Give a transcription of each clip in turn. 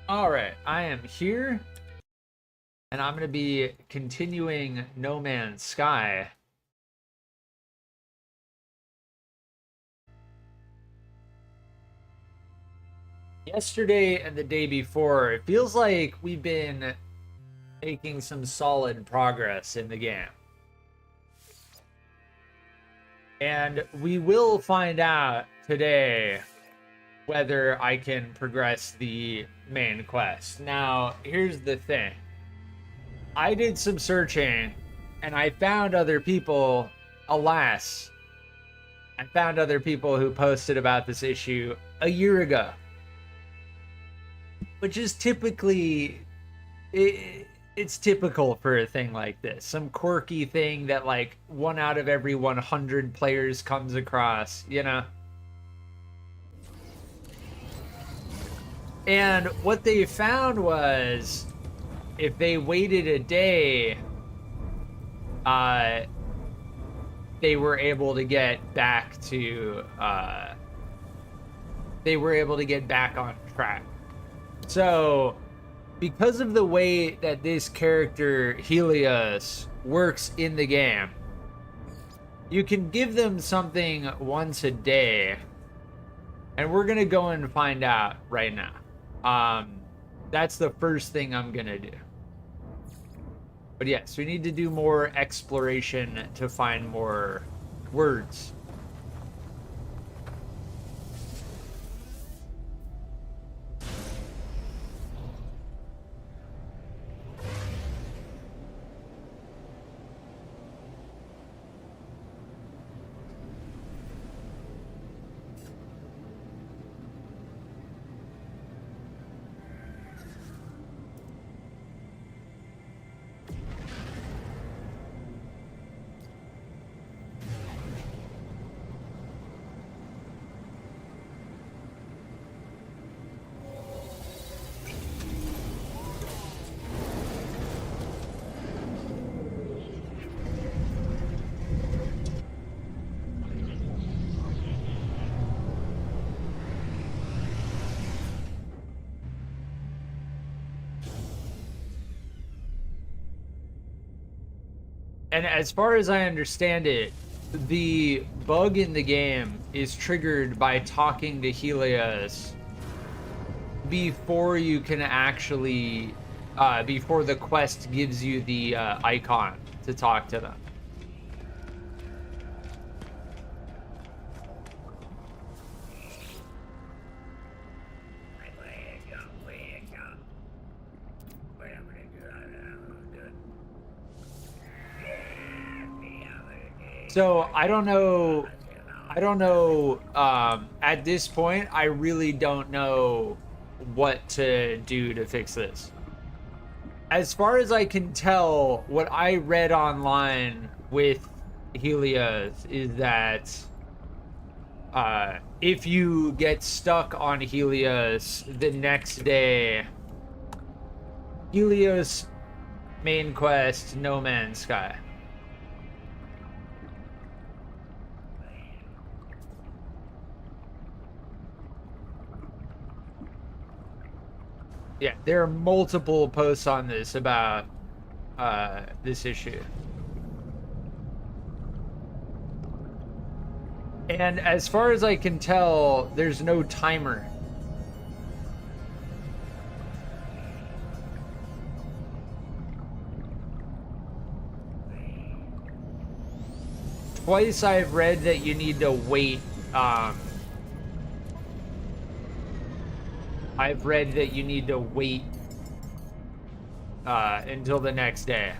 All right, I am here, and I'm going to be continuing No Man's Sky. Yesterday and the day before, it feels like we've been making some solid progress in the game. And we will find out today whether I can progress the main quest. Now, here's the thing. I did some searching, and I found other people, alas, I found other people who posted about this issue a year ago. Which is typically, it's typical for a thing like this. Some quirky thing that like 1 out of every 100 players comes across, you know? And what they found was, if they waited a day, they were able to get back to, they were able to get back on track. So, because of the way that this character, Helios, works in the game, you can give them something once a day, and we're going to go and find out right now. That's the first thing I'm going to do. But yes, we need to do more exploration to find more words. And as far as I understand it, the bug in the game is triggered by talking to Helios before you can actually, before the quest gives you the icon to talk to them. So I don't know, at this point, I really don't know what to do to fix this. As far as I can tell, what I read online with Helios is that if you get stuck on Helios the next day, Helios main quest, No Man's Sky. Yeah, there are multiple posts on this about this issue. And as far as I can tell, there's no timer. Twice I've read that you need to wait, I've read that you need to wait until the next day.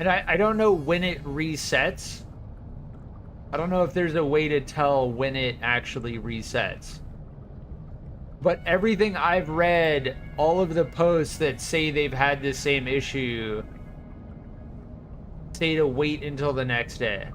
And I don't know when it resets. I don't know if there's a way to tell when it actually resets. But everything I've read all of the posts that say they've had the same issue say to wait until the next day.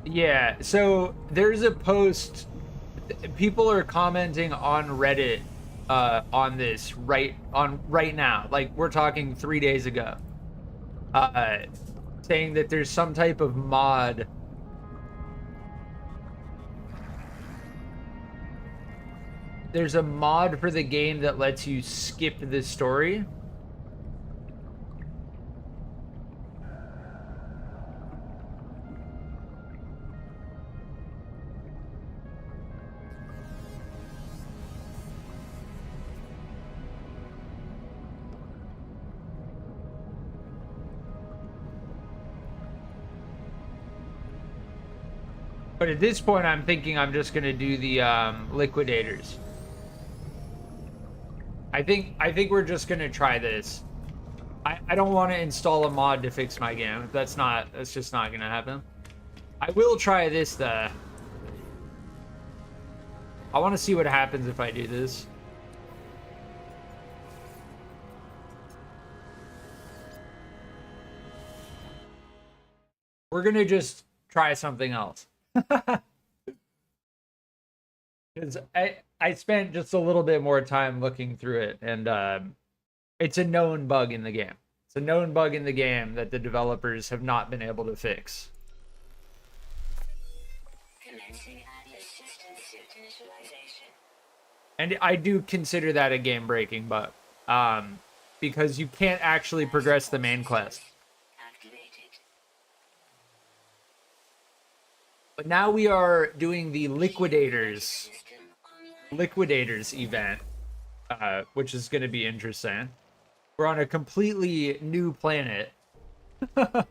Yeah, so there's a post, people are commenting on Reddit on this right now, like we're talking 3 days ago, saying that there's some type of mod. There's a mod for the game that lets you skip the story. But at this point, I'm thinking I'm just gonna do the liquidators. I think we're just gonna try this. I don't want to install a mod to fix my game. That's just not gonna happen. I will try this though. I want to see what happens if I do this. We're gonna just try something else. Because I spent just a little bit more time looking through it, and it's a known bug in the game. It's a known bug in the game that the developers have not been able to fix. And I do consider that a game-breaking bug, because you can't actually progress the main quest. But now we are doing the liquidators event, which is going to be interesting. We're on a completely new planet. And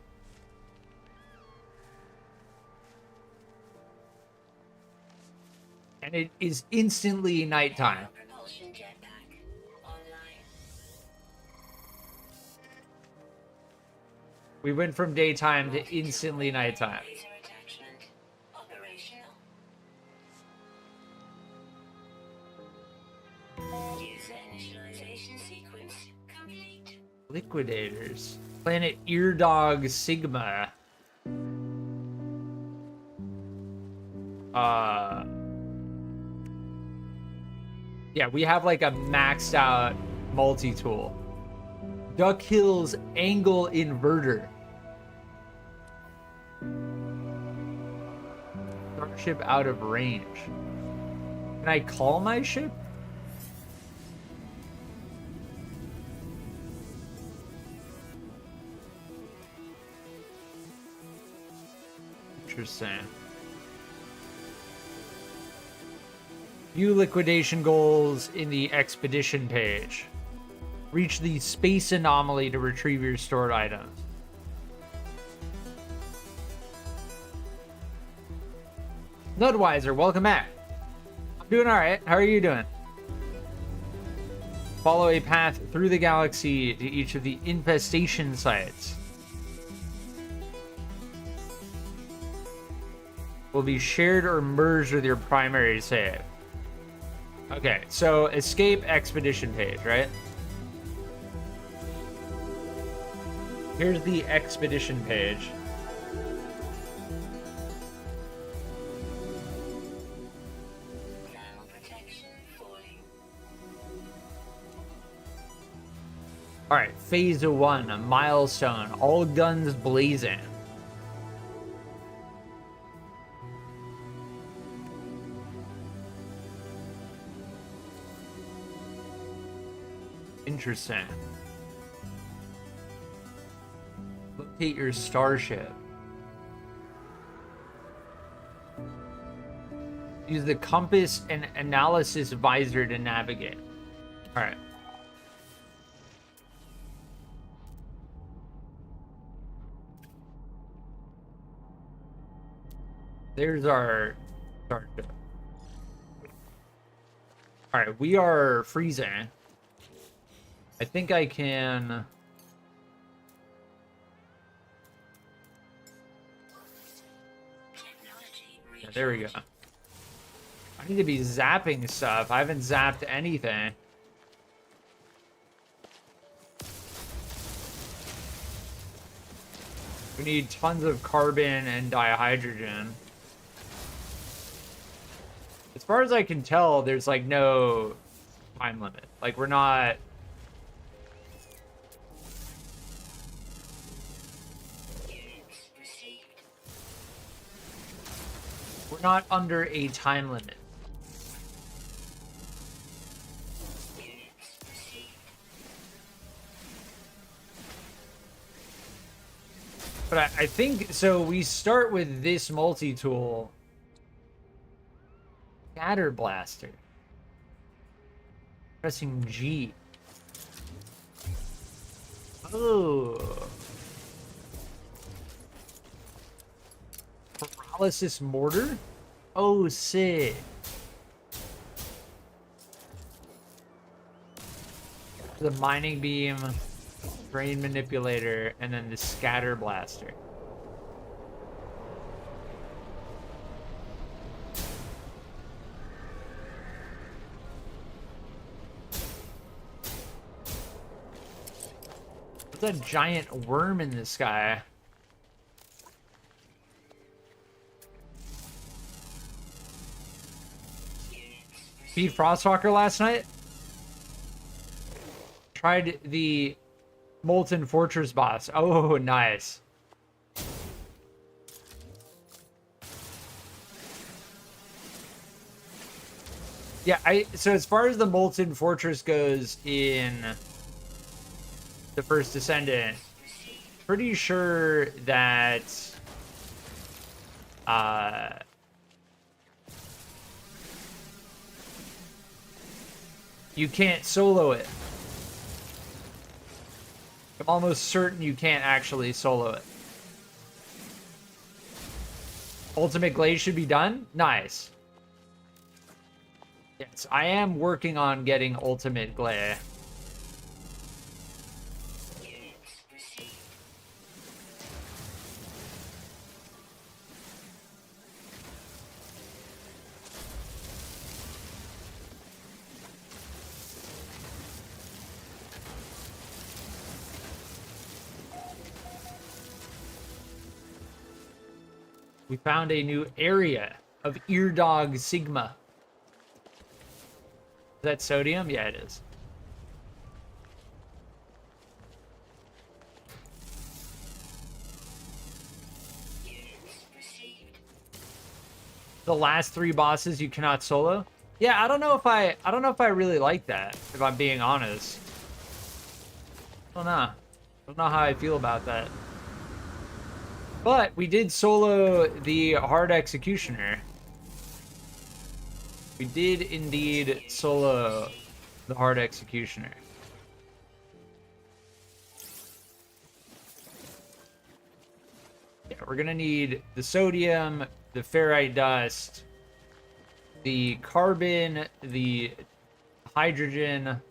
it is instantly nighttime. We went from daytime to instantly nighttime. Liquidators. Planet Eardog Sigma. Yeah, we have like a maxed out multi-tool. Duck Hill's Angle Inverter. Starship out of range. Can I call my ship? Interesting. View liquidation goals in the expedition page. Reach the space anomaly to retrieve your stored items. Nudwiser, welcome back. I'm doing alright. How are you doing? Follow a path through the galaxy to each of the infestation sites. Will be shared or merged with your primary save. Okay, so escape expedition page, right? Here's the expedition page. Alright, phase 1, a milestone, all guns blazing. Interesting. Locate your starship. Use the compass and analysis visor to navigate. All right. There's our starship. All right, we are freezing. I think I can... Yeah, there we go. I need to be zapping stuff. I haven't zapped anything. We need tons of carbon and dihydrogen. As far as I can tell, there's like no time limit. Like we're not... We're not under a time limit. But I think, so we start with this multi-tool. Scatter Blaster. Pressing G. Oh. Paralysis Mortar? Oh, sick. The Mining Beam, Brain Manipulator, and then the Scatter Blaster. What's that giant worm in the sky? Beat Frostwalker last night? Tried the Molten Fortress boss. Oh, nice. Yeah, so as far as the Molten Fortress goes in the First Descendant, pretty sure that you can't solo it. I'm almost certain you can't actually solo it. Ultimate Glaze should be done? Nice. Yes, I am working on getting Ultimate Glaze. We found a new area of Eardog Sigma. Is that sodium? Yeah, it is. The last 3 bosses you cannot solo? Yeah, I don't know if I really like that, if I'm being honest. I don't know. I don't know how I feel about that. But we did solo the Hard Executioner. We did indeed solo the Hard Executioner. Yeah, we're gonna need the sodium, the ferrite dust, the carbon, the hydrogen.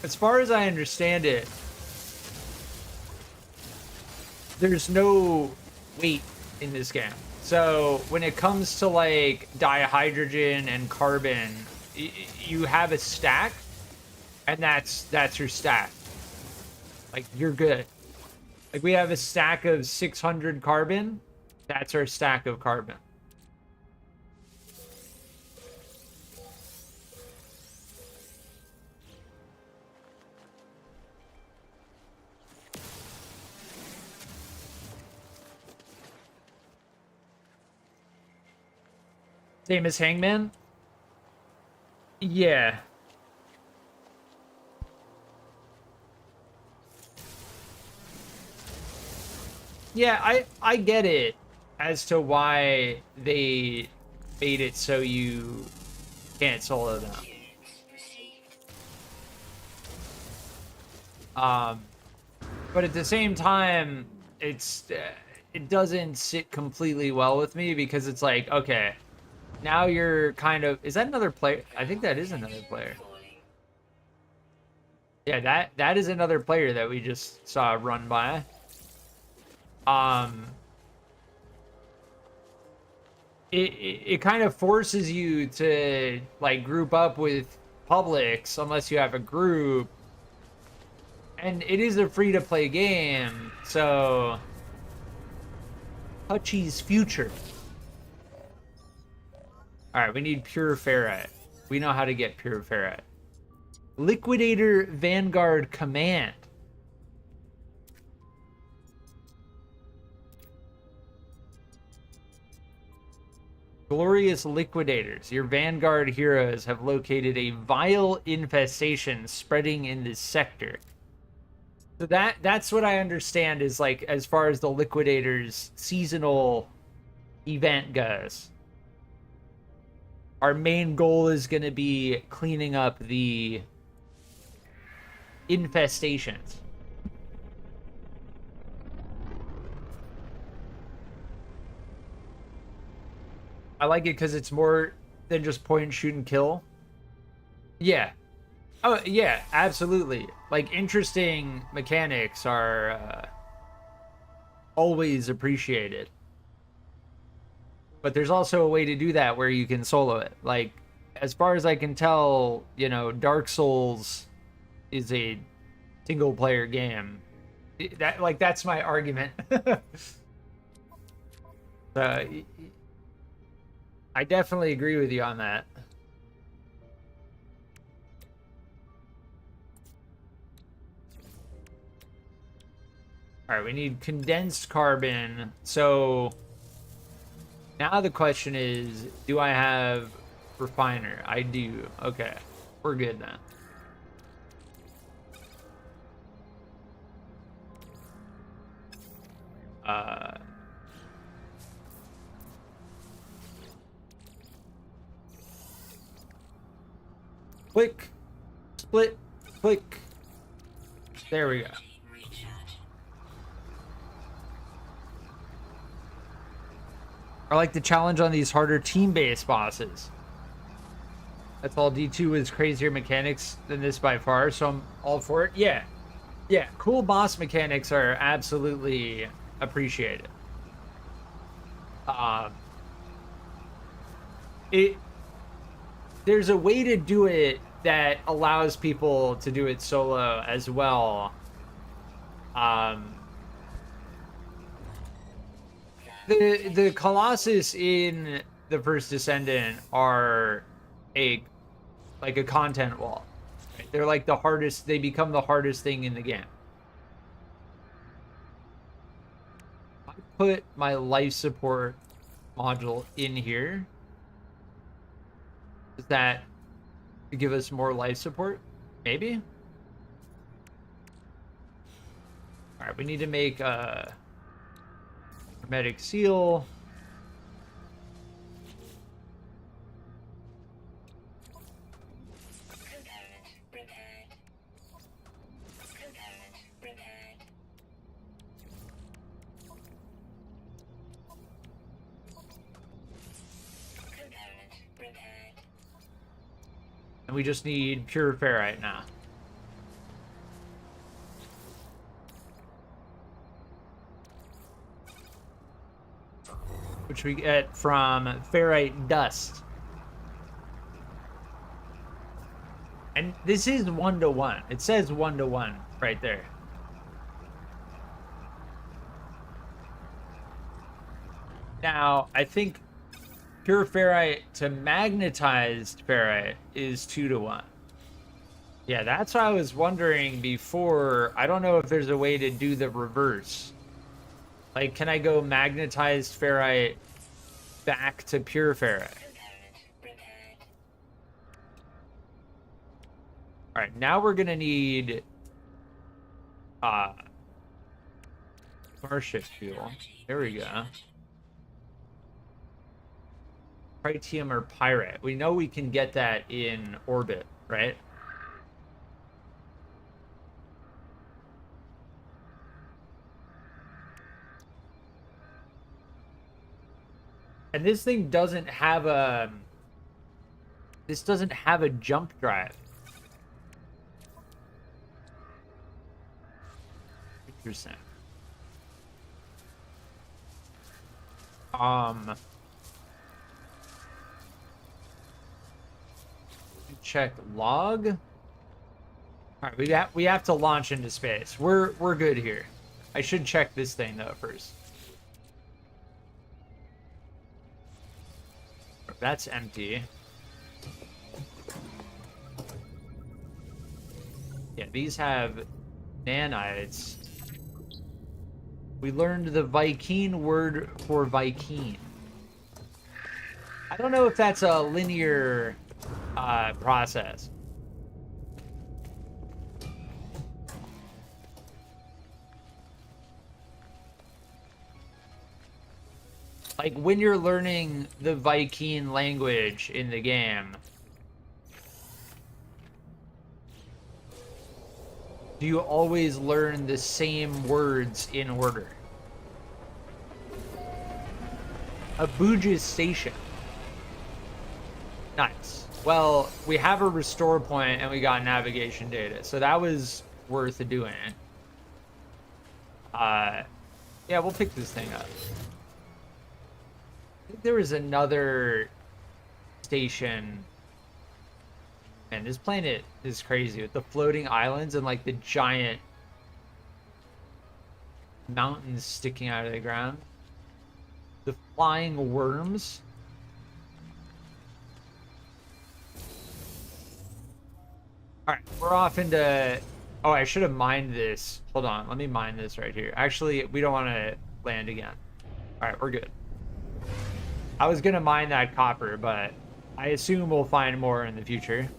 As far as I understand it, there's no weight in this game. So when it comes to like dihydrogen and carbon, you have a stack, and that's your stack. Like you're good. Like we have a stack of 600 carbon. That's our stack of carbon. Same as Hangman? Yeah. Yeah, I get it as to why they made it so you can't solo them. But at the same time, it doesn't sit completely well with me because it's like, okay, now you're kind of, is that another player? I think that is another player. Yeah, that is another player that we just saw run by. It kind of forces you to like group up with publics unless you have a group, and it is a free-to-play game, so Hutchie's future. All right, we need pure ferrite. We know how to get pure ferrite. Liquidator Vanguard Command. Glorious Liquidators, your Vanguard heroes have located a vile infestation spreading in this sector. So that's what I understand is like as far as the Liquidators seasonal event goes. Our main goal is going to be cleaning up the infestations. I like it because it's more than just point, shoot, and kill. Yeah. Oh, yeah, absolutely. Like, interesting mechanics are always appreciated. But there's also a way to do that where you can solo it. Like, as far as I can tell, you know, Dark Souls is a single-player game. That's my argument. I definitely agree with you on that. All right, we need condensed carbon. So now the question is, do I have refiner? I do. Okay, we're good then. Click, split, click. There we go. I like the challenge on these harder team-based bosses. That's all. D2 is crazier mechanics than this by far, so I'm all for it. Yeah. Yeah, cool boss mechanics are absolutely appreciated. There's a way to do it that allows people to do it solo as well. The Colossus in the First Descendant are a content wall. Right? They're like the hardest. They become the hardest thing in the game. I put my life support module in here. Does that give us more life support? Maybe. All right, we need to make a hermetic seal. And we just need pure ferrite now. Which we get from ferrite dust. And this is 1-to-1. It says 1-to-1 right there. Now, I think pure ferrite to magnetized ferrite is 2-to-1. Yeah, that's what I was wondering before. I don't know if there's a way to do the reverse. Like, can I go magnetized ferrite back to pure ferrite? All right, now we're gonna need Starship fuel. There we go. Tritium or Pyrite. We know we can get that in orbit, right? And this thing doesn't have a... This doesn't have a jump drive. Interesting. Check log. All right, we have to launch into space. We're good here. I should check this thing though first. That's empty. Yeah, these have nanites. We learned the Viking word for Viking. I don't know if that's a linear process. Like when you're learning the Viking language in the game, do you always learn the same words in order? Abuja Station. Nice. Well, we have a restore point and we got navigation data, so that was worth doing. Yeah, we'll pick this thing up. I think there was another station. Man, this planet is crazy with the floating islands and like the giant mountains sticking out of the ground. The flying worms. All right, we're off into... Oh, I should have mined this. Hold on, let me mine this right here. Actually, we don't want to land again. All right, we're good. I was going to mine that copper, but I assume we'll find more in the future.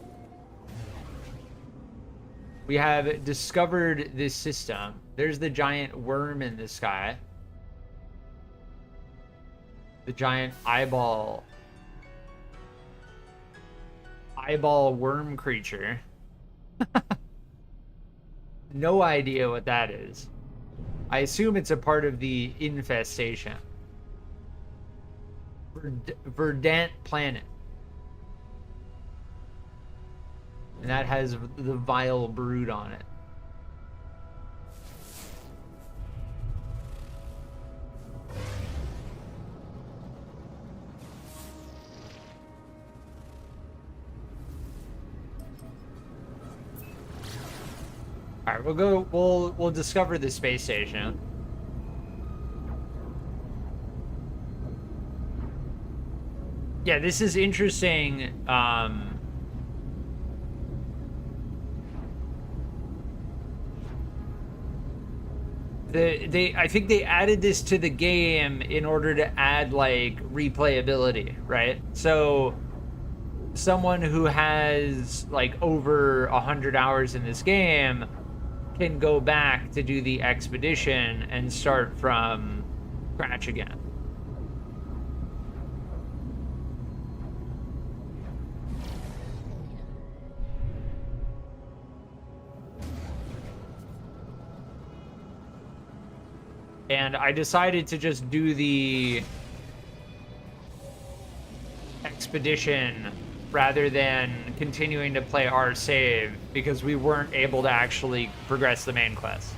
We have discovered this system. There's the giant worm in the sky. The giant eyeball worm creature. No idea what that is. I assume it's a part of the infestation. Verdant planet. And that has the vile brood on it. All right, we'll go. We'll discover the space station. Yeah, this is interesting. I think they added this to the game in order to add like replayability, right? So someone who has like over 100 hours in this game can go back to do the expedition and start from scratch again. And I decided to just do the expedition rather than continuing to play our save because we weren't able to actually progress the main quest.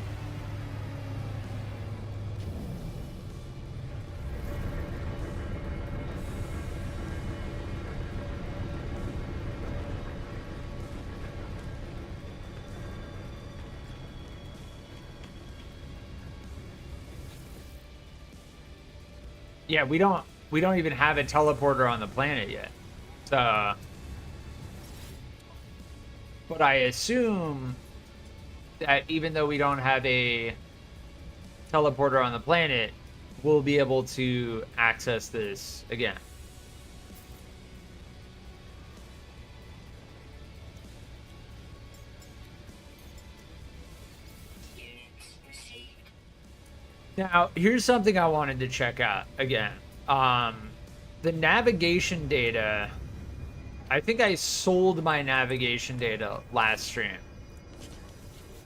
Yeah, we don't even have a teleporter on the planet yet. So, but I assume that even though we don't have a teleporter on the planet, we'll be able to access this again. Now, here's something I wanted to check out again. The navigation data, I think I sold my navigation data last stream.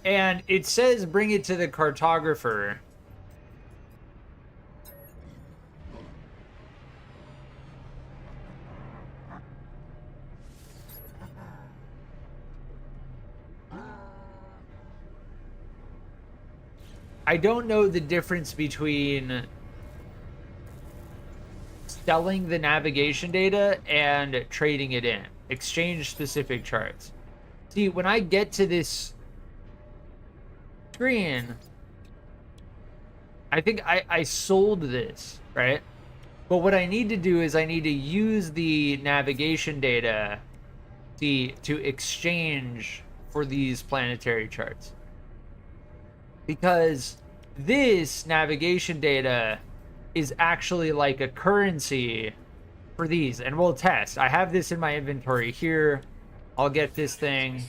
And it says bring it to the cartographer. I don't know the difference between selling the navigation data and trading it in. Exchange specific charts. See, when I get to this screen, I think I sold this, right? But what I need to do is I need to use the navigation data to exchange for these planetary charts. Because this navigation data is actually like a currency for these, and we'll test. I have this in my inventory here. I'll get this thing,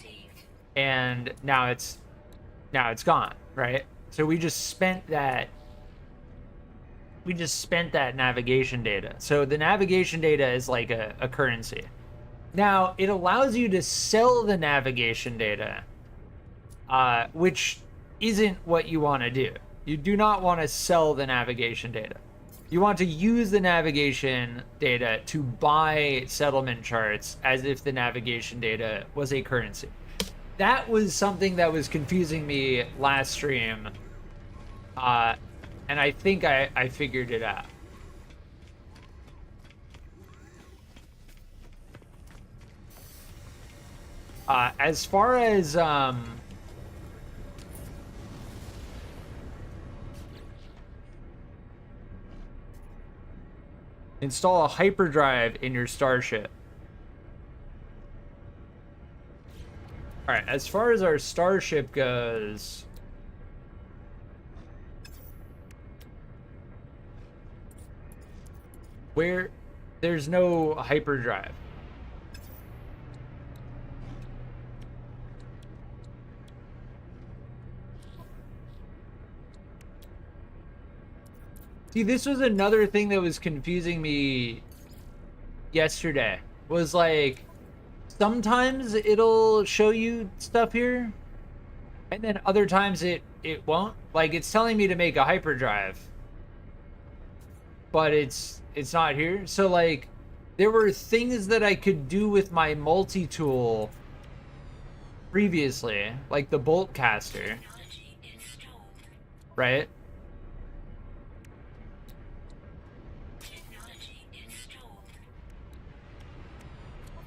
and now it's gone, right? So we just spent that navigation data. So the navigation data is like a currency. Now it allows you to sell the navigation data, which isn't what you want to do. You do not want to sell the navigation data. You want to use the navigation data to buy settlement charts as if the navigation data was a currency. That was something that was confusing me last stream. And I think I figured it out. As far as install a hyperdrive in your starship. All right, as far as our starship goes, there's no hyperdrive. See, this was another thing that was confusing me yesterday. Was like, sometimes it'll show you stuff here, and then other times it won't. Like, it's telling me to make a hyperdrive, but it's not here. So like, there were things that I could do with my multi-tool previously, like the bolt caster, right?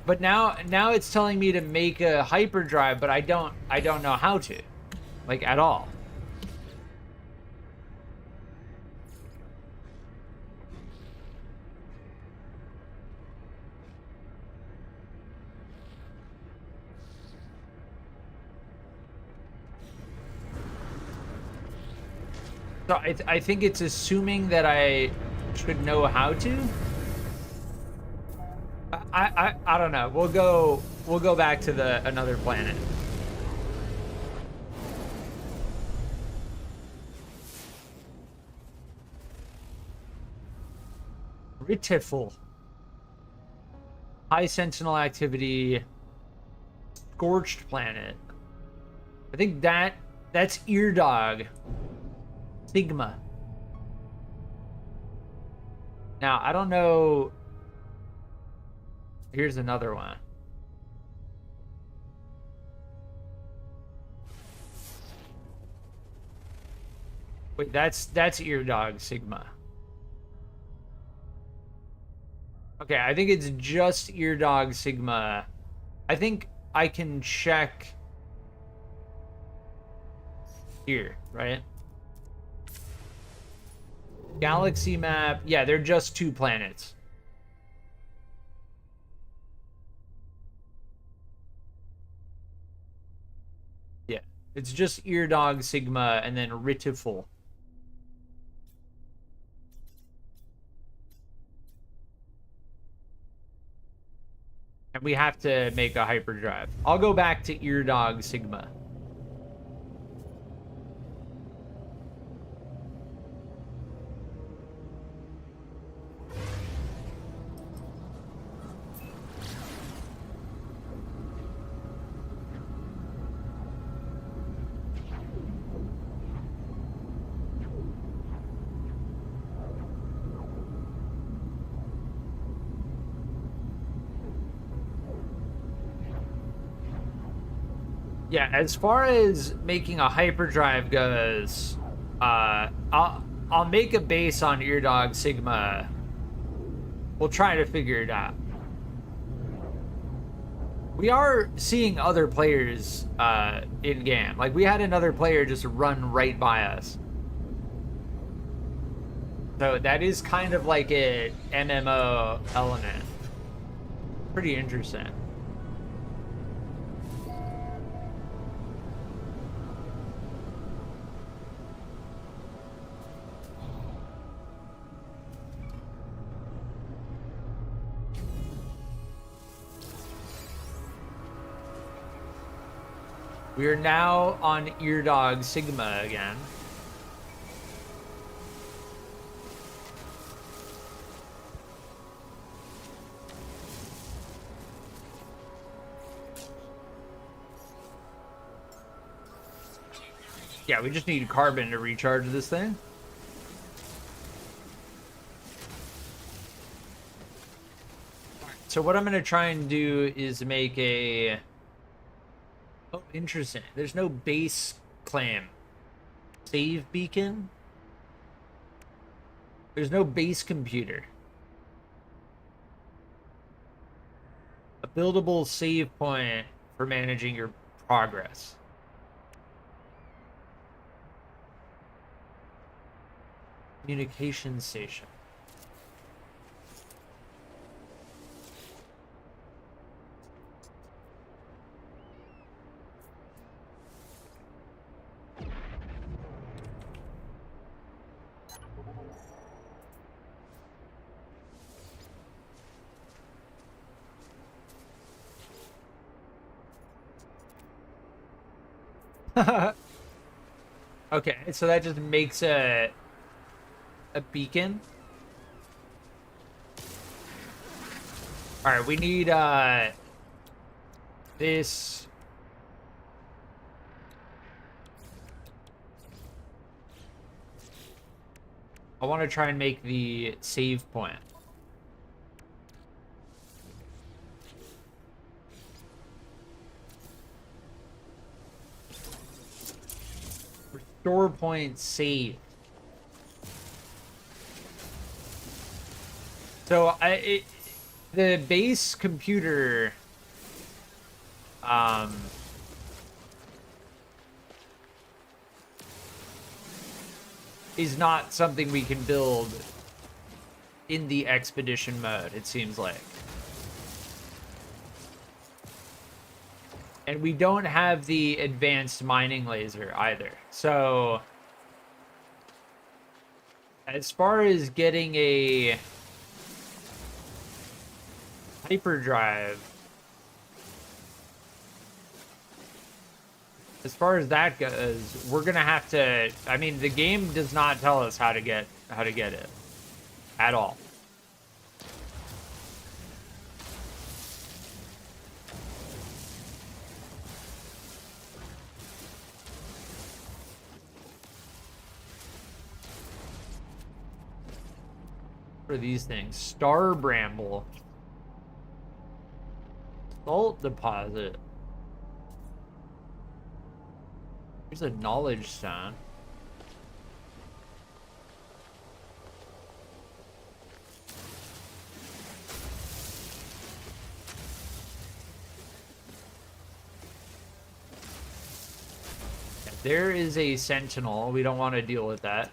But now it's telling me to make a hyperdrive, but I don't know how to, like, at all. So I think it's assuming that I should know how to. I don't know. We'll go back to another planet. Beautiful. High sentinel activity. Scorched planet. I think that's Eardog. Sigma. Now, I don't know. Here's another one. Wait, that's Eardog Sigma. Okay, I think it's just Eardog Sigma. I think I can check here, right? Galaxy map. Yeah, they're just 2 planets. Yeah, it's just Eardog Sigma and then Ritiful. And we have to make a hyperdrive. I'll go back to Eardog Sigma. Yeah, as far as making a hyperdrive goes, I'll make a base on Eardog Sigma. We'll try to figure it out. We are seeing other players in game. Like, we had another player just run right by us. So that is kind of like an MMO element. Pretty interesting. We are now on Eardog Sigma again. Yeah, we just need carbon to recharge this thing. So what I'm going to try and do is make a... Oh, interesting. There's no base claim. Save beacon? There's no base computer. A buildable save point for managing your progress. Communication station. Okay, so that just makes a beacon. All right, we need this. I want to try and make the save point. Restore point save. So the base computer is not something we can build in the expedition mode, it seems like. And we don't have the advanced mining laser either. So as far as getting a hyperdrive, as far as that goes, we're gonna have to. I mean, the game does not tell us how to get it at all. What are these things? Star bramble, salt deposit. Here's a knowledge stone. There is a sentinel. We don't want to deal with that.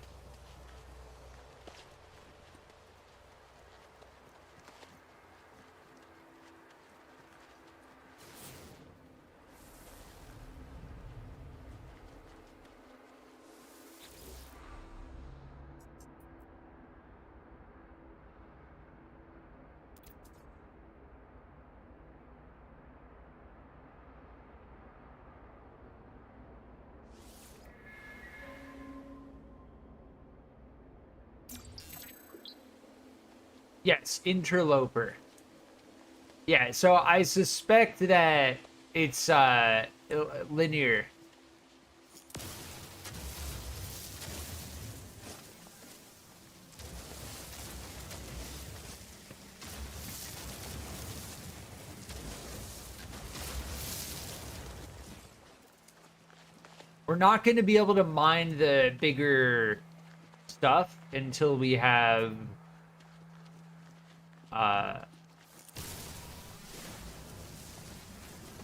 Yes, interloper. Yeah, so I suspect that it's linear. We're not going to be able to mine the bigger stuff until we have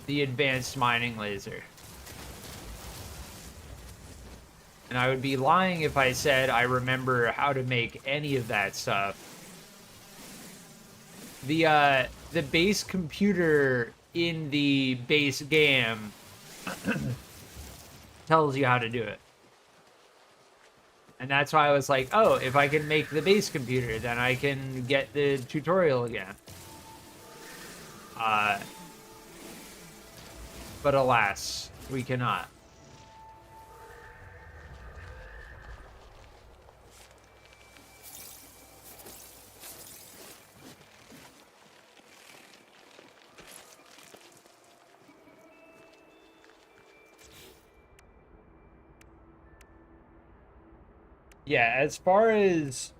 the advanced mining laser. And I would be lying if I said I remember how to make any of that stuff. The base computer in the base game tells you how to do it. And that's why I was like, oh, if I can make the base computer, then I can get the tutorial again. But alas, we cannot. Yeah, as far as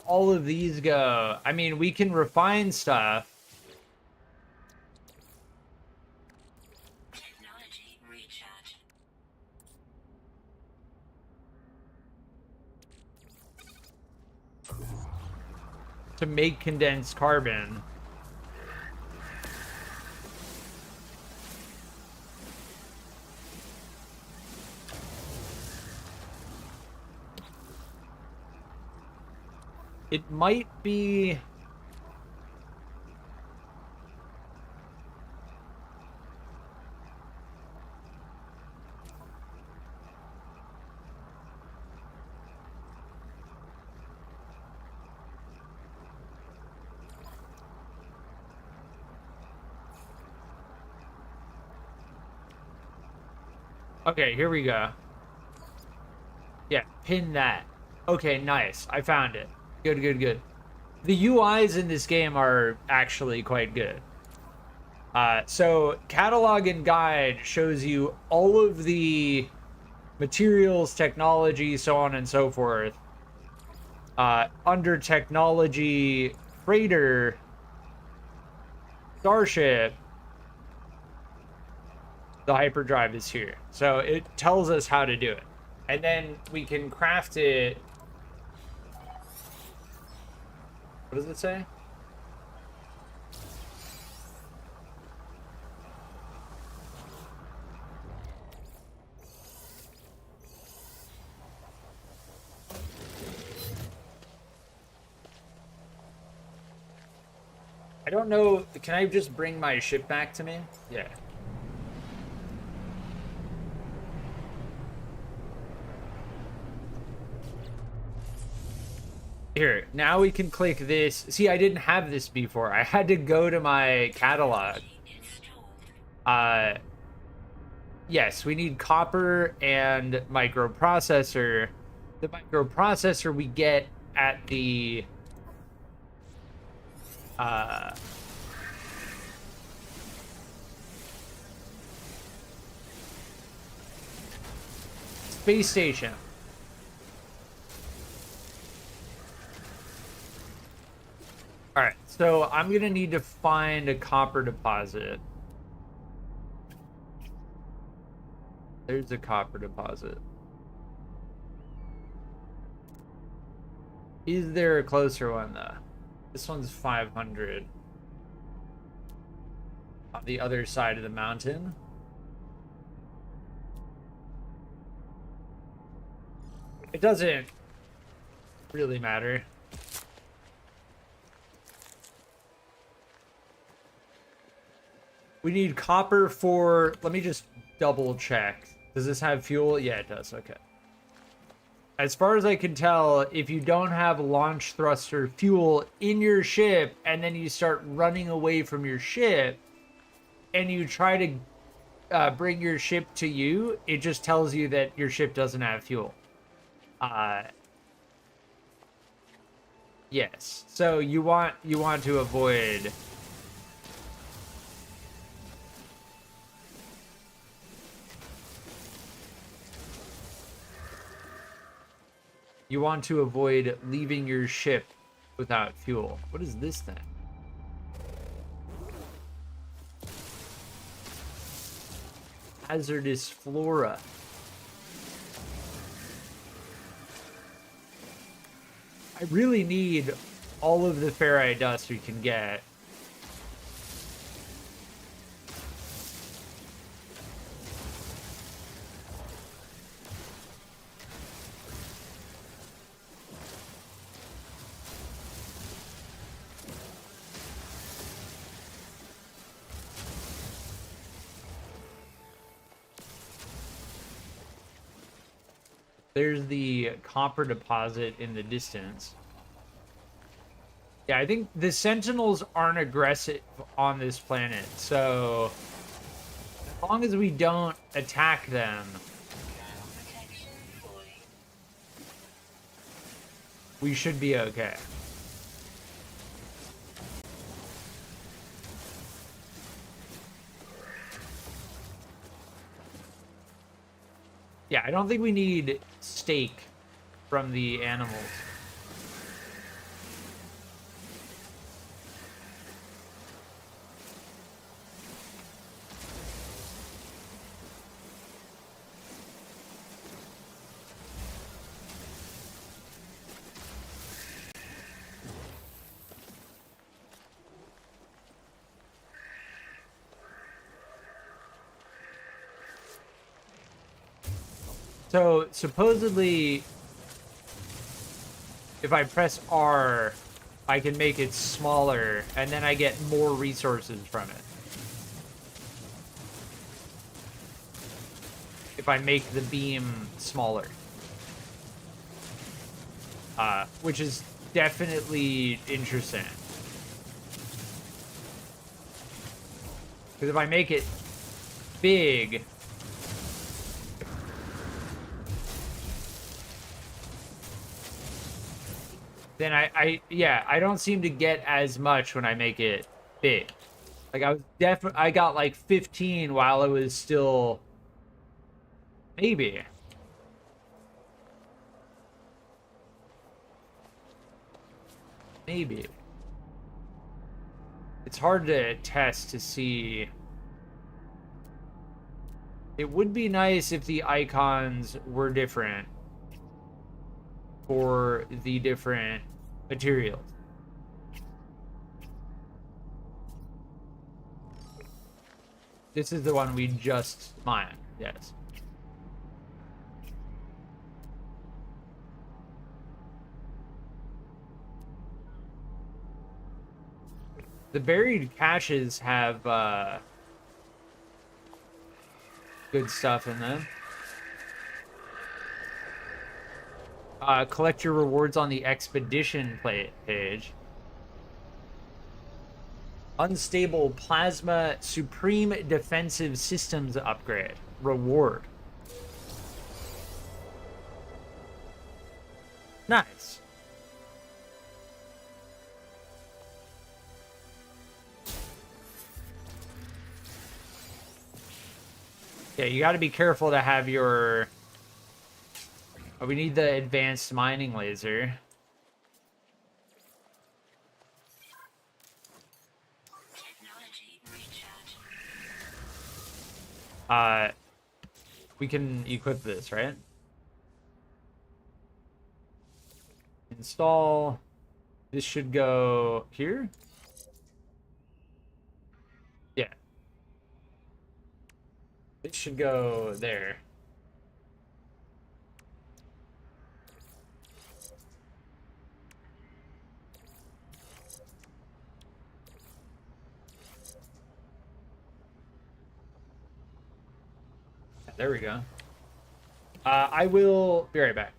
all of these go, I mean, we can refine stuff. Technology recharge. To make condensed carbon. It might be... Okay, here we go. Yeah, pin that. Okay, nice. I found it. Good, good, good. The UIs in this game are actually quite good. So, catalog and guide shows you all of the materials, technology, so on and so forth. Under technology, freighter, starship, the hyperdrive is here. So it tells us how to do it. And then we can craft it. What does it say? I don't know. Can I just bring my ship back to me? Yeah. Here, now we can click this. See, I didn't have this before. I had to go to my catalog. Yes, we need copper and microprocessor. The microprocessor we get at the space station. All right, so I'm gonna need to find a copper deposit. There's a copper deposit. Is there a closer one though? This one's 500. On the other side of the mountain. It doesn't really matter. We need copper for... Let me just double check. Does this have fuel? Yeah, it does. Okay. As far as I can tell, if you don't have launch thruster fuel in your ship and then you start running away from your ship and you try to bring your ship to you, it just tells you that your ship doesn't have fuel. Yes. So you want to avoid... You want to avoid leaving your ship without fuel. What is this thing? hazardous flora. I really need all of the ferrite dust we can get. There's the copper deposit in the distance. Yeah, I think the Sentinels aren't aggressive on this planet, so as long as we don't attack them, Protection fully. we should be okay. Yeah, I don't think we need steak from the animals. So, supposedly, if I press R, I can make it smaller, and then I get more resources from it. If I make the beam smaller. Which is definitely interesting. Because if I make it big... then I don't seem to get as much when I make it big. Like I got like 15 while it was still maybe. Maybe. It's hard to test to see. It would be nice if the icons were different for the different materials. This is the one we just mined, yes. The buried caches have good stuff in them. Collect your rewards on the expedition page. Unstable plasma supreme defensive systems upgrade. Reward. Nice. Yeah, you got to be careful to have your... Oh, we need the advanced mining laser. Technology recharge. We can equip this, right? Install. This should go here. Yeah. It should go there. There we go. I will be right back.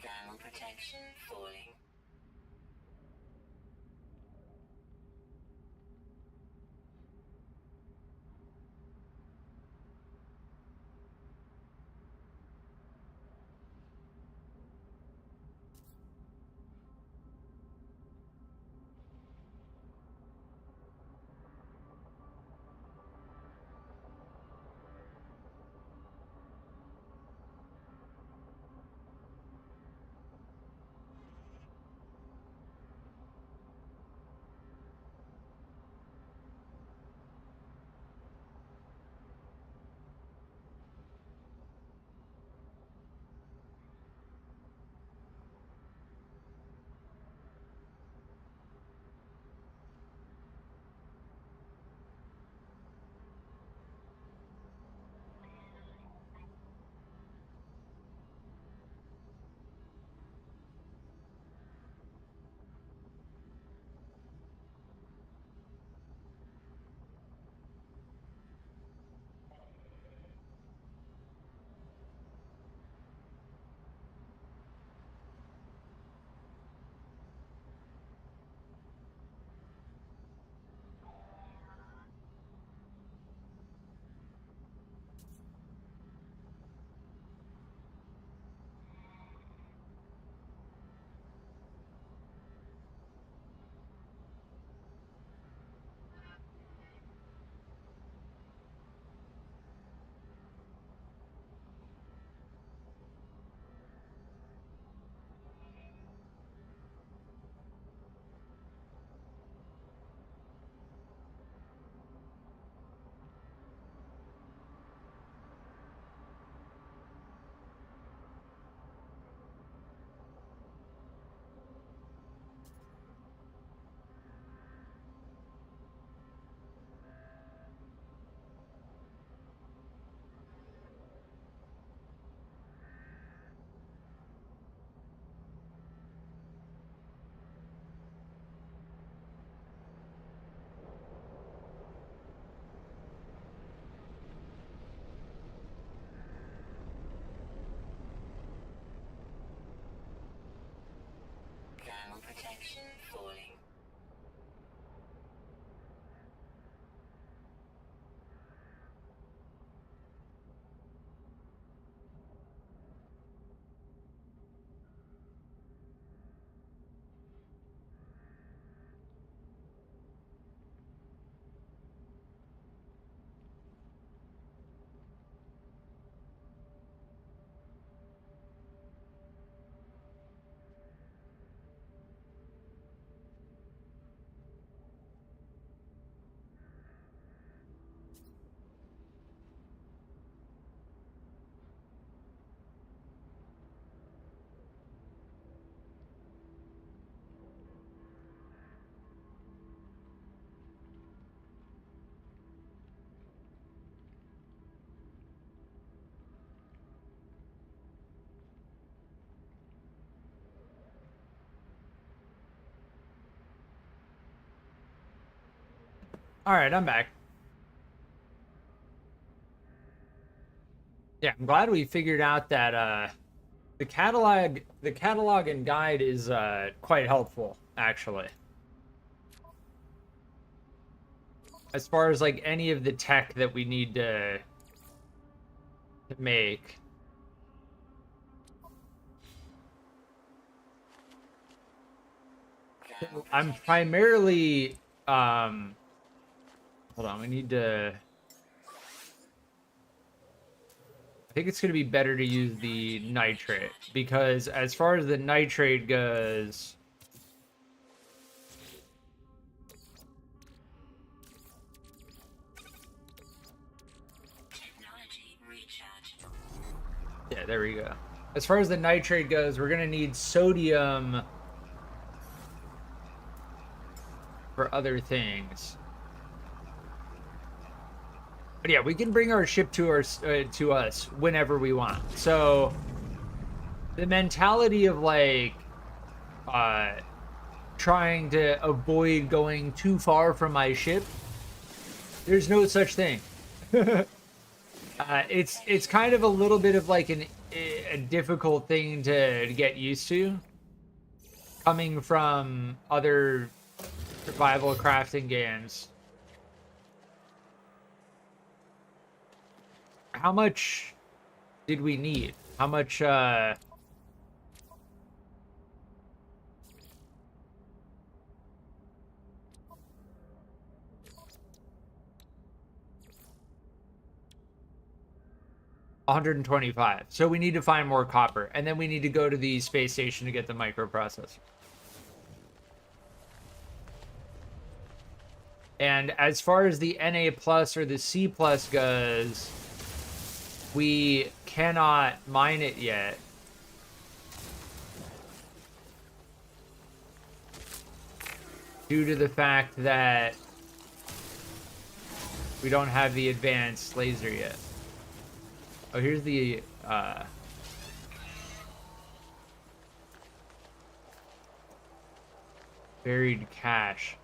Thermal protection falling. Thermal protection falling. All right, I'm back. Yeah, I'm glad we figured out that the catalog and guide is quite helpful actually. As far as like any of the tech that we need to make. I'm primarily hold on, we need to I think it's going to be better to use the nitrate because as far as the nitrate goes, Technology recharge. yeah, there we go. As far as the nitrate goes, we're going to need sodium for other things. But yeah, we can bring our ship to us whenever we want. So the mentality of like trying to avoid going too far from my ship, there's no such thing. It's kind of a little bit of like an a difficult thing to get used to, coming from other survival crafting games. How much did we need? How much, 125. So we need to find more copper, and then we need to go to the space station to get the microprocessor. And as far as the NA plus or the C plus goes, we cannot mine it yet. Due to the fact that we don't have the advanced laser yet. Oh, here's the buried cache.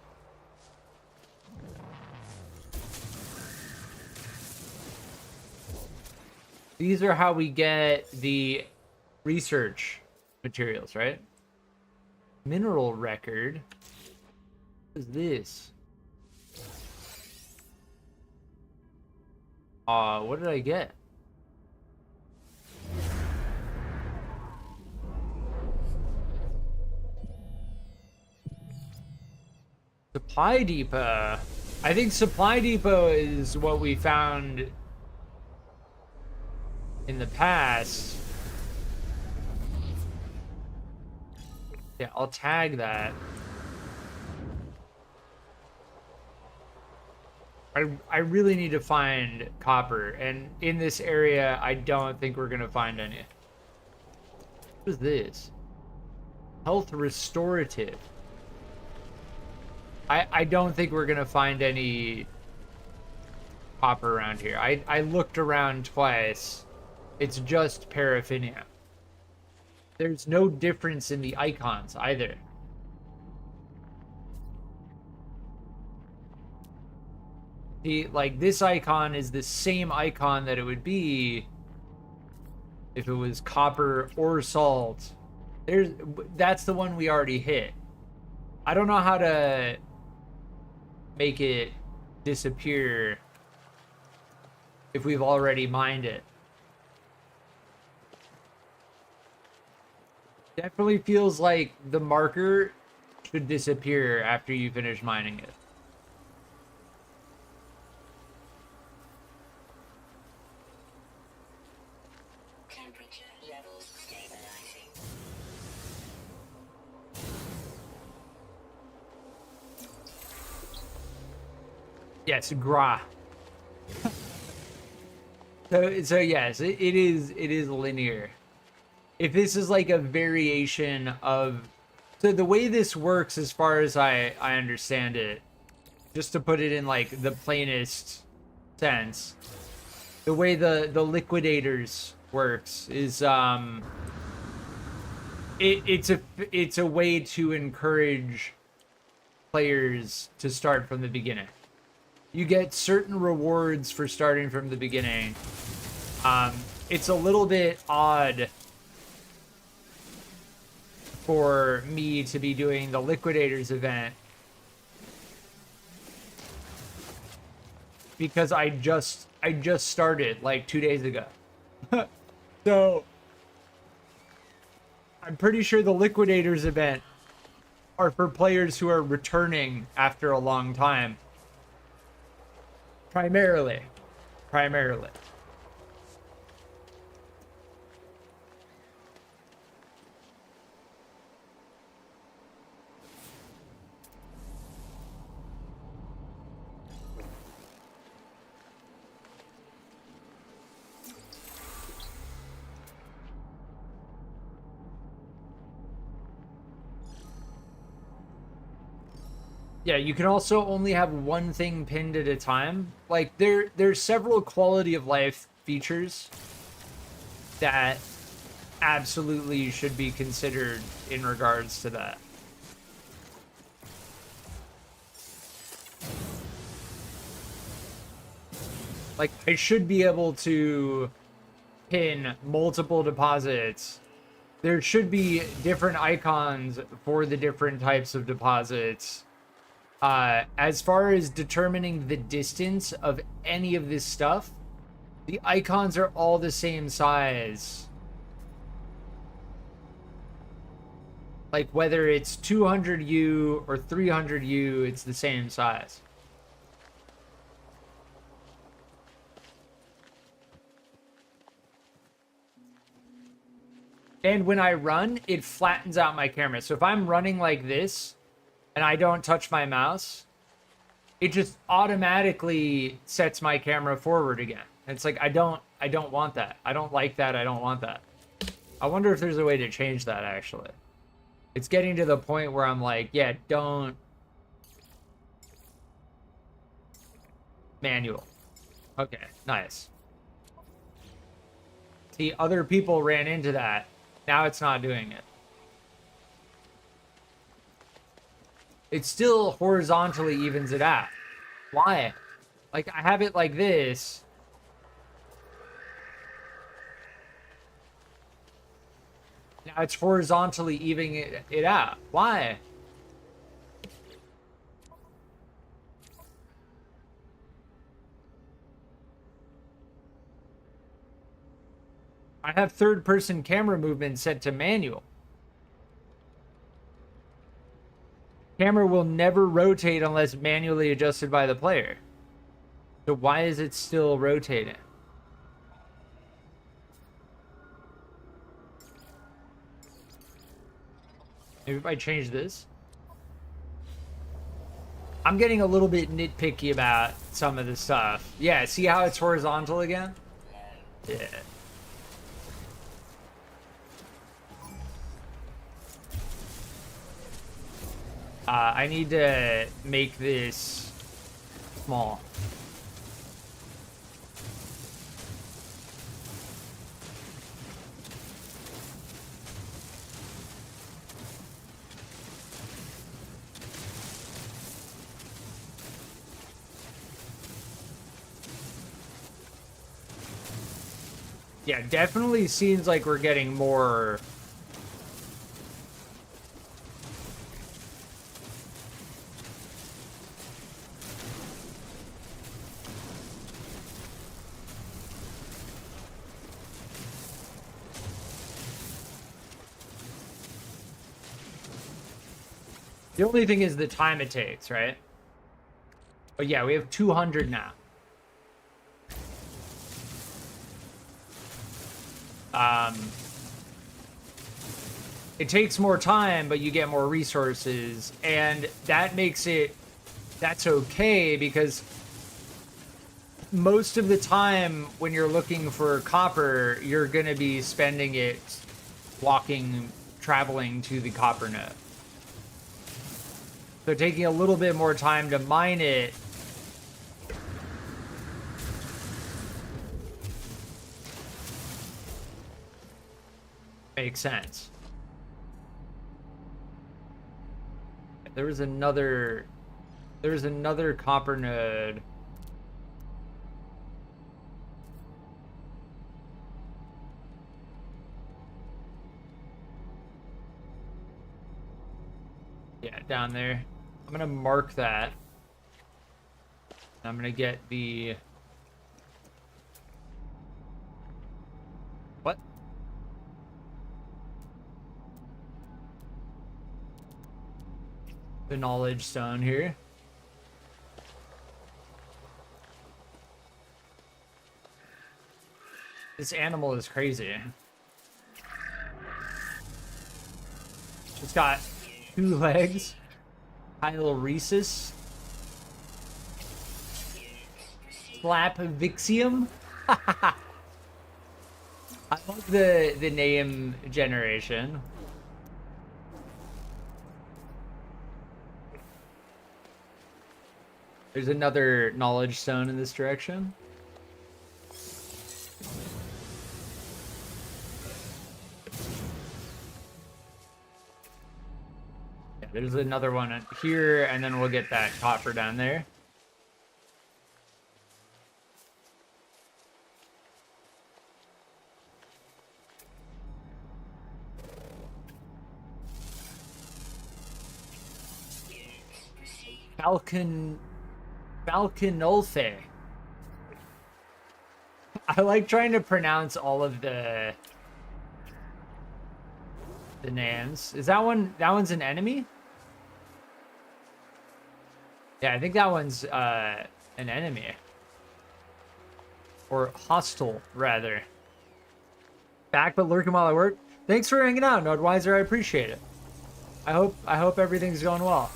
These are how we get the research materials, right? Mineral record. What is this? What did I get? Supply depot. I think supply depot is what we found in the past. Yeah, I'll tag that. I really need to find copper, and in this area, I don't think we're gonna find any. What is this? Health restorative. I don't think we're gonna find any copper around here. I looked around twice. It's just paraffinium. There's no difference in the icons either. Like, this icon is the same icon that it would be if it was copper or salt. That's the one we already hit. I don't know how to make it disappear if we've already mined it. Definitely feels like the marker should disappear after you finish mining it. Temperature levels stabilizing. Yes, gra. So yes, it is linear. If this is like a variation of, so the way this works, as far as I understand it, just to put it in like the plainest sense, the way the liquidators works is it's a way to encourage players to start from the beginning. You get certain rewards for starting from the beginning. It's a little bit odd for me to be doing the liquidators event because I just started like 2 days ago. So I'm pretty sure the liquidators event are for players who are returning after a long time. Primarily. Yeah, you can also only have one thing pinned at a time. Like, there's several quality of life features that absolutely should be considered in regards to that. Like, I should be able to pin multiple deposits, there should be different icons for the different types of deposits. As far as determining the distance of any of this stuff, the icons are all the same size. Like whether it's 200U or 300U, it's the same size. And when I run, it flattens out my camera. So if I'm running like this and I don't touch my mouse, it just automatically sets my camera forward again. And it's like, I don't want that. I don't like that. I don't want that. I wonder if there's a way to change that, actually. It's getting to the point where I'm like, yeah, don't. Manual. Okay, nice. See, other people ran into that. Now it's not doing it. It still horizontally evens it out. Why? Like, I have it like this. Now it's horizontally evening it out. Why? I have third-person camera movement set to manual. Camera will never rotate unless manually adjusted by the player. So why is it still rotating? Maybe if I change this. I'm getting a little bit nitpicky about some of the stuff. Yeah, see how it's horizontal again? Yeah. I need to make this small. Yeah, definitely seems like we're getting more. The only thing is the time it takes, right? But yeah, we have 200 now. It takes more time, but you get more resources, and that makes it, that's okay, because most of the time when you're looking for copper, you're going to be spending it traveling to the copper node. So taking a little bit more time to mine it makes sense. There was another copper node. Yeah, down there. I'm gonna mark that. I'm gonna get the... What? The knowledge stone here. This animal is crazy. It's got 2 legs. Hyloresis. Slapvixium. I love the name generation. There's another knowledge stone in this direction. Yeah, there's another one here, and then we'll get that copper down there. Falconolfe. I like trying to pronounce all of the names. Is that one? That one's an enemy? Yeah, I think that one's an enemy. Or hostile, rather. Back but lurking while I work. Thanks for hanging out, Nodewiser. I appreciate it. I hope everything's going well.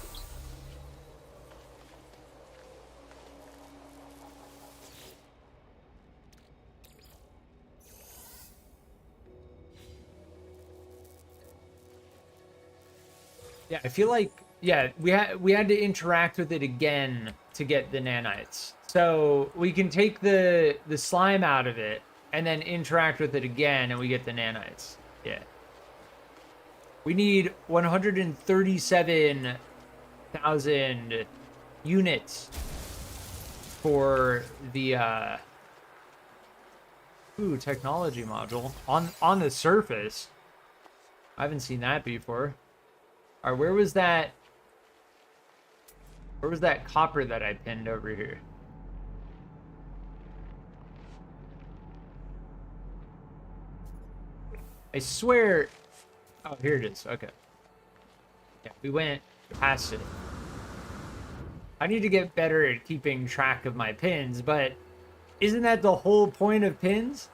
Yeah, I feel like, yeah, we had to interact with it again to get the nanites. So we can take the slime out of it and then interact with it again and we get the nanites. Yeah. We need 137,000 units for the technology module on the surface. I haven't seen that before. All right, where was that copper that I pinned over here? I swear. Oh, here it is. Okay. Yeah, we went past it. I need to get better at keeping track of my pins, but isn't that the whole point of pins?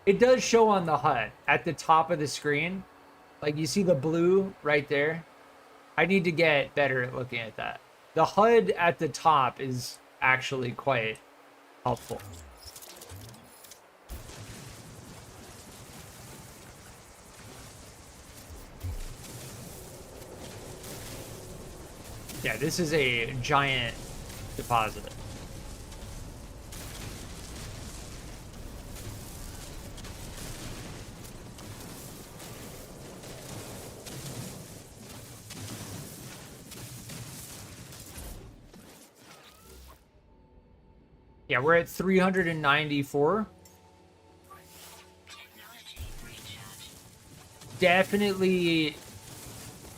It does show on the HUD at the top of the screen. Like, you see the blue right there? I need to get better at looking at that. The HUD at the top is actually quite helpful. Yeah, this is a giant deposit. Yeah, we're at 394. Definitely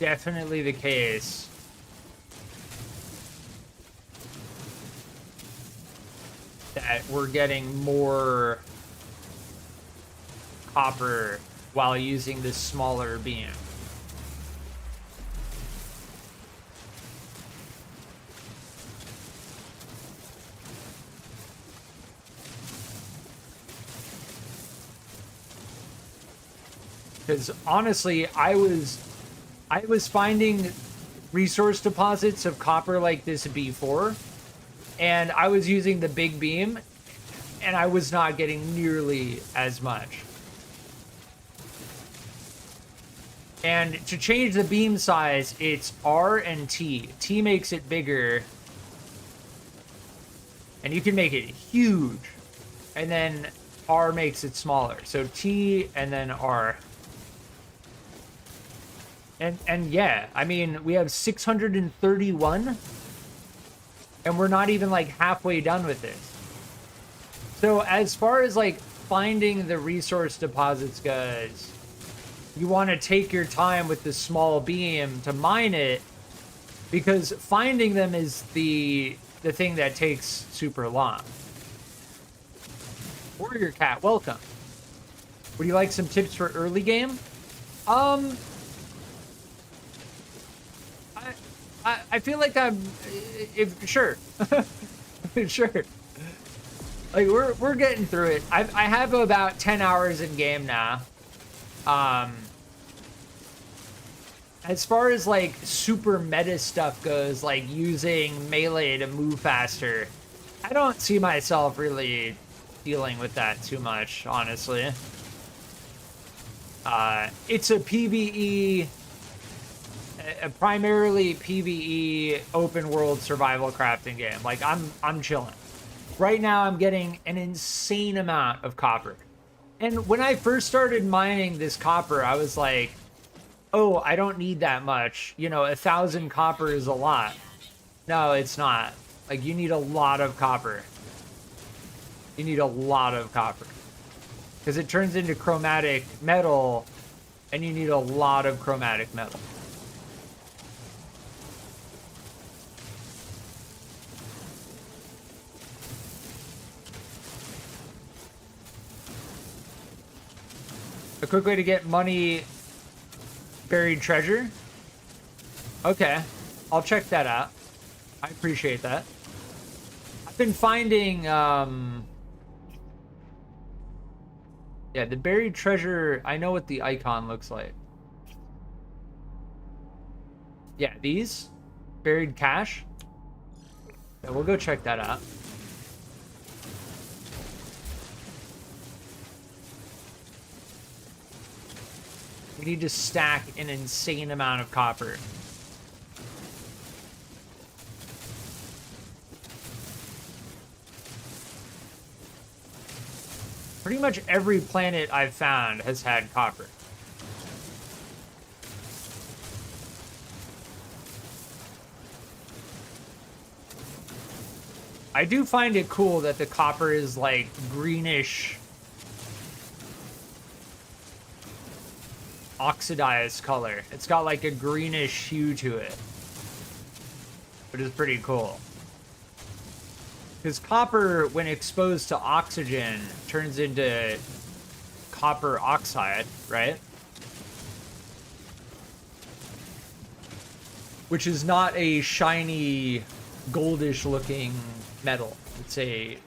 the case. That we're getting more copper while using this smaller beam. Because honestly, I was finding resource deposits of copper like this before, and I was using the big beam, and I was not getting nearly as much. And to change the beam size, it's R and T. T makes it bigger, and you can make it huge, and then R makes it smaller. So T and then R. And yeah, I mean, we have 631, and we're not even like halfway done with this. So as far as like finding the resource deposits goes, you want to take your time with the small beam to mine it, because finding them is the thing that takes super long. Warrior Cat, welcome. Would you like some tips for early game? I feel like I'm, sure, sure. Like we're getting through it. I have about 10 hours in game now. As far as like super meta stuff goes, like using melee to move faster, I don't see myself really dealing with that too much, honestly. It's a PvE. A primarily PvE open world survival crafting game. Like I'm chilling. Right now I'm getting an insane amount of copper. And when I first started mining this copper, I was like, oh, I don't need that much. You know, 1,000 copper is a lot. No, it's not. Like, you need a lot of copper. You need a lot of copper. Because it turns into chromatic metal, and you need a lot of chromatic metal. A quick way to get money, buried treasure. Okay, I'll check that out. I appreciate that. I've been finding, yeah, the buried treasure. I know what the icon looks like. Yeah, these buried cache. Yeah, we'll go check that out. We need to stack an insane amount of copper. Pretty much every planet I've found has had copper. I do find it cool that the copper is like greenish, oxidized color. It's got like a greenish hue to it, which is pretty cool. Because copper, when exposed to oxygen, turns into copper oxide, right? Which is not a shiny, goldish looking metal. It's a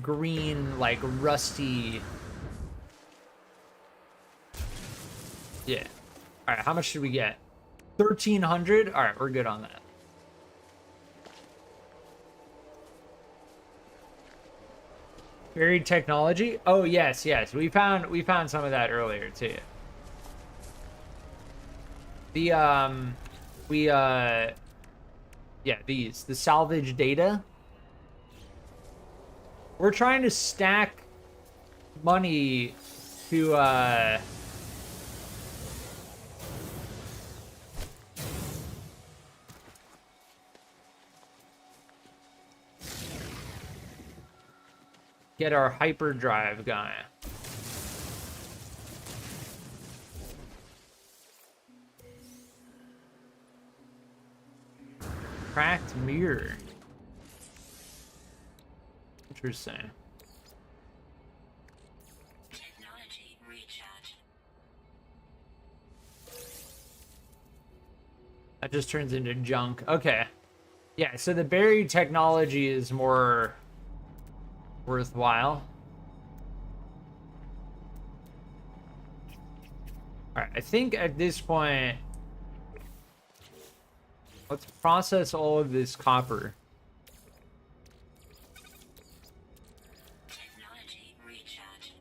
green, like rusty. Yeah. All right, how much should we get? 1,300? All right, we're good on that. Buried technology? Oh, yes, yes. We found some of that earlier too. The yeah, the salvage data. We're trying to stack money to get our hyperdrive guy. Cracked mirror. Interesting. Technology recharge. That just turns into junk. Okay. Yeah, so the buried technology is more worthwhile. All right, I think at this point, let's process all of this copper. Technology recharge.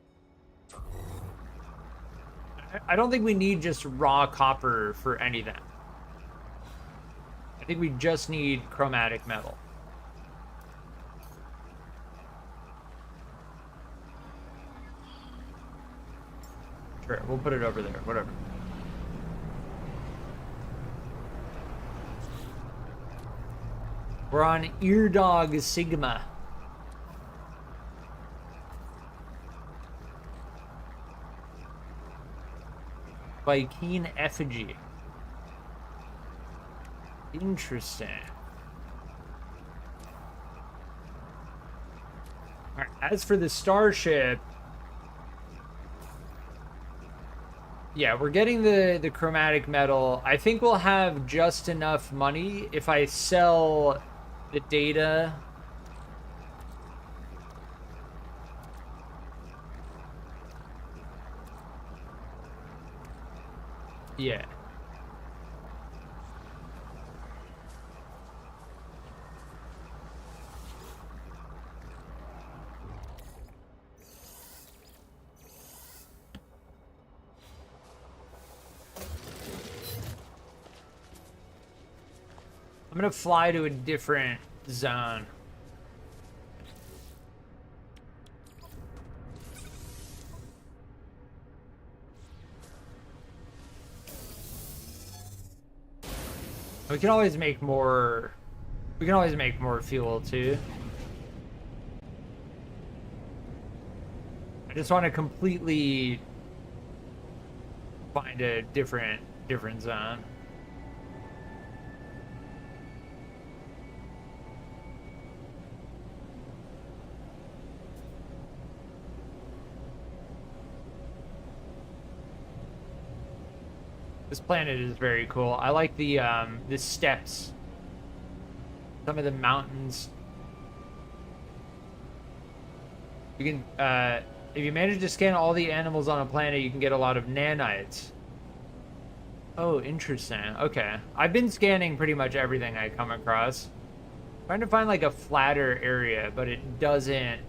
I don't think we need just raw copper for any of that. I think we just need chromatic metal. Sure, we'll put it over there, whatever. We're on Eardog Sigma. By Keen Effigy. Interesting. All right, as for the starship, yeah, we're getting the chromatic metal. I think we'll have just enough money if I sell the data. Yeah. I'm gonna fly to a different zone. We can always make more. We can always make more fuel too. I just want to completely find a different zone. This planet is very cool. I like the steps. Some of the mountains. You can, if you manage to scan all the animals on a planet, you can get a lot of nanites. Oh, interesting. Okay. I've been scanning pretty much everything I come across. Trying to find like a flatter area, but it doesn't.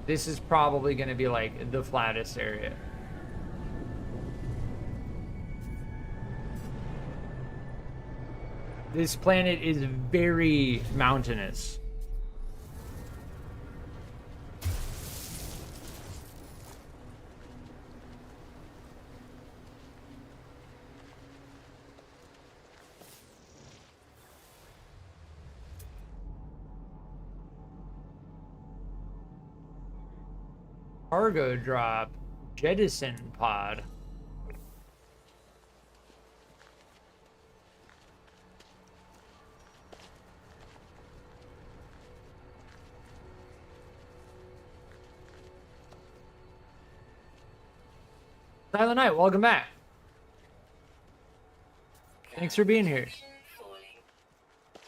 This is probably going to be like the flattest area. This planet is very mountainous. Cargo drop, jettison pod. Silent Night, welcome back. Thanks for being here.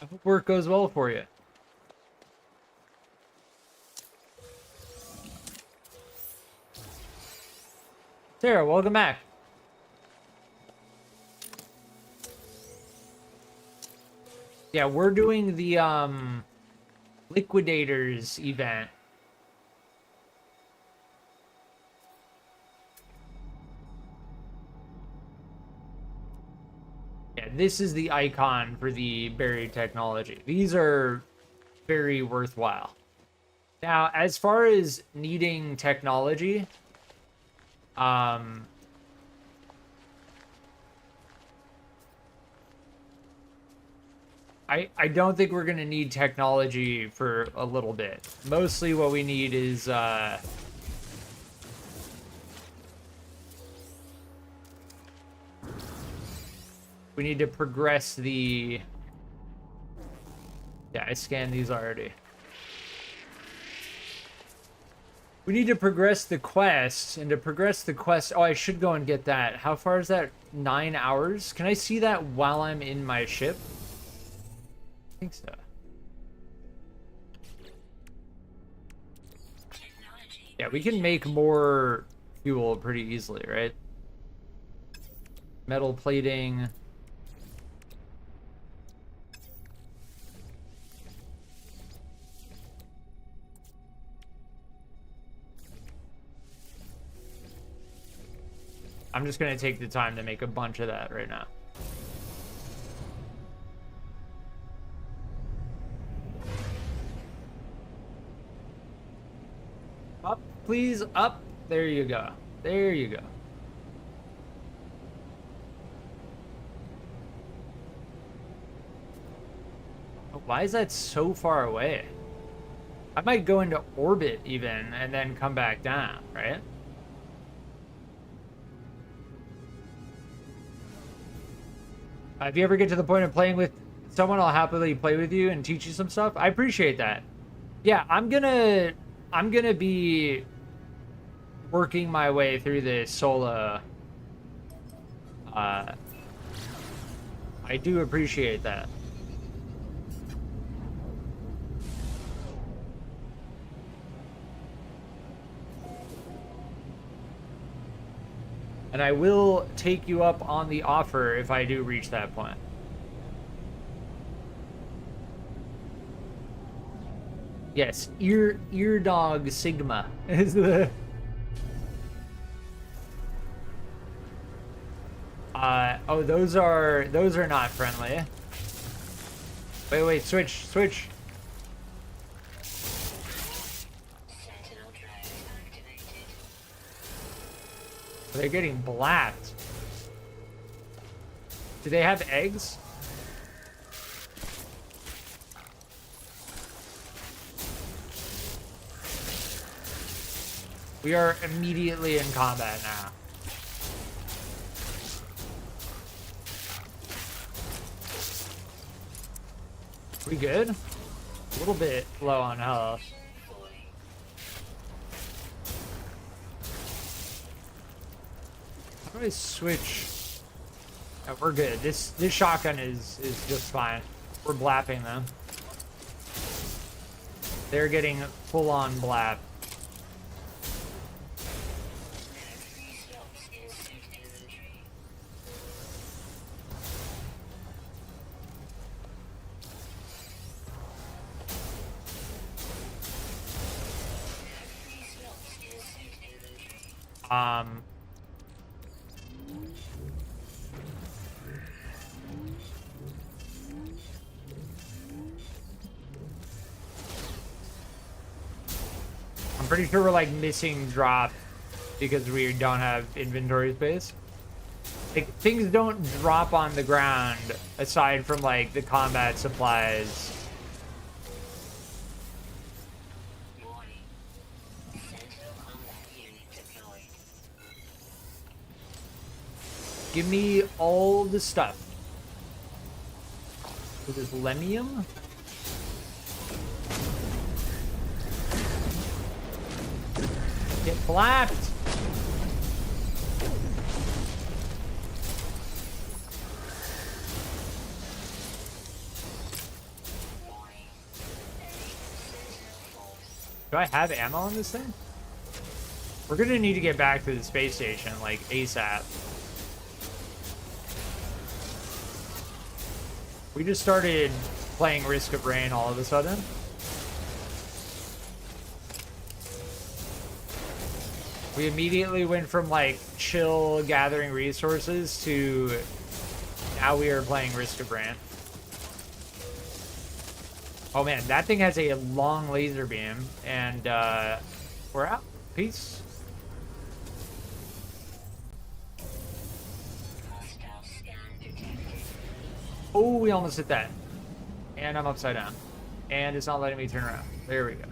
I hope work goes well for you. Sarah, welcome back. Yeah, we're doing the Liquidators event. Yeah, this is the icon for the buried technology. These are very worthwhile. Now, as far as needing technology, I don't think we're gonna need technology for a little bit. Mostly what we need is we need to progress the... Yeah, I scanned these already. We need to progress the quest, and to progress the quest... Oh, I should go and get that. How far is that? 9 hours? Can I see that while I'm in my ship? I think so. Yeah, we can make more fuel pretty easily, right? Metal plating... I'm just going to take the time to make a bunch of that right now. Up, please, up. There you go. There you go. Why is that so far away? I might go into orbit even and then come back down, right? If you ever get to the point of playing with someone, I'll happily play with you and teach you some stuff. I appreciate that. Yeah, I'm gonna be working my way through this solo. I do appreciate that. And I will take you up on the offer if I do reach that point. Yes, ear dog Sigma is the... Oh, those are not friendly. Wait, switch. They're getting blacked. Do they have eggs? We are immediately in combat now. We good? A little bit low on health. How do I switch? Oh, we're good. This shotgun is just fine. We're blapping them. They're getting full on blap. I'm pretty sure we're like missing drop because we don't have inventory space. Like, things don't drop on the ground aside from like the combat supplies. Give me all the stuff. Is this lemium? Get flapped. Do I have ammo on this thing? We're gonna need to get back to the space station, like, ASAP. We just started playing Risk of Rain all of a sudden. We immediately went from like chill gathering resources to now we are playing Risk of Rain. Oh man, that thing has a long laser beam, and we're out. Peace. Oh, we almost hit that. And I'm upside down. And it's not letting me turn around. There we go.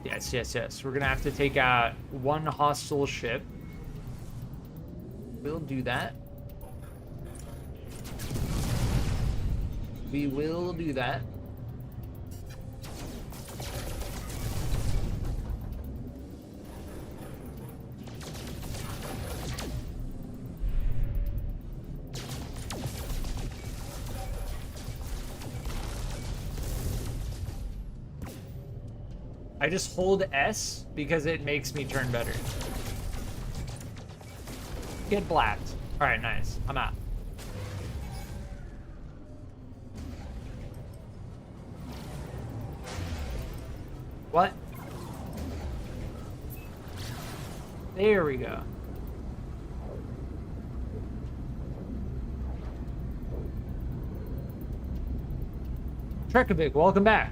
Yes, yes, yes. We're gonna have to take out one hostile ship. We'll do that. We will do that. I just hold S because it makes me turn better. Get blacked. All right, nice. I'm out. What? There we go. Trekavic, welcome back.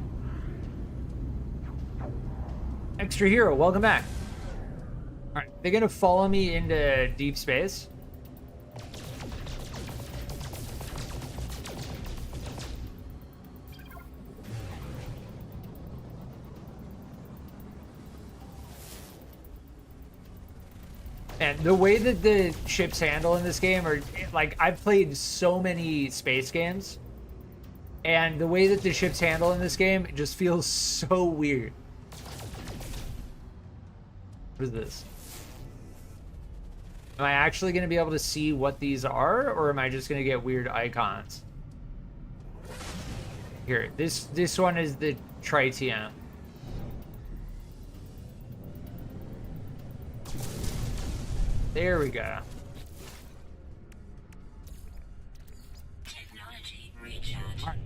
Extra Hero, welcome back. All right, they're gonna follow me into deep space. And the way that the ships handle in this game are like, I've played so many space games, and the way that the ships handle in this game, it just feels so weird. What is this? Am I actually going to be able to see what these are, or am I just going to get weird icons? Here, this one is the Tritium. There we go. Technology recharge. Right.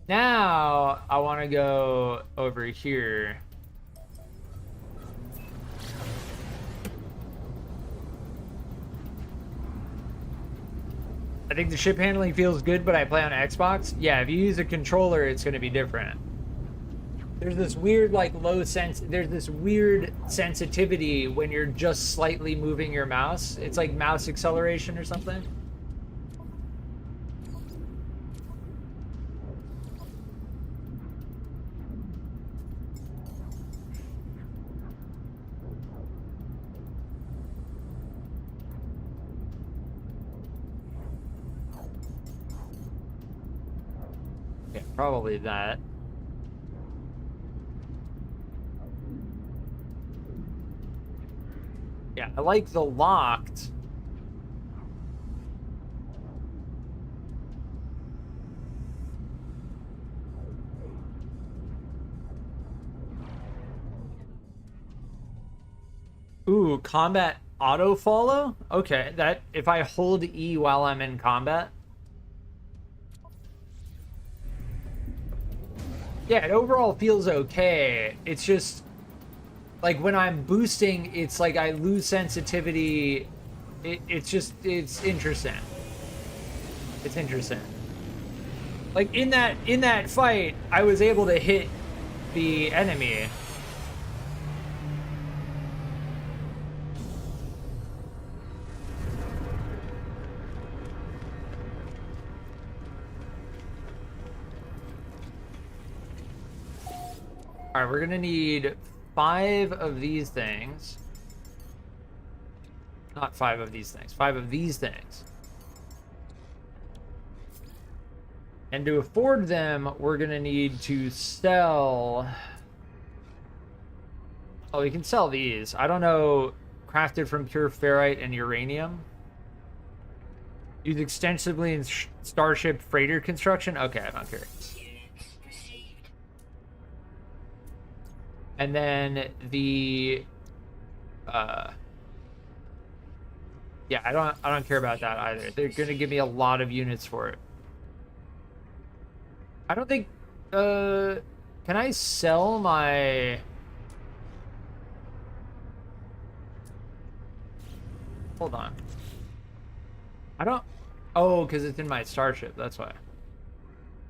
Now I want to go over here. I think the ship handling feels good, but I play on Xbox. Yeah, if you use a controller, it's going to be different. There's this weird, like, there's this weird sensitivity when you're just slightly moving your mouse. It's like mouse acceleration or something. Yeah, probably that. Yeah, I like the locked. Ooh, combat auto follow? Okay, that if I hold E while I'm in combat. Yeah, it overall feels okay. It's just like when I'm boosting, it's like I lose sensitivity. It's interesting. It's interesting. Like in that fight, I was able to hit the enemy. All right, we're gonna need 5 of these things. Not 5 of these things. 5 of these things. And to afford them, we're gonna need to sell. Oh, we can sell these. I don't know. Crafted from pure ferrite and uranium. Used extensively in Starship freighter construction. Okay, I don't care. Units received. And then the yeah, I don't care about that either. They're gonna give me a lot of units for it. I don't think can I sell my hold on. I don't oh, because it's in my starship, that's why.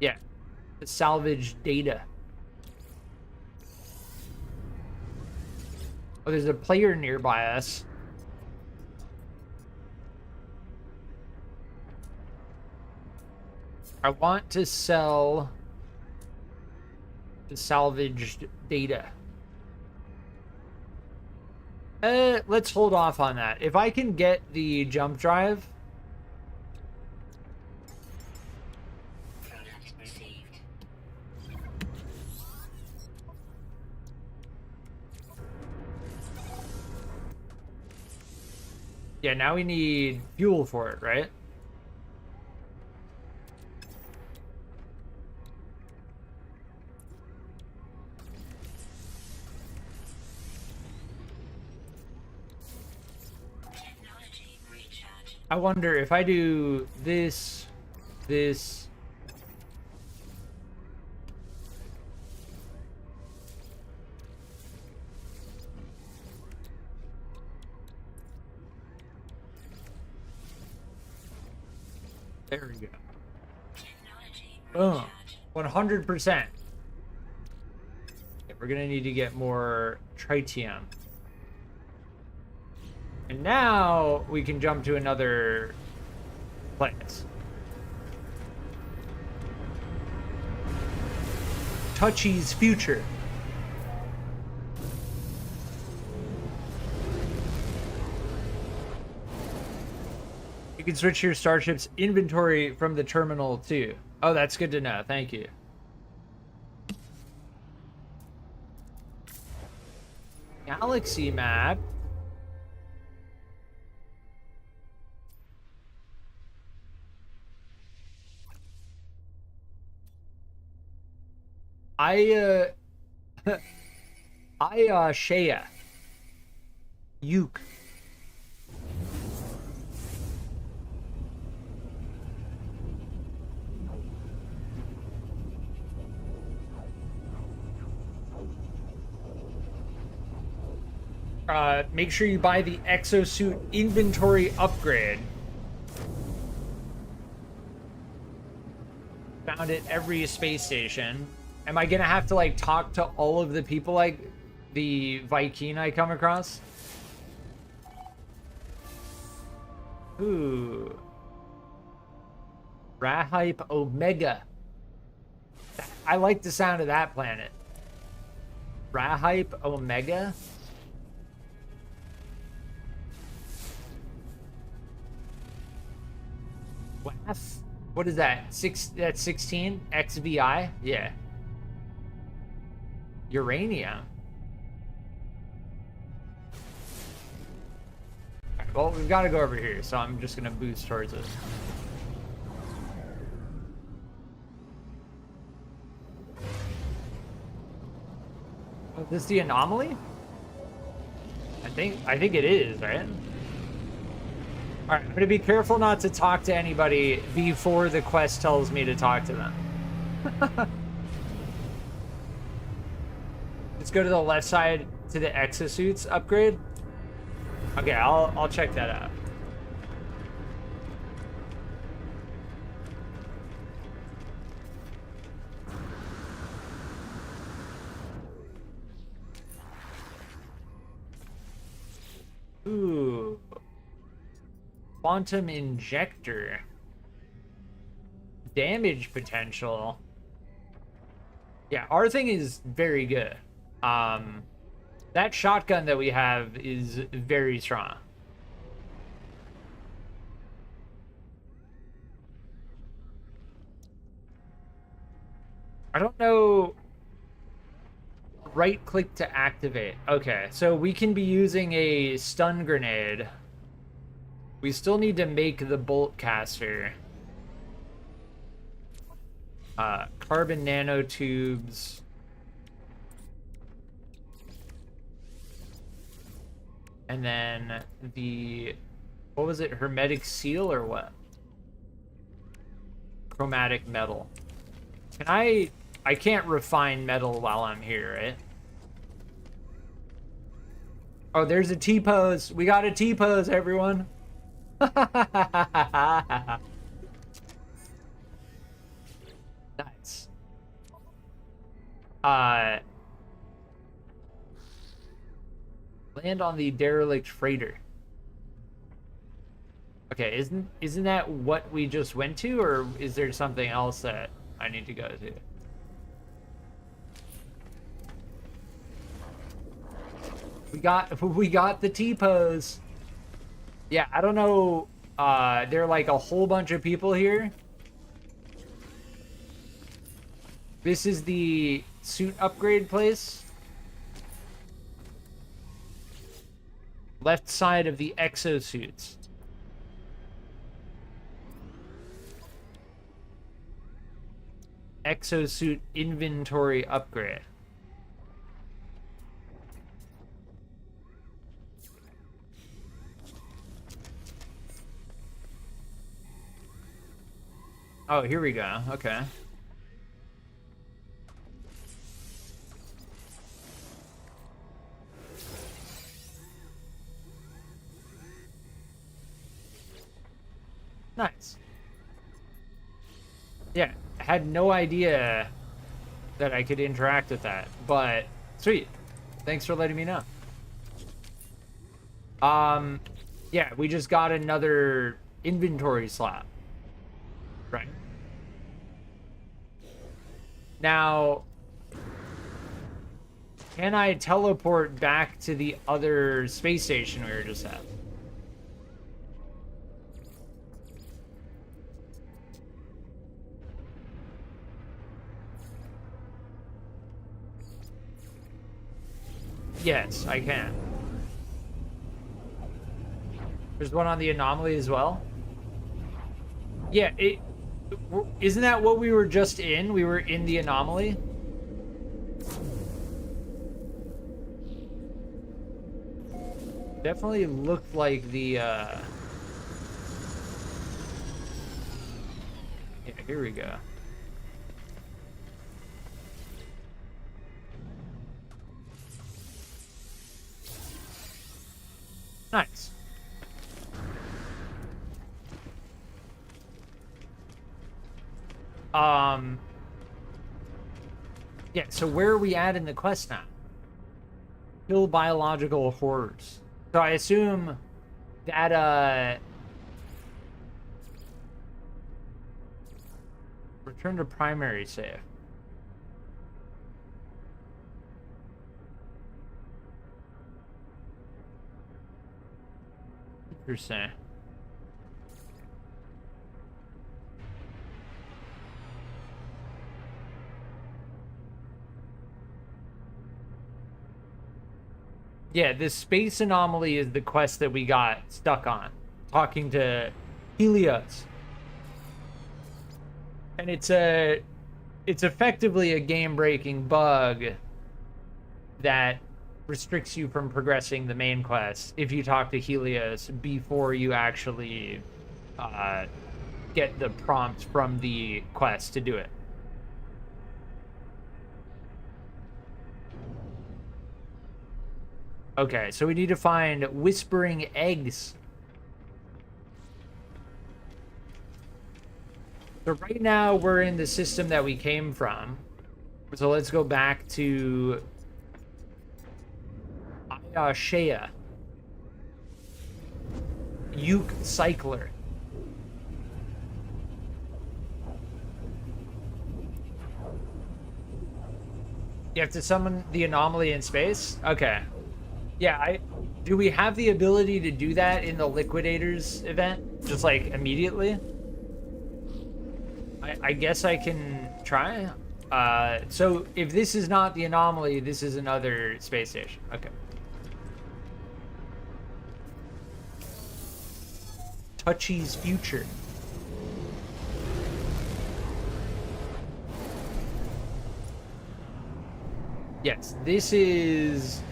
Yeah. Salvage data. Oh, there's a player nearby us. I want to sell the salvaged data. Let's hold off on that. If I can get the jump drive. Product received. Yeah, now we need fuel for it, right? Technology recharge. I wonder if I do this. There we go. Technology Boom. recharge. 100%. We're gonna need to get more tritium. And now we can jump to another place. Touchy's future. You can switch your starship's inventory from the terminal too. Oh, that's good to know. Thank you. Galaxy map. Shea. Uke. Make sure you buy the exosuit inventory upgrade. Found it every space station. Am I gonna have to like talk to all of the people like the Viking I come across? Ooh. Rahype Omega. I like the sound of that planet. Rahype Omega? WAF? What is that? That's 16? XVI? Yeah. Uranium. Well, we've got to go over here, so I'm just going to boost towards it. Oh, this the anomaly? I think it is, right? All right, I'm gonna be careful not to talk to anybody before the quest tells me to talk to them. Let's go to the left side to the exosuits upgrade. Okay, I'll check that out. Ooh. Quantum injector. Damage potential. Yeah, our thing is very good. That shotgun that we have is very strong. I don't know. Right click to activate. Okay, so we can be using a stun grenade. We still need to make the bolt caster. Carbon nanotubes. And then the, what was it? Hermetic seal or what? Chromatic metal. Can I can't refine metal while I'm here, right? Oh, there's a T-pose. We got a T-pose, everyone. Nice. Land on the derelict freighter. Okay, isn't that what we just went to, or is there something else that I need to go to? We got the T-pose. Yeah, I don't know. There are like a whole bunch of people here. This is the suit upgrade place. Left side of the exosuits. Exosuit inventory upgrade. Oh, here we go. Okay. Nice. Yeah, I had no idea that I could interact with that, but sweet. Thanks for letting me know. Yeah, we just got another inventory slot. Right. Now, can I teleport back to the other space station we were just at? Yes, I can. There's one on the anomaly as well. Yeah, isn't that what we were just in? We were in the anomaly. Definitely looked like the yeah, here we go. Nice. Yeah, so where are we at in the quest now? Kill biological horrors. So I assume that, return to primary save. Interesting. Yeah, this space anomaly is the quest that we got stuck on, talking to Helios. And it's effectively a game-breaking bug that restricts you from progressing the main quest if you talk to Helios before you actually get the prompt from the quest to do it. Okay, so we need to find whispering eggs. So right now we're in the system that we came from. So let's go back to Shea. Uke Cycler. You have to summon the anomaly in space? Okay. Yeah, do we have the ability to do that in the Liquidators event? Just like immediately? I guess I can try. So if this is not the anomaly, this is another space station. Okay. Touchy's future. Yes, this is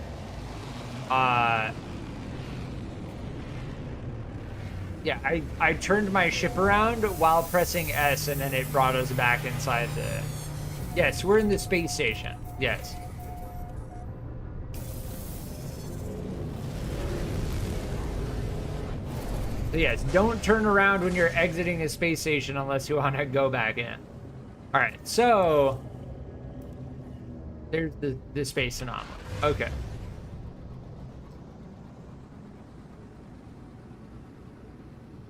yeah, I turned my ship around while pressing S, and then it brought us back inside the... Yes, we're in the space station. Yes. So yes, don't turn around when you're exiting a space station unless you want to go back in. All right, so there's the space anomaly. Okay.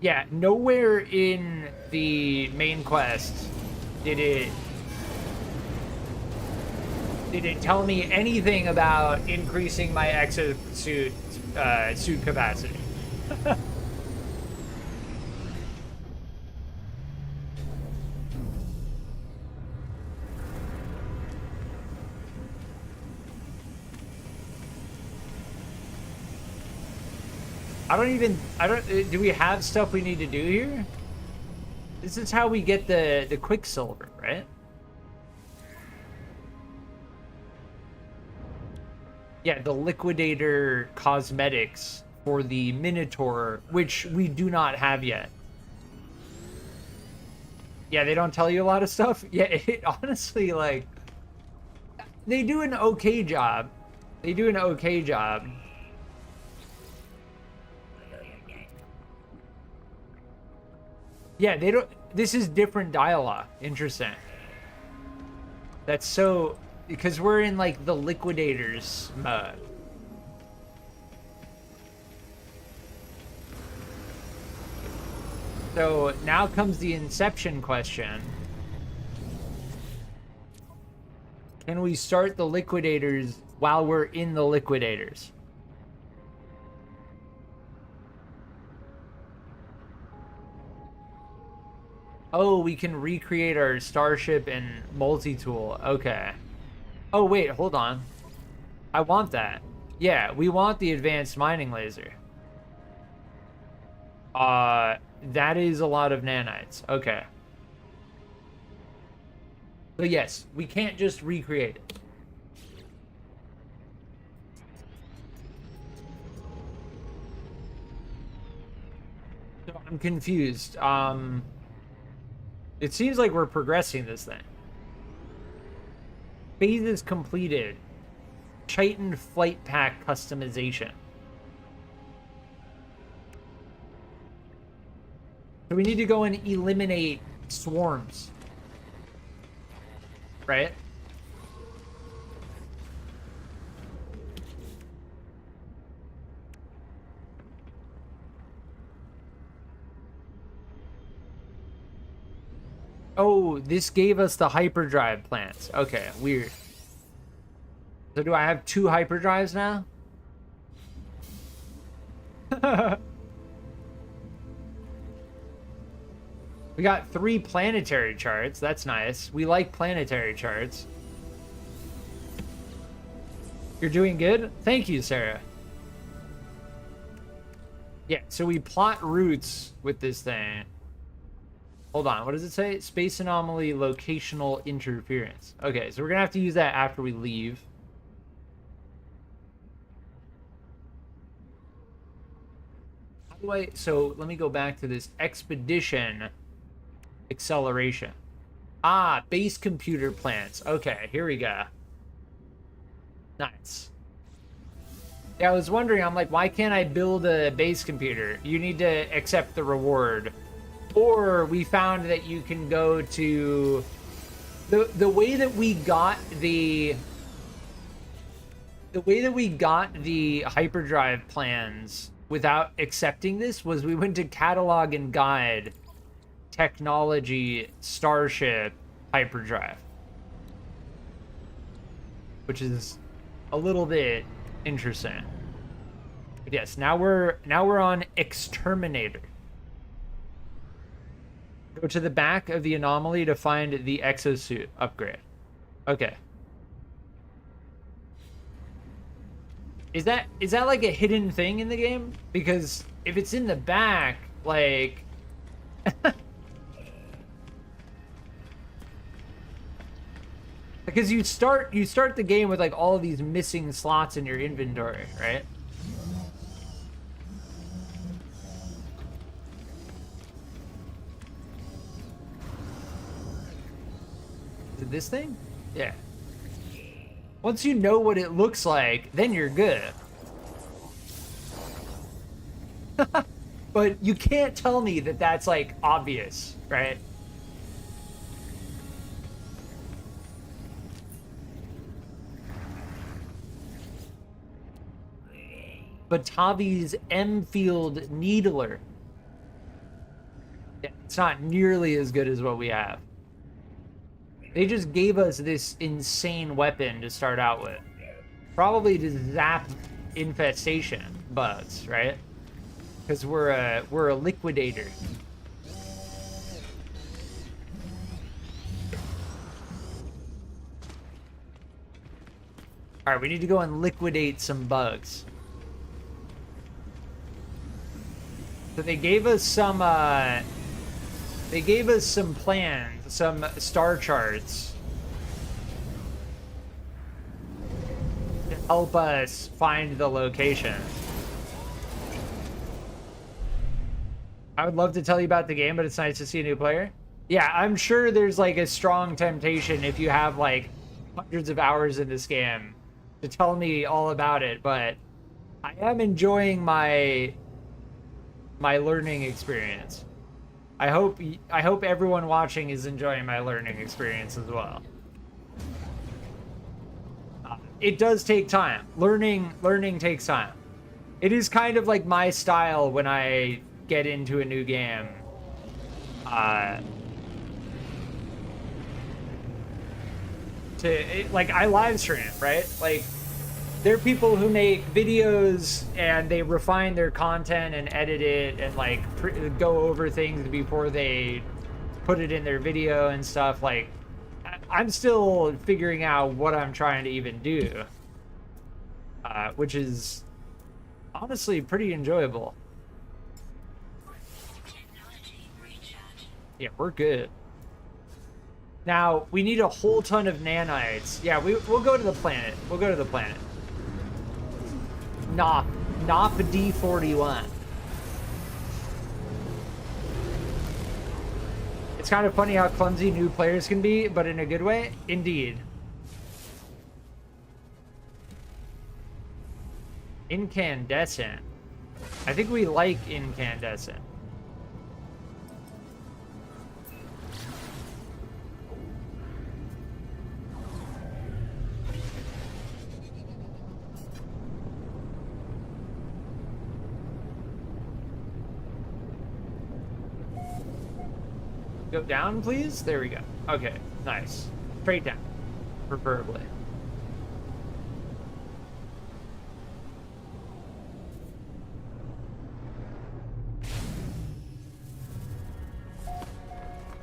Yeah, nowhere in the main quest did it tell me anything about increasing my exosuit suit capacity. Do we have stuff we need to do here? This is how we get the Quicksilver, right? Yeah, the Liquidator cosmetics for the Minotaur, which we do not have yet. Yeah, they don't tell you a lot of stuff. Yeah, it honestly, like, they do an okay job. They do an okay job. Yeah, they don't... This is different dialogue. Interesting. That's so... Because we're in, like, the Liquidators mode. So, now comes the Inception question. Can we start the Liquidators while we're in the Liquidators? Oh, we can recreate our starship and multi-tool. Okay. Oh, wait, hold on. I want that. Yeah, we want the advanced mining laser. That is a lot of nanites. Okay. So yes, we can't just recreate it. So I'm confused. It seems like we're progressing this thing. Phases completed. Chitin flight pack customization. So we need to go and eliminate swarms. Right? Oh, this gave us the hyperdrive plants. Okay, weird. So do I have 2 hyperdrives now? We got 3 planetary charts. That's nice. We like planetary charts. You're doing good? Thank you, Sarah. Yeah, so we plot routes with this thing. Hold on, what does it say? Space anomaly, locational interference. Okay, so we're gonna have to use that after we leave. How do I, so let me go back to this expedition acceleration. Ah, base computer plants. Okay, here we go. Nice. Yeah, I was wondering, I'm like, why can't I build a base computer? You need to accept the reward. Or we found that you can go to the way that we got the hyperdrive plans without accepting this was we went to catalog and guide technology Starship hyperdrive, which is a little bit interesting. But yes, now we're on Exterminator. Go to the back of the anomaly to find the exosuit upgrade. Okay. Is that like a hidden thing in the game? Because if it's in the back, like because you start the game with like all of these missing slots in your inventory, right? Is it this thing? Yeah. Once you know what it looks like, then you're good. But you can't tell me that that's like obvious, right? Batavi's M-Field Needler. Yeah, it's not nearly as good as what we have. They just gave us this insane weapon to start out with. Probably to zap infestation bugs, right? Because we're a liquidator. All right, we need to go and liquidate some bugs. So they gave us some plans, some star charts to help us find the location. I would love to tell you about the game, but it's nice to see a new player. Yeah, I'm sure there's like a strong temptation if you have like hundreds of hours in this game to tell me all about it, but I am enjoying my learning experience. I hope everyone watching is enjoying my learning experience as well. It does take time. Learning takes time. It is kind of like my style when I get into a new game. Like I live stream, right? Like there are people who make videos and they refine their content and edit it and like go over things before they put it in their video and stuff. Like I'm still figuring out what I'm trying to even do, which is honestly pretty enjoyable. Yeah, we're good. Now we need a whole ton of nanites. Yeah, we'll go to the planet. We'll go to the planet. Nop D41. It's kind of funny how clumsy new players can be, but in a good way. Indeed. Incandescent. I think we like incandescent. Go down, please? There we go. Okay, nice. Straight down, preferably.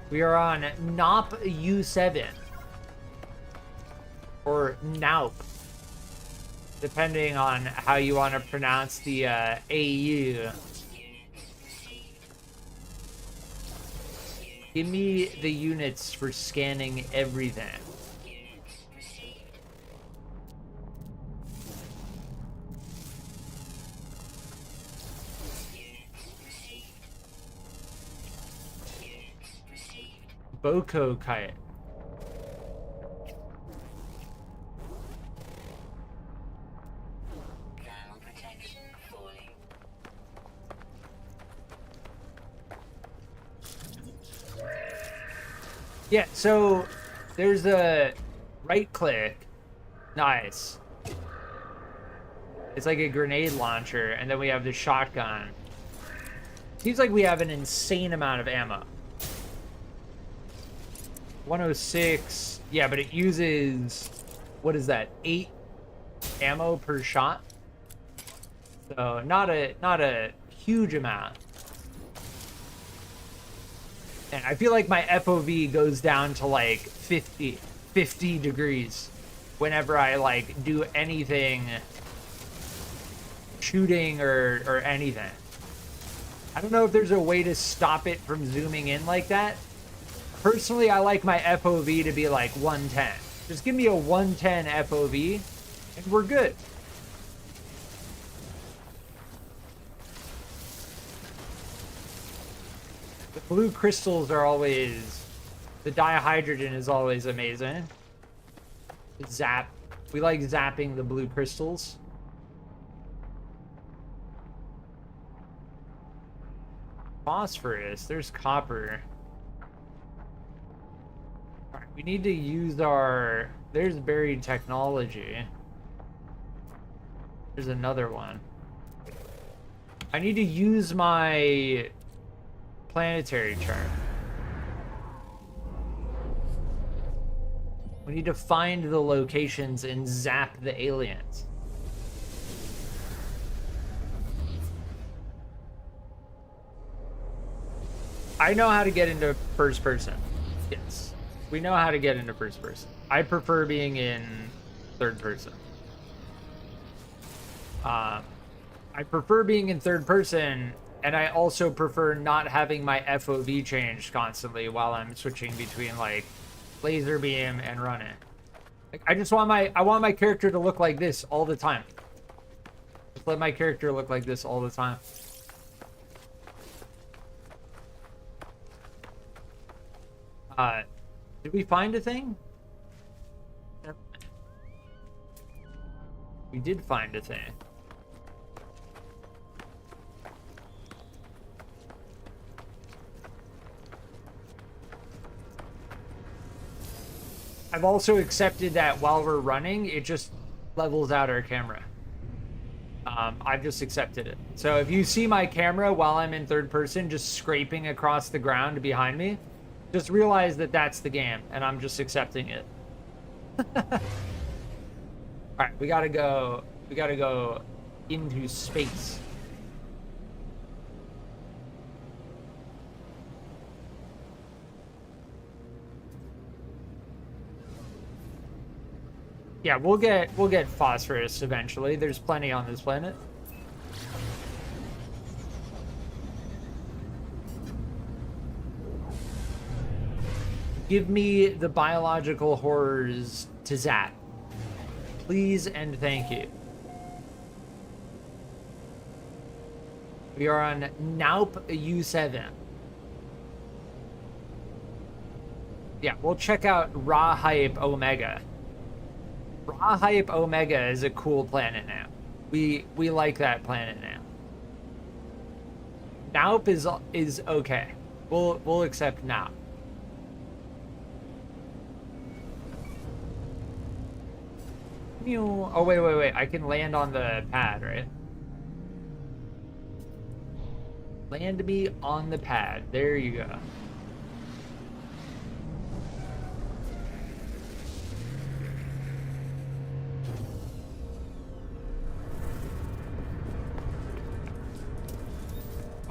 We are on NOP U7. Or NAUP. Depending on how you want to pronounce the AU. Give me the units for scanning everything. Units received. Units received. Units received. Boko kite. Thermal protection falling. Yeah, so there's a right click. Nice. It's like a grenade launcher, and then we have the shotgun. Seems like we have an insane amount of ammo. 106. Yeah, but it uses, what is that? 8 ammo per shot. So not a huge amount. And I feel like my FOV goes down to like 50 degrees whenever I like do anything shooting or anything. I don't know if there's a way to stop it from zooming in like that. Personally, I like my FOV to be like 110. Just give me a 110 FOV and we're good. The blue crystals are always, the dihydrogen is always amazing. Zap. We like zapping the blue crystals. Phosphorus, there's copper. All right, we need to use our, there's buried technology. There's another one. I need to use my planetary chart. We need to find the locations and zap the aliens. I know how to get into first person. Yes. We know how to get into first person. I prefer being in third person. I prefer being in third person, and I also prefer not having my FOV changed constantly while I'm switching between like laser beam and running. Like, I want my character to look like this all the time. Just let my character look like this all the time. Did we find a thing? We did find a thing. I've also accepted that while we're running, it just levels out our camera. I've just accepted it. So if you see my camera while I'm in third person just scraping across the ground behind me, just realize that that's the game, and I'm just accepting it. All right, we gotta go into space. Yeah, we'll get phosphorus eventually. There's plenty on this planet. Give me the biological horrors to zap. Please and thank you. We are on Naup U7. Yeah, we'll check out Raw Hype Omega. Raw Hype Omega is a cool planet now. We like that planet now. Naup is okay. We'll accept Naup. Oh, wait. I can land on the pad, right? Land me on the pad. There you go.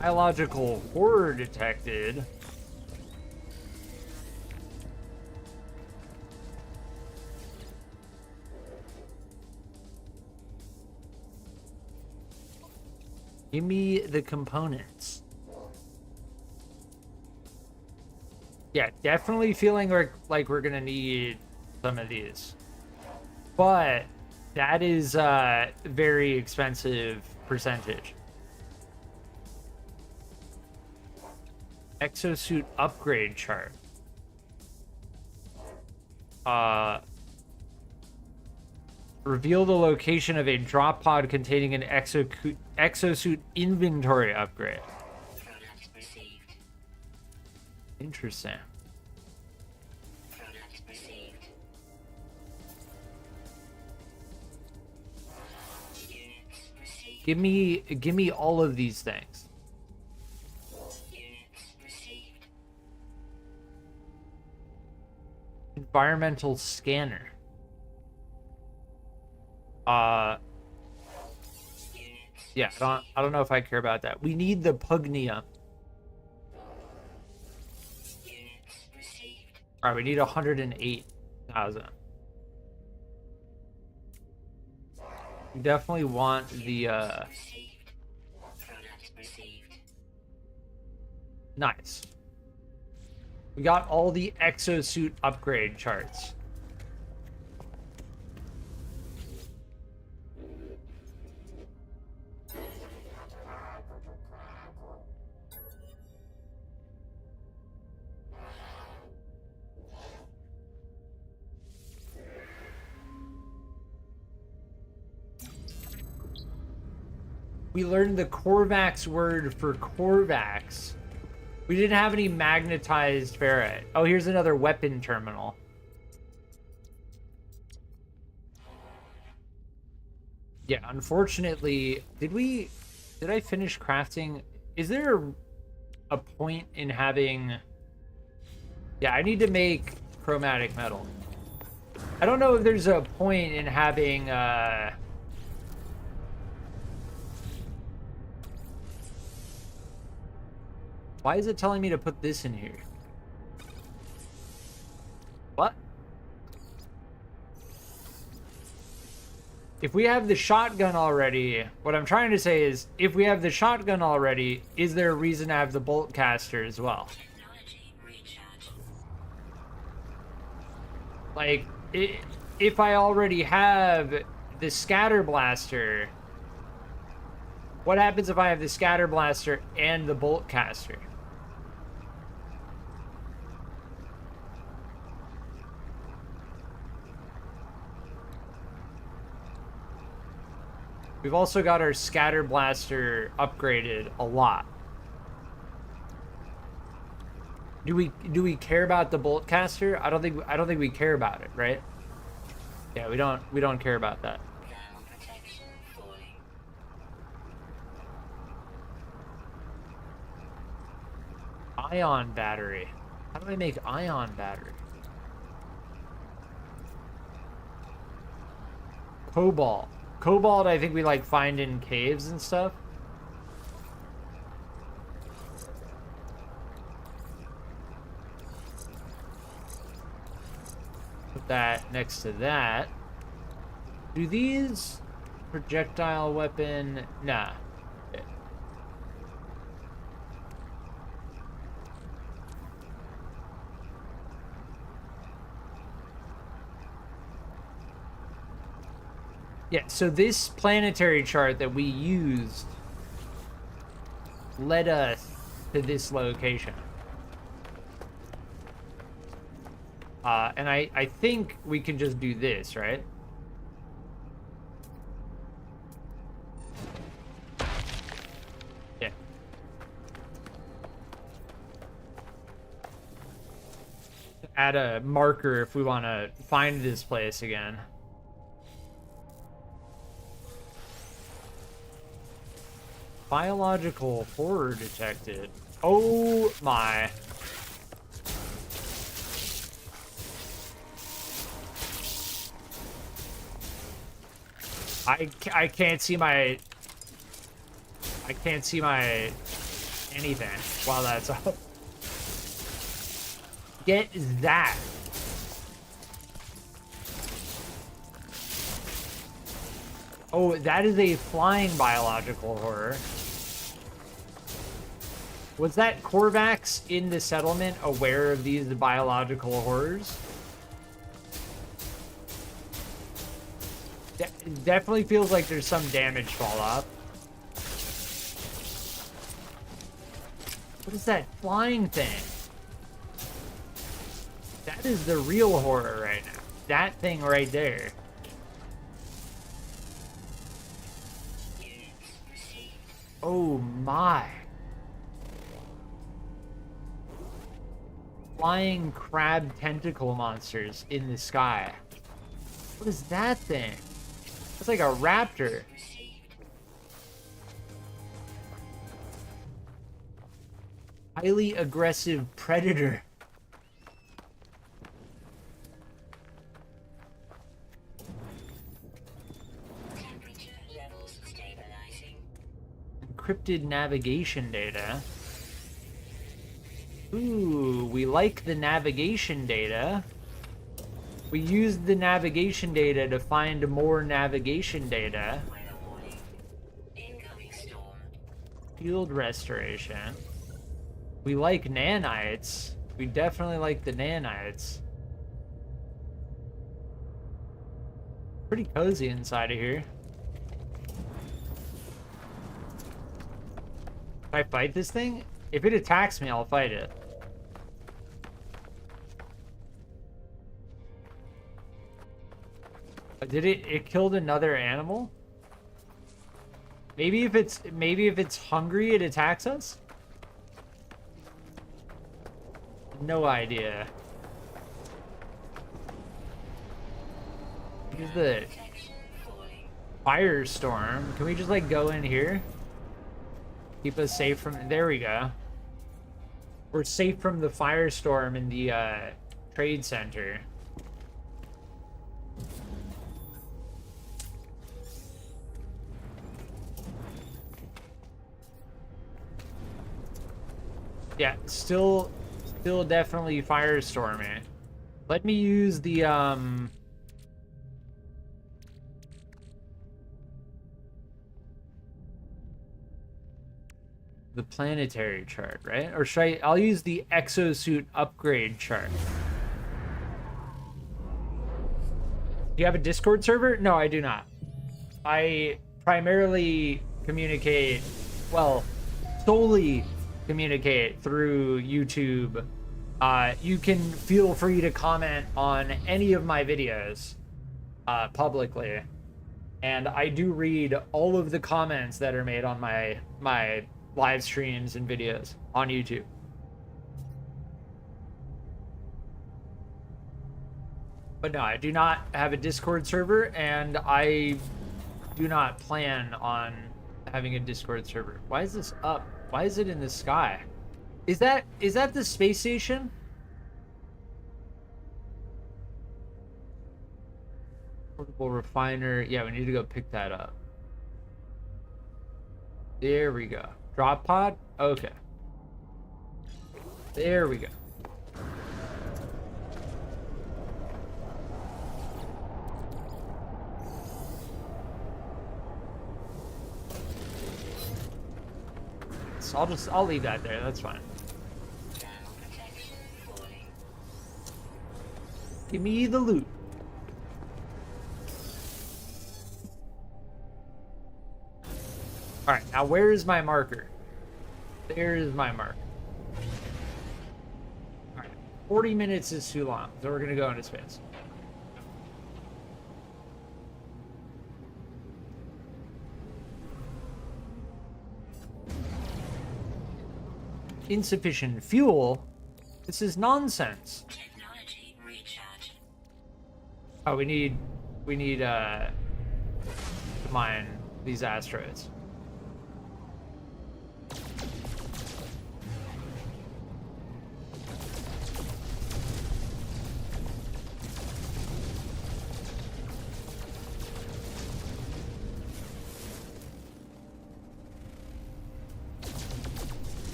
Biological horror detected. Give me the components. Yeah, definitely feeling like we're gonna need some of these. But that is a very expensive percentage. Exosuit upgrade chart. Reveal the location of a drop pod containing an exosuit inventory upgrade. Product received. Interesting. Product received. Units received. Give me all of these things. Units received. Environmental scanner. Units Yeah, I don't know if I care about that. We need the pugnium. Units received. All right, we need 108,000. We definitely want the Received. Product received. nice. We got all the exosuit upgrade charts. We learned the Korvax word for Korvax. We didn't have any magnetized ferrite. Oh, here's another weapon terminal. Yeah, unfortunately, did I finish crafting? Is there a point in having... Yeah, I need to make chromatic metal. I don't know if there's a point in having, Why is it telling me to put this in here? What? If we have the shotgun already, what I'm trying to say is, if we have the shotgun already, is there a reason to have the bolt caster as well? Technology recharge. Like, if I already have the scatter blaster, what happens if I have the scatter blaster and the bolt caster? We've also got our scatter blaster upgraded a lot. Do we care about the bolt caster? I don't think we care about it, right? Yeah, we don't care about that. Thermal protection falling. Ion battery. How do I make ion battery? Cobalt. Cobalt, I think we like find in caves and stuff. Put that next to that. Do these projectile weapon? Nah. Okay. Yeah, so this planetary chart that we used led us to this location. And I think we can just do this, right? Yeah. Add a marker if we want to find this place again. Biological horror detected. Oh my. I can't see my anything while that's up. Get that. Oh, that is a flying biological horror. Was that Korvax in the settlement aware of these biological horrors? Definitely feels like there's some damage fall off. What is that flying thing? That is the real horror right now. That thing right there. Oh my. Flying crab tentacle monsters in the sky. What is that thing? It's like a raptor. Highly aggressive predator. Temperature levels stabilizing. Encrypted navigation data. Ooh, we like the navigation data. We used the navigation data to find more navigation data. Weather warning. Incoming storm. Field restoration. We like nanites. We definitely like the nanites. Pretty cozy inside of here. Can I fight this thing? If it attacks me, I'll fight it. Did it killed another animal? Maybe if it's hungry, it attacks us? No idea. Here's the Protection falling. firestorm. Can we just like go in here? Keep us safe from, there we go. We're safe from the firestorm in the trade center. Yeah, still definitely firestorming. Let me use the planetary chart, right? Or should I'll use the exosuit upgrade chart. Do you have a Discord server? No, I do not. I primarily communicate, well, solely communicate through YouTube. You can feel free to comment on any of my videos publicly. And I do read all of the comments that are made on my live streams and videos on YouTube. But no, I do not have a Discord server, and I do not plan on having a Discord server. Why is this up? Why is it in the sky? Is that the space station? Portable refiner. Yeah, we need to go pick that up. There we go. Drop pod? Okay. There we go. So I'll leave that there. That's fine. Thermal protection falling. Give me the loot. All right, now where is my marker? There is my marker. All right, 40 minutes is too long, so we're gonna go into space. Insufficient fuel? This is nonsense. Technology recharge. Oh, we need to mine these asteroids.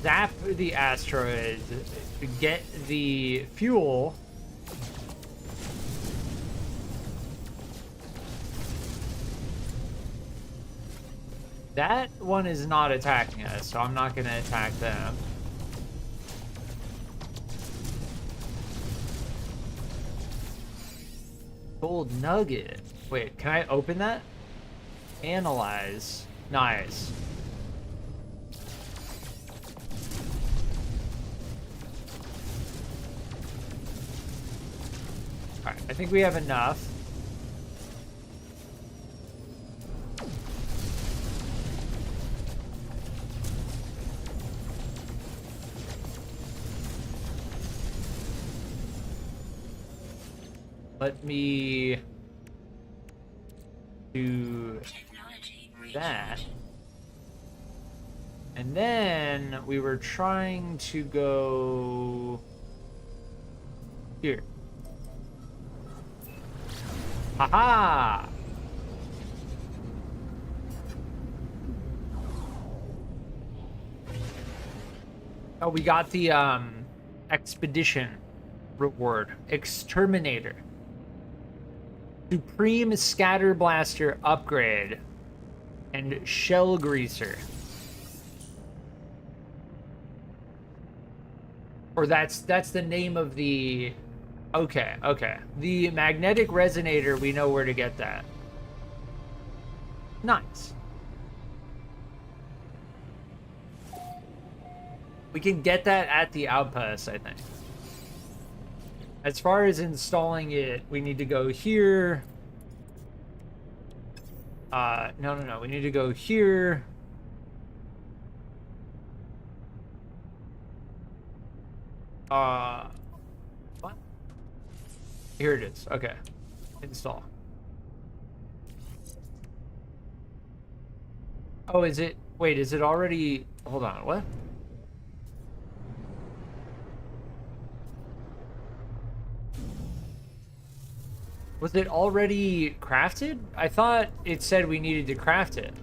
Zap the asteroid, get the fuel, That one is not attacking us, so I'm not gonna attack them. Gold nugget. Wait, can I open that? Analyze. Nice. Alright, I think we have enough. Let me do that. And then we were trying to go here. Haha! Oh, we got the expedition reward. Exterminator. Supreme Scatter Blaster upgrade. And Shell Greaser. Or that's the name of the... Okay, okay. The magnetic resonator, we know where to get that. Nice. We can get that at the outpost, I think. As far as installing it, we need to go here. No. We need to go here. What? Here it is. Okay. Install. Oh, is it? Wait, is it already? Hold on. What? Was it already crafted? I thought it said we needed to craft it.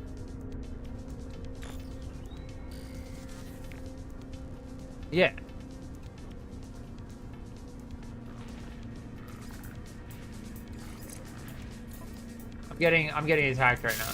Yeah. I'm getting attacked right now.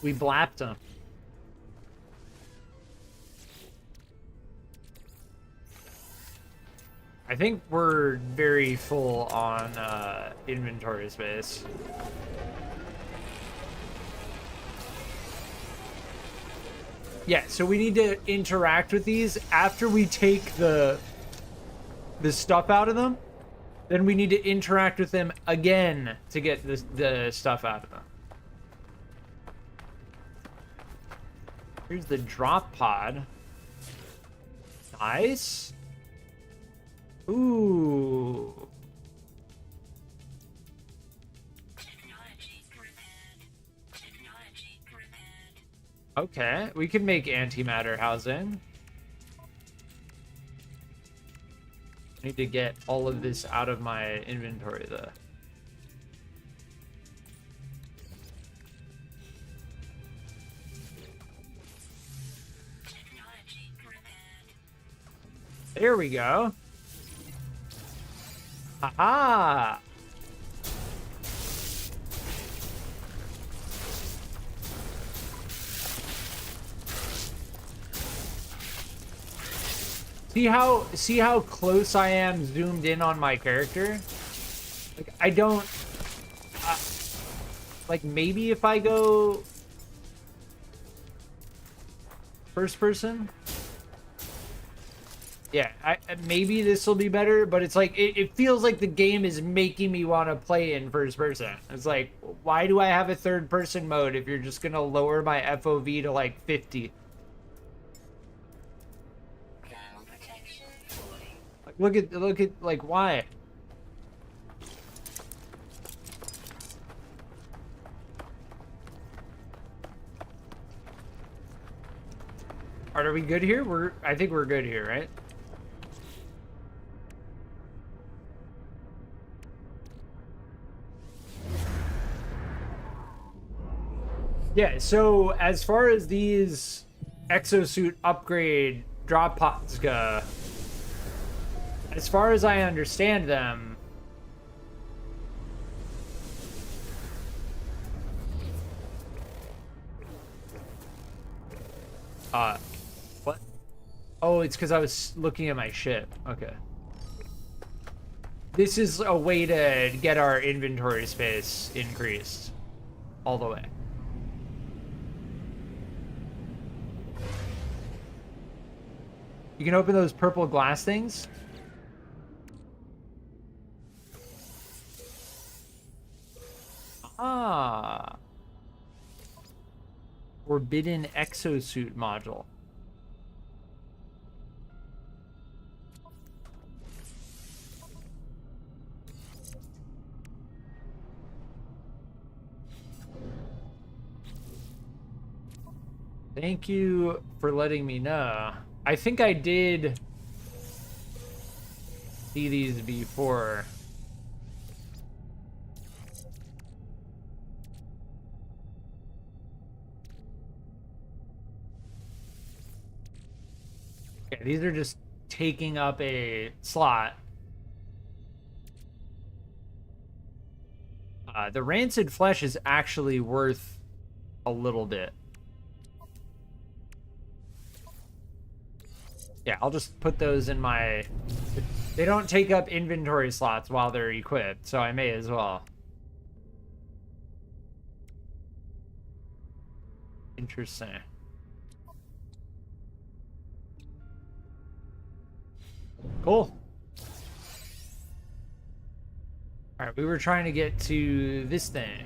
We blapped him. I think we're very full on inventory space. Yeah, so we need to interact with these after we take the stuff out of them. Then we need to interact with them again to get the stuff out of them. Here's the drop pod. Nice. Ooh. Okay, we can make antimatter housing. I need to get all of this out of my inventory though. There we go. Haha. See how close I am zoomed in on my character? Like I don't like maybe if I go first person. Yeah, maybe this will be better, but it's like it feels like the game is making me want to play in first person. It's like, why do I have a third person mode if you're just gonna lower my FOV to like 50? Thermal protection falling. Like, look at like why? Are we good here? I think we're good here, right? Yeah, so as far as these exosuit upgrade drop pods go, as far as I understand them, what? Oh, it's because I was looking at my ship. Okay. This is a way to get our inventory space increased all the way. You can open those purple glass things. Ah. Forbidden exosuit module. Thank you for letting me know. I think I did see these before. Okay, these are just taking up a slot. The rancid flesh is actually worth a little bit. Yeah, I'll just put those in my... They don't take up inventory slots while they're equipped, so I may as well. Interesting. Cool. All right, we were trying to get to this thing.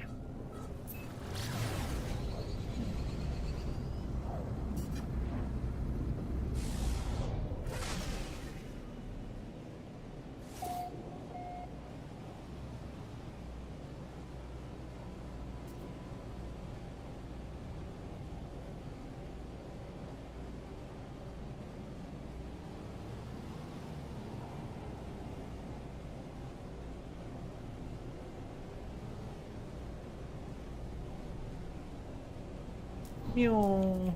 Meow.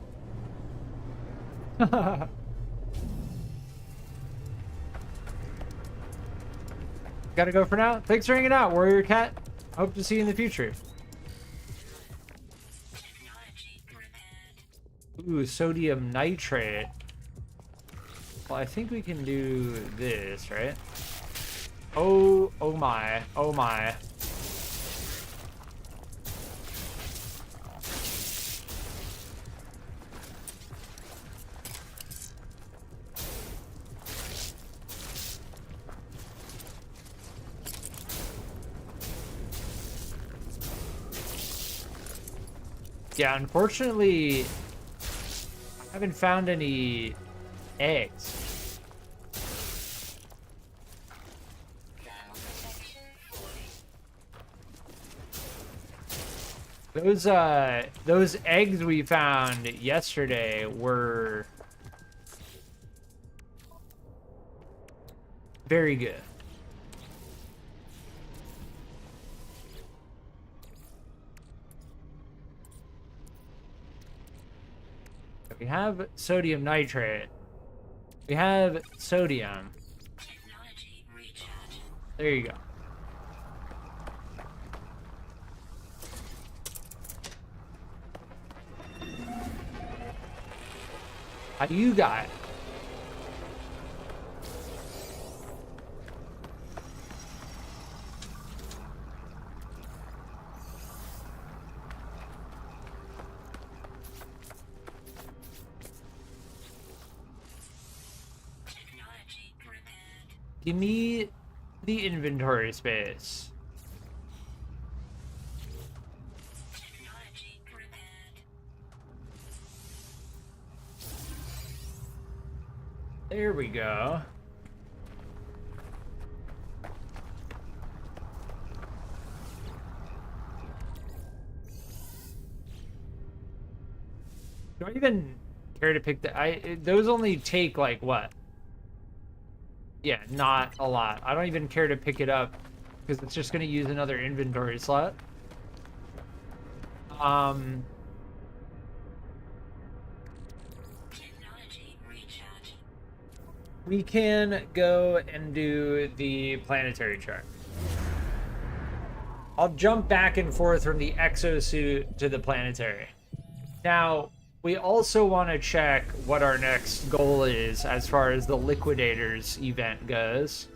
Gotta go for now. Thanks for hanging out, Warrior Cat. Hope to see you in the future. Technology repaired. Ooh, sodium nitrate. Well, I think we can do this, right? Oh my, oh my. Yeah, unfortunately, I haven't found any eggs. Thermal protection falling. Those eggs we found yesterday were very good. We have sodium nitrate. We have sodium. Technology recharge. There you go. How you got? Technology Give me the inventory space. Technology prepared. There we go. Do I even care to pick the... those only take, like, what? Yeah, not a lot. I don't even care to pick it up because it's just going to use another inventory slot. Technology recharge. We can go and do the planetary chart. I'll jump back and forth from the exosuit to the planetary. Now, we also want to check what our next goal is as far as the Liquidators event goes.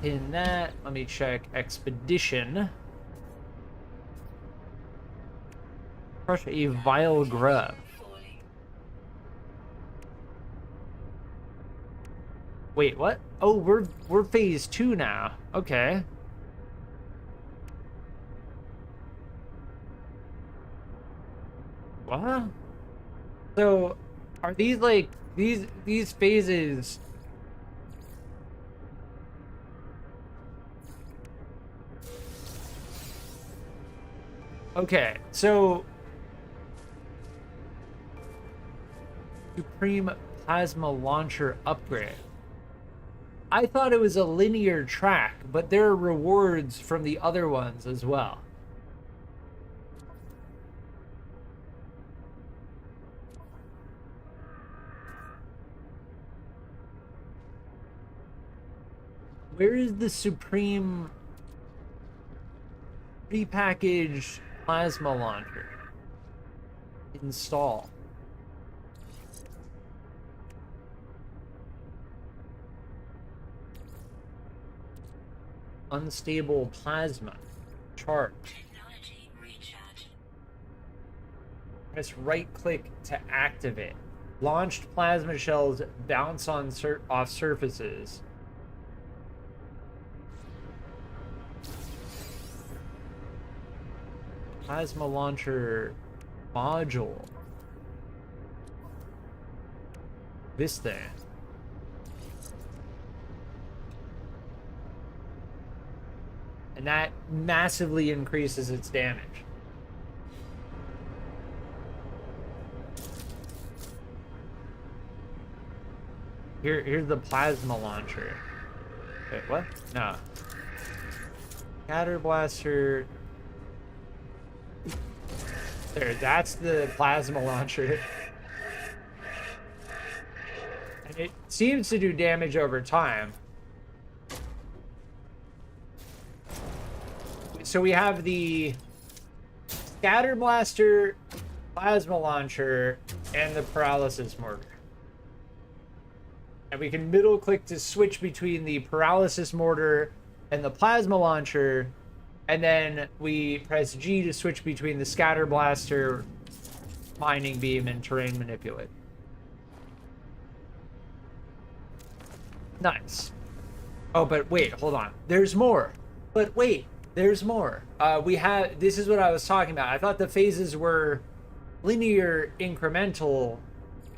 In that, let me check Expedition. Crush a vile grub. Falling. Wait, what? Oh, we're phase 2 now. Okay. What? So, are these like these phases? Okay, so Supreme Plasma Launcher upgrade. I thought it was a linear track, but there are rewards from the other ones as well. Where is the Supreme prepackaged plasma launcher? Install. Unstable plasma. Charge. Technology recharge. Press right click to activate. Launched plasma shells bounce on off surfaces. Plasma launcher module. This thing. And that massively increases its damage. Here's the plasma launcher. Wait, what? No. Scatter blaster. There, that's the plasma launcher. And it seems to do damage over time. So we have the scatter blaster, plasma launcher, and the paralysis mortar. And we can middle click to switch between the paralysis mortar and the plasma launcher. And then we press G to switch between the scatter blaster, mining beam, and terrain manipulate. Nice. Oh, but wait, hold on. There's more. But wait, there's more. This is what I was talking about. I thought the phases were linear incremental,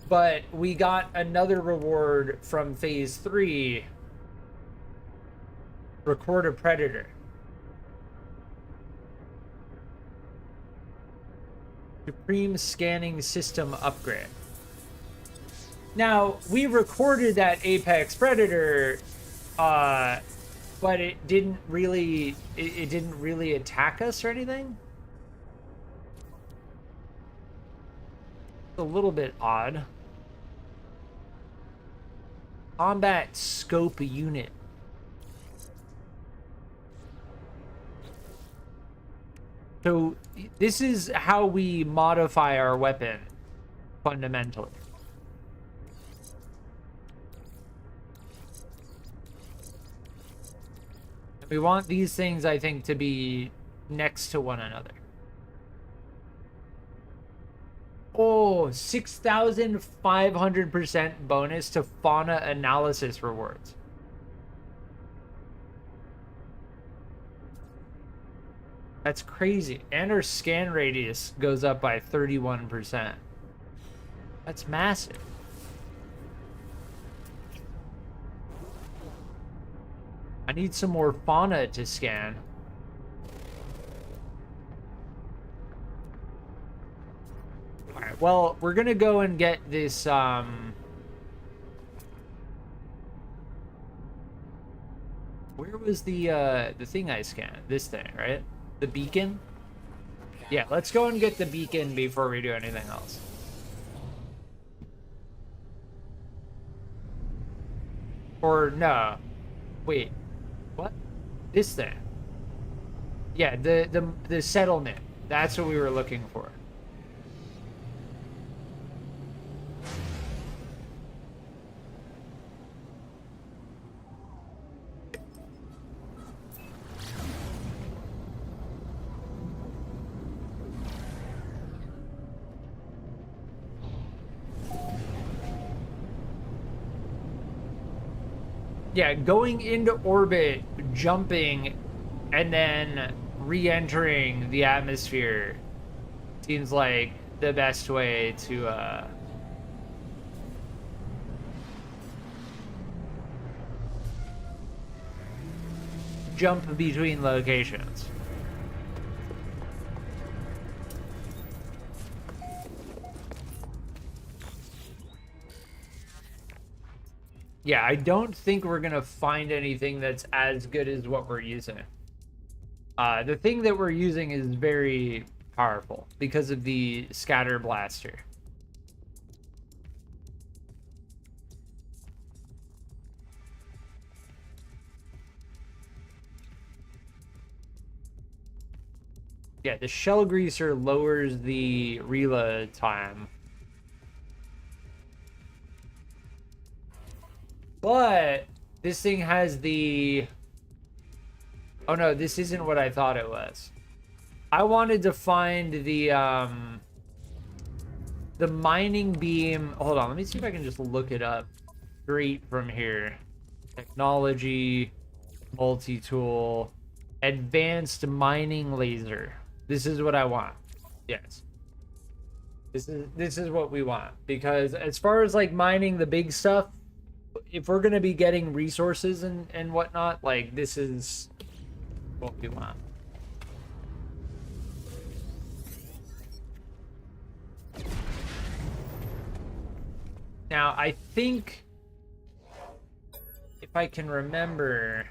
but we got another reward from phase 3. Record a predator. Supreme Scanning System upgrade. Now, we recorded that Apex Predator, but it didn't really attack us or anything. It's a little bit odd. Combat scope unit. So this is how we modify our weapon, fundamentally. And we want these things, I think, to be next to one another. Oh, Oh, 6,500% bonus to fauna analysis rewards. That's crazy. And our scan radius goes up by 31%. That's massive. I need some more fauna to scan. Alright, well, we're gonna go and get this, where was the thing I scanned? This thing, right? The beacon? Yeah, let's go and get the beacon before we do anything else. Or, no. Wait. What? This thing. Yeah, the settlement. That's what we were looking for. Yeah, going into orbit, jumping, and then re-entering the atmosphere seems like the best way to jump between locations. Yeah, I don't think we're gonna find anything that's as good as what we're using. The thing that we're using is very powerful because of the scatter blaster. Yeah, the shell greaser lowers the reload time. But this thing has the... Oh no, this isn't what I thought it was. I wanted to find the mining beam. Hold on, let me see if I can just look it up straight from here. Technology, multi-tool, advanced mining laser. This is what I want. Yes. This is what we want, because as far as like mining the big stuff, if we're gonna be getting resources and whatnot, like this is what we want. Now, I think if I can remember,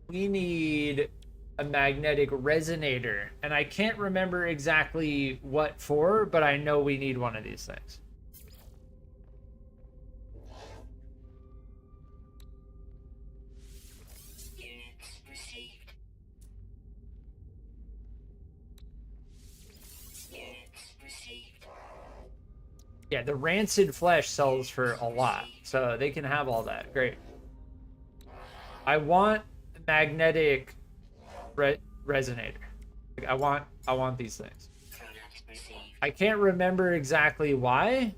we need a magnetic resonator, and I can't remember exactly what for, but I know we need one of these things. Units received. Units received. Yeah, the rancid flesh sells for a lot, so they can have all that. Great. I want magnetic resonator. Like, I want these things. Product received. I can't remember exactly why.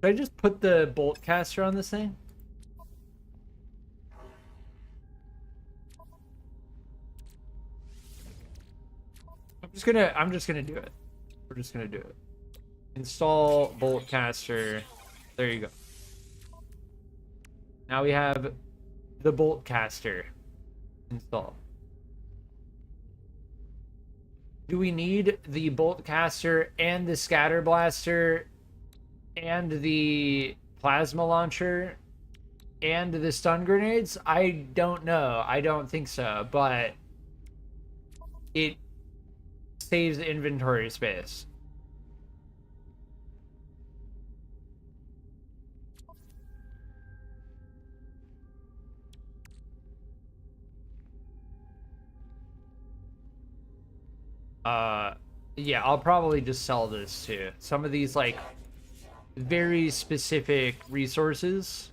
Should I just put the bolt caster on this thing? I'm just gonna do it. We're just gonna do it. Install bolt caster. There you go. Now we have the bolt caster installed. Do we need the bolt caster and the scatter blaster and the plasma launcher and the stun grenades? I don't know. I don't think so, but it saves inventory space. Yeah, I'll probably just sell this too. Some of these, like, very specific resources.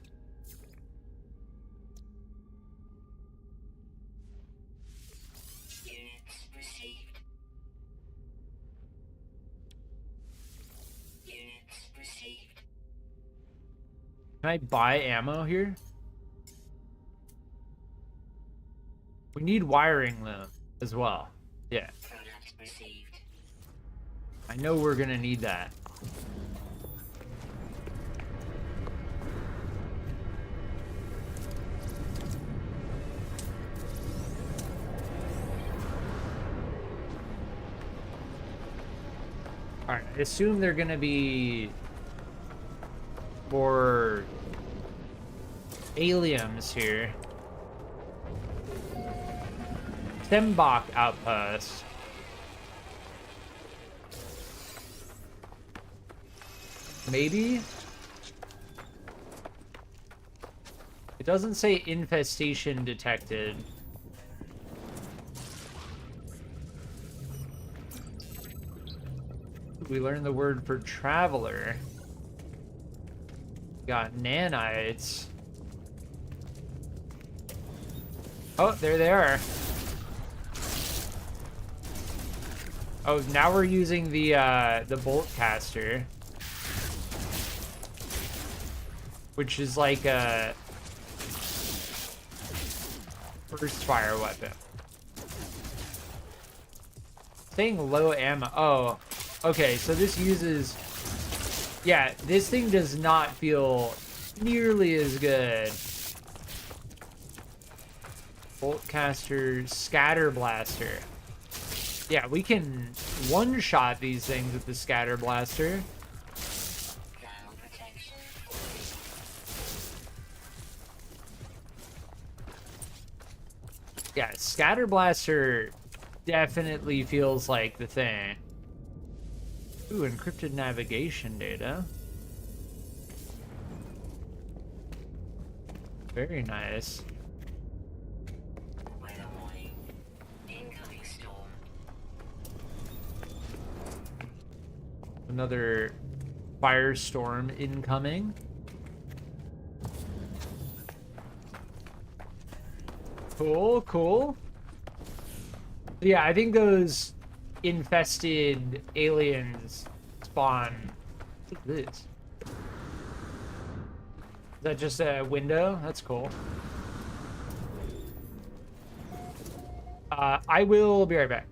Units received. Units received. Can I buy ammo here? We need wiring, though, as well. Yeah. Product received. I know we're gonna need that. Alright, I assume they're gonna be more aliens here. Stembach outpost. Maybe? It doesn't say infestation detected. We learned the word for traveler. Got nanites. Oh, there they are. Oh, now we're using the bolt caster, which is like a burst fire weapon. Saying low ammo. Oh, okay. So this uses. Yeah, this thing does not feel nearly as good. Bolt caster, scatter blaster. Yeah, we can one-shot these things with the scatter blaster. Ground protection. Yeah, scatter blaster definitely feels like the thing. Ooh, encrypted navigation data. Very nice. Weather warning. Incoming storm. Another firestorm incoming. Cool, cool. Yeah, I think those infested aliens spawn. What's this? Is that just a window? That's cool. I will be right back.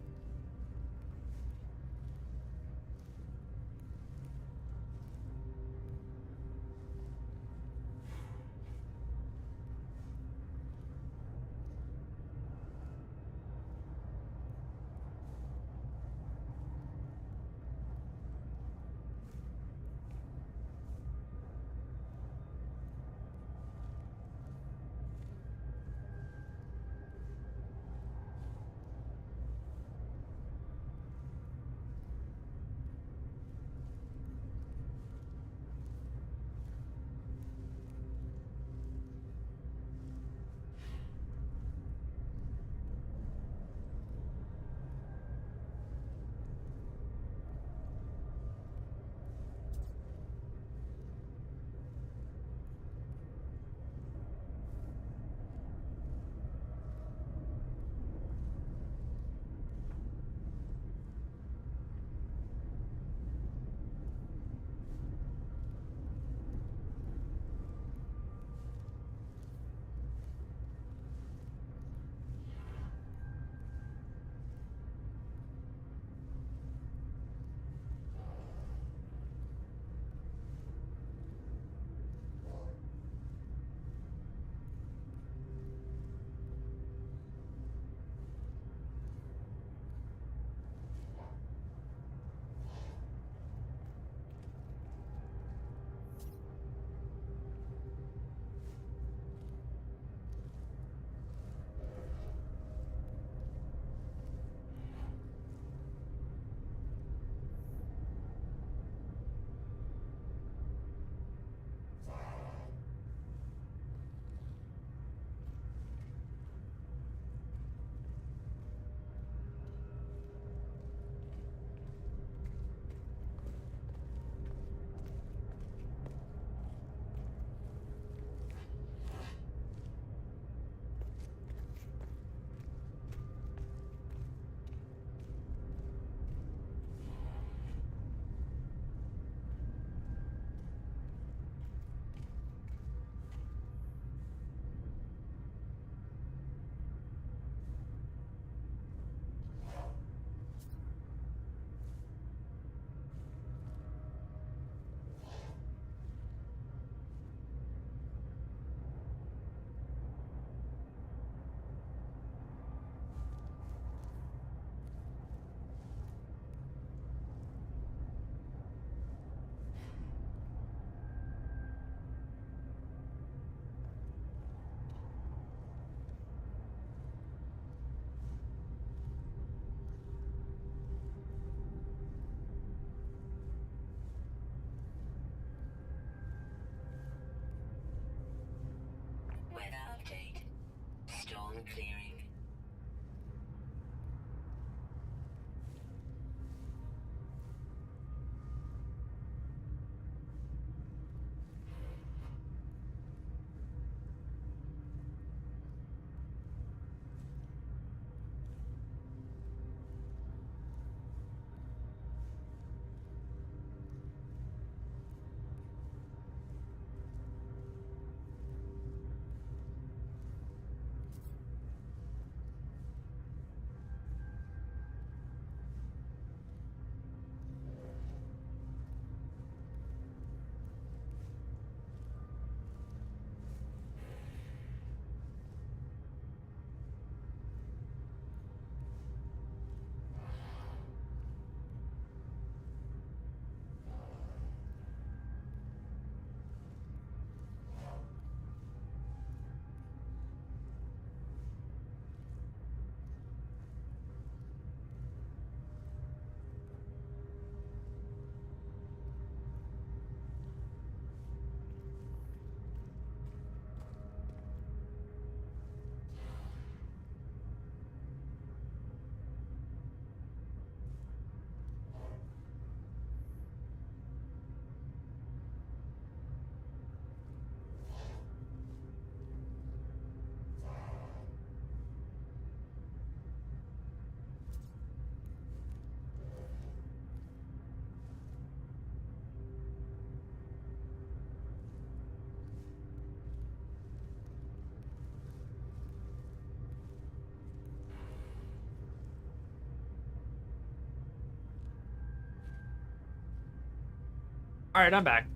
All right, I'm back.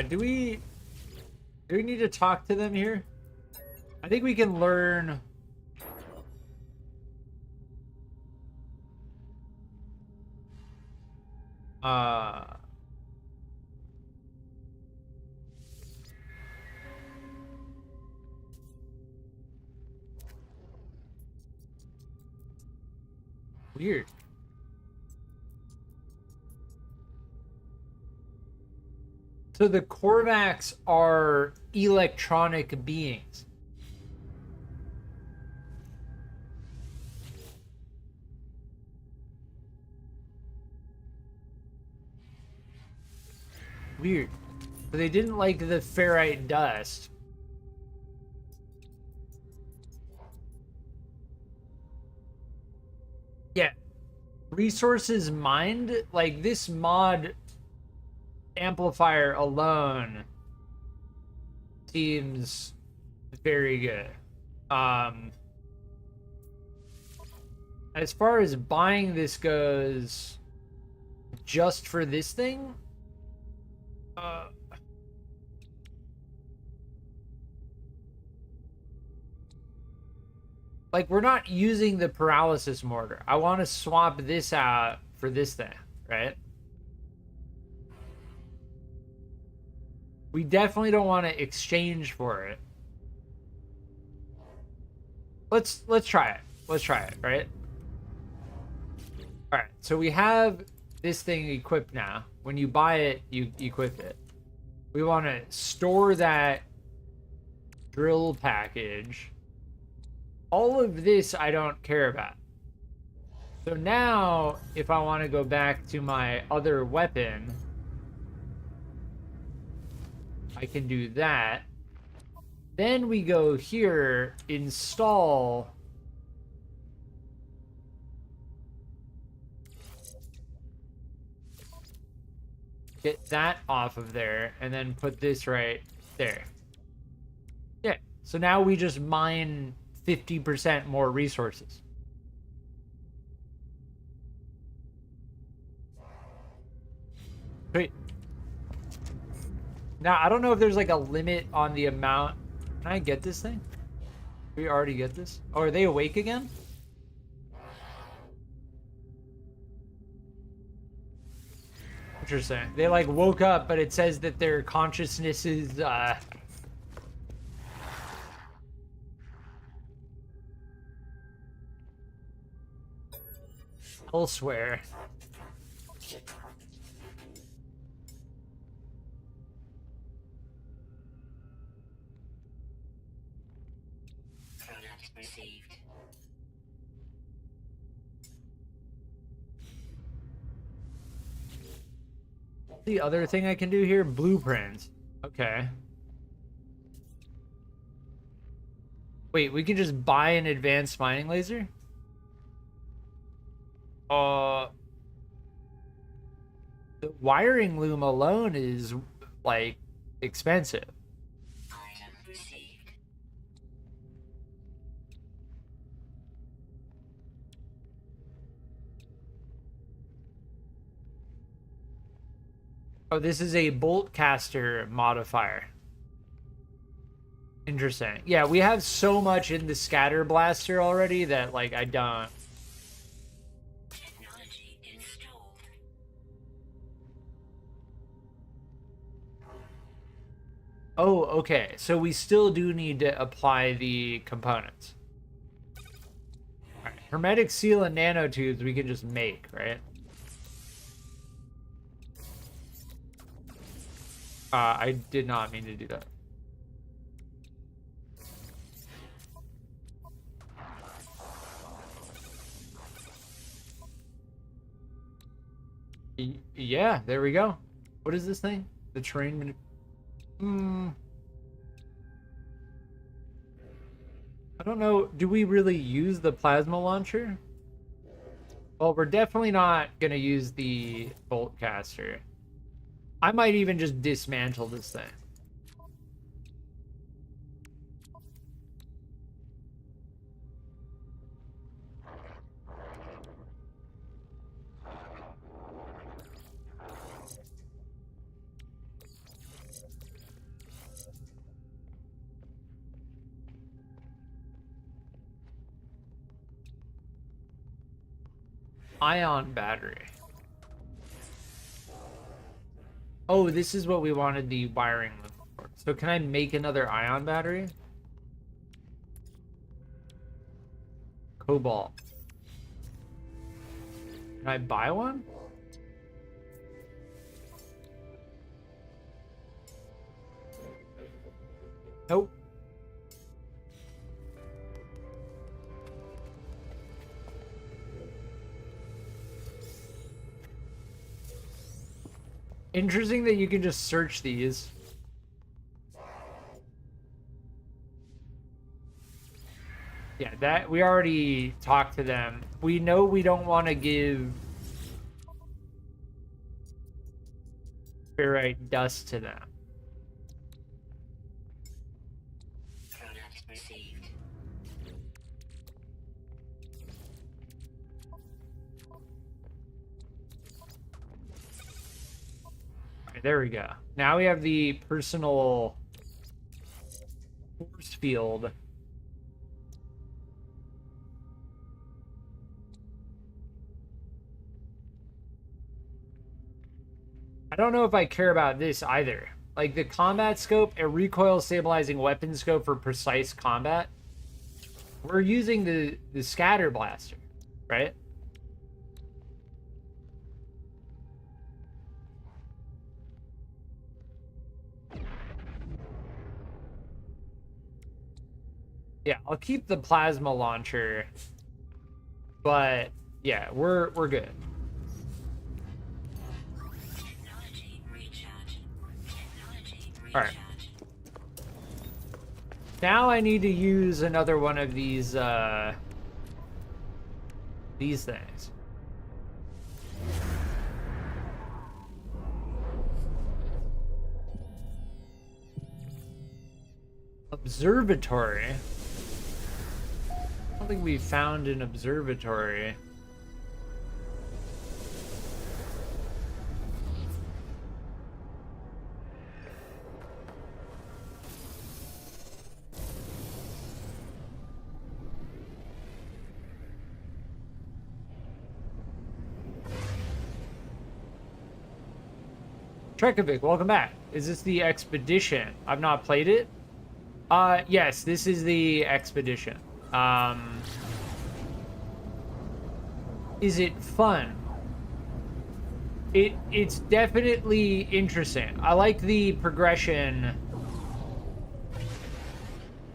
Do we need to talk to them here? I think we can learn. Weird. So the Korvax are electronic beings. Weird. But they didn't like the ferrite dust. Yeah. Resources mined? Like, this mod amplifier alone seems very good. As far as buying this goes, just for this thing, like, we're not using the paralysis mortar. I want to swap this out for this thing, right? We definitely don't want to exchange for it. Let's try it. Let's try it, right? All right. So we have this thing equipped now. When you buy it, you equip it. We want to store that drill package. All of this I don't care about. So now, if I want to go back to my other weapon, I can do that. Then we go here, install. Get that off of there, and then put this right there. Yeah, so now we just mine 50% more resources. Sweet. Now, I don't know if there's like a limit on the amount. Can I get this thing? We already get this? Oh, are they awake again? Interesting. They like woke up, but it says that their consciousness is elsewhere. Product received. The other thing I can do here, blueprints. Okay. Wait, we can just buy an advanced mining laser? The wiring loom alone is like expensive. Item received. Oh, this is a bolt caster modifier. Interesting. Yeah, we have so much in the scatter blaster already that like I don't. Technology installed. Oh, okay. So we still do need to apply the components. All right. Hermetic seal and nanotubes we can just make, right? I did not mean to do that. Yeah, there we go. What is this thing? The terrain. I don't know. Do we really use the plasma launcher? Well, we're definitely not gonna use the bolt caster. I might even just dismantle this thing. Ion battery. Oh, this is what we wanted the wiring for. So can I make another ion battery? Cobalt. Can I buy one? Nope. Interesting that you can just search these. Yeah, that we already talked to them. We know we don't want to give ferrite dust to them. Product received. Alright, there we go. Now we have the personal force field. I don't know if I care about this either. Like the combat scope, a recoil stabilizing weapon scope for precise combat. We're using the scatter blaster, right? Yeah, I'll keep the plasma launcher. But yeah, we're good. Technology recharge. Technology recharge. All right. Now I need to use another one of these things. Observatory. I don't think we found an observatory. Trekovic, welcome back. Is this the expedition? I've not played it. Yes, this is the expedition. Is it fun? It's definitely interesting. I like the progression.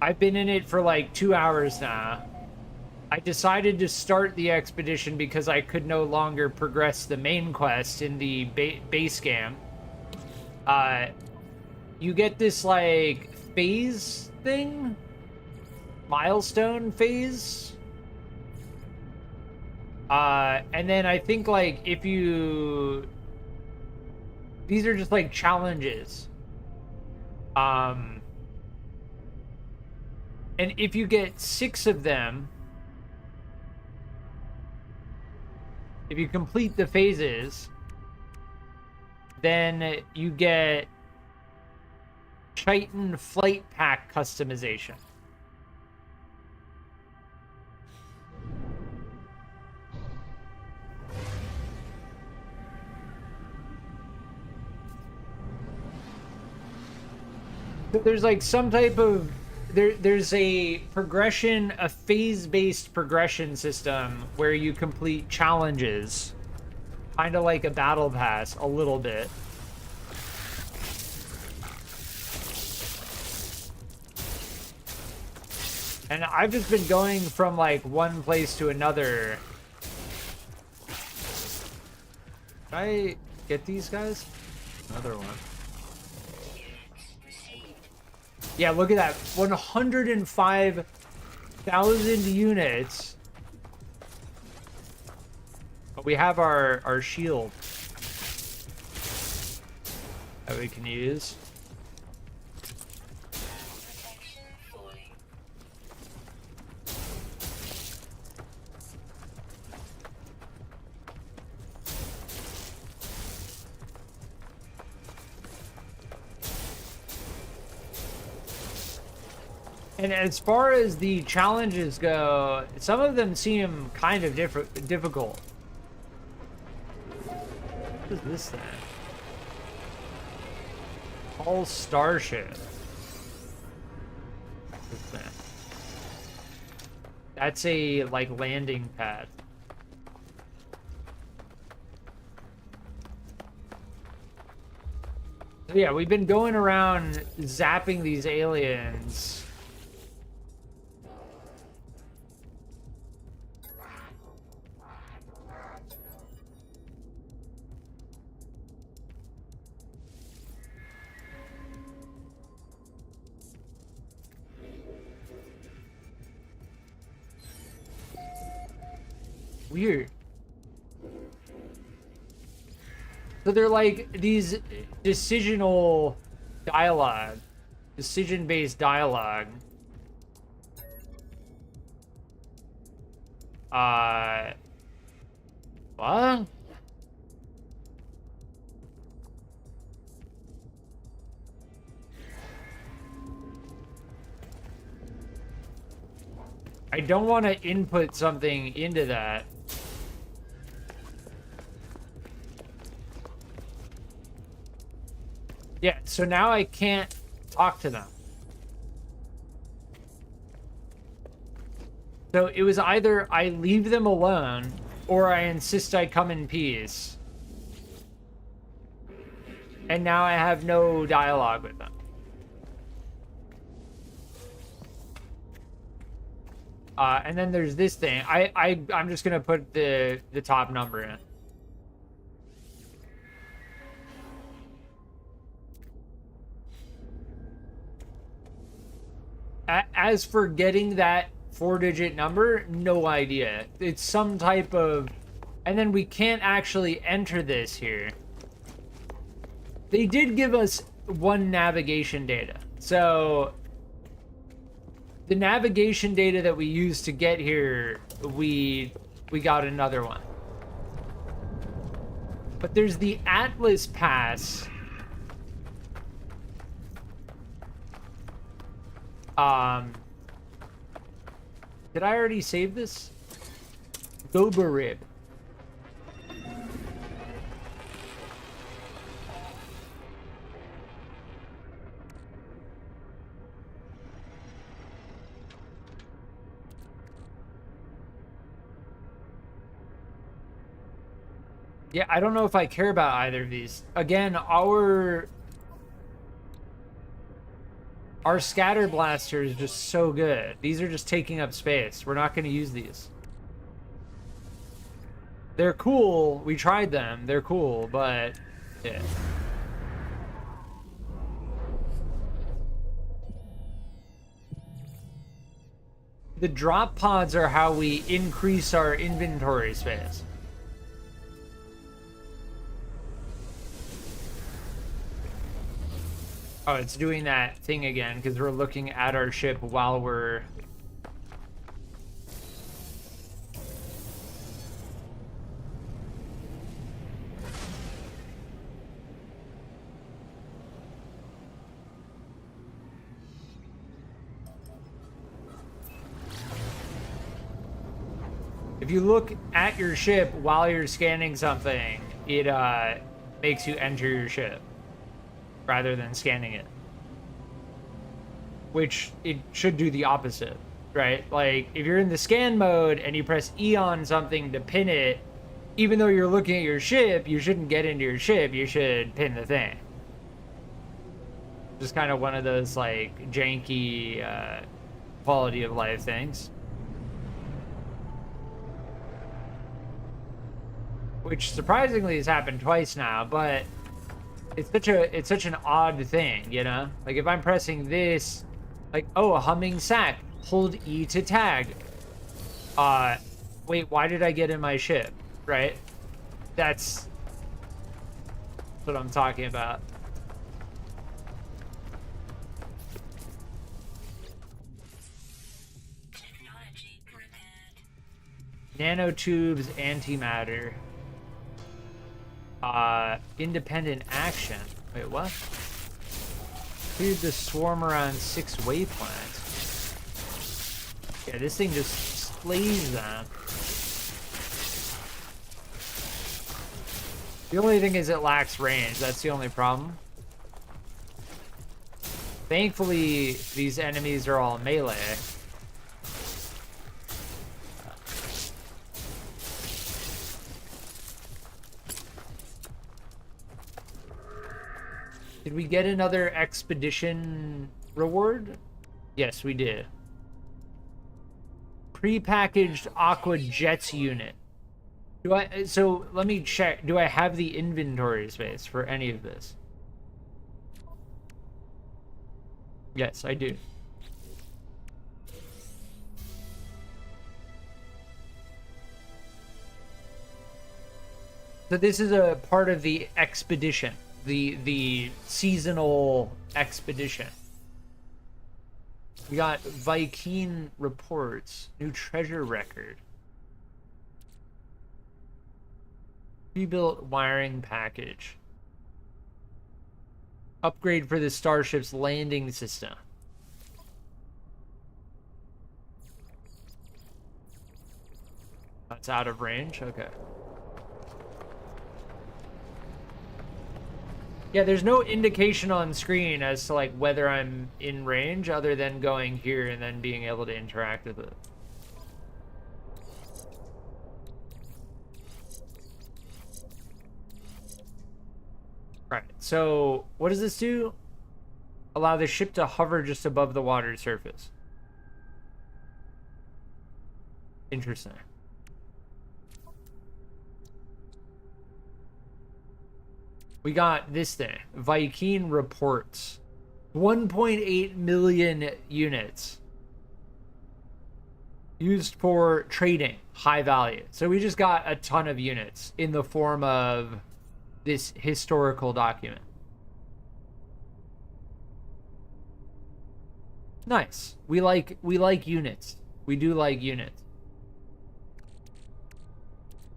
I've been in it for like 2 hours now. I decided to start the expedition because I could no longer progress the main quest in the base game. You get this like phase thing, milestone phase, and then I think like if you, these are just like challenges, and if you get 6 of them, if you complete the phases, then you get Titan flight pack customization. So there's like some type of there's a progression, a phase-based progression system where you complete challenges, kind of like a battle pass a little bit. And I've just been going from like one place to another. Can I get these guys? Another one. Yeah, look at that. 105,000 units. But we have our shield that we can use. And as far as the challenges go, some of them seem kind of difficult. What is this thing? All starship. This thing. That's a like landing pad. Yeah, we've been going around zapping these aliens. Weird. So they're like these decision-based dialogue. What? I don't want to input something into that. Yeah, so now I can't talk to them. So it was either I leave them alone or I insist I come in peace. And now I have no dialogue with them. And then there's this thing. I'm just gonna put the top number in. As for getting that 4-digit number, no idea. It's some type of... And then we can't actually enter this here. They did give us one navigation data. So the navigation data that we used to get here, we got another one. But there's the Atlas Pass. Did I already save this? Gobarib. Yeah, I don't know if I care about either of these. Again, our scatter blaster is just so good. These are just taking up space. We're not going to use these. They're cool. We tried them. They're cool, but yeah. The drop pods are how we increase our inventory space. Oh, it's doing that thing again because we're looking at our ship while we're... If you look at your ship while you're scanning something, it makes you enter your ship rather than scanning it, which it should do the opposite, right? Like if you're in the scan mode and you press E on something to pin it, even though you're looking at your ship, you shouldn't get into your ship, you should pin the thing. Just kind of one of those like janky quality of life things. Which surprisingly has happened twice now, but it's such an odd thing, you know? Like if I'm pressing this, like, oh, a humming sack, hold E to tag. Wait, why did I get in my ship, right? That's what I'm talking about. Technology prepared. Nanotubes, antimatter. Independent action. Wait, what? Cleared the swarm around 6 waypoints. Yeah, this thing just slays them. The only thing is it lacks range. That's the only problem. Thankfully, these enemies are all melee. Did we get another expedition reward? Yes, we did. Prepackaged Aqua Jets unit. So let me check. Do I have the inventory space for any of this? Yes, I do. So this is a part of the expedition, the seasonal expedition. We got Viking reports, new treasure record. Rebuilt wiring package. Upgrade for the starship's landing system. That's out of range? Okay. Yeah, there's no indication on screen as to like whether I'm in range other than going here and then being able to interact with it. Right, so what does this do? Allow the ship to hover just above the water surface. Interesting. We got this thing. Viking reports. 1.8 million units. Used for trading. High value. So we just got a ton of units in the form of this historical document. Nice. We like units. We do like units.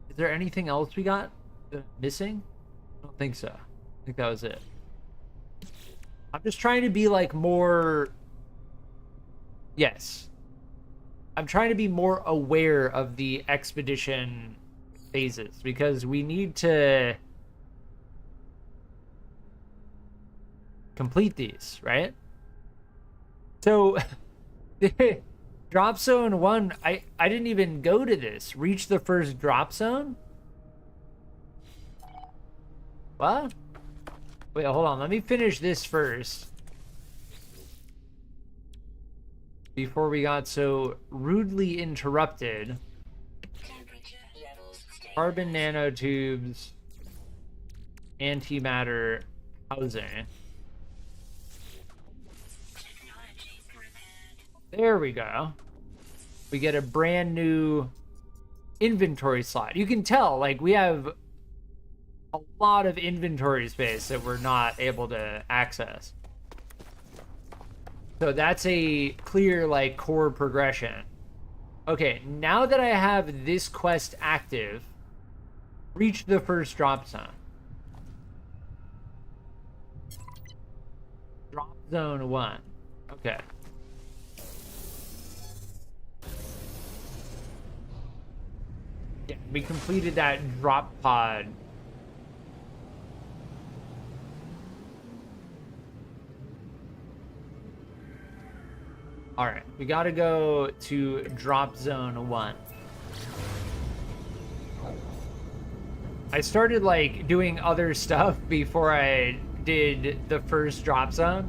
Is there anything else we got missing? I don't think so. I think that was it. I'm just trying to be like more... Yes. I'm trying to be more aware of the expedition phases because we need to complete these, right? So drop zone 1, I didn't even go to this. Reach the first drop zone? What? Wait, hold on. Let me finish this first. Before we got so rudely interrupted. Carbon nanotubes. Antimatter housing. There we go. We get a brand new inventory slot. You can tell, like, we have a lot of inventory space that we're not able to access. So that's a clear, like, core progression. Okay, now that I have this quest active, reach the first drop zone. Drop zone 1. Okay. Yeah, we completed that drop pod. All right, we got to go to drop zone 1. I started like doing other stuff before I did the first drop zone.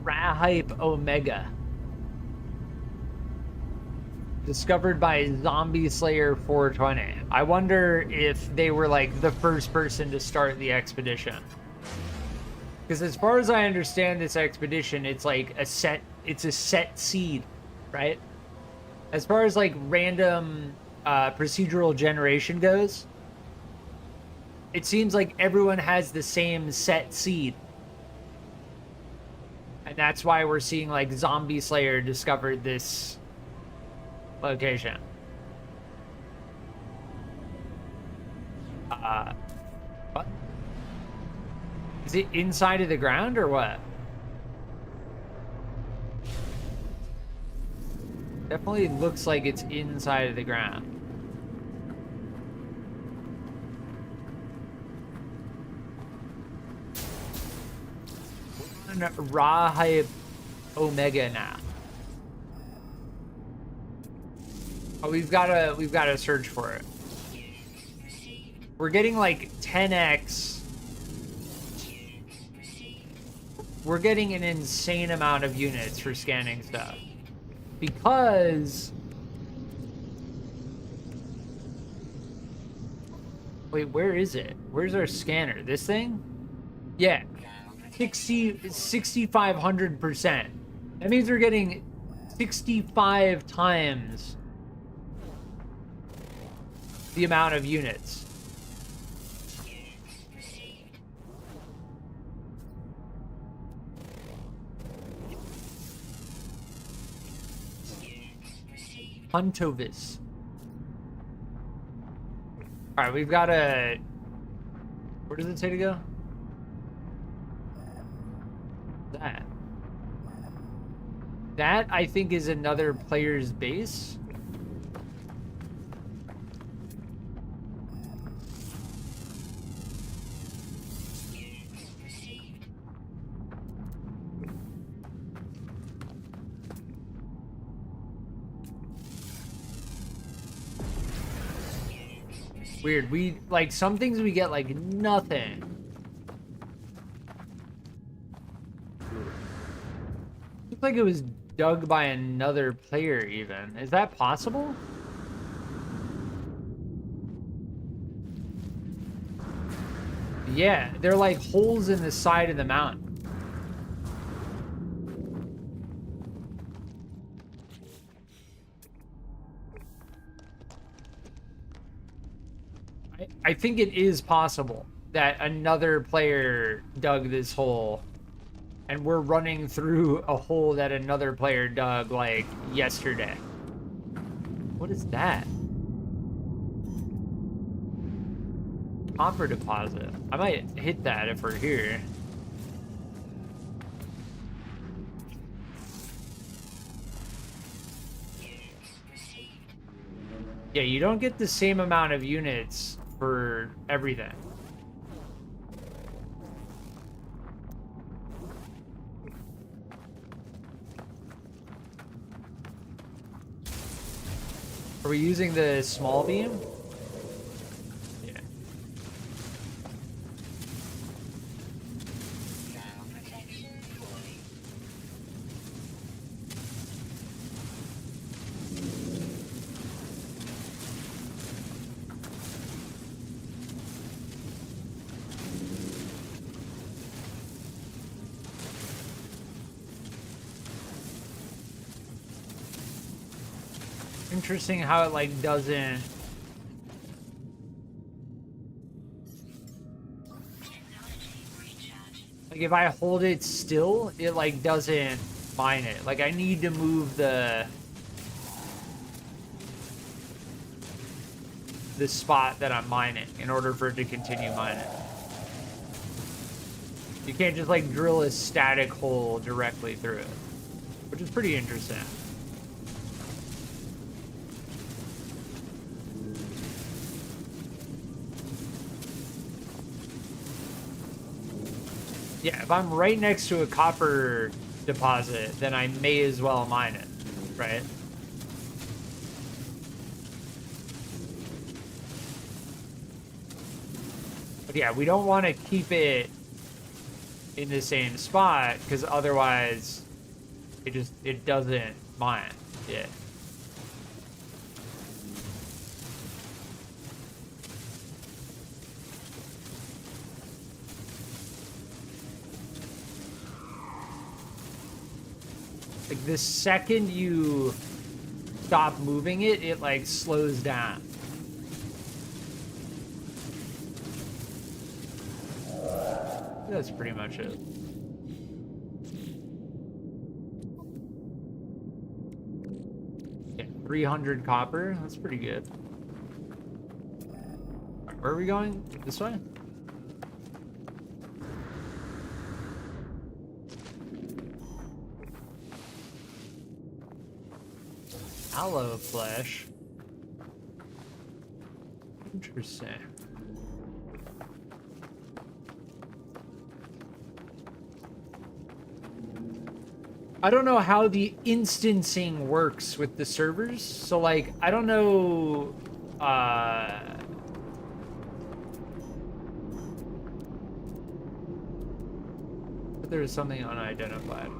Rahype Omega. Discovered by Zombie Slayer 420. I wonder if they were like the first person to start the expedition. Because as far as I understand this expedition, it's like a set seed, right? As far as like random procedural generation goes, it seems like everyone has the same set seed. And that's why we're seeing like Zombie Slayer discovered this location. What? Is it inside of the ground or what? Definitely looks like it's inside of the ground. We're on Raw Omega now. Oh, we've gotta search for it. We're getting like 10x. We're getting an insane amount of units for scanning stuff. Because... Wait, where is it? Where's our scanner? This thing? Yeah. 6,500%. That means we're getting 65 times the amount of units. Huntovis. Alright, we've got a... Where does it say to go? That. That, I think, is another player's base. Weird. We, like, some things we get, like, nothing. Looks like it was dug by another player, even. Is that possible? Yeah, they're like holes in the side of the mountain. I think it is possible that another player dug this hole and we're running through a hole that another player dug like yesterday. What is that? Copper deposit. I might hit that if we're here. Yeah, you don't get the same amount of units for everything. Are we using the small beam? Yeah. Interesting how it like doesn't like if I hold it still, it like doesn't mine it. Like I need to move the spot that I'm mining in order for it to continue mining. You can't just like drill a static hole directly through it, which is pretty interesting. Yeah, if I'm right next to a copper deposit, then I may as well mine it, right? But yeah, we don't want to keep it in the same spot because otherwise it doesn't mine. Yeah. Like the second you stop moving it, it like slows down. That's pretty much it. Yeah, 300 copper. That's pretty good. Where are we going? This way? Hollow flesh. Interesting. I don't know how the instancing works with the servers. So like, I don't know, there's something unidentified.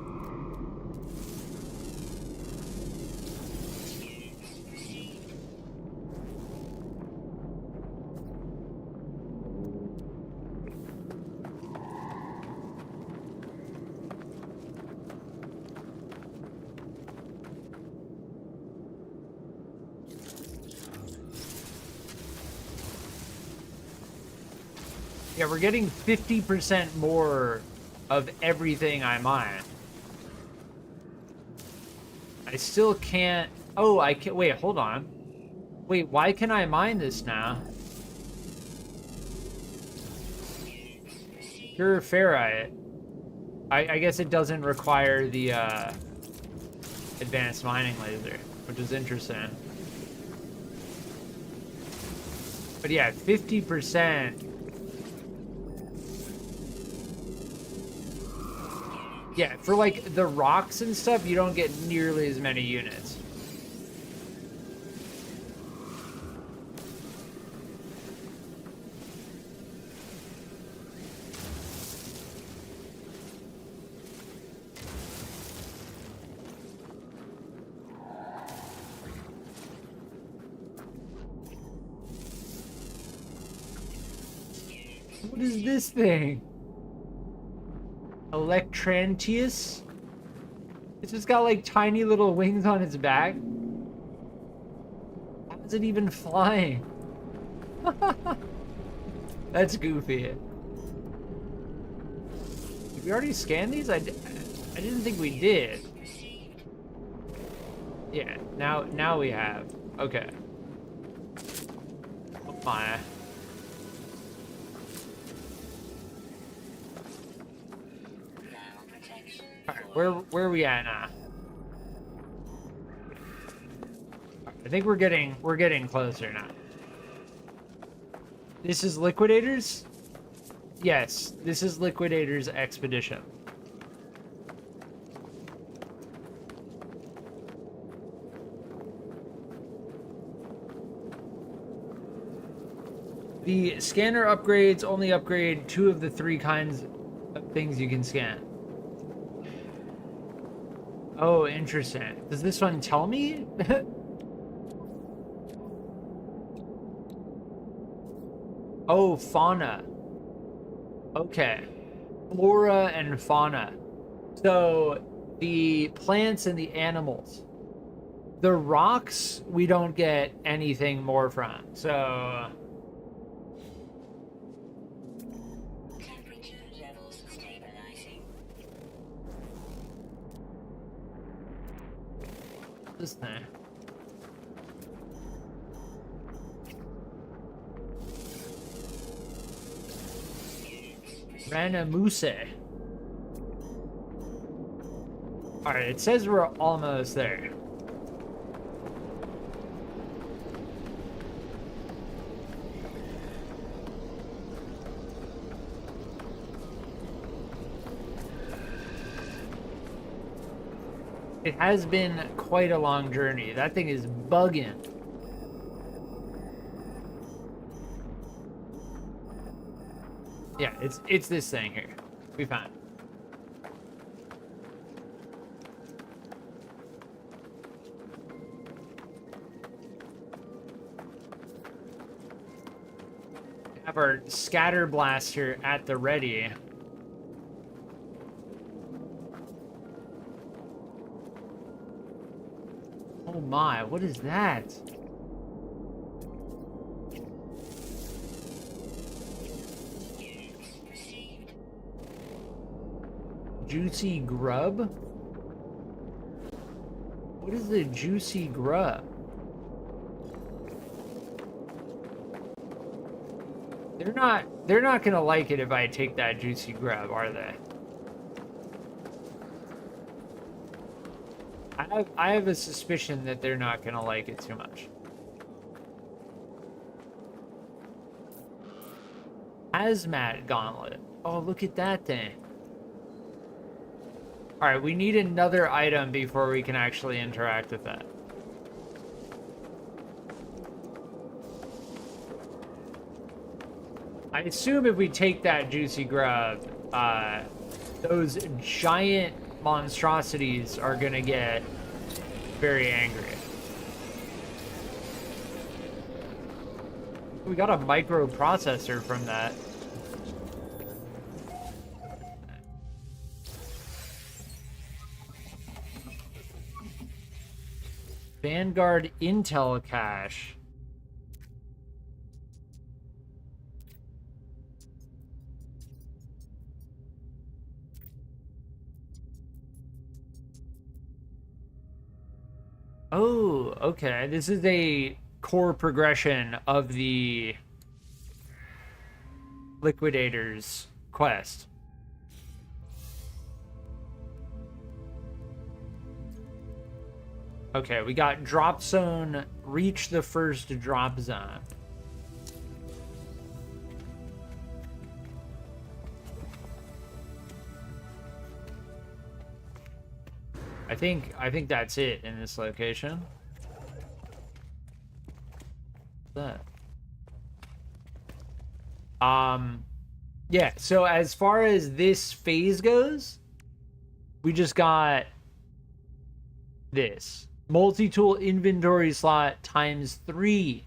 Yeah, we're getting 50% more of everything I mine. I still can't... Oh, I can't... Wait, hold on. Wait, why can I mine this now? Pure ferrite. I guess it doesn't require the advanced mining laser, which is interesting. But yeah, 50%. Yeah, for like the rocks and stuff, you don't get nearly as many units. What is this thing? Electrantius? It's just got like tiny little wings on its back. How is it even flying? That's goofy. Did we already scan these? I didn't think we did. Yeah, now we have. Okay. Oh my. Alright, where are we at now? I think we're getting closer now. This is Liquidators? Yes, this is Liquidators Expedition. The scanner upgrades only upgrade 2 of the 3 kinds of things you can scan. Oh, interesting. Does this one tell me? Oh, fauna. Okay. Flora and fauna. So, the plants and the animals. The rocks, we don't get anything more from. So... Temperature levels stabilizing. This thing. Ranamuse. Alright, it says we're almost there. It has been quite a long journey. That thing is bugging. Yeah, it's this thing here. We found. We have our scatter blaster at the ready. Oh my, what is that? Juicy grub? What is the juicy grub? They're not gonna like it if I take that juicy grub, are they? I have a suspicion that they're not gonna like it too much. Hazmat gauntlet. Oh, look at that thing. All right, we need another item before we can actually interact with that. I assume if we take that juicy grub, those giant monstrosities are gonna get very angry. We got a microprocessor from that. Vanguard Intel cache. Oh, okay. This is a core progression of the Liquidator's quest. Okay, we got drop zone, reach the first drop zone. I think that's it in this location. What's that? Yeah, so as far as this phase goes, we just got this. Multi-tool inventory slot ×3.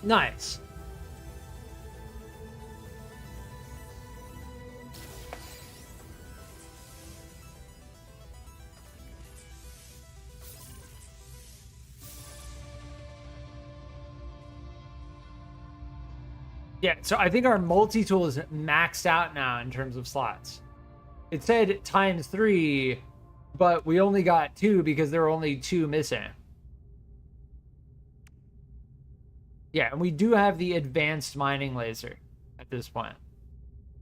Nice. Yeah, so I think our multi-tool is maxed out now in terms of slots. It said ×3, but we only got 2 because there were only 2 missing. Yeah, and we do have the advanced mining laser at this point.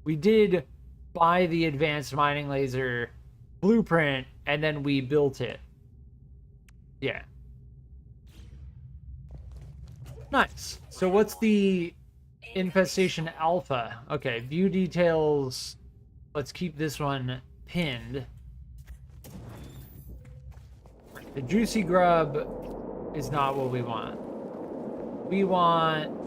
We did buy the advanced mining laser blueprint, and then we built it. Yeah. Nice. So what's the infestation alpha? Okay, view details. Let's keep this one pinned. The juicy grub is not what we want. We want...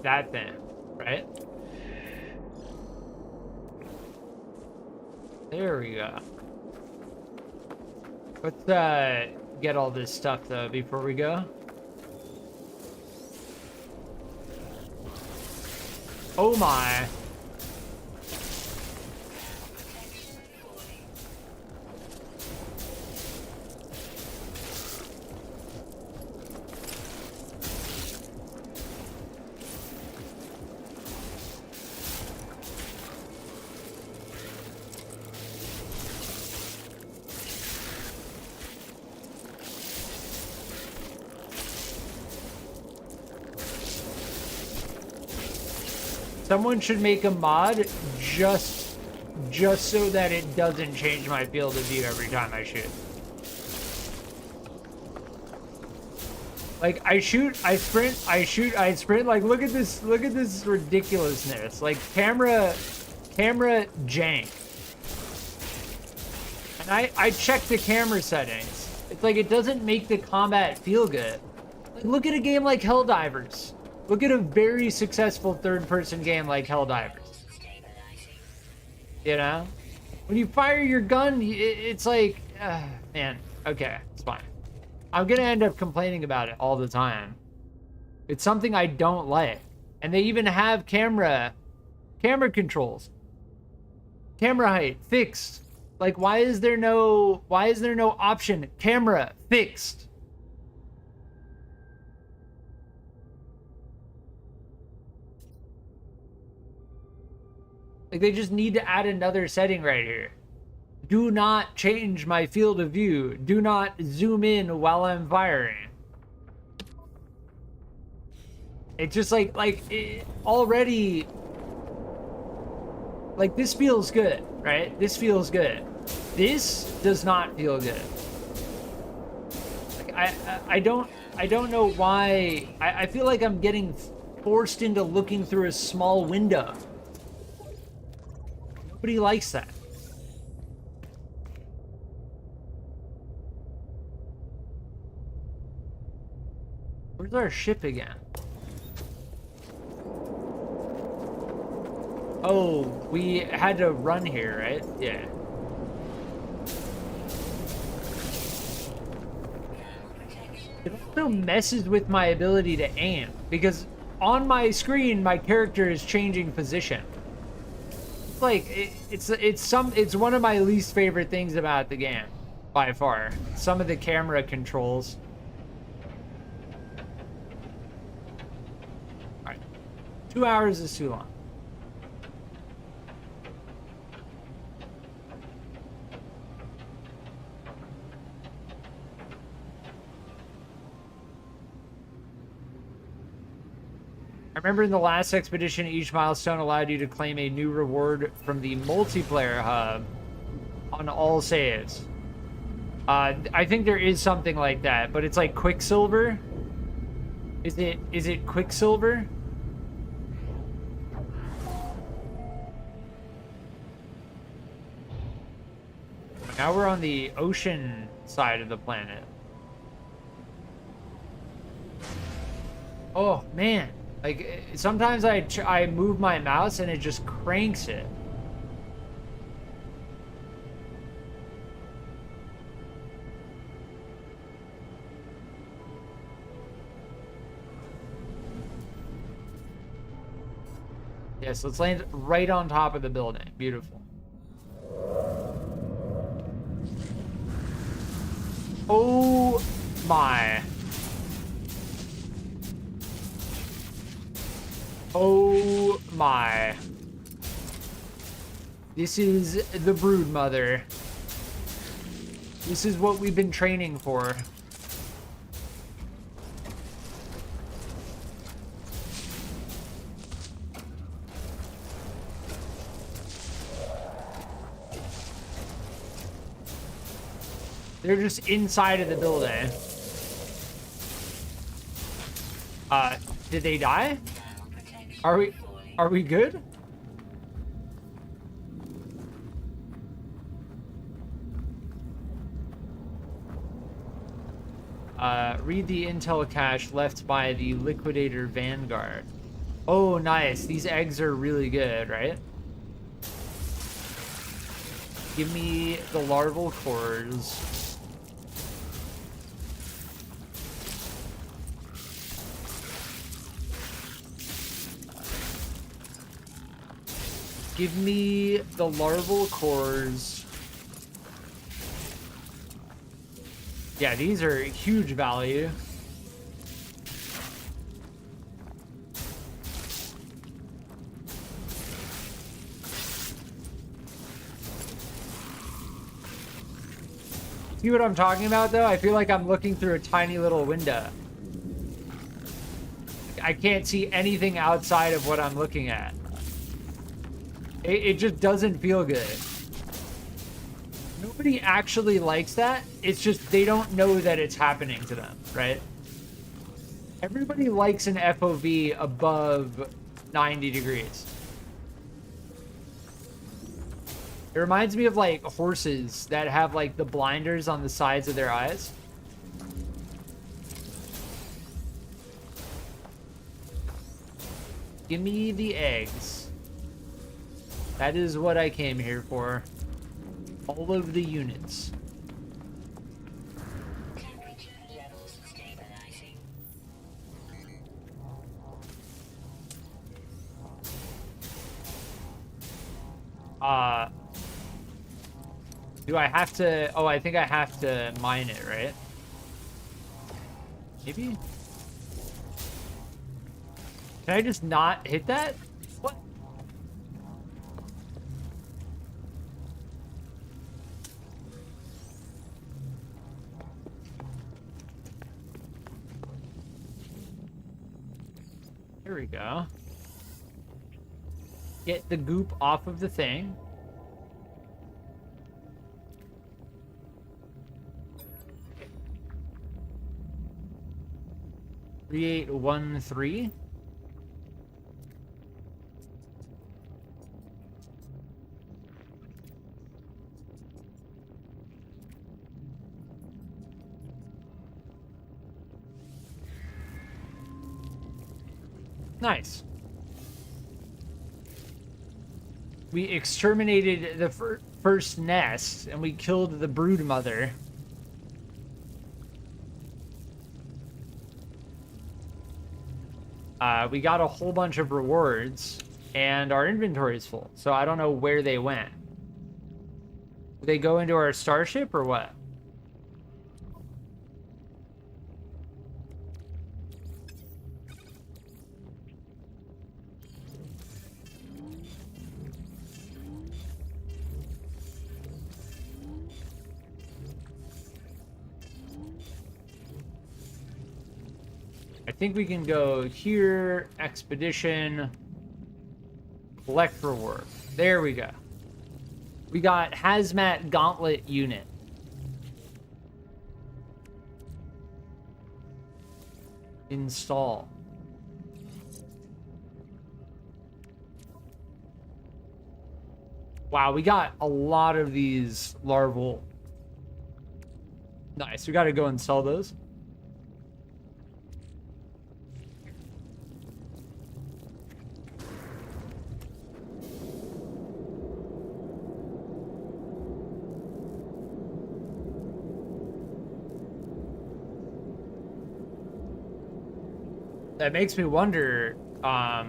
that thing, right? There we go. Let's get all this stuff though before we go. Oh my. Someone should make a mod just so that it doesn't change my field of view every time I shoot. Like I shoot, I sprint, I shoot, I sprint. Like look at this ridiculousness. Like camera jank. And I checked the camera settings. It's like it doesn't make the combat feel good. Like look at a game like Helldivers. Look at a very successful third-person game like Helldivers. You know? When you fire your gun, it's like, man, okay, it's fine. I'm gonna end up complaining about it all the time. It's something I don't like. And they even have camera controls. Camera height, fixed. Like, why is there no option? Camera, fixed. Like they just need to add another setting right here. Do not change my field of view. Do not zoom in while I'm firing. It's just already, like, this feels good, right? This feels good. This does not feel good. Like, I don't know why. I feel like I'm getting forced into looking through a small window. Nobody likes that. Where's our ship again? Oh, we had to run here, right? Yeah. It also messes with my ability to aim, because on my screen, my character is changing position. It's like, it's one of my least favorite things about the game, by far. Some of the camera controls. All right, 2 hours is too long. I remember in the last expedition, each milestone allowed you to claim a new reward from the multiplayer hub on all saves. I think there is something like that, but it's like Quicksilver. Is it Quicksilver? Now we're on the ocean side of the planet. Oh man. Like, sometimes I move my mouse and it just cranks it. Yes, let's land right on top of the building. Beautiful. Oh my. Oh my. This is the Brood Mother. This is what we've been training for. They're just inside of the building. Did they die? Are we good? Read the intel cache left by the Liquidator Vanguard. Oh, nice. These eggs are really good, right? Give me the larval cores. Give me the larval cores. Yeah, these are huge value. See what I'm talking about, though? I feel like I'm looking through a tiny little window. I can't see anything outside of what I'm looking at. It just doesn't feel good. Nobody actually likes that. It's just they don't know that it's happening to them, right? Everybody likes an FOV above 90 degrees. It reminds me of like horses that have like the blinders on the sides of their eyes. Give me the eggs. That is what I came here for. All of the units. Temperature levels stabilizing. Do I have to? Oh, I think I have to mine it, right? Maybe? Can I just not hit that? What? Here we go. Get the goop off of the thing. Create 1-3. Nice. We exterminated the first nest, and we killed the brood mother. We got a whole bunch of rewards, and our inventory is full, so I don't know where they went. Did they go into our starship, or what? I think we can go here, expedition, collect reward. There we go. We got hazmat gauntlet unit. Install. Wow, we got a lot of these larval. Nice, we gotta go and sell those. That makes me wonder, oh,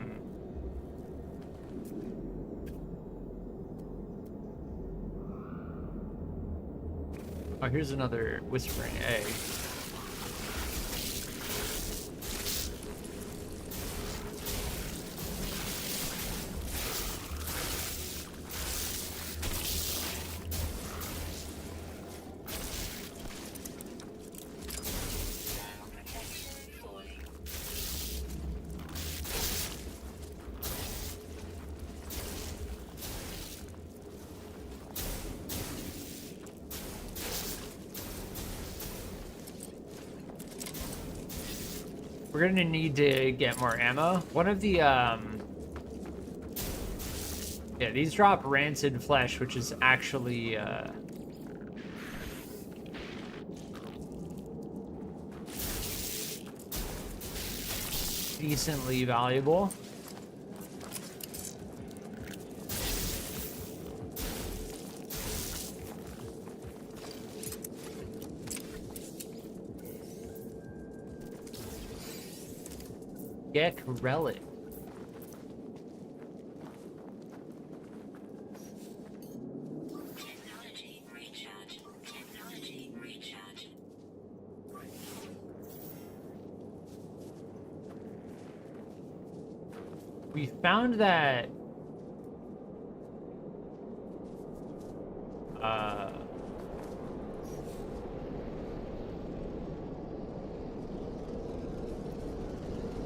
here's another whispering egg. We're gonna need to get more ammo. One of the, yeah, these drop rancid flesh, which is actually, decently valuable. Gek relic. Technology recharge. Technology recharge. We found that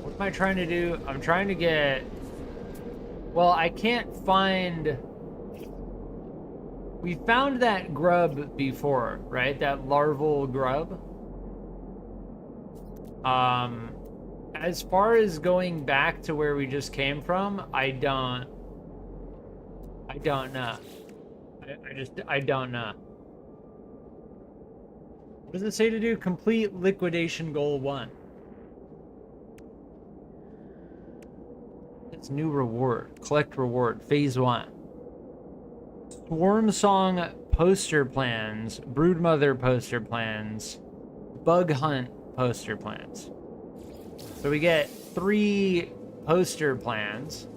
what am I trying to do? I'm trying to get, well, I can't find, we found that grub before, right? That larval grub. As far as going back to where we just came from, I don't know. I don't know. What does it say to do? Complete liquidation goal 1. It's new reward. Collect reward. Phase 1. Swarm Song poster plans. Broodmother poster plans. Bug Hunt poster plans. So we get 3 poster plans,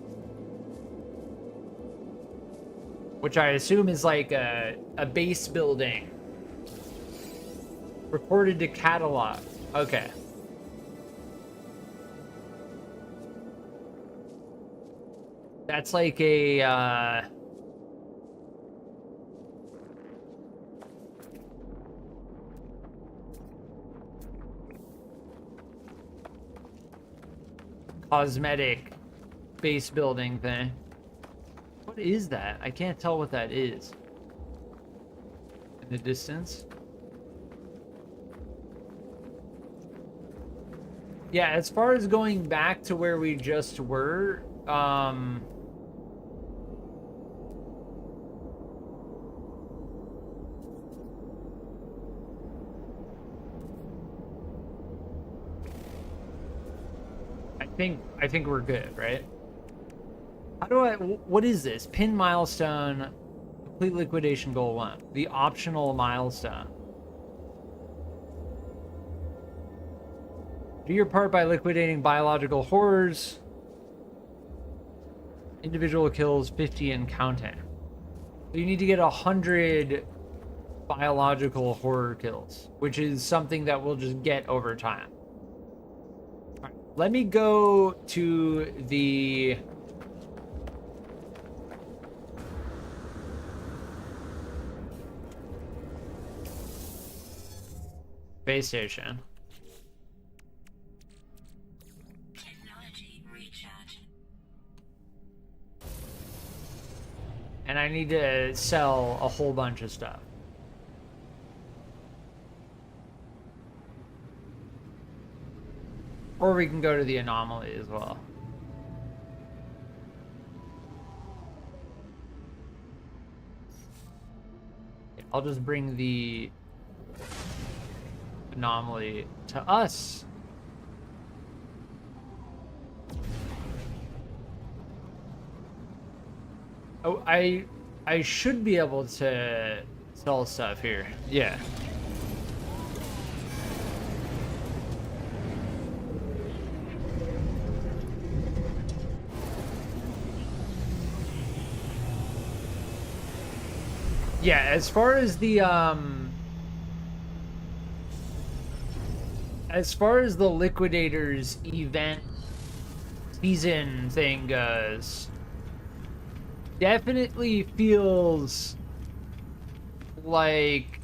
which I assume is like a base building. Recorded to catalog. Okay. That's like a, cosmetic base building thing. What is that? I can't tell what that is. In the distance. Yeah, as far as going back to where we just were, I think we're good, right? How do I, what is this? Pin milestone, complete liquidation goal 1. The optional milestone. Do your part by liquidating biological horrors. Individual kills 50 and counting. So you need to get 100 biological horror kills, which is something that we'll just get over time. All right, let me go to the base station. Technology recharge. And I need to sell a whole bunch of stuff. Or we can go to the anomaly as well. I'll just bring the anomaly to us. Oh, I should be able to sell stuff here. Yeah. Yeah, as far as the liquidators event season thing goes, definitely feels like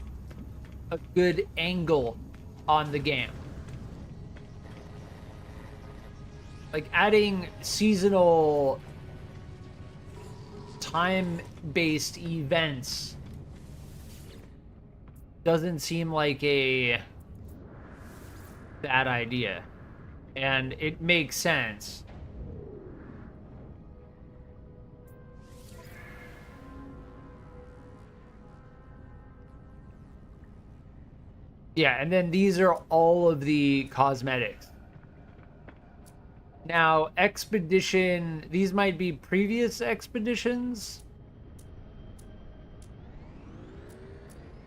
a good angle on the game. Like adding seasonal time-based events doesn't seem like a bad idea, and it makes sense. Yeah, and then these are all of the cosmetics. Now, expedition, these might be previous expeditions.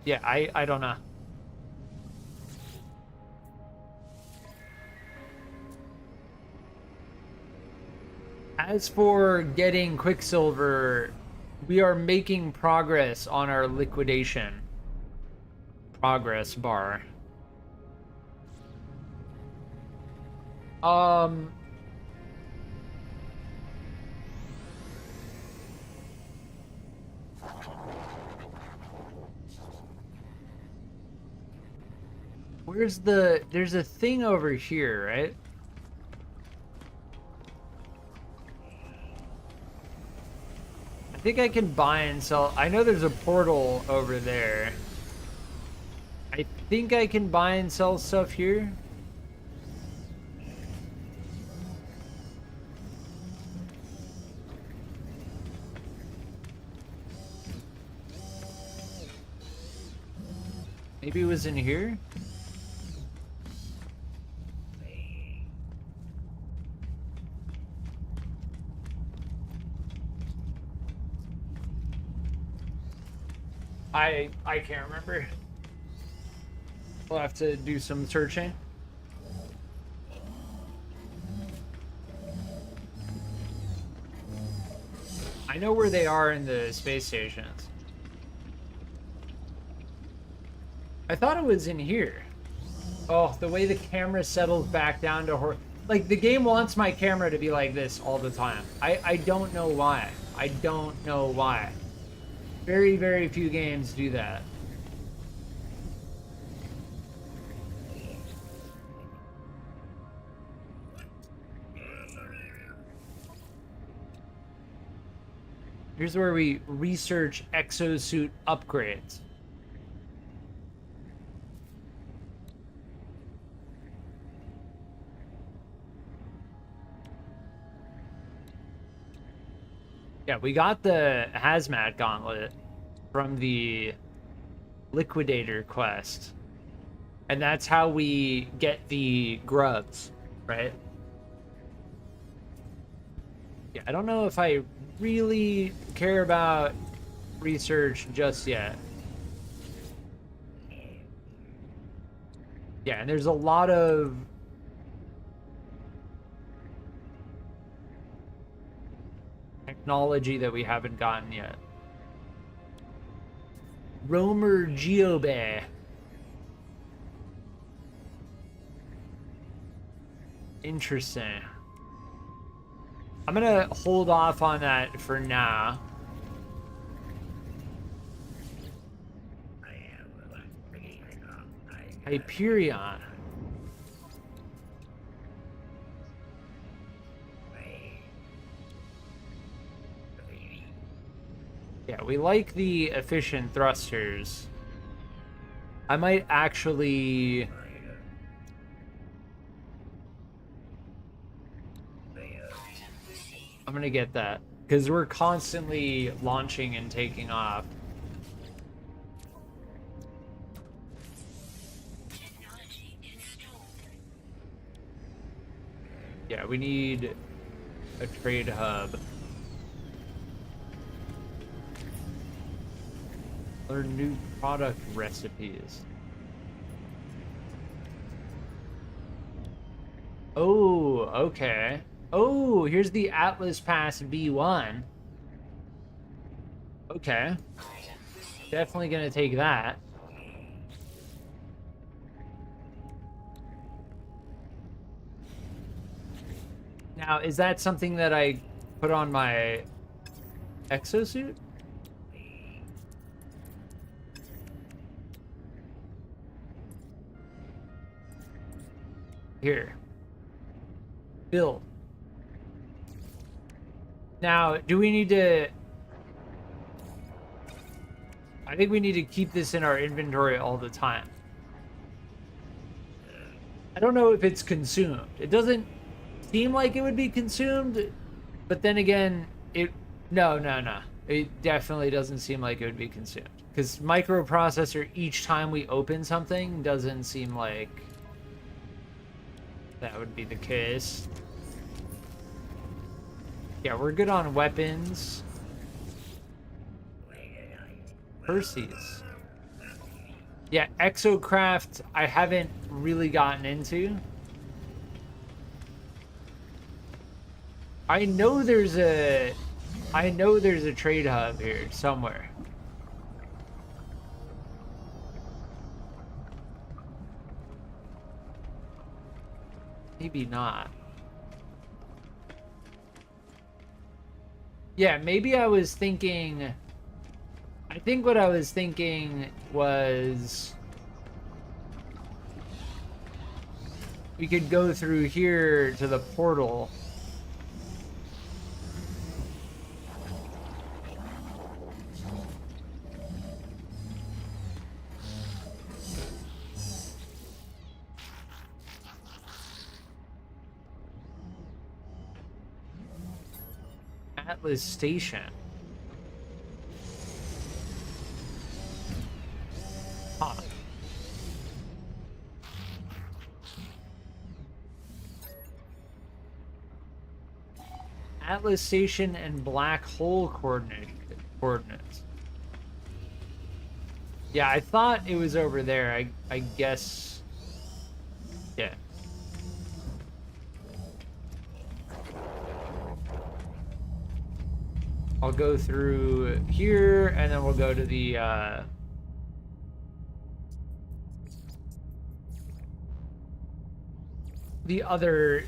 Yeah, I don't know. As for getting Quicksilver, we are making progress on our liquidation progress bar. Where's the, there's a thing over here, right? I think I can buy and sell. I know there's a portal over there. I think I can buy and sell stuff here. Maybe it was in here? I can't remember. We'll have to do some searching. I know where they are in the space stations. I thought it was in here. Oh, the way the camera settles back down to like, the game wants my camera to be like this all the time. I don't know why. I don't know why. Very, very few games do that. Here's where we research exosuit upgrades. Yeah, we got the hazmat gauntlet from the liquidator quest. And that's how we get the grubs, right? Yeah, I don't know if I really care about research just yet. Yeah, and there's a lot of technology that we haven't gotten yet. Romer GIGABYTE. Interesting. I'm gonna hold off on that for now. Hyperion. Yeah, we like the efficient thrusters. I might actually... I'm gonna get that, because we're constantly launching and taking off. Technology installed. Yeah, we need a trade hub. Learn new product recipes. Oh, okay. Oh, here's the Atlas Pass B1. Okay. Definitely gonna take that. Now, is that something that I put on my exosuit? Here. Build. Now, do we need to... I think we need to keep this in our inventory all the time. I don't know if it's consumed. It doesn't seem like it would be consumed, but then again, no. It definitely doesn't seem like it would be consumed. Because microprocessor, each time we open something, doesn't seem like that would be the case. Yeah, we're good on weapons. Percy's. Yeah, Exocraft I haven't really gotten into. I know there's a trade hub here somewhere. Maybe not. Yeah, maybe I was thinking... I think what I was thinking was... we could go through here to the portal. Atlas Station. Huh. Atlas Station and black hole coordinates. Yeah, I thought it was over there. I guess. Yeah. I'll go through here, and then we'll go to the other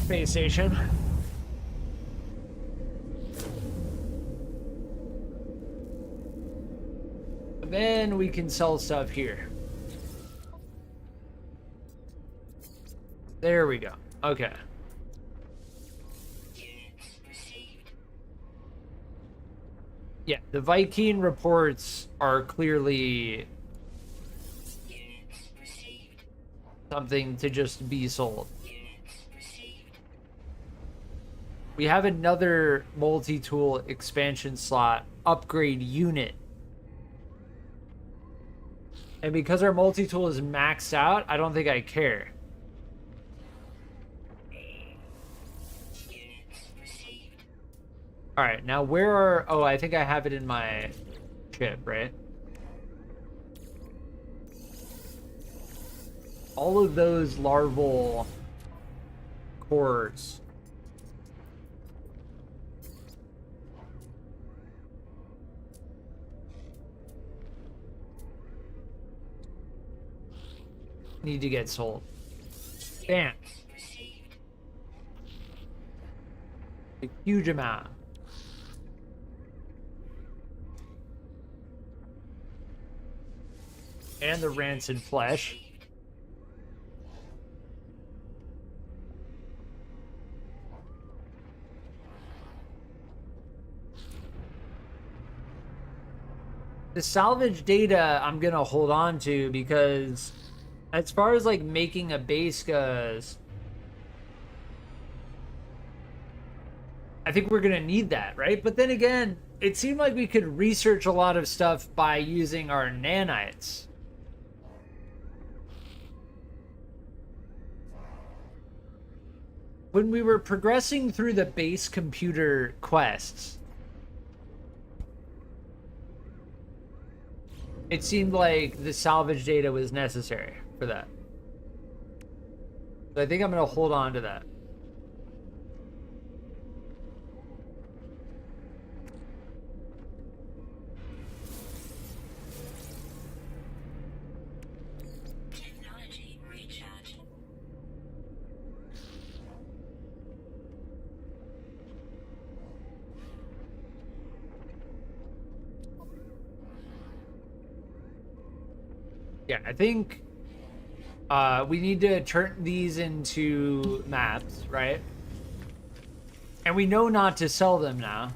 space station. Then we can sell stuff here. There we go. Okay. The Viking reports are clearly Units received. something to just be sold. Units received. We have another multi-tool expansion slot upgrade unit. And because our multi-tool is maxed out, I don't think I care. Units received. All right, now where are... Oh, I think I have it in my chip, right? All of those larval cores. Need to get sold. Bam. Received. A huge amount. And the rancid flesh. The salvage data I'm gonna hold on to because as far as like making a base goes, I think we're gonna need that, right? But then again, it seemed like we could research a lot of stuff by using our nanites. When we were progressing through the base computer quests, it seemed like the salvage data was necessary for that. So I think I'm going to hold on to that. Technology recharge. Yeah, I think we need to turn these into maps, right? And we know not to sell them now.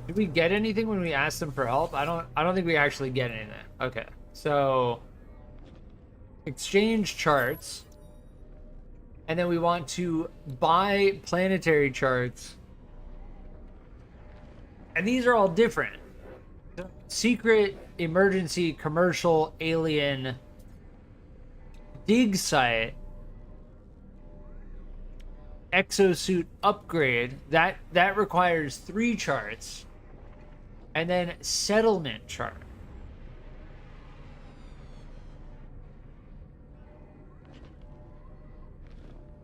Did we get anything when we asked them for help? I don't think we actually get anything. Okay. So exchange charts. And then we want to buy planetary charts. And these are all different. Secret, emergency, commercial, alien, dig site, exosuit upgrade. That requires 3 charts. And then settlement chart.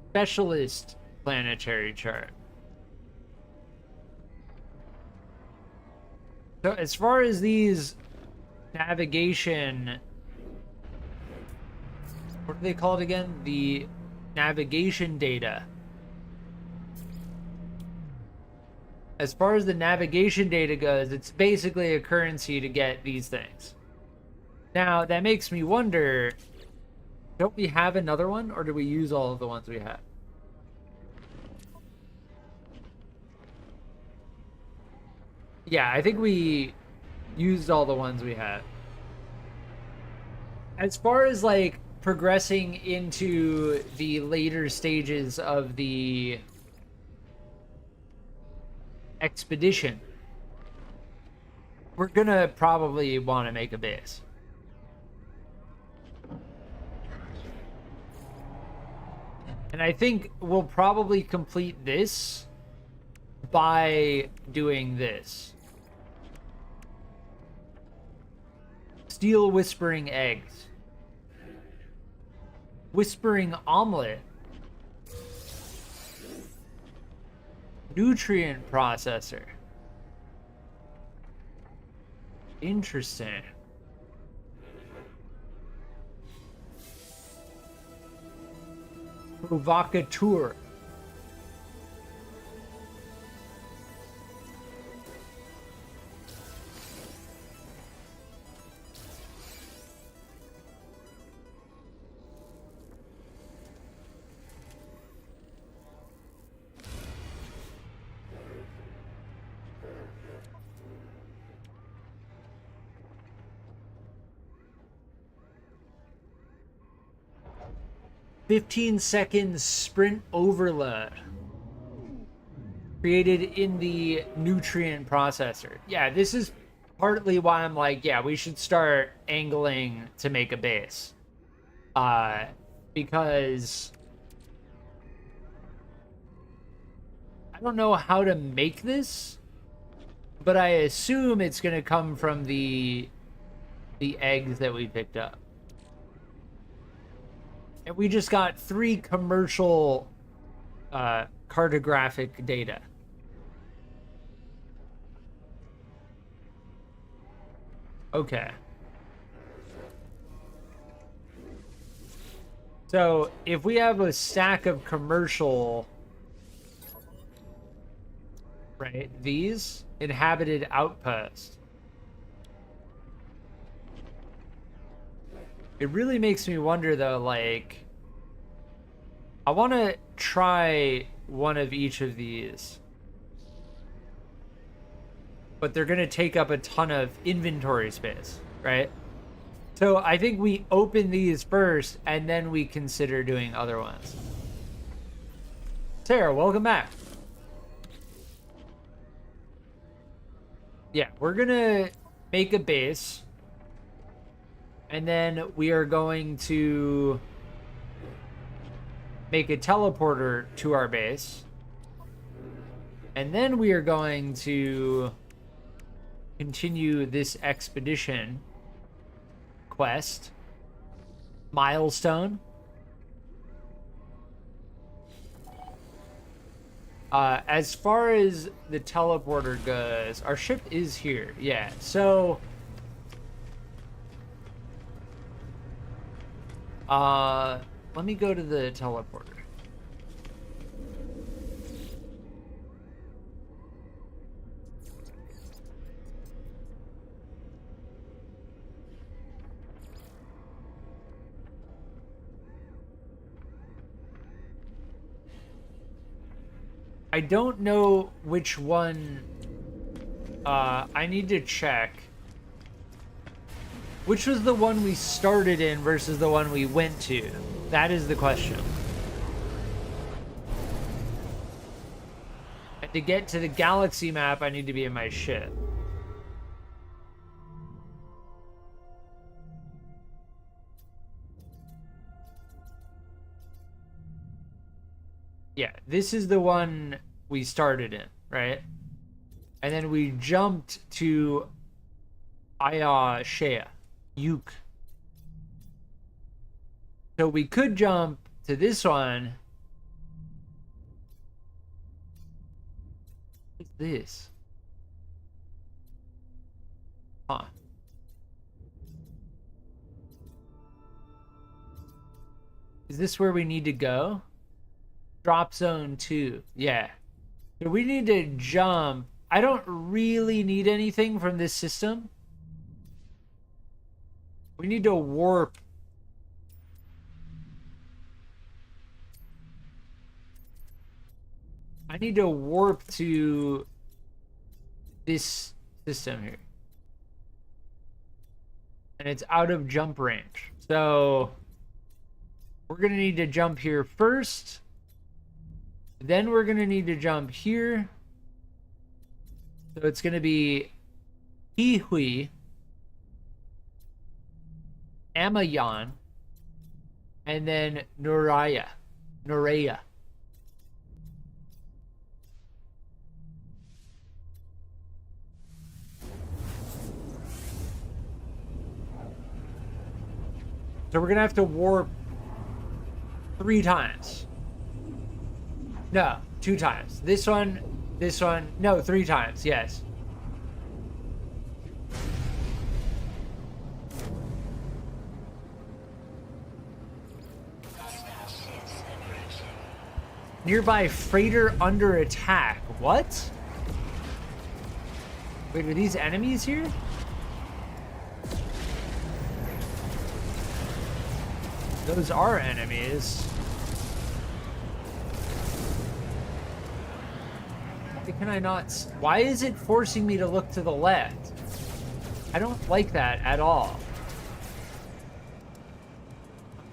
Specialist planetary chart. So as far as these navigation, what are they called again? The navigation data. As far as the navigation data goes, it's basically a currency to get these things. Now, that makes me wonder, don't we have another one, or do we use all of the ones we have? Yeah, I think we used all the ones we had. As far as, like, progressing into the later stages of the expedition, we're gonna probably want to make a base. And I think we'll probably complete this by doing this. Steel whispering eggs. Whispering omelet. Nutrient processor. Interesting. Provocateur. 15-second sprint overload created in the nutrient processor. Yeah, this is partly why I'm like, yeah, we should start angling to make a base. Because I don't know how to make this, but I assume it's going to come from the eggs that we picked up. And we just got 3 commercial cartographic data. Okay. So if we have a stack of commercial, right, these inhabited outposts, it really makes me wonder though, like, I want to try one of each of these, but they're going to take up a ton of inventory space, right? So I think we open these first and then we consider doing other ones. Sarah, welcome back. Yeah, we're going to make a base. And then we are going to make a teleporter to our base. And then we are going to continue this expedition quest milestone. As far as the teleporter goes, our ship is here. Yeah, so let me go to the teleporter. I don't know which one. I need to check. Which was the one we started in versus the one we went to? That is the question. And to get to the galaxy map, I need to be in my ship. Yeah, this is the one we started in, right? And then we jumped to Shea, Uke. So we could jump to this one. What's this? Huh. Is this where we need to go? Drop zone 2. Yeah. So we need to jump. I don't really need anything from this system. We need to warp. I need to warp to this system here. And it's out of jump range. So we're going to need to jump here first. Then we're going to need to jump here. So it's going to be Hihui, Amayan, and then Noraya. So we're going to have to warp 3 times. No, 2 times. This one, no, 3 times, yes. Nearby freighter under attack. What? Wait, are these enemies here? Those are enemies. Why can I not? Why is it forcing me to look to the left? I don't like that at all.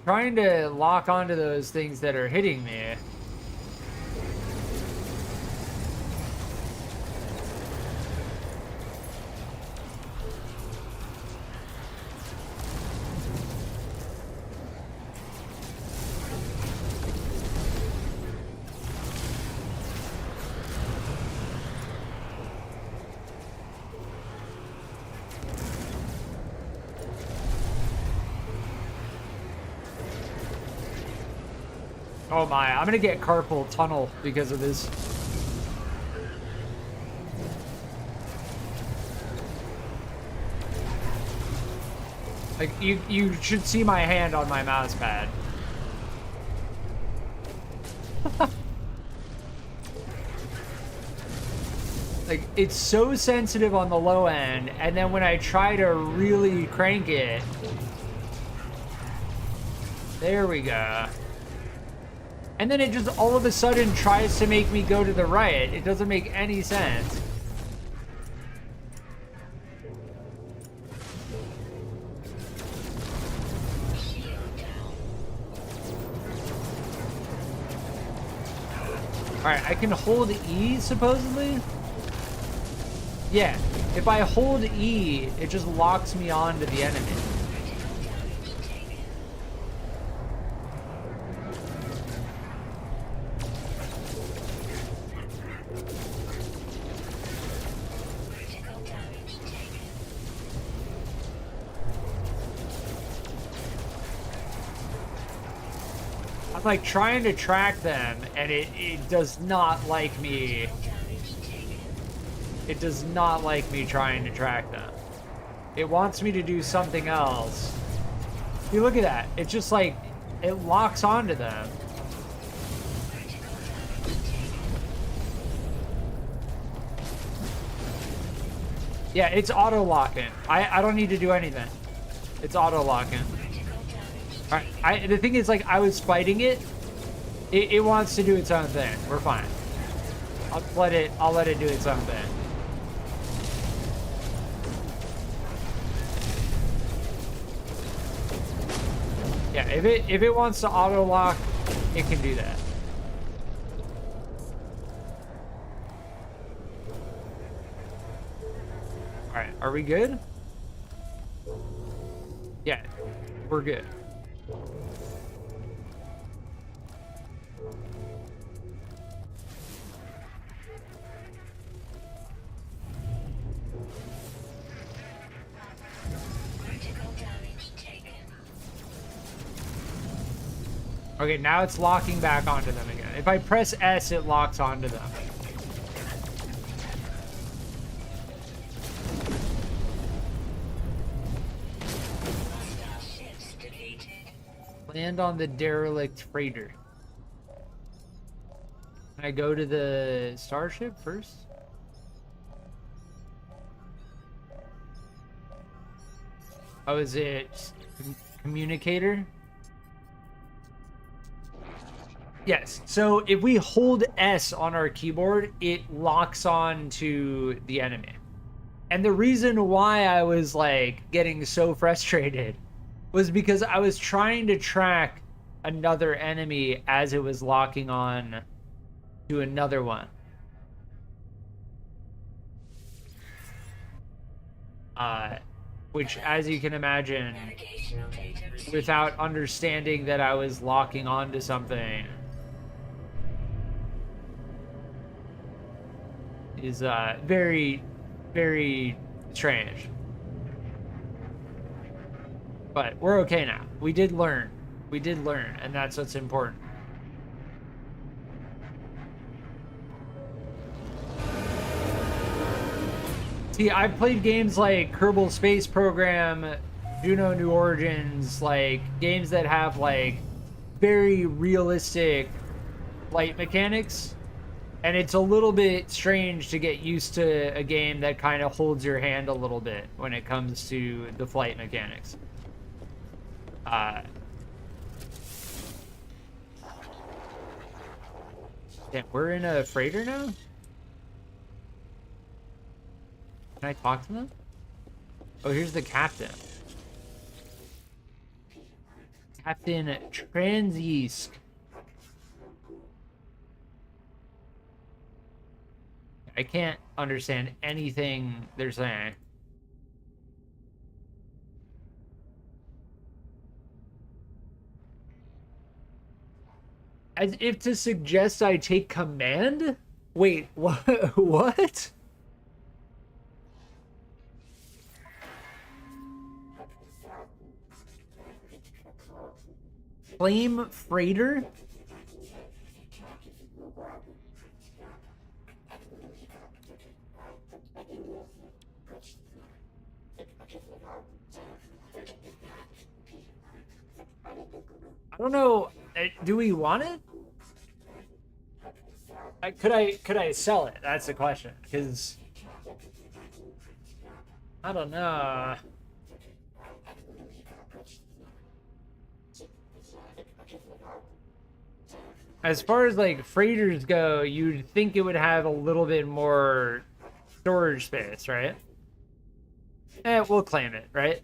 I'm trying to lock onto those things that are hitting me. Oh my, I'm gonna get carpal tunnel because of this. Like, you should see my hand on my mouse pad. Like, it's so sensitive on the low end, and then when I try to really crank it... There we go. And then it just all of a sudden tries to make me go to the right. It doesn't make any sense. Alright, I can hold E, supposedly? Yeah, if I hold E, it just locks me onto the enemy. I'm like trying to track them, and it does not like me. It does not like me trying to track them. It wants me to do something else. You look at that. It's just like, it locks onto them. Yeah, it's auto-locking. I don't need to do anything. It's auto-locking. Alright, the thing is, like, I was fighting it. It wants to do its own thing. We're fine. I'll let it do its own thing. Yeah, if it wants to auto lock, it can do that. All right, are we good? Yeah, we're good. Okay, now it's locking back onto them again. If I press S, it locks onto them. Land on the derelict freighter. Can I go to the starship first? Oh, is it communicator? Yes, so if we hold S on our keyboard, it locks on to the enemy. And the reason why I was like getting so frustrated was because I was trying to track another enemy as it was locking on to another one. Which, as you can imagine, without understanding that I was locking onto something, is very, very strange. But we're okay now. We did learn. We did learn, and that's what's important. See, I've played games like Kerbal Space Program, Juno New Origins, like games that have like very realistic flight mechanics. And it's a little bit strange to get used to a game that kind of holds your hand a little bit when it comes to the flight mechanics. Damn, we're in a freighter now? Can I talk to them? Oh, here's the captain. Captain Transisk. I can't understand anything they're saying. As if to suggest I take command? Wait, what? What? Flame freighter? I don't know. Do we want it? Could I sell it? That's the question. Because I don't know. As far as like freighters go, you'd think it would have a little bit more storage space, right? We'll claim it, right?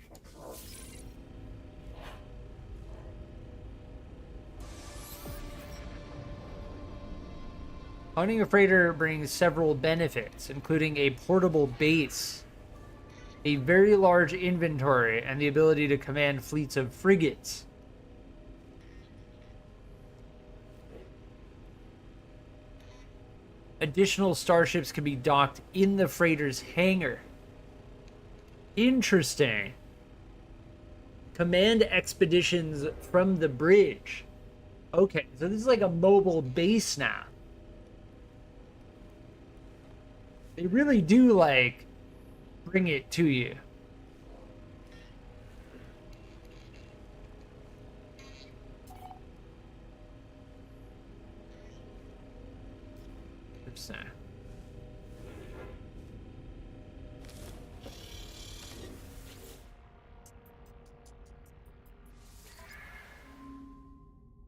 Owning a freighter brings several benefits, including a portable base, a very large inventory, and the ability to command fleets of frigates. Additional starships can be docked in the freighter's hangar. Interesting. Command expeditions from the bridge. Okay, so this is like a mobile base now. They really do, like, bring it to you.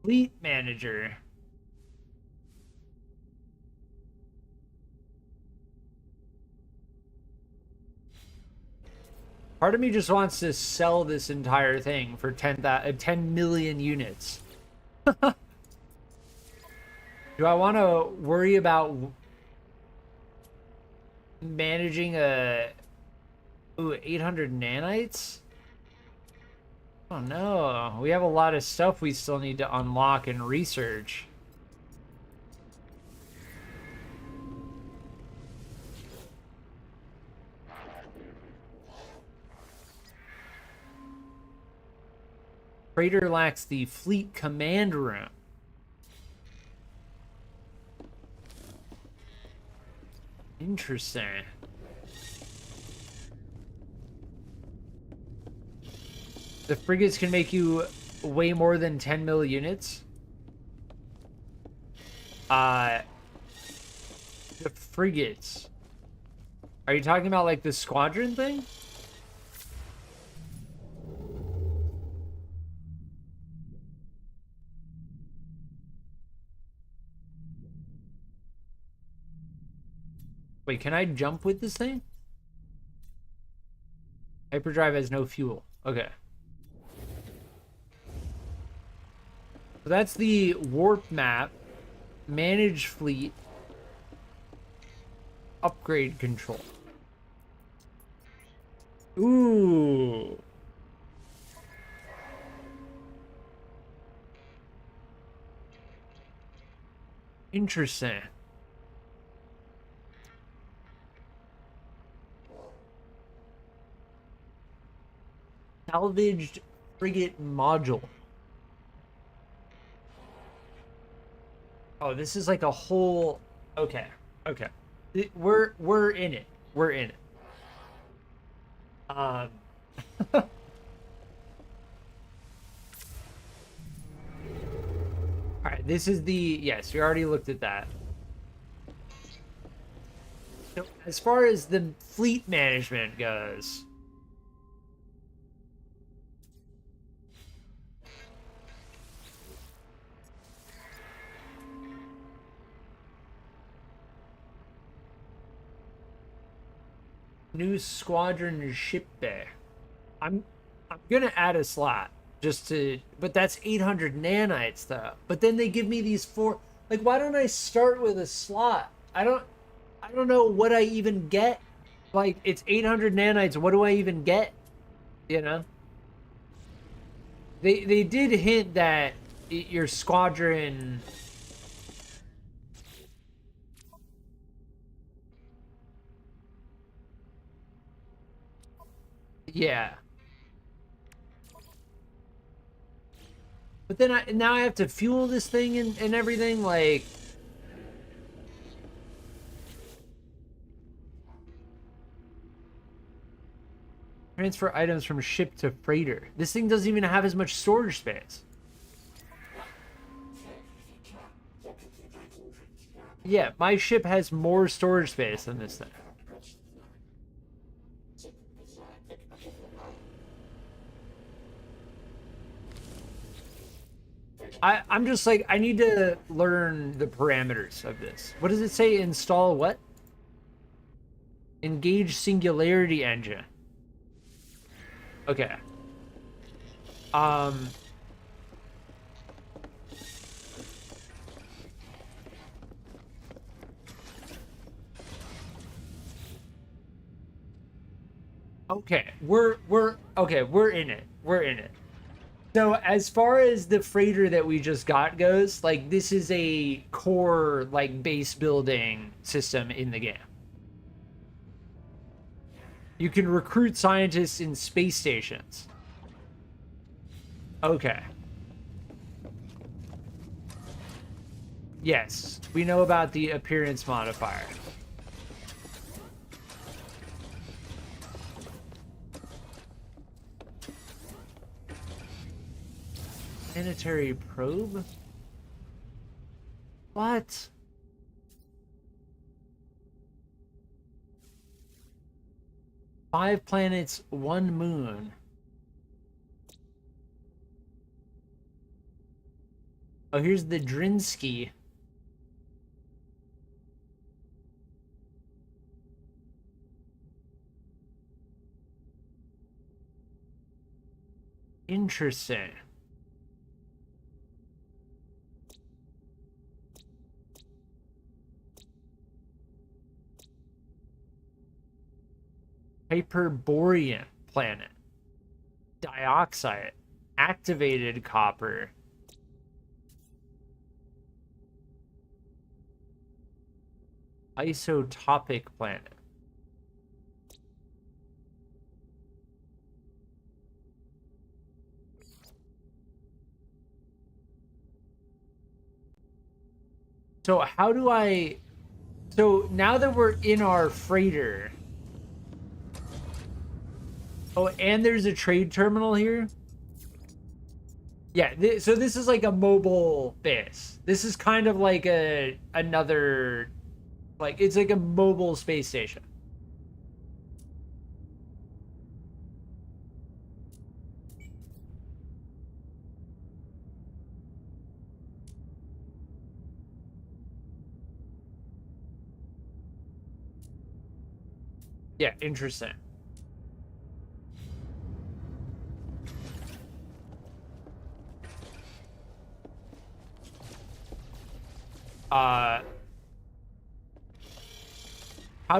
Fleet manager. Part of me just wants to sell this entire thing for 10 million units. Do I want to worry about managing a 800 nanites? Oh no, we have a lot of stuff we still need to unlock and research. Freighter lacks the fleet command room. Interesting. The frigates can make you way more than 10 mil units. The frigates. Are you talking about like the squadron thing? Wait, can I jump with this thing? Hyperdrive has no fuel. Okay. So that's the warp map. Manage fleet. Upgrade control. Ooh. Interesting. Salvaged frigate module. Oh, this is like a whole. Okay, okay. We're in it. We're in it. All right. This is the yes. We already looked at that. So as far as the fleet management goes. New squadron ship bay. I'm gonna add a slot. just to, but that's 800 nanites though. But then they give me these four, like, why don't I start with a slot? I don't know what I even get. Like, it's 800 nanites. What do I even get? You know? They did hint that your squadron. Yeah. But then now I have to fuel this thing and everything, like. Transfer items from ship to freighter. This thing doesn't even have as much storage space. Yeah, my ship has more storage space than this thing. I'm just like, I need to learn the parameters of this. What does it say? Install what? Engage singularity engine. Okay. Okay, we're in it. We're in it. So as far as the freighter that we just got goes, like, this is a core, like, base building system in the game. You can recruit scientists in space stations. Okay. Yes, we know about the appearance modifier. Planetary probe? What? Five planets, one moon. Oh, here's the Drinsky. Interesting. Hyperborean planet. Dioxide. Activated copper. Isotopic planet. So how do I... So now that we're in our freighter... Oh, and there's a trade terminal here? Yeah, so this is like a mobile base. This is kind of like another... Like, it's like a mobile space station. Yeah, interesting. How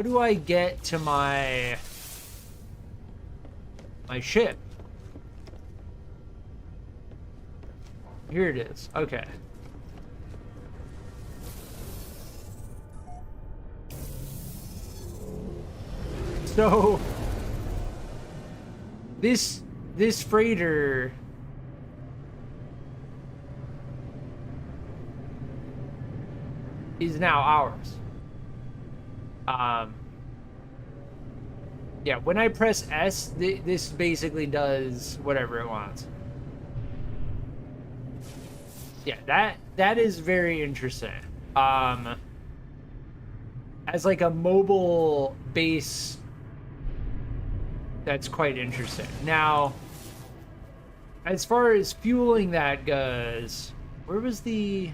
do I get to my ship? Here it is. Okay. So this freighter is now ours. Yeah, when I press S, this basically does whatever it wants. Yeah, that is very interesting. As like a mobile base, that's quite interesting. Now, as far as fueling that goes, where was the...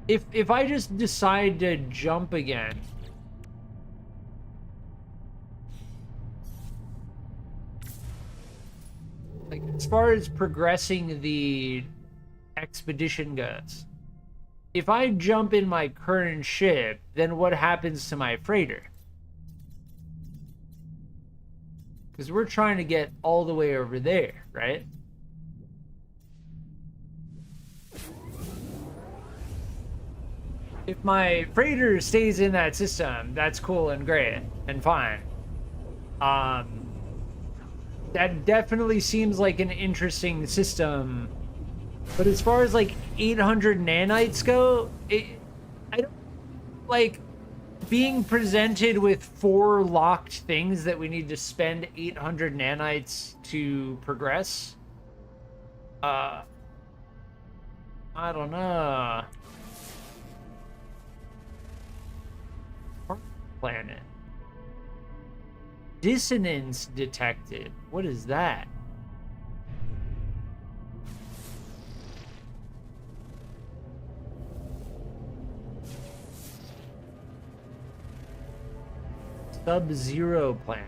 If I just decide to jump again... as far as progressing the expedition goes, if I jump in my current ship, then what happens to my freighter? Because we're trying to get all the way over there, right? If my freighter stays in that system, that's cool and great and fine. That definitely seems like an interesting system. But as far as like 800 nanites go, I don't like being presented with 4 locked things that we need to spend 800 nanites to progress. I don't know. Planet. Dissonance detected. What is that? Sub-Zero planet.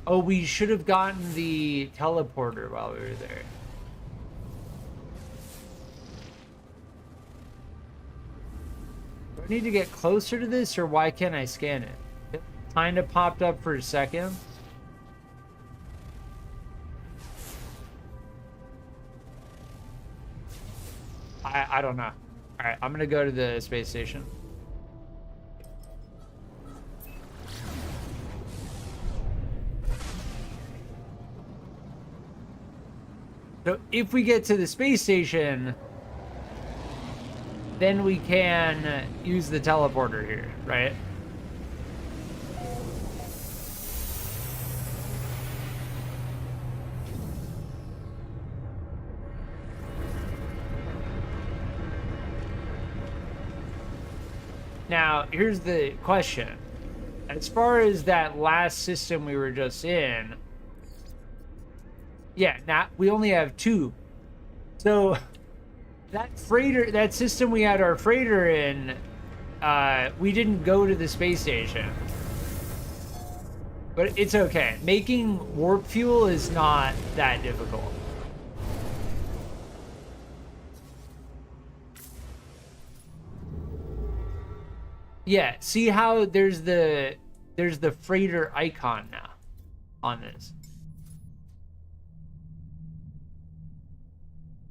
Oh, we should have gotten the teleporter while we were there. Do I need to get closer to this, or why can't I scan it? It kind of popped up for a second. I don't know. All right, I'm gonna go to the space station. So if we get to the space station, then we can use the teleporter here, right? Now, here's the question. As far as that last system we were just in, yeah, now we only have 2. So that freighter, that system we had our freighter in, we didn't go to the space station. But it's okay. Making warp fuel is not that difficult. Yeah, see how there's the freighter icon now on this.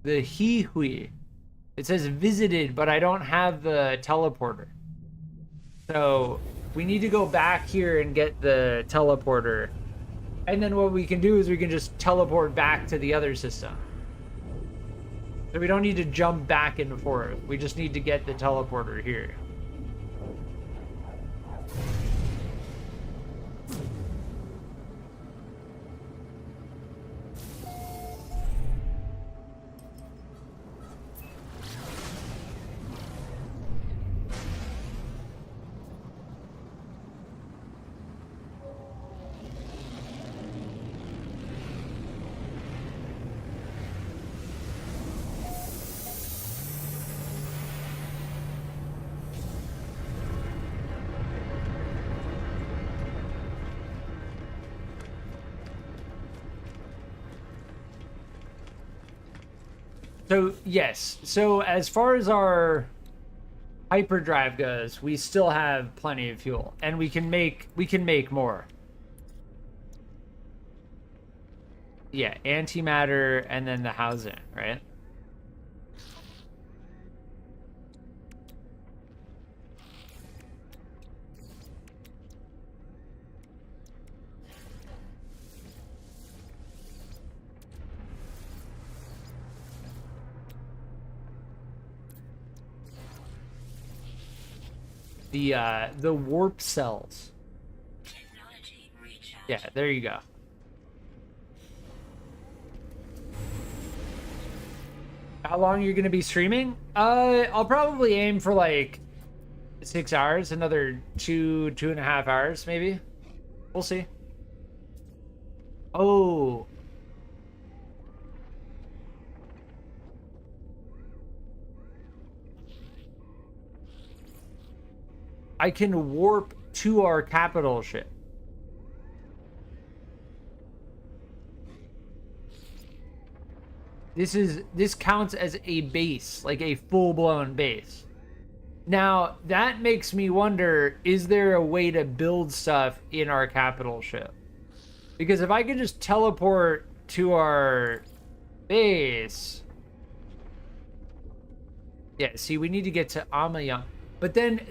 The Hui. It says visited, but I don't have the teleporter. So we need to go back here and get the teleporter. And then what we can do is we can just teleport back to the other system. So we don't need to jump back and forth. We just need to get the teleporter here. So yes, so as far as our hyperdrive goes, we still have plenty of fuel, and we can make more. Yeah, antimatter and then the housing, right? The warp cells. Technology recharge. Yeah, there you go. How long are you gonna be streaming? I'll probably aim for like 6 hours, another 2.5 hours, maybe. We'll see. Oh. I can warp to our capital ship. This counts as a base, like a full-blown base. Now, that makes me wonder, is there a way to build stuff in our capital ship? Because if I could just teleport to our base... Yeah, see, we need to get to Amayan. But then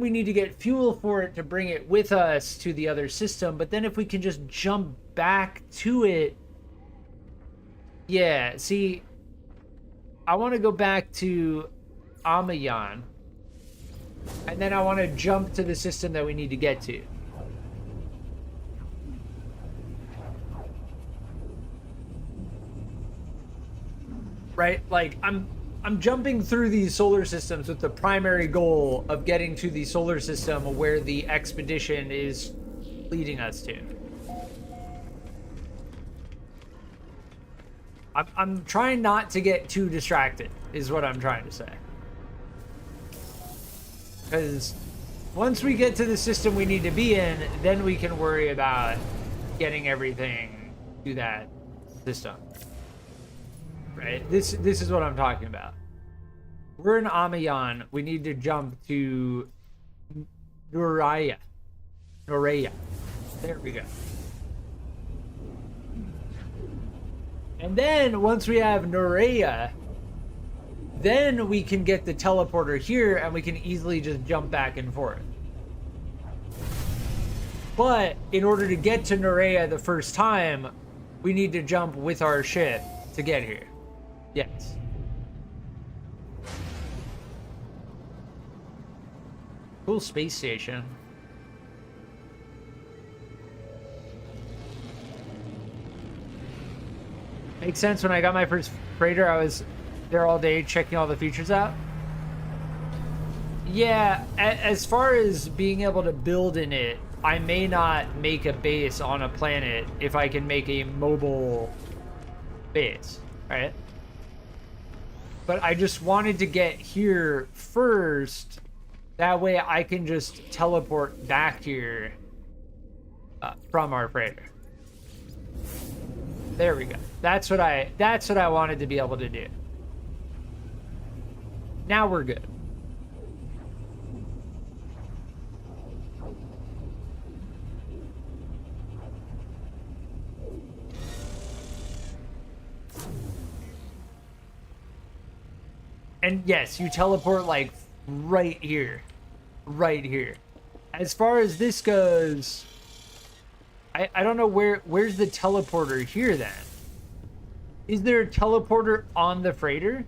we need to get fuel for it to bring it with us to the other system. But then if we can just jump back to it... Yeah, see, I want to go back to Amayan. And then I want to jump to the system that we need to get to. Right? Like, I'm jumping through these solar systems with the primary goal of getting to the solar system where the expedition is leading us to. I'm trying not to get too distracted, is what I'm trying to say. Because once we get to the system we need to be in, then we can worry about getting everything to that system. Right? This is what I'm talking about. We're in Amayan. We need to jump to Noreia. There we go. And then once we have Noreia, then we can get the teleporter here and we can easily just jump back and forth. But in order to get to Noreia the first time, we need to jump with our ship to get here. Yes. Cool space station. Makes sense. When I got my first freighter, I was there all day checking all the features out. Yeah, as far as being able to build in it, I may not make a base on a planet if I can make a mobile base, right? But I just wanted to get here first. That way I can just teleport back here from our freighter. There we go. That's what I wanted to be able to do. Now we're good. And yes, you teleport like right here. Right here. As far as this goes, I don't know where's the teleporter here then? Is there a teleporter on the freighter?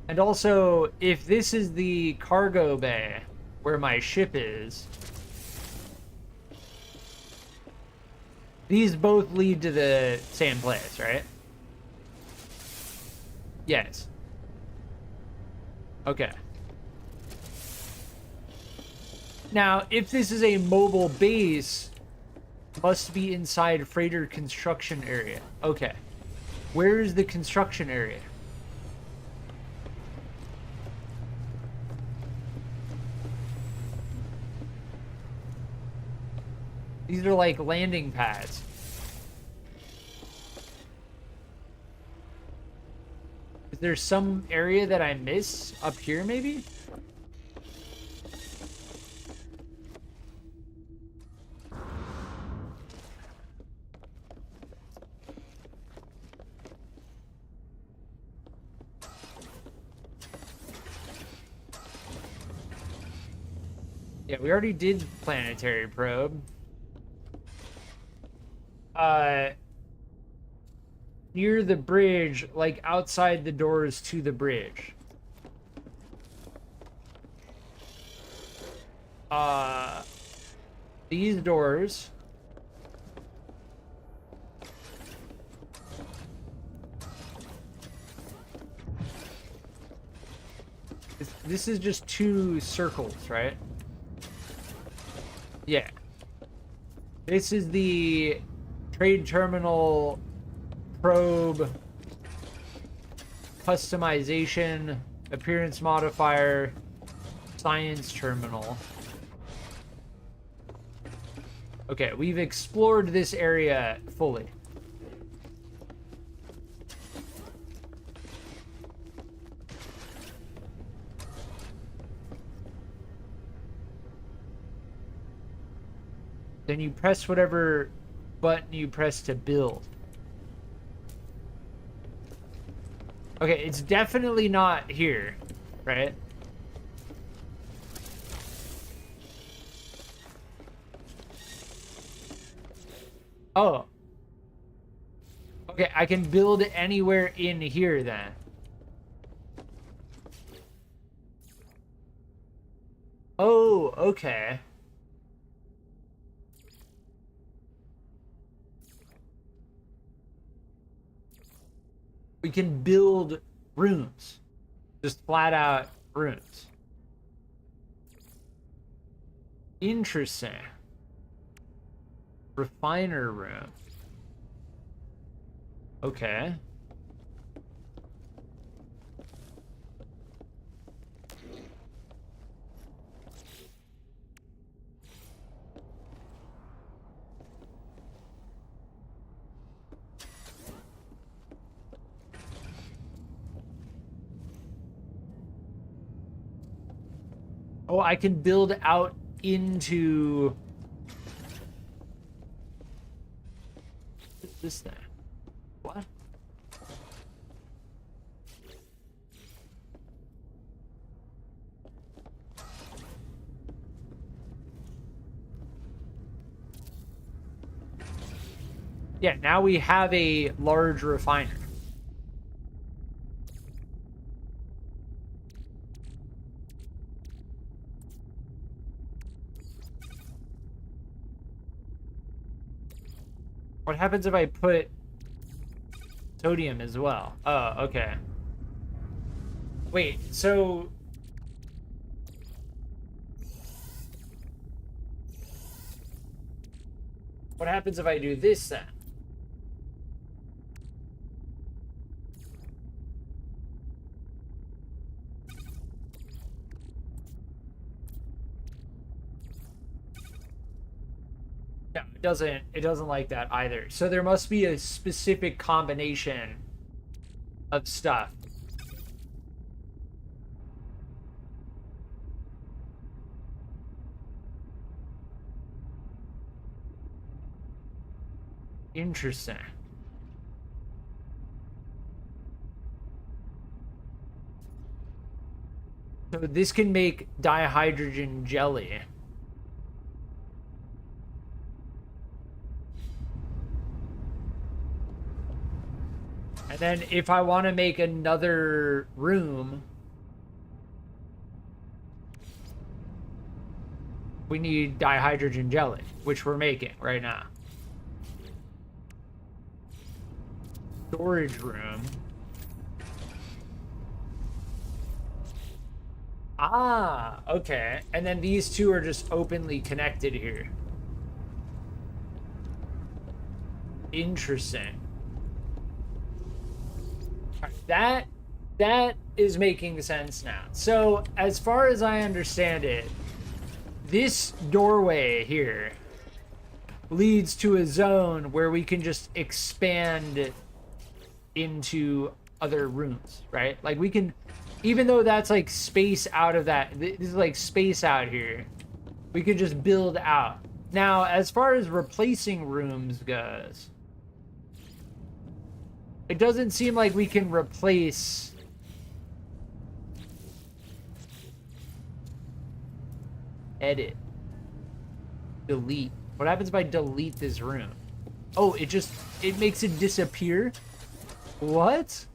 And also, if this is the cargo bay where my ship is, these both lead to the same place, right? Yes. Okay. Now, if this is a mobile base, must be inside freighter construction area. Okay. Where is the construction area? These are like landing pads. Is there some area that I miss up here, maybe? Yeah, we already did planetary probe. Near the bridge, like outside the doors to the bridge. These doors. This is just two circles, right? Yeah. This is the trade terminal probe customization, appearance modifier, science terminal. Okay, we've explored this area fully. Then you press whatever button you press to build. Okay, it's definitely not here, right? Oh. Okay, I can build anywhere in here then. Oh, okay. We can build rooms. Just flat out rooms. Interesting. Refiner room. Okay. Oh, I can build out into this thing. What? Yeah, now we have a large refiner. What happens if I put sodium as well? Oh, okay. Wait, so... what happens if I do this then? No, it doesn't like that either. So there must be a specific combination of stuff. Interesting. So this can make dihydrogen jelly. And then if I want to make another room, we need dihydrogen jelly, which we're making right now. Storage room. Ah, okay. And then these two are just openly connected here. Interesting. That is making sense now. So, as far as I understand it, this doorway here leads to a zone where we can just expand into other rooms, right? Like we can, even though that's like space out of that, this is like space out here, we could just build out. Now, as far as replacing rooms goes, it doesn't seem like we can replace edit, delete. What happens if I delete this room? Oh, it makes it disappear? What?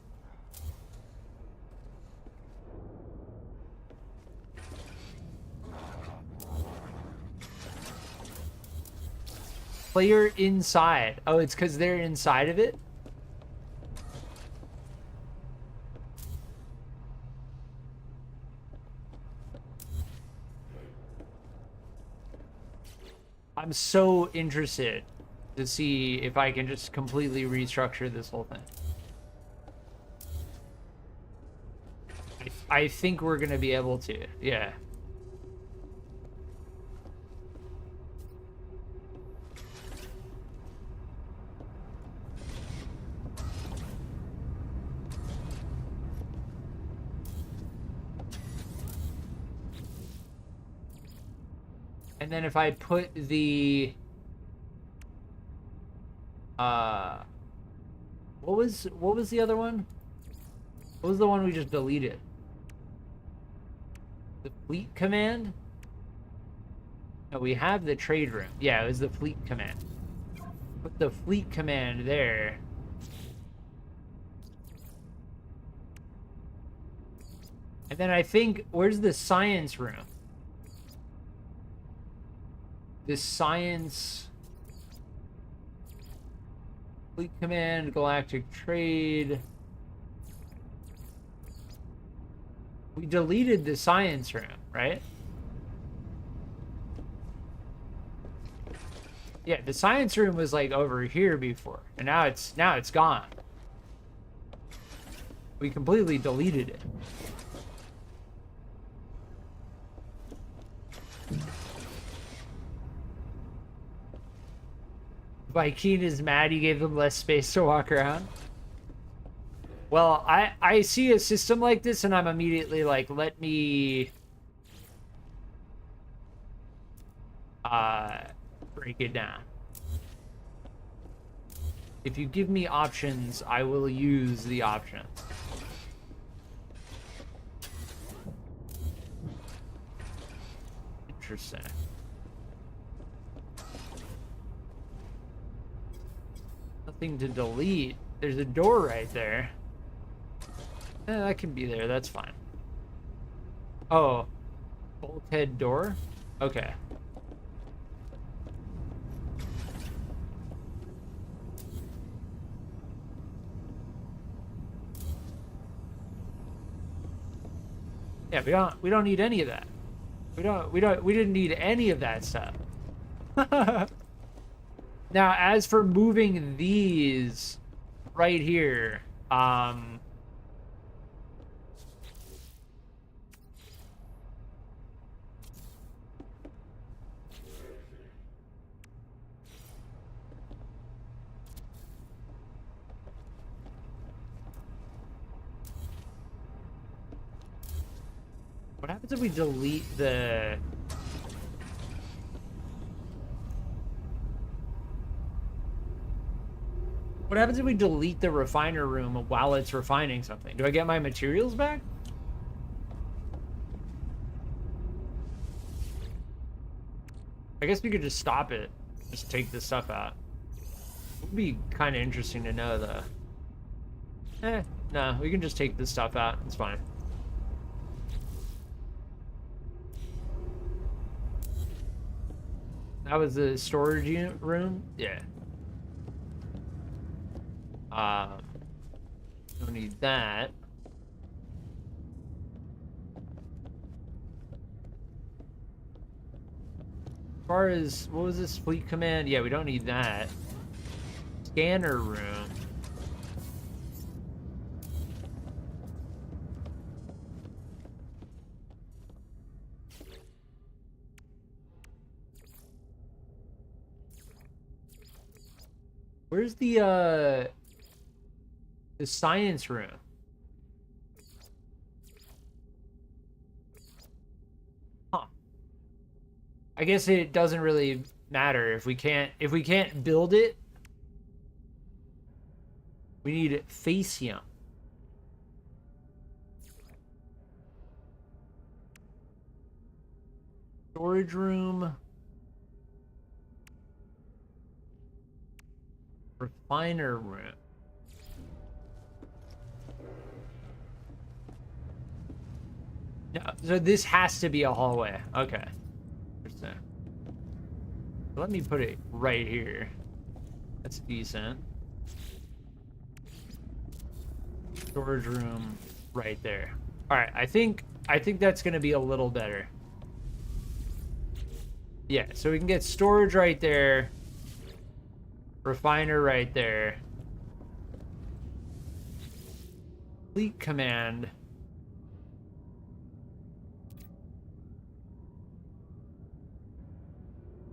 Player inside. Oh, it's because they're inside of it? I'm so interested to see if I can just completely restructure this whole thing. I think we're gonna be able to. Yeah. And then if I put the what was the other one? What was the one we just deleted? The fleet command? No, we have the trade room. Yeah, it was the fleet command. Put the fleet command there. And then I think, where's the science room? The science... Fleet command, galactic trade... We deleted the science room, right? Yeah, the science room was like over here before, and now it's gone. We completely deleted it. Viking is mad you gave them less space to walk around. Well, I see a system like this and I'm immediately like, let me break it down. If you give me options, I will use the options. Interesting. Nothing to delete. There's a door right there. That can be there. That's fine. Oh. Bulkhead door? Okay. Yeah, we don't need any of that. We didn't need any of that stuff. Now, as for moving these right here, what happens if we delete the... What happens if we delete the refiner room while it's refining something? Do I get my materials back? I guess we could just stop it. Just take this stuff out. It would be kind of interesting to know, though. No, we can just take this stuff out. It's fine. That was the storage unit room? Yeah. Don't need that. As far as, what was this fleet command? Yeah, we don't need that. Scanner room. Where's the science room? Huh. I guess it doesn't really matter if we can't build it. We need Facium. Storage room. Refiner room. No, so this has to be a hallway. Okay. Let me put it right here. That's decent. Storage room right there. All right, I think that's gonna be a little better. Yeah, so we can get storage right there. Refiner right there. Fleet command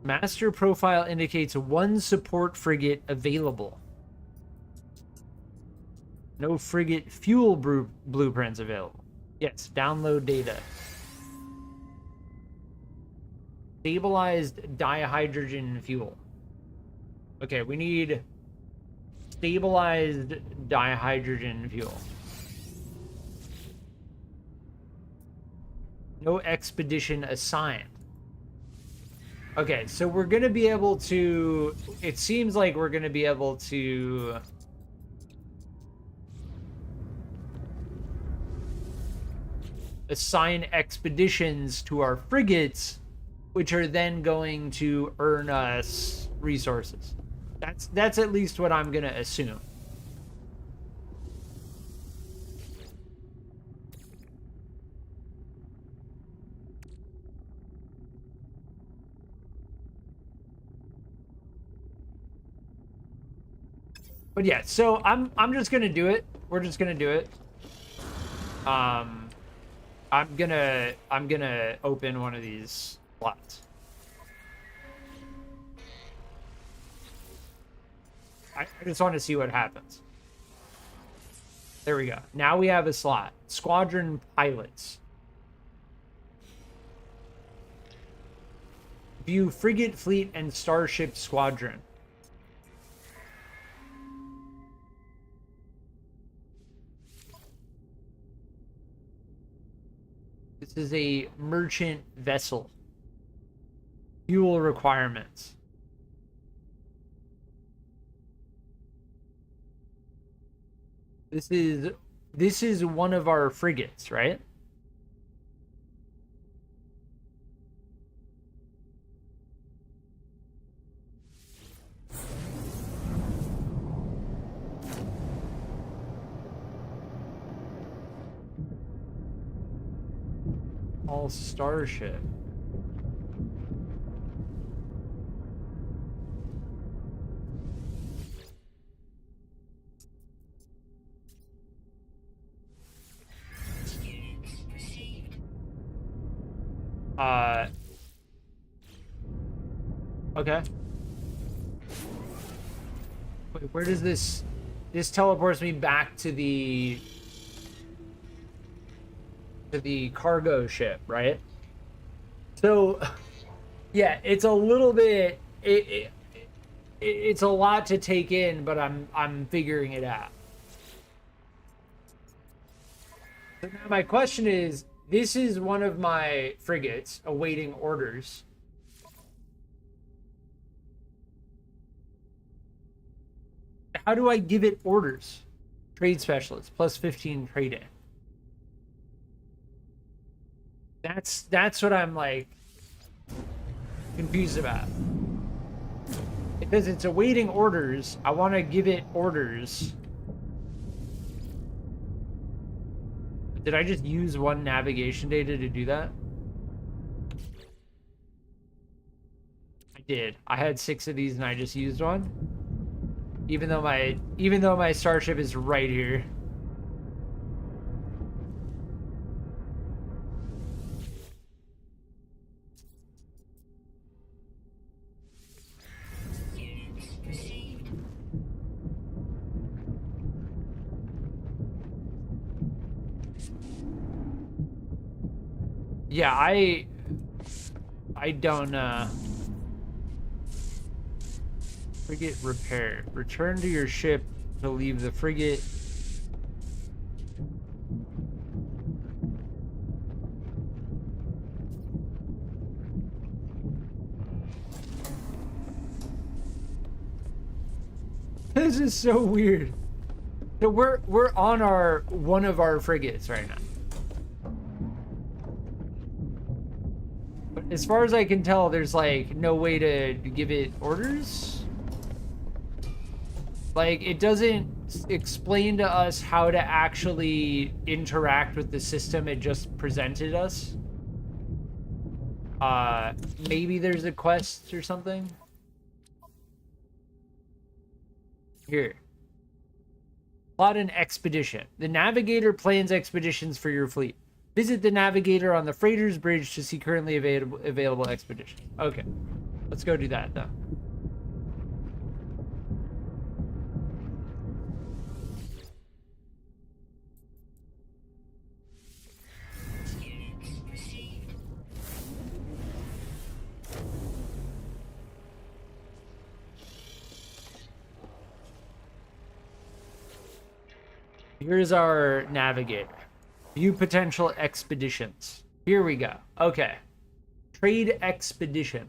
Master profile indicates one support frigate available. No frigate fuel blueprints available. Yes, download data. Stabilized dihydrogen fuel. Okay, we need stabilized dihydrogen fuel. No expedition assigned. Okay, so we're going to be able to... It seems like we're going to be able to... assign expeditions to our frigates, which are then going to earn us resources. That's at least what I'm going to assume. But yeah, so I'm just gonna do it. We're just gonna do it. I'm gonna open one of these slots. I just want to see what happens. There we go. Now we have a slot. Squadron pilots. View frigate fleet and starship squadron. This is a merchant vessel. Fuel requirements. This is one of our frigates, right? All starship. Okay. Wait, where does this teleports me back to the cargo ship, right? So yeah, it's a little bit it's a lot to take in, but I'm figuring it out. So now my question is, this is one of my frigates awaiting orders. How do I give it orders? Trade specialist, plus 15 trading. That's what I'm like confused about. Because it's awaiting orders, I want to give it orders. Did I just use one navigation data to do that? I did. I had 6 of these and I just used one. Even though my starship is right here. Yeah, I don't frigate repair. Return to your ship to leave the frigate. This is so weird. So we're on one of our frigates right now. But as far as I can tell, there's like no way to give it orders. Like, it doesn't explain to us how to actually interact with the system it just presented us. Maybe there's a quest or something. Here. Plot an expedition. The navigator plans expeditions for your fleet. Visit the navigator on the freighter's bridge to see currently available expeditions. Okay. Let's go do that then. Units received. Here's our navigator. View potential expeditions. Here we go. Okay. Trade expedition.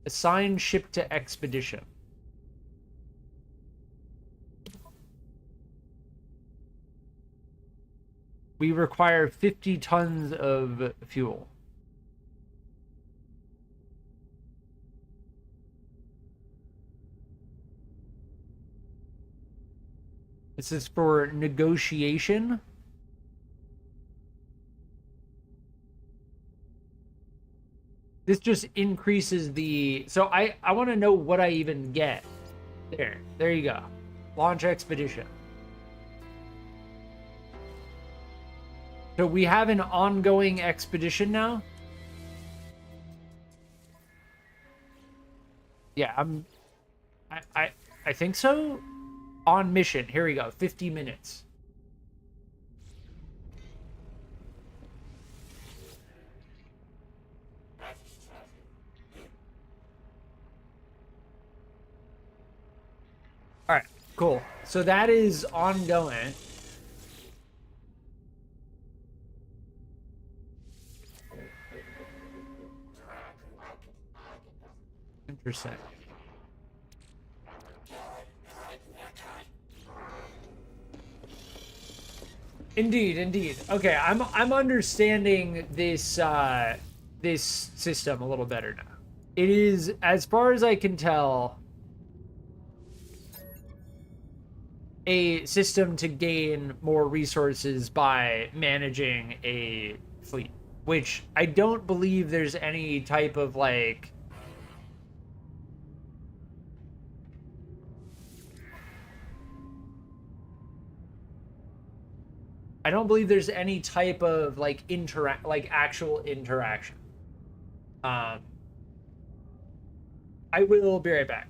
Assign ship to expedition. We require 50 tons of fuel. This is for negotiation. This just increases the... So I want to know what I even get. There you go. Launch expedition. So we have an ongoing expedition now. Yeah, I think so. On mission. Here we go. 50 minutes. All right, cool. So that is ongoing. Interesting. Indeed, indeed. Okay, I'm understanding this this system a little better now. It is, as far as I can tell, a system to gain more resources by managing a fleet, which I don't believe there's any type of like I don't believe there's any type of like actual interaction. I will be right back.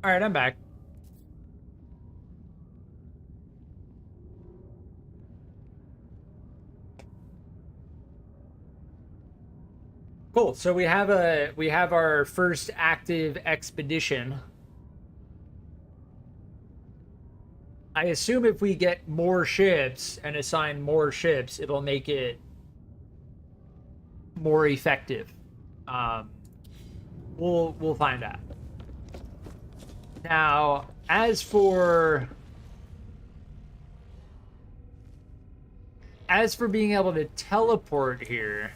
All right, I'm back. Cool. So we have our first active expedition. I assume if we get more ships and assign more ships, it'll make it more effective. We'll find out. Now, as for being able to teleport here,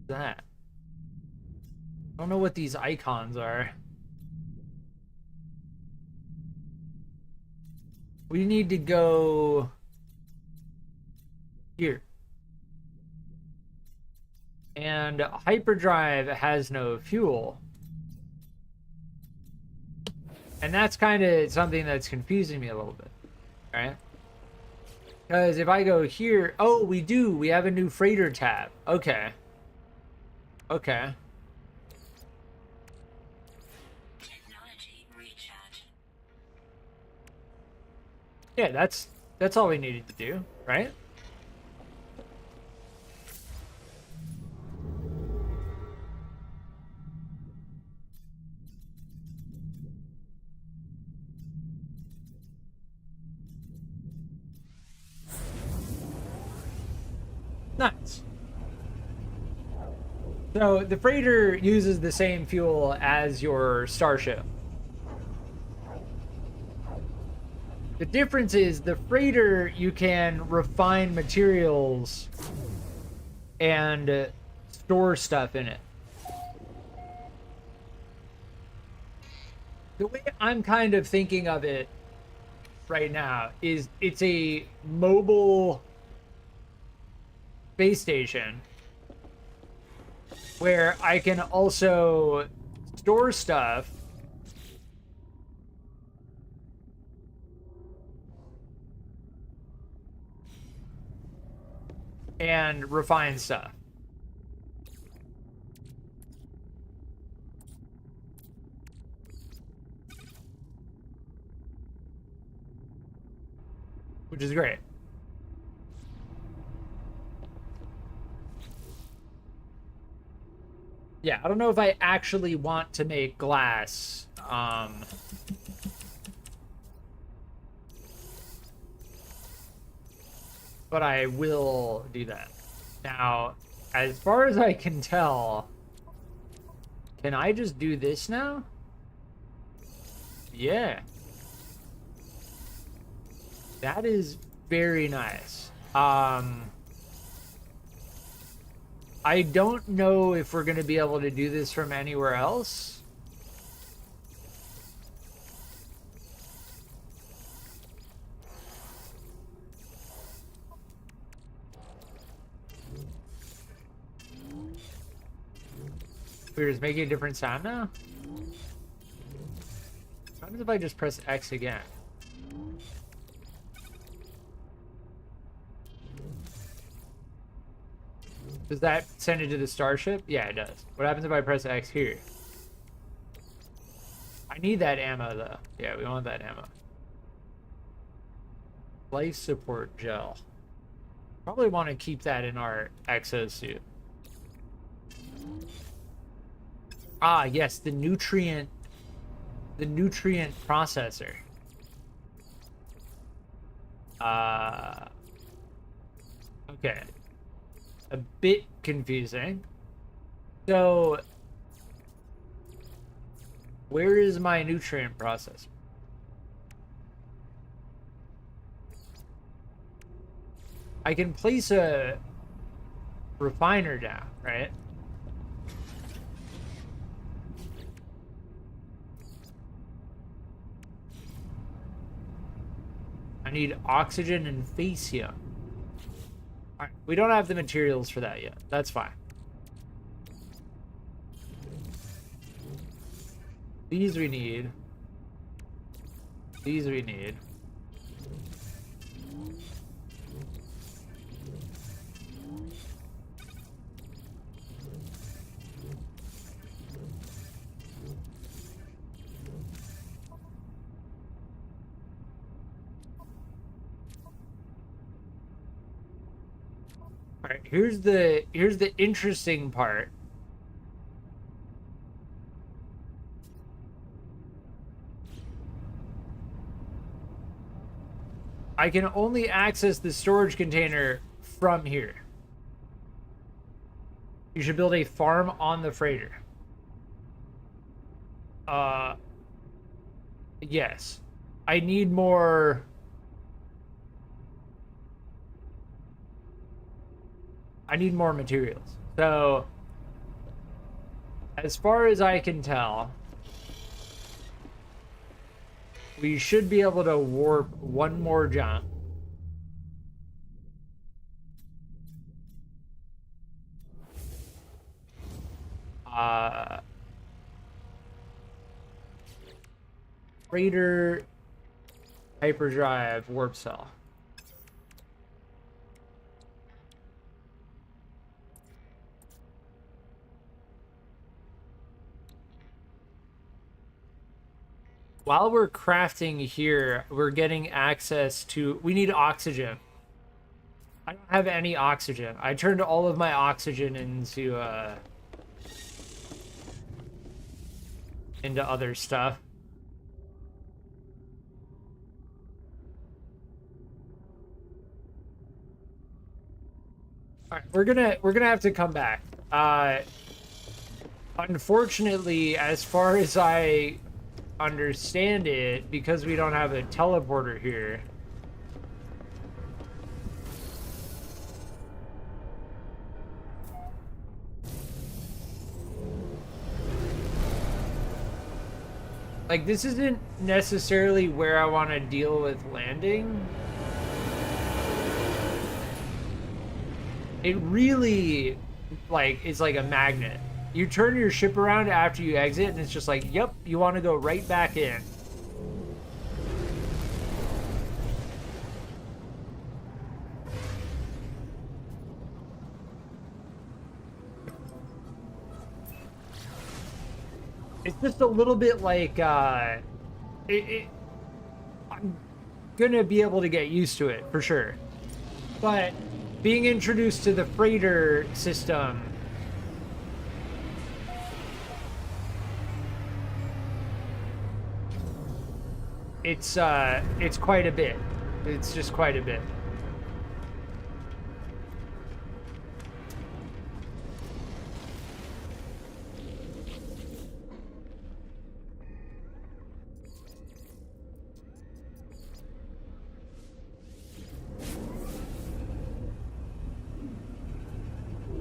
that I don't know what these icons are. We need to go here. And hyperdrive has no fuel. And that's kind of something that's confusing me a little bit, right? Because if I go here, oh, we do. We have a new freighter tab. Okay. Okay. Technology recharge. Yeah, that's all we needed to do, right? Nice. So the freighter uses the same fuel as your starship. The difference is the freighter, you can refine materials and store stuff in it. The way I'm kind of thinking of it right now is it's a mobile base station where I can also store stuff and refine stuff. Which is great. Yeah, I don't know if I actually want to make glass. But I will do that. Now, as far as I can tell, can I just do this now? Yeah. That is very nice. I don't know if we're going to be able to do this from anywhere else. We're just making a different sound now? What happens if I just press X again? Does that send it to the starship? Yeah, it does. What happens if I press X here? I need that ammo, though. Yeah, we want that ammo. Life support gel. Probably want to keep that in our exosuit. Ah, yes, the nutrient processor. Okay. A bit confusing. So, where is my nutrient processor? I can place a refiner down, right? I need oxygen and facium. All right, we don't have the materials for that yet. That's fine. These we need. These we need. right, here's the interesting part. I can only access the storage container from here. You should build a farm on the freighter. Yes. I need more. I need more materials. So, as far as I can tell, we should be able to warp one more jump. Freighter hyperdrive warp cell. While we're crafting here, we're getting access to... We need oxygen. I don't have any oxygen. I turned all of my oxygen into other stuff. All right, we're gonna have to come back. Unfortunately, as far as I understand it, because we don't have a teleporter here, like, this isn't necessarily where I want to deal with landing. It really, like, is like a magnet. You turn your ship around after you exit, and it's just like, yep, you want to go right back in. It's just a little bit like, I'm gonna be able to get used to it, for sure. But being introduced to the freighter system, it's quite a bit. It's just quite a bit.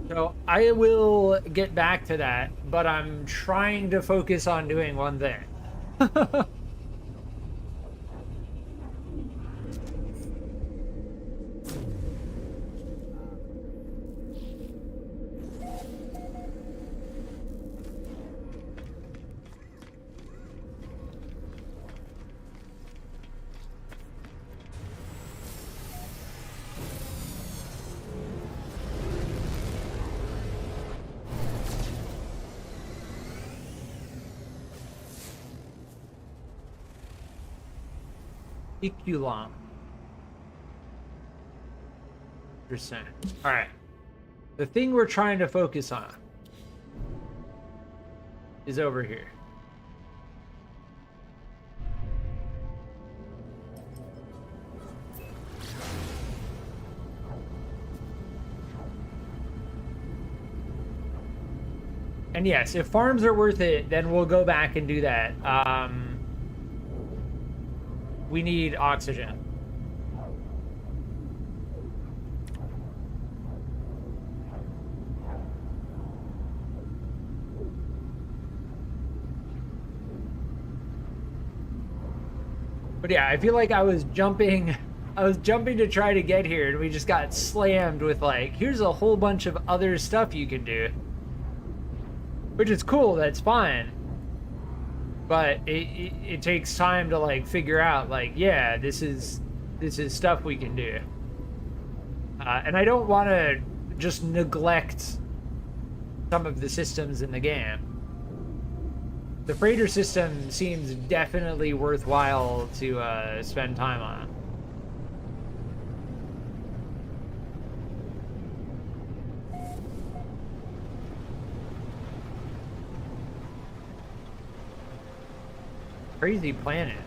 So I will get back to that, but I'm trying to focus on doing one thing. Eculon. Percent. All right. The thing we're trying to focus on is over here. And yes, if farms are worth it, then we'll go back and do that. We need oxygen. But yeah, I feel like I was jumping to try to get here, and we just got slammed with, like, here's a whole bunch of other stuff you can do. Which is cool, that's fine. But it takes time to, like, figure out, like, yeah, this is stuff we can do. And I don't want to just neglect some of the systems in the game. The freighter system seems definitely worthwhile to spend time on. Crazy planet.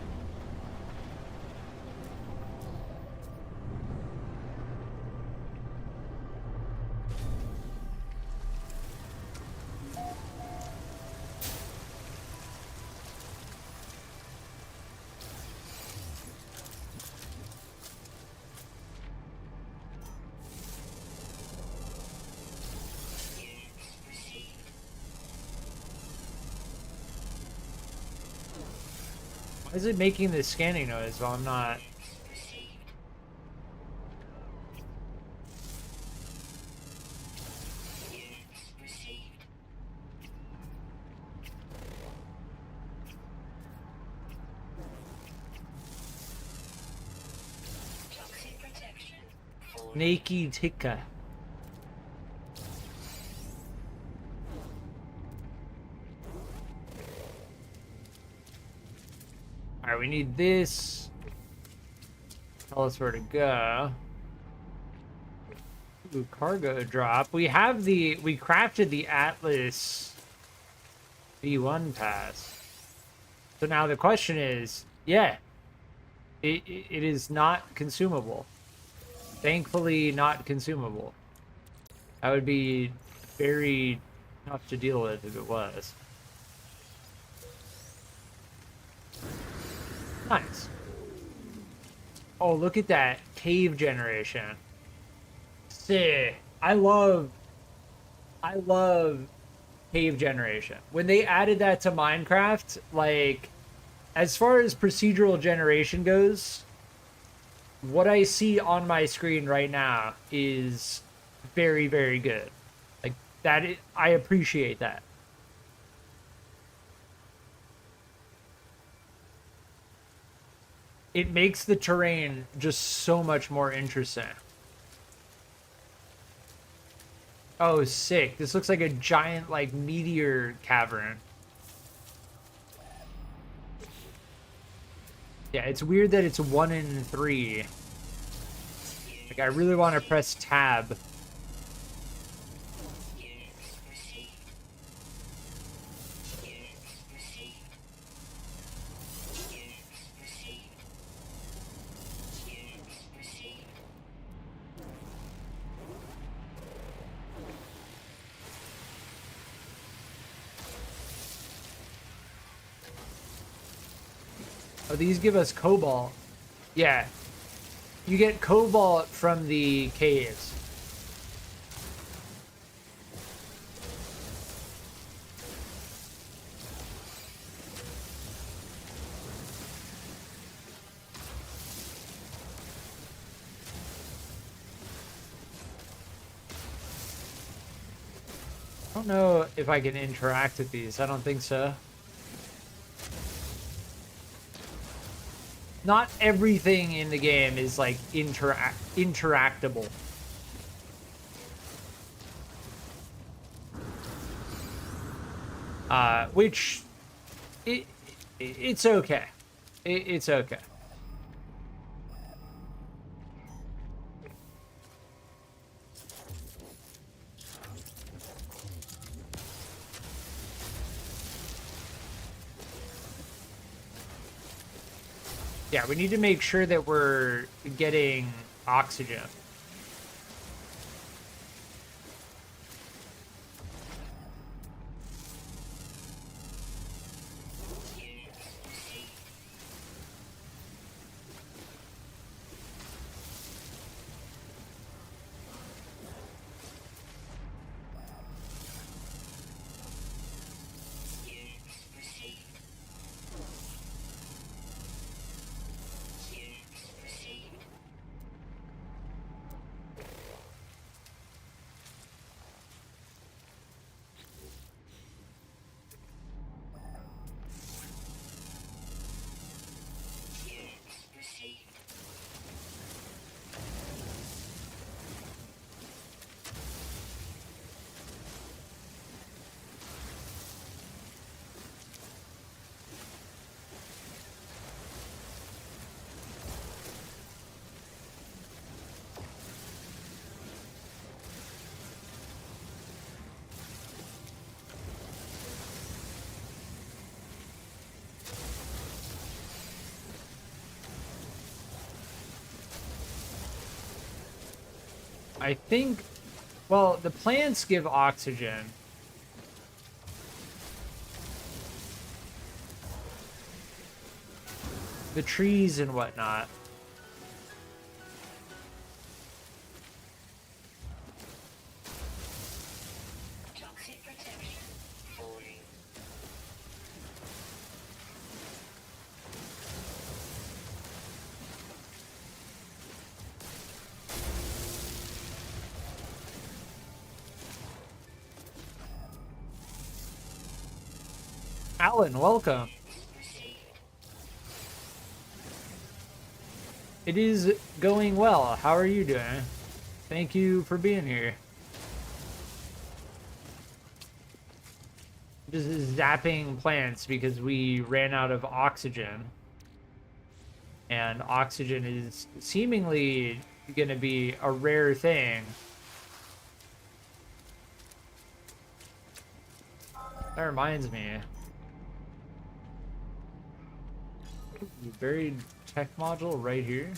Why is it making this scanning noise while I'm not? Toxic protection. Full. Naked Tika. Alright, we need this. Tell us where to go. Ooh, cargo drop. We crafted the Atlas V1 pass. So now the question is, yeah, it is not consumable. Thankfully, not consumable. That would be very tough to deal with if it was. Nice. Oh, look at that cave generation. Sick. I love cave generation. When they added that to Minecraft, like, as far as procedural generation goes, what I see on my screen right now is very, very good. Like, I appreciate that. It makes the terrain just so much more interesting. Oh, sick. This looks like a giant, like, meteor cavern. Yeah, it's weird that it's 1 in 3. Like, I really want to press tab. Oh, these give us cobalt. Yeah. You get cobalt from the caves. I don't know if I can interact with these. I don't think so. Not everything in the game is like interactable. Which it's okay. It's okay. Yeah, we need to make sure that we're getting oxygen. I think, well, the plants give oxygen. The trees and whatnot. Toxic protection falling. Alan, welcome. Received. It is going well. How are you doing? Thank you for being here. Just zapping plants because we ran out of oxygen. And oxygen is seemingly going to be a rare thing. That reminds me. Buried tech module right here.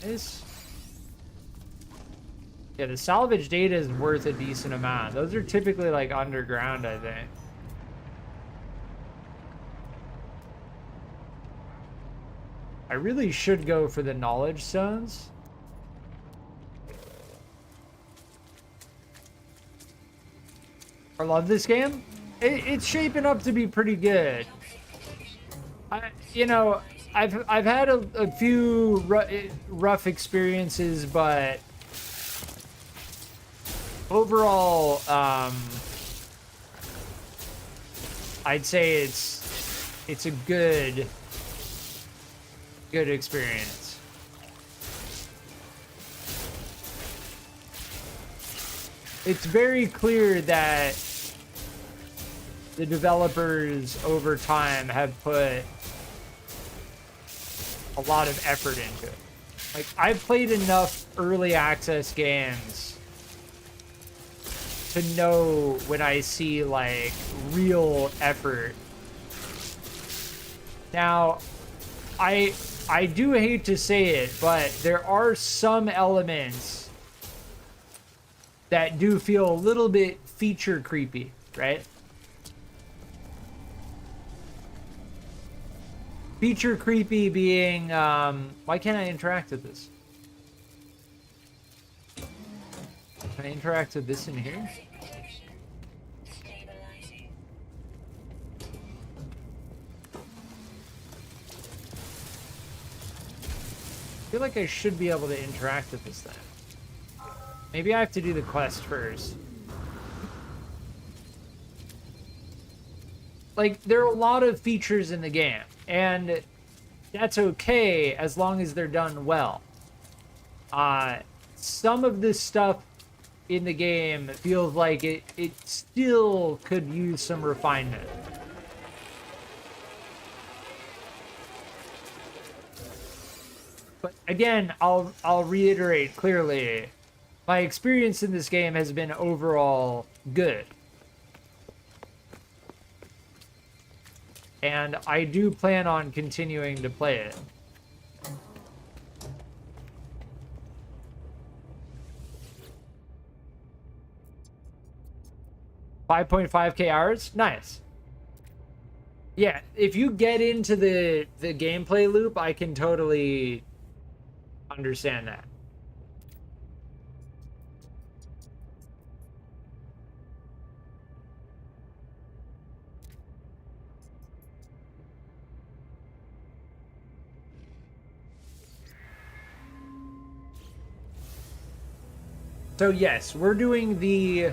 Nice. Yeah, the salvage data is worth a decent amount. Those are typically like underground, I think. I really should go for the knowledge stones. I love this game. It's shaping up to be pretty good. You know, I've had a few rough experiences, but overall, I'd say it's a good experience. It's very clear that the developers over time have put a lot of effort into it. Like, I've played enough early access games to know when I see like real effort. Now, I do hate to say it, but there are some elements that do feel a little bit feature creepy, right? Feature creepy being, why can't I interact with this? Can I interact with this in here? Toxic protection stabilizing. I feel like I should be able to interact with this thing. Maybe I have to do the quest first. Like, there are a lot of features in the game, and that's okay as long as they're done well. Some of this stuff in the game feels like it still could use some refinement. But again, I'll reiterate clearly, my experience in this game has been overall good. And I do plan on continuing to play it. $5.5K hours? Nice. Yeah, if you get into the gameplay loop, I can totally understand that. So yes, we're doing the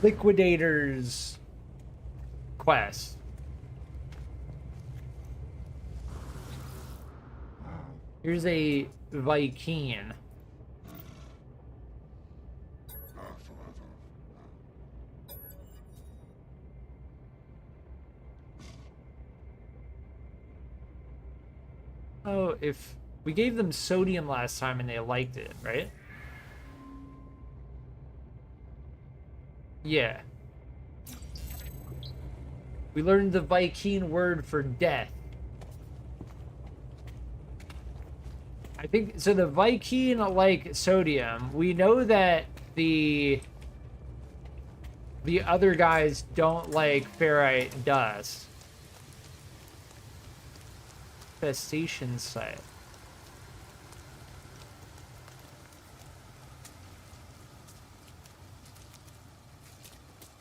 Liquidators quest. Here's a Viking. Oh, if we gave them sodium last time and they liked it, right? Yeah. We learned the Viking word for death. I think so. The Viking like sodium. We know that the other guys don't like ferrite dust. Infestation site.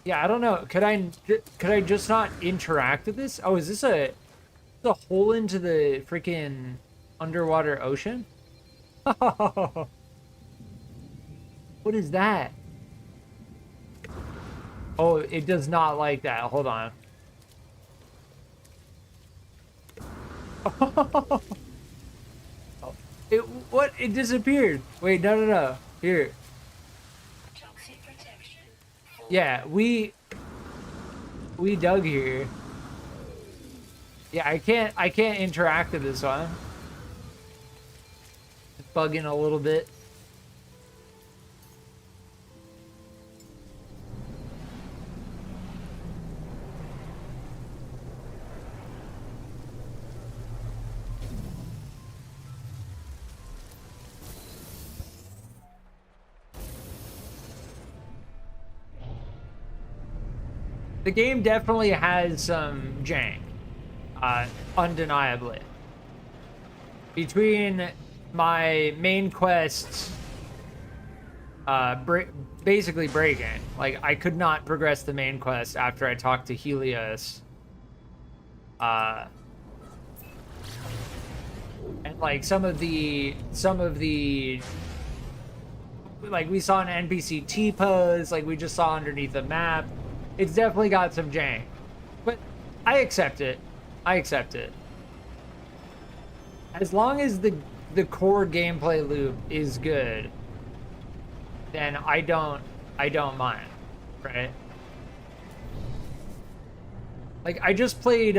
Yeah, I don't know. Could I just not interact with this? Oh, is this a hole into the freaking underwater ocean? What is that? Oh, it does not like that. Hold on. Oh, what? It disappeared. Wait, no. Here. Toxic protection. Yeah, we dug here. Yeah, I can't interact with this one. It's bugging a little bit. The game definitely has some jank, undeniably. Between my main quests, basically breaking, like I could not progress the main quest after I talked to Helios, and like some of the like we saw an NPC T-pose, like we just saw underneath the map. It's definitely got some jank, but I accept it. I accept it. As long as the core gameplay loop is good, then I don't mind, right? Like I just played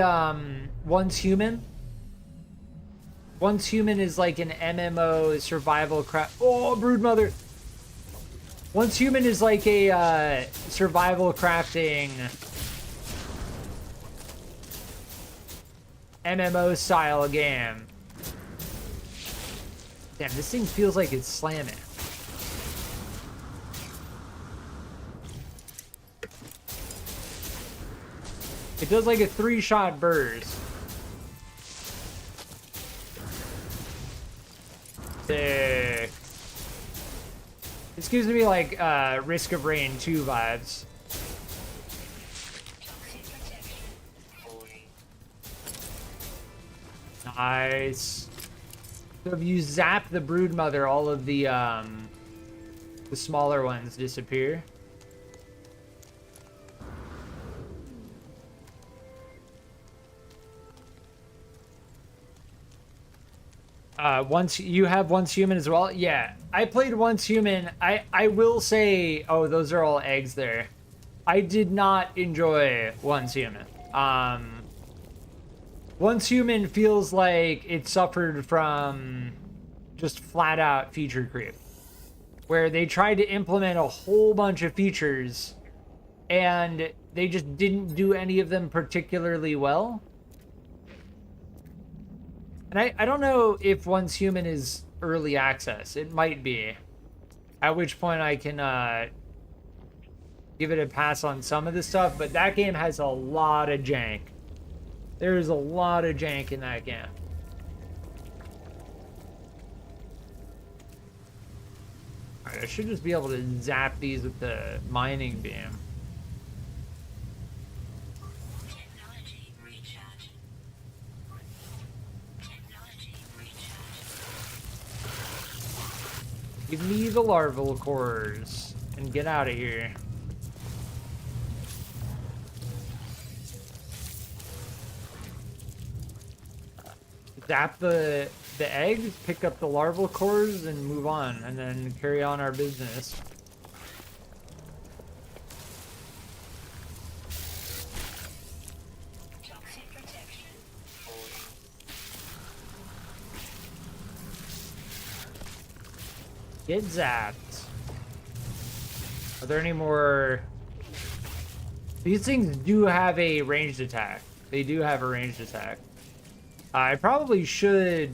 Once Human. Once Human is like an MMO survival crap. Oh, Broodmother. Once Human is like a survival crafting MMO style game. Damn, this thing feels like it's slamming. It does like a 3-shot burst. Sick. This gives me like Risk of Rain 2 vibes. Toxic protection. Falling. Nice. So if you zap the Broodmother, all of the smaller ones disappear. Once you have Once Human as well. Yeah, I played Once Human. I will say, oh, those are all eggs there. I did not enjoy Once Human. Once Human feels like it suffered from just flat out feature creep, where they tried to implement a whole bunch of features and they just didn't do any of them particularly well. And I don't know if Once Human is early access. It might be. At which point I can give it a pass on some of the stuff, but that game has a lot of jank. There's a lot of jank in that game. Alright, I should just be able to zap these with the mining beam. Technology recharge. Technology recharge. Give me the larval cores and get out of here. Zap the eggs, pick up the larval cores, and move on, and then carry on our business. Toxic protection. Falling. Get zapped. Are there any more These things do have a ranged attack. They do have a ranged attack. I probably should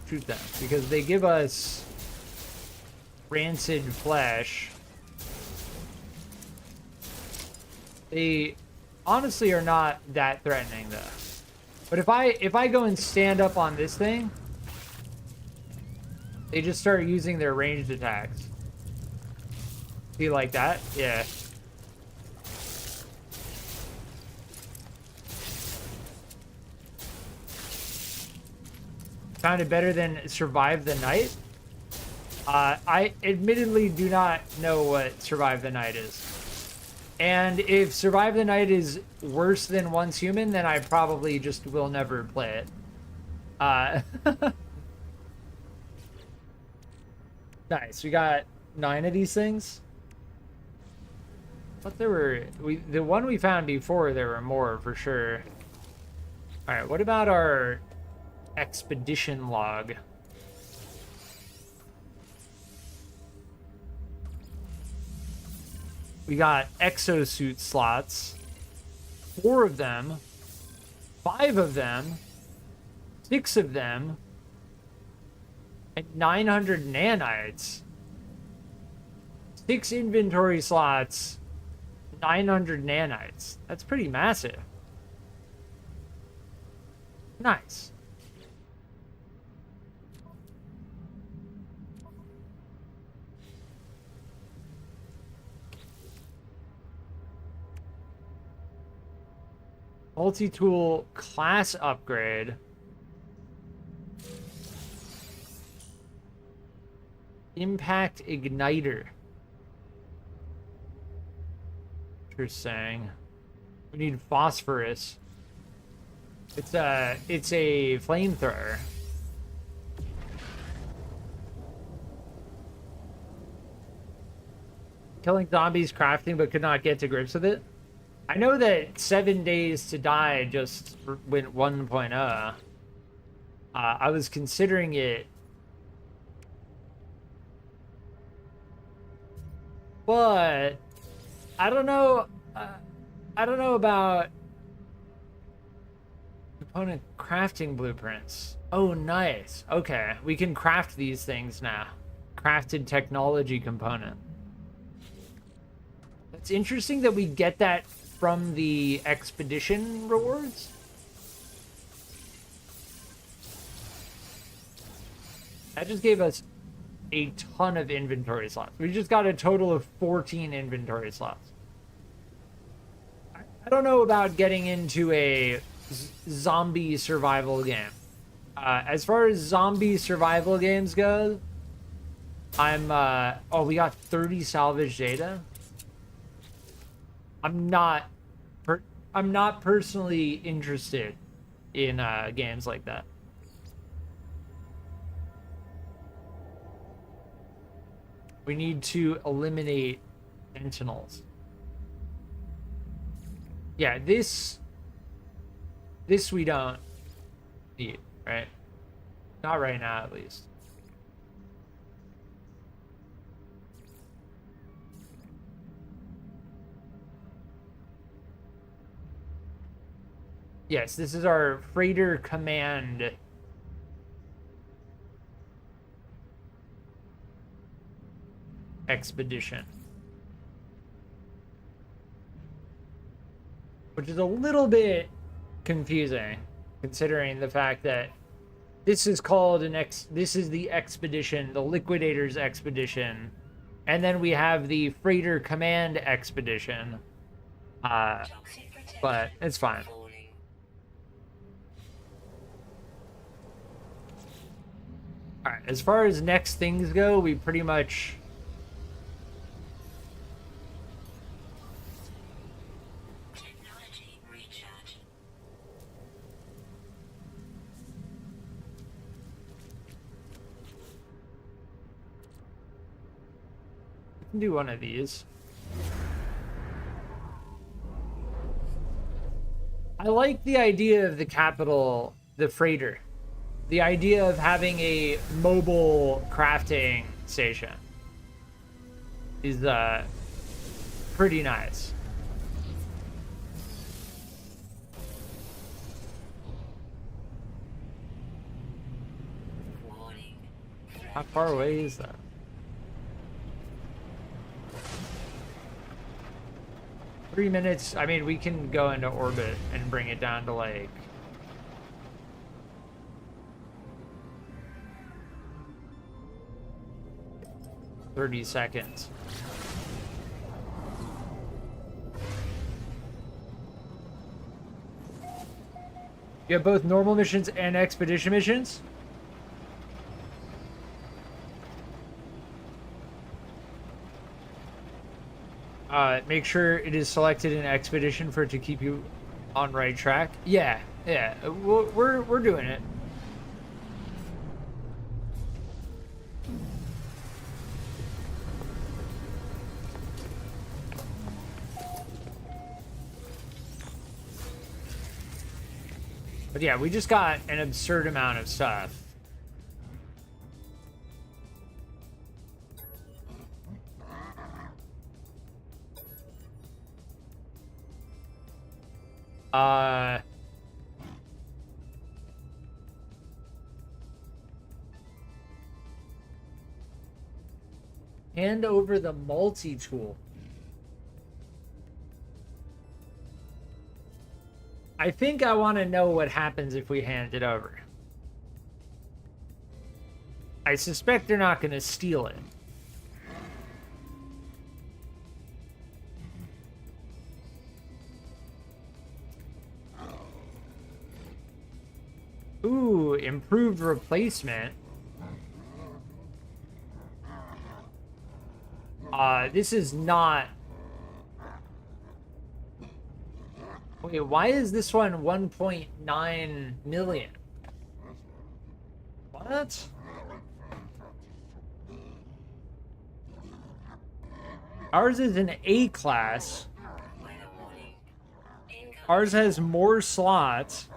shoot them because they give us rancid flesh. They honestly are not that threatening though. But if I go and stand up on this thing, they just start using their ranged attacks. See, like that? Yeah. Sounded better than Survive the Night? I admittedly do not know what Survive the Night is. And if Survive the Night is worse than Once Human, then I probably just will never play it. Nice. We got 9 of these things. But there were... the one we found before, there were more for sure. Alright, what about our expedition log? We got exosuit slots, 4 of them, 5 of them, 6 of them, and 900 nanites. 6 inventory slots, 900 nanites. That's pretty massive. Nice. Multi-tool class upgrade. Impact igniter. Interesting. We need phosphorus. It's a flamethrower. Killing zombies, crafting, but could not get to grips with it. I know that 7 Days to Die just went 1.0. I was considering it, but I don't know. I don't know about component crafting blueprints. Oh, nice. Okay, we can craft these things now. Crafted technology component. It's interesting that we get that from the expedition rewards. That just gave us a ton of inventory slots. We just got a total of 14 inventory slots. I don't know about getting into a zombie survival game. As far as zombie survival games go, I'm oh, we got 30 salvage data. I'm not personally interested in games like that. We need to eliminate sentinels. Yeah, this we don't need, right? Not right now, at least. Yes, this is our freighter command. Expedition. Which is a little bit confusing, considering the fact that this is called this is the expedition, the Liquidator's expedition, and then we have the Freighter Command expedition. But it's fine. Alright, as far as next things go, we pretty much... Technology recharge. We can do one of these. I like the idea of the capital, the freighter. The idea of having a mobile crafting station is pretty nice. How far away is that? Three minutes. I mean, we can go into orbit and bring it down to like 30 seconds. You have both normal missions and expedition missions? Make sure it is selected in expedition for it to keep you on right track. Yeah, yeah, we're doing it. But yeah, we just got an absurd amount of stuff. Hand over the multi-tool. I think I want to know what happens if we hand it over. I suspect they're not going to steal it. Ooh, improved replacement. This is not... Wait, why is this one 1.9 million? What? Ours is an A class. Ours has more slots.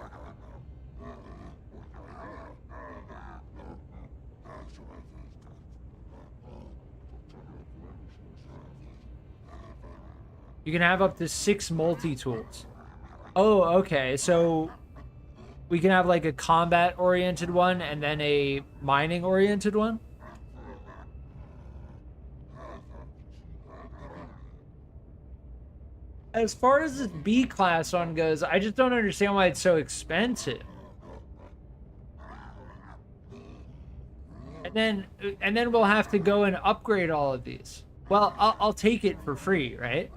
You can have up to 6 multi-tools. Oh, okay. So we can have like a combat-oriented one and then a mining-oriented one? As far as this B-class one goes, I just don't understand why it's so expensive. And then we'll have to go and upgrade all of these. Well, I'll take it for free, right?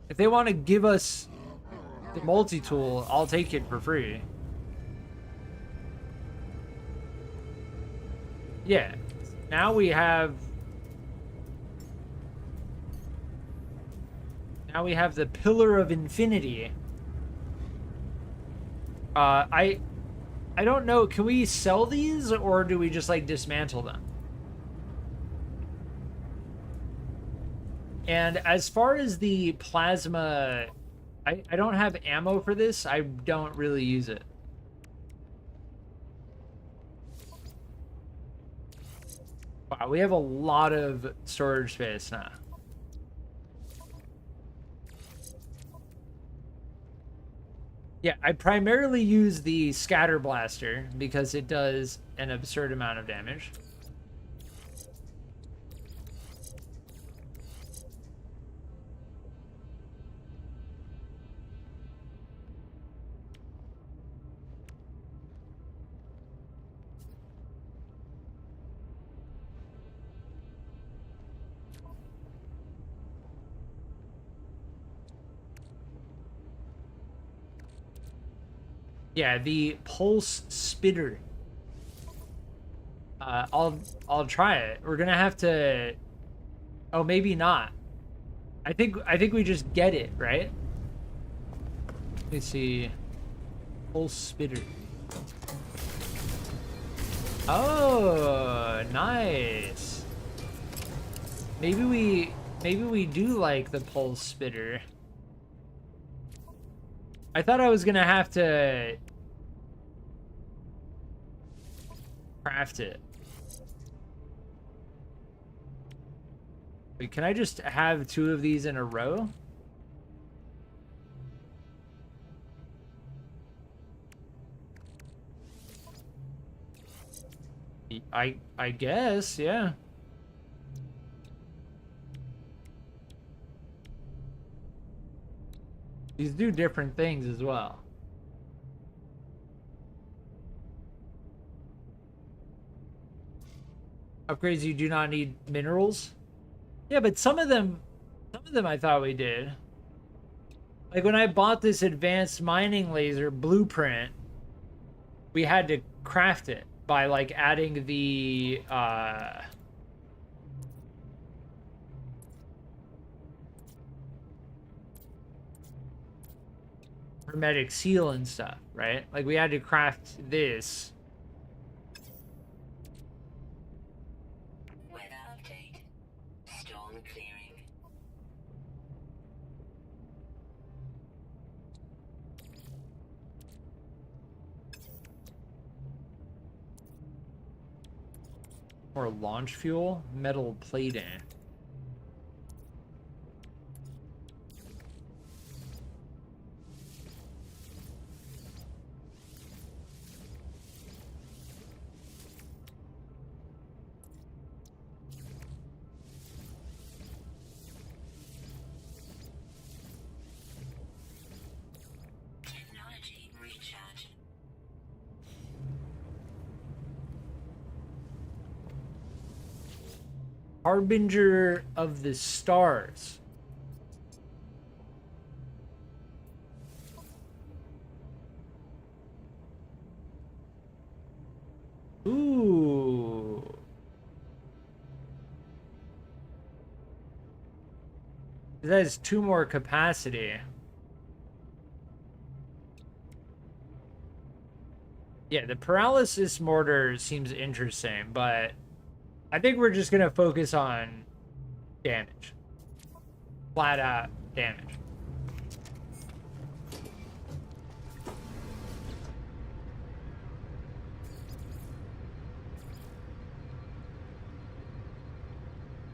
If they want to give us the multi-tool, I'll take it for free. Yeah. Now we have the Pillar of Infinity. I don't know. Can we sell these or do we just like dismantle them? And as far as the plasma, I don't have ammo for this. I don't really use it. Wow, we have a lot of storage space now. Yeah, I primarily use the scatter blaster because it does an absurd amount of damage. Yeah, the pulse spitter. I'll try it. We're gonna have to. Oh, maybe not. I think we just get it, right? Let's see. Pulse spitter. Oh, nice. Maybe we do like the pulse spitter. I thought I was gonna have to craft it. Wait, can I just have 2 of these in a row? I guess, yeah. These do different things as well. Upgrades, you do not need minerals. Yeah, but some of them I thought we did. Like when I bought this advanced mining laser blueprint, we had to craft it by like adding the hermetic seal and stuff, right? Like we had to craft this. Weather update. Storm clearing. Or launch fuel, metal plating. Technology recharge. Harbinger of the stars. Ooh. That has 2 more capacity. Yeah, the paralysis mortar seems interesting, but I think we're just gonna focus on damage. Flat out damage.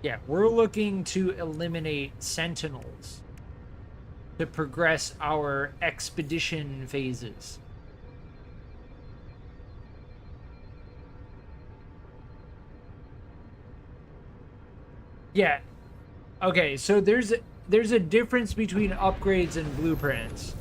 Yeah, we're looking to eliminate sentinels to progress our expedition phases. Yeah. Okay, so there's a difference between upgrades and blueprints.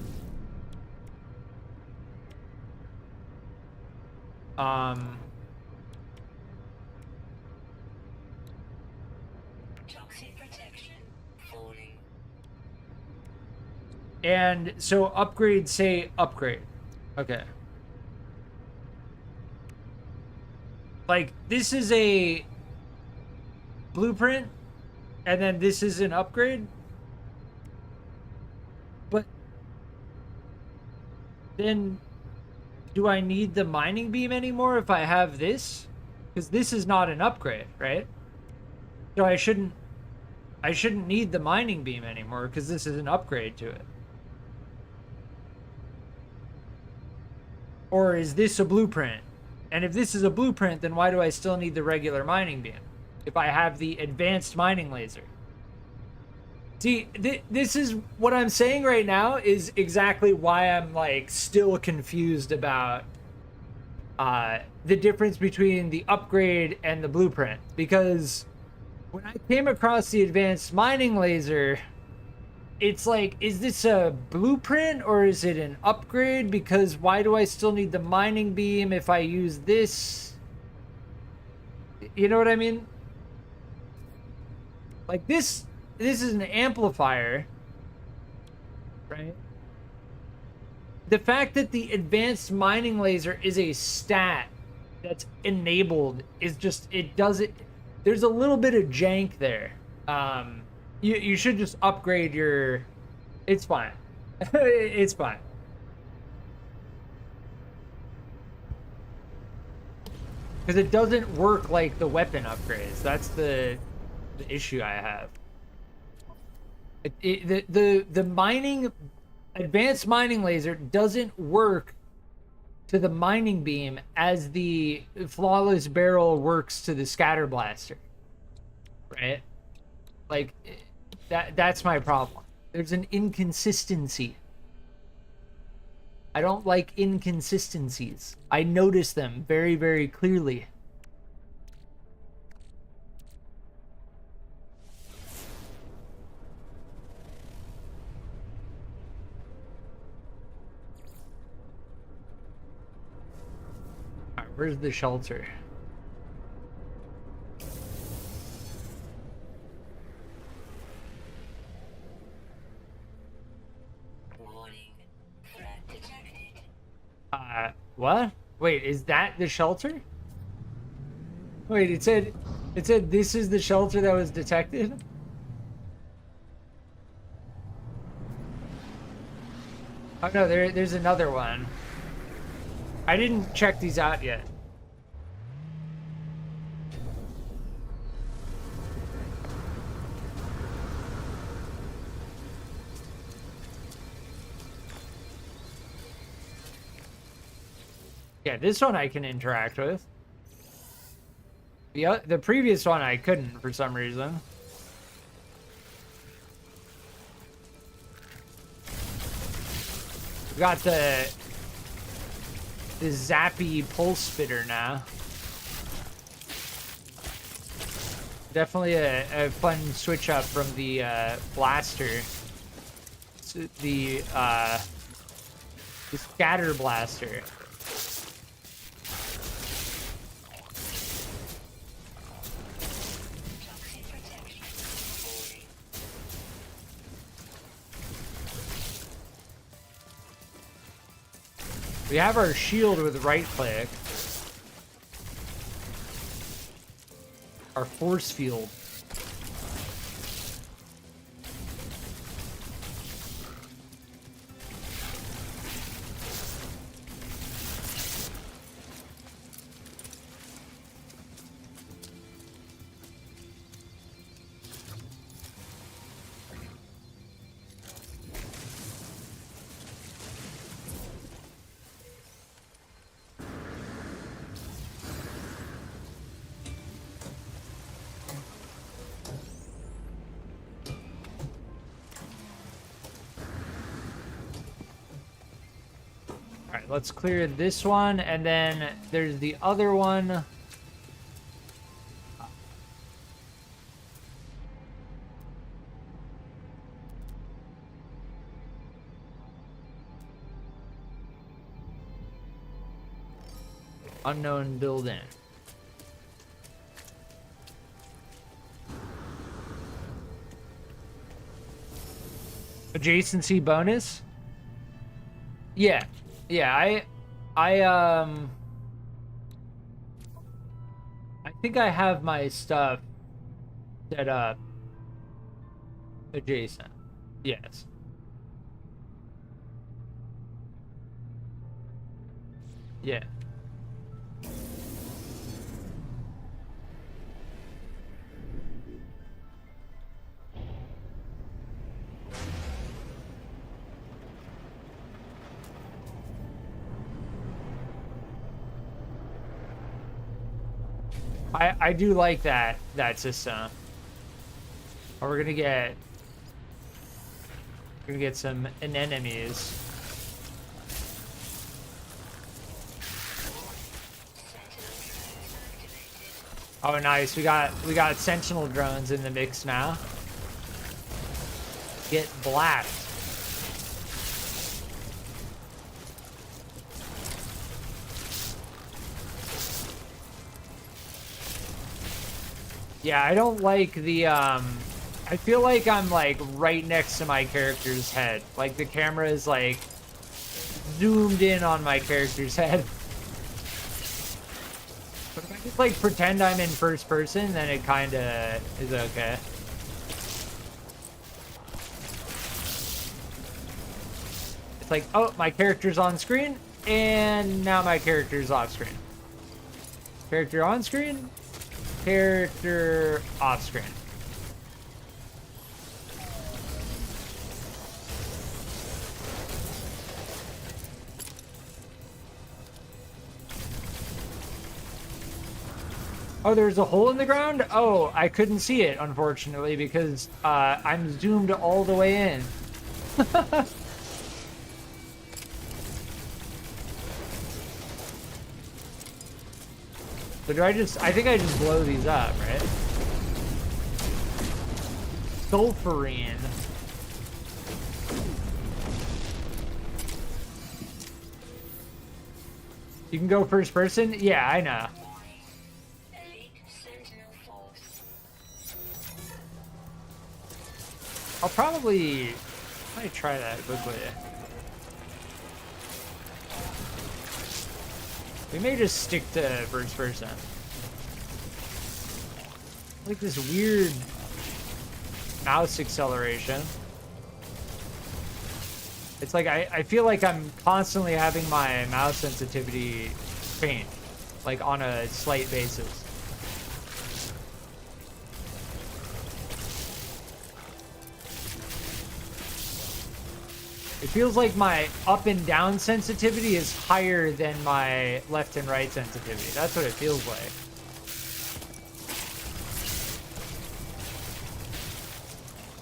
Toxic protection falling. And so upgrades say upgrade. Okay. Like this is a blueprint and then this is an upgrade. But then do I need the mining beam anymore if I have this? Because this is not an upgrade, right? So I shouldn't need the mining beam anymore because this is an upgrade to it. Or is this a blueprint? And if this is a blueprint, then why do I still need the regular mining beam if I have the advanced mining laser? See, this is what I'm saying right now is exactly why I'm like still confused about the difference between the upgrade and the blueprint. Because when I came across the advanced mining laser, it's like, is this a blueprint or is it an upgrade? Because why do I still need the mining beam if I use this? You know what I mean? Like this is an amplifier, right? The fact that the advanced mining laser is a stat that's enabled is just, it doesn't, there's a little bit of jank there. You should just upgrade your, it's fine. It's fine. Because it doesn't work like the weapon upgrades. That's the issue I have. The mining, advanced mining laser doesn't work to the mining beam as the flawless barrel works to the scatter blaster, right? Like that's my problem. There's an inconsistency. I don't like inconsistencies. I notice them very, very clearly. Where's the shelter? Warning. Threat detected. What? Wait, is that the shelter? Wait, it said this is the shelter that was detected? Oh no, there's another one. I didn't check these out yet. Yeah, this one I can interact with. The previous one I couldn't for some reason. We got the zappy pulse spitter now. Definitely a fun switch up from the blaster. The scatter blaster. Toxic protection. Warning. We have our shield with right click. Our force field. Alright, let's clear this one, and then there's the other one. Unknown building. Adjacency bonus? Yeah. Yeah, I think I have my stuff set up adjacent. Yes. Yeah. I do like that system. Oh, we're gonna get some anemones. Oh, nice. We got sentinel drones in the mix now. Get blast. Yeah, I don't like the I feel like I'm like right next to my character's head. Like the camera is like zoomed in on my character's head. But if I just like pretend I'm in first person, then it kind of is okay. It's like, oh, my character's on screen, and now my character's off screen. Character on screen, character off screen. Oh, there's a hole in the ground? Oh, I couldn't see it, unfortunately, because I'm zoomed all the way in. So do I think I just blow these up, right? Sulfurine. You can go first person? Yeah, I know. Warning. Elite Sentinel Force. I'll probably might try that quickly. We may just stick to first person. Like this weird mouse acceleration. It's like I feel like I'm constantly having my mouse sensitivity change, like on a slight basis. It feels like my up and down sensitivity is higher than my left and right sensitivity. That's what it feels like.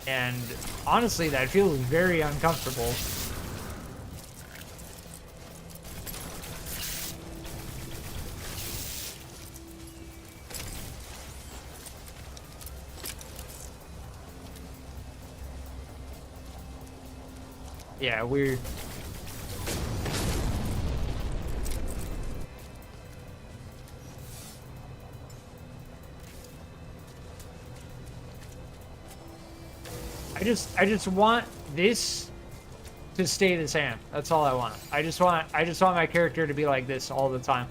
And honestly, that feels very uncomfortable. Yeah, weird. I just want this to stay the same. That's all I want. I just want my character to be like this all the time.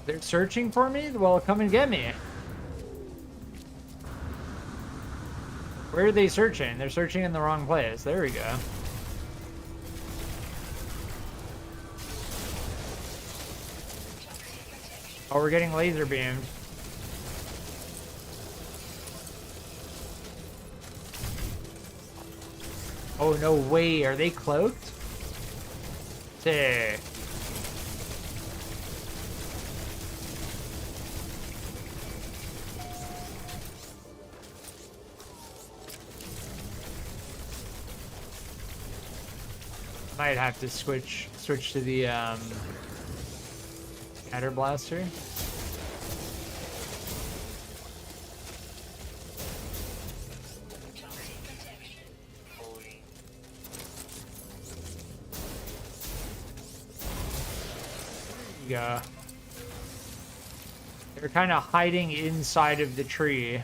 They're searching for me? Well, come and get me. Where are they searching? They're searching in the wrong place. There we go. Oh, we're getting laser beamed. Oh, no way. Are they cloaked? Sick. Might have to switch to the Scatter Blaster. Toxic protection. Falling. Yeah. They're kind of hiding inside of the tree.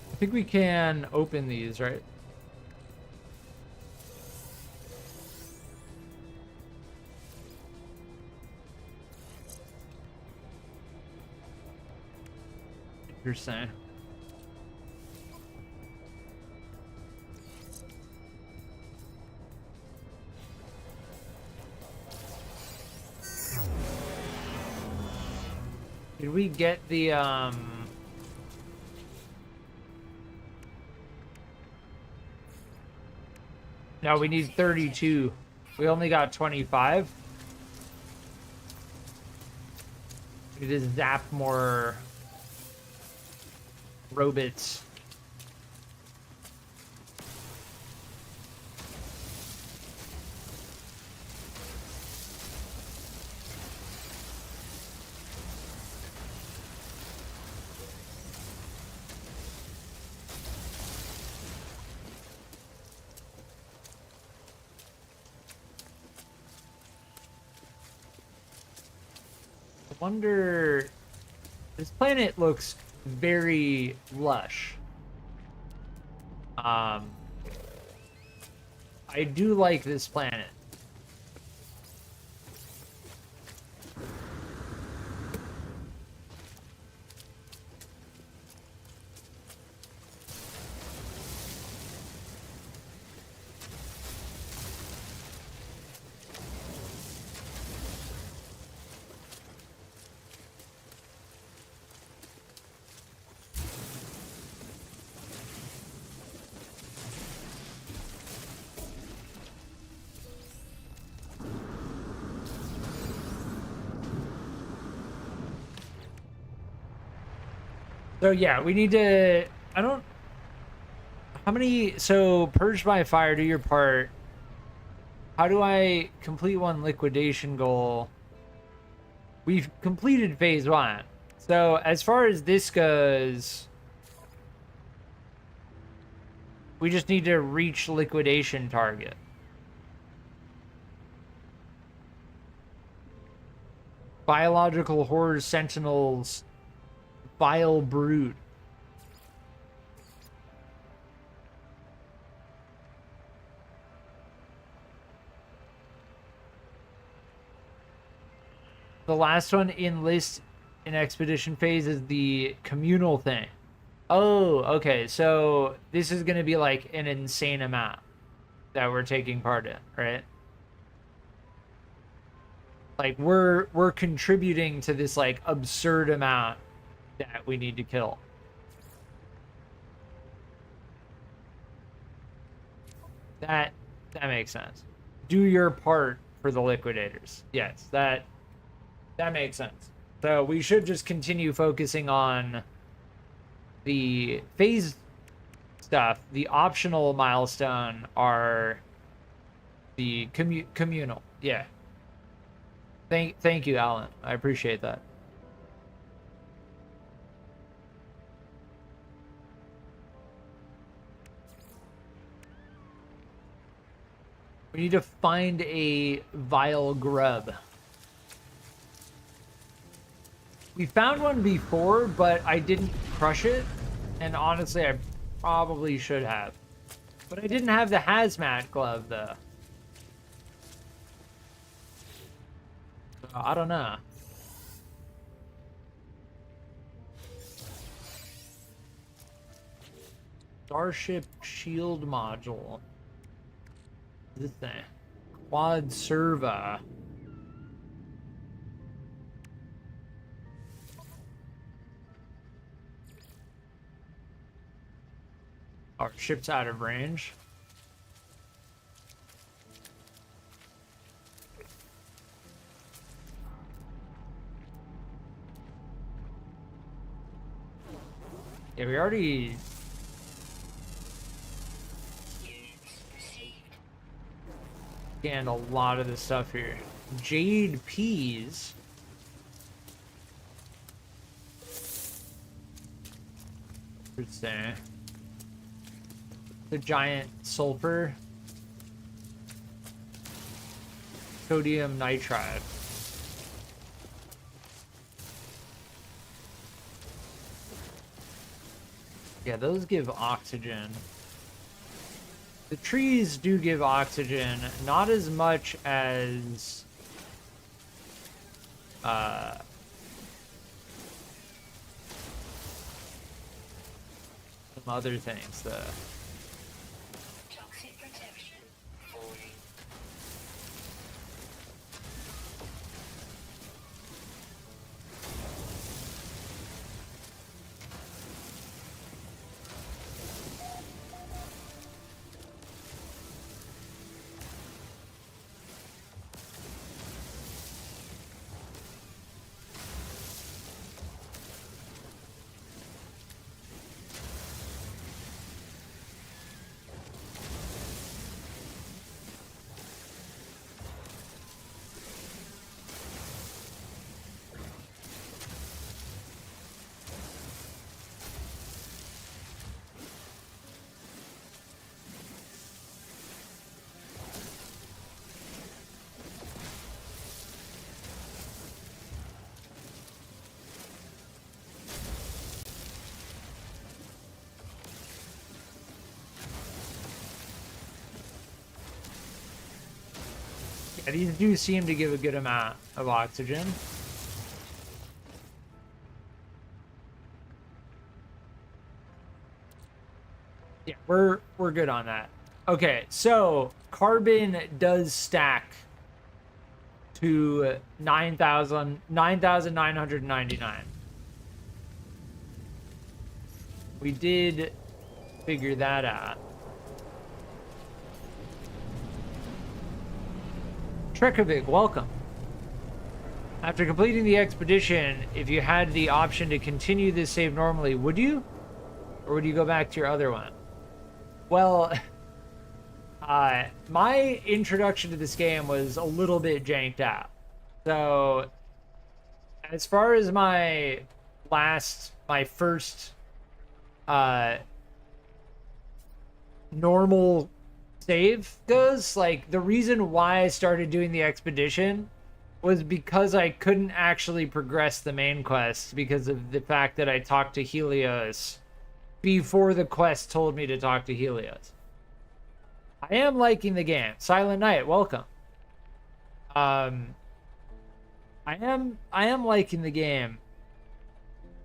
I think we can open these, right? Interesting. Did we get the No, we need 32. We only got 25. We just zap more robots. I wonder, this planet looks very lush. I do like this planet. So yeah, we need to, I don't, how many, so purge by fire, do your part. How do I complete one liquidation goal? We've completed phase 1. So as far as this goes, we just need to reach liquidation target. Biological horror sentinels, vile brood. The last one in list in expedition phase is the communal thing. Oh, okay. So this is going to be like an insane amount that we're taking part in, right? Like we're contributing to this like absurd amount that we need to kill. That makes sense. Do your part for the liquidators. Yes, that makes sense. So we should just continue focusing on the phase stuff. The optional milestone are the communal. Yeah. Thank you, Alan. I appreciate that. We need to find a vile grub. We found one before, but I didn't crush it. And honestly, I probably should have. But I didn't have the hazmat glove, though. So, I don't know. Starship shield module. This thing. Quad serva. Our ship's out of range. Yeah, we already scanned a lot of this stuff here. Jade peas. What's there? The giant sulfur. Sodium nitride. Yeah, those give oxygen. The trees do give oxygen, not as much as some other things, though. Toxic protection falling. Yeah, these do seem to give a good amount of oxygen. Yeah, we're good on that. Okay, so carbon does stack to 9,999. We did figure that out. Trekovic, welcome. After completing the expedition, if you had the option to continue this save normally, would you? Or would you go back to your other one? Well, my introduction to this game was a little bit janked out. So, as far as my first normal save goes, like, the reason why I started doing the expedition was because I couldn't actually progress the main quest because of the fact that I talked to Helios before the quest told me to talk to Helios. I am liking the game. Silent Night, welcome. I am liking the game.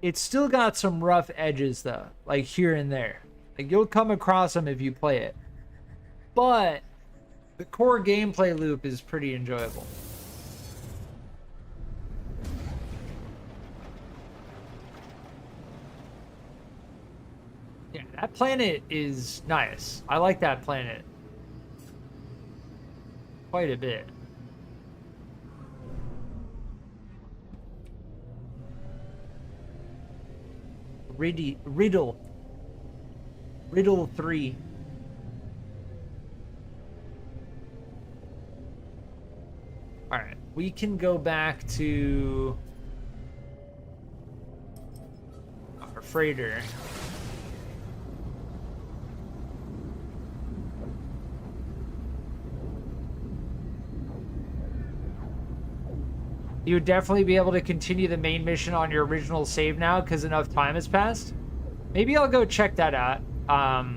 It's still got some rough edges though, like here and there. Like you'll come across them if you play it. But the core gameplay loop is pretty enjoyable. Yeah, that planet is nice. I like that planet quite a bit. Riddle 3. All right, we can go back to our freighter. You would definitely be able to continue the main mission on your original save now because enough time has passed. Maybe I'll go check that out. I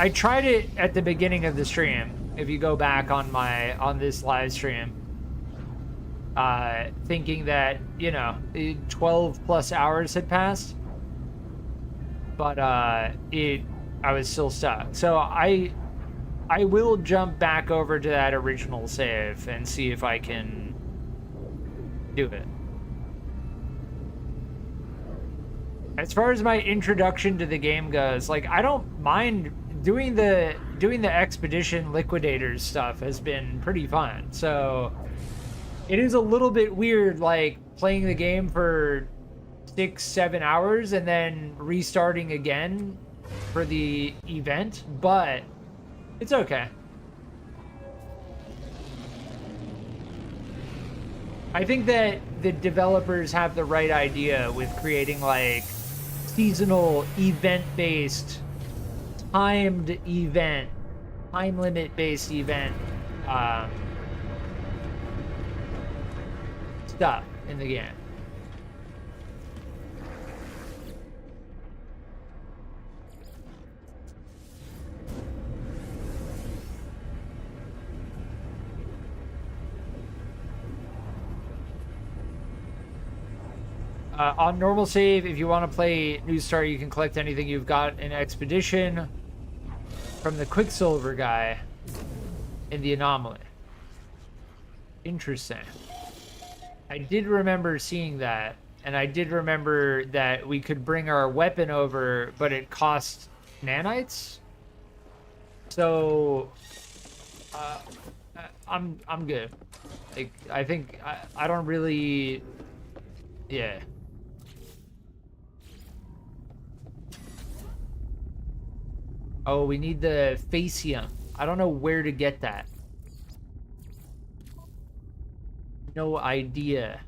tried it at the beginning of the stream. If you go back on this live stream, thinking that 12 plus hours had passed, but I was still stuck. So I will jump back over to that original save and see if I can do it. As far as my introduction to the game goes, like I don't mind doing the expedition liquidators stuff has been pretty fun. So it is a little bit weird like playing the game for 6-7 hours and then restarting again for the event, but it's okay. I think that the developers have the right idea with creating like seasonal event-based, time limit-based event stuff in the game. On normal save, if you want to play New Start, you can collect anything you've got in Expedition from the Quicksilver guy in the Anomaly. Interesting. I did remember seeing that, and I did remember that we could bring our weapon over, but it cost nanites. So, I'm good. Like, I think I don't really, yeah. Oh, we need the Facium. I don't know where to get that. No idea.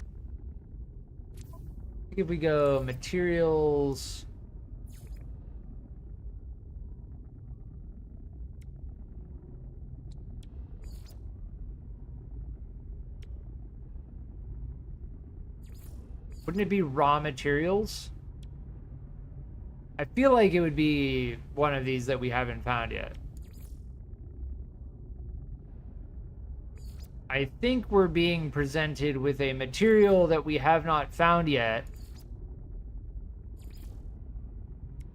I think if we go materials. Wouldn't it be raw materials? I feel like it would be one of these that we haven't found yet. I think we're being presented with a material that we have not found yet.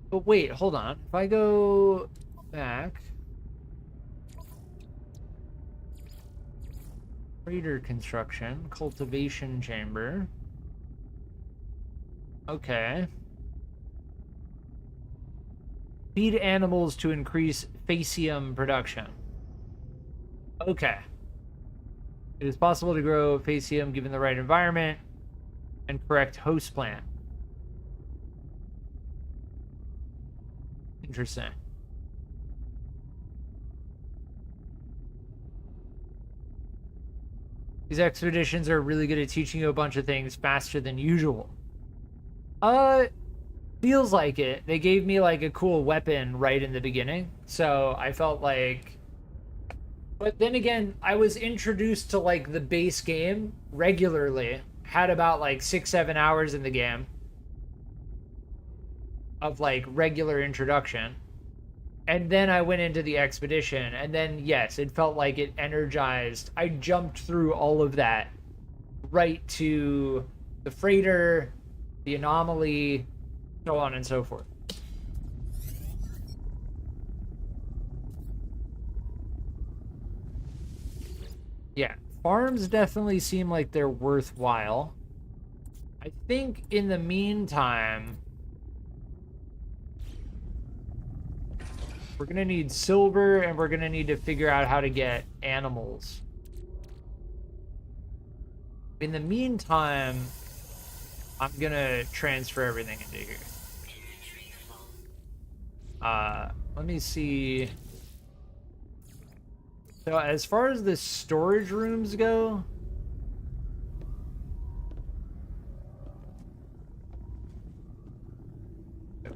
But wait, hold on. If I go back. Freighter construction, cultivation chamber. Okay. Feed animals to increase facium production. Okay. It is possible to grow Facium given the right environment and correct host plant. Interesting. These expeditions are really good at teaching you a bunch of things faster than usual. Feels like it. They gave me like a cool weapon right in the beginning, so I felt like. But then again, I was introduced to like the base game regularly. Had about like 6-7 hours in the game of like regular introduction. And then I went into the expedition, and then yes, it felt like it energized. I jumped through all of that right to the freighter, the anomaly, so on and so forth. Yeah, farms definitely seem like they're worthwhile. I think in the meantime, we're gonna need silver, and we're gonna need to figure out how to get animals. In the meantime, I'm gonna transfer everything into here. Let me see. So as far as the storage rooms go,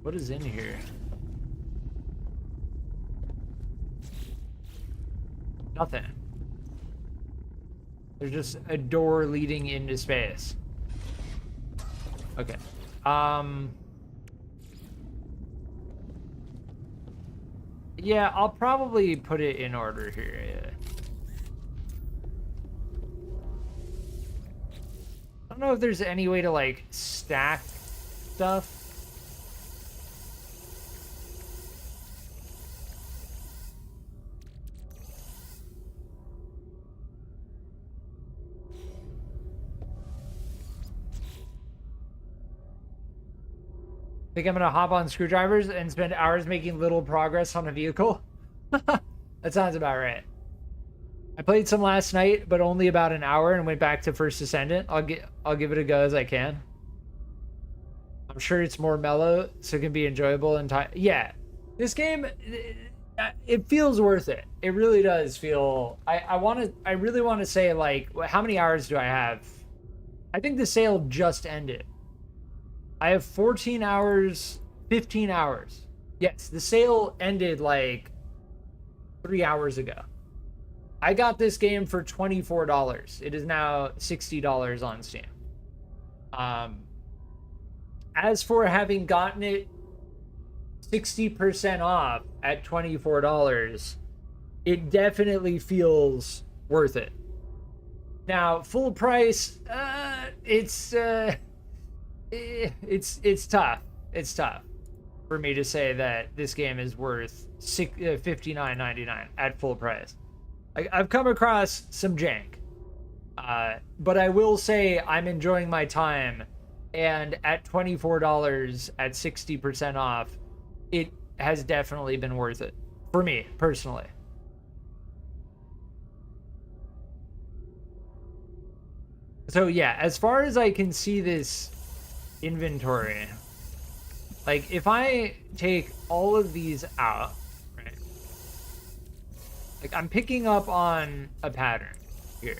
what is in here? Nothing. There's just a door leading into space. Okay. Yeah, I'll probably put it in order here. Yeah. I don't know if there's any way to like stack stuff. Think I'm gonna hop on screwdrivers and spend hours making little progress on a vehicle? That sounds about right. I played some last night, but only about an hour, and went back to First Ascendant. I'll give it a go as I can. I'm sure it's more mellow, so it can be enjoyable and time. Yeah, this game, it feels worth it. It really does feel. I really want to say like, how many hours do I have? I think the sale just ended. I have 14 hours, 15 hours. Yes, the sale ended like 3 hours ago. I got this game for $24. It is now $60 on Steam. As for having gotten it 60% off at $24, it definitely feels worth it. Now, full price, it's tough. It's tough for me to say that this game is worth $59.99 at full price. I've come across some jank, but I will say I'm enjoying my time, and at $24 at 60% off, it has definitely been worth it for me personally. So yeah, as far as I can see this inventory, like if I take all of these out, right, like I'm picking up on a pattern here.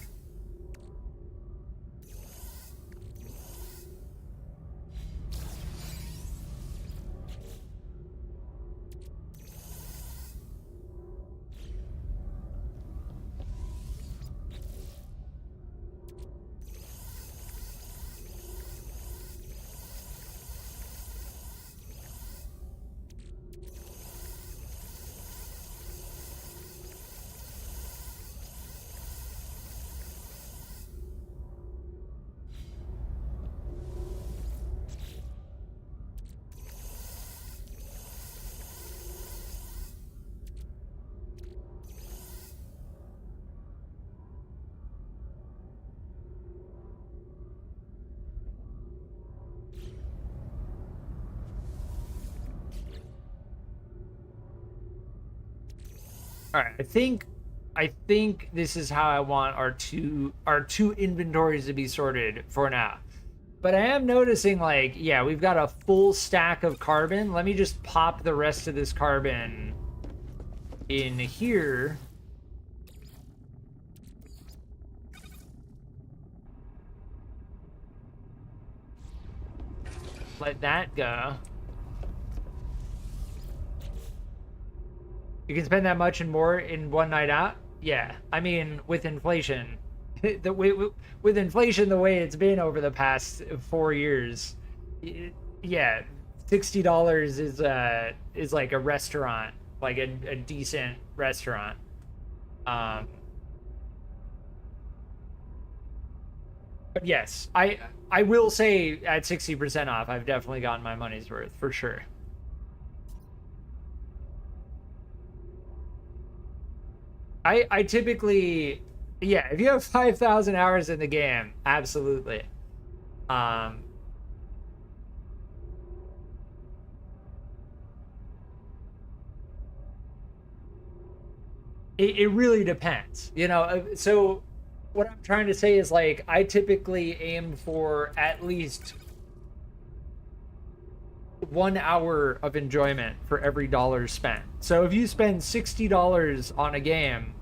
All right, I think I think this is how I want our two inventories to be sorted for now. But I am noticing, like, yeah, we've got a full stack of carbon. Let me just pop the rest of this carbon in here. Let that go. You can spend that much and more in one night out? Yeah. I mean, with inflation, with inflation the way it's been over the past 4 years, yeah, $60 is like a restaurant, like a decent restaurant. But yes, I will say at 60% off, I've definitely gotten my money's worth for sure. I typically, yeah, if you have 5,000 hours in the game, absolutely. It really depends, you know. So what I'm trying to say is, like, I typically aim for at least 1 hour of enjoyment for every dollar spent. So if you spend $60 on a game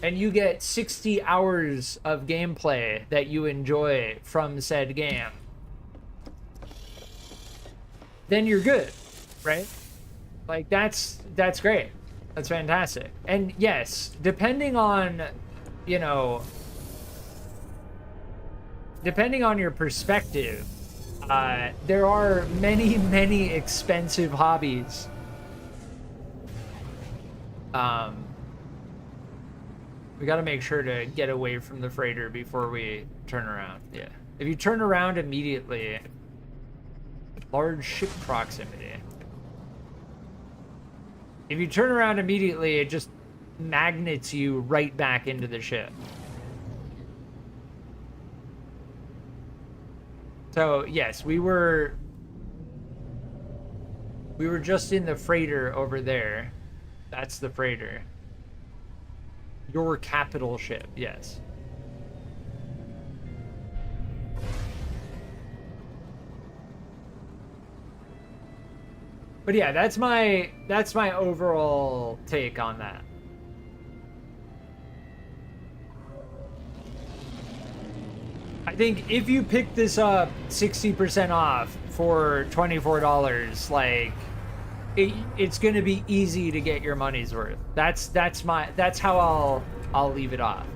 and you get 60 hours of gameplay that you enjoy from said game, then you're good, right? Like, that's great. That's fantastic. And yes, depending on, you know, depending on your perspective, there are many expensive hobbies. We got to make sure to get away from the freighter before we turn around. Yeah. If you turn around immediately, large ship proximity. If you turn around immediately, it just magnets you right back into the ship. So yes, we were just in the freighter over there. That's the freighter. Your capital ship, yes. But yeah, that's my overall take on that. I think if you pick this up 60% off for $24, like, it's gonna be easy to get your money's worth. That's how I'll leave it off.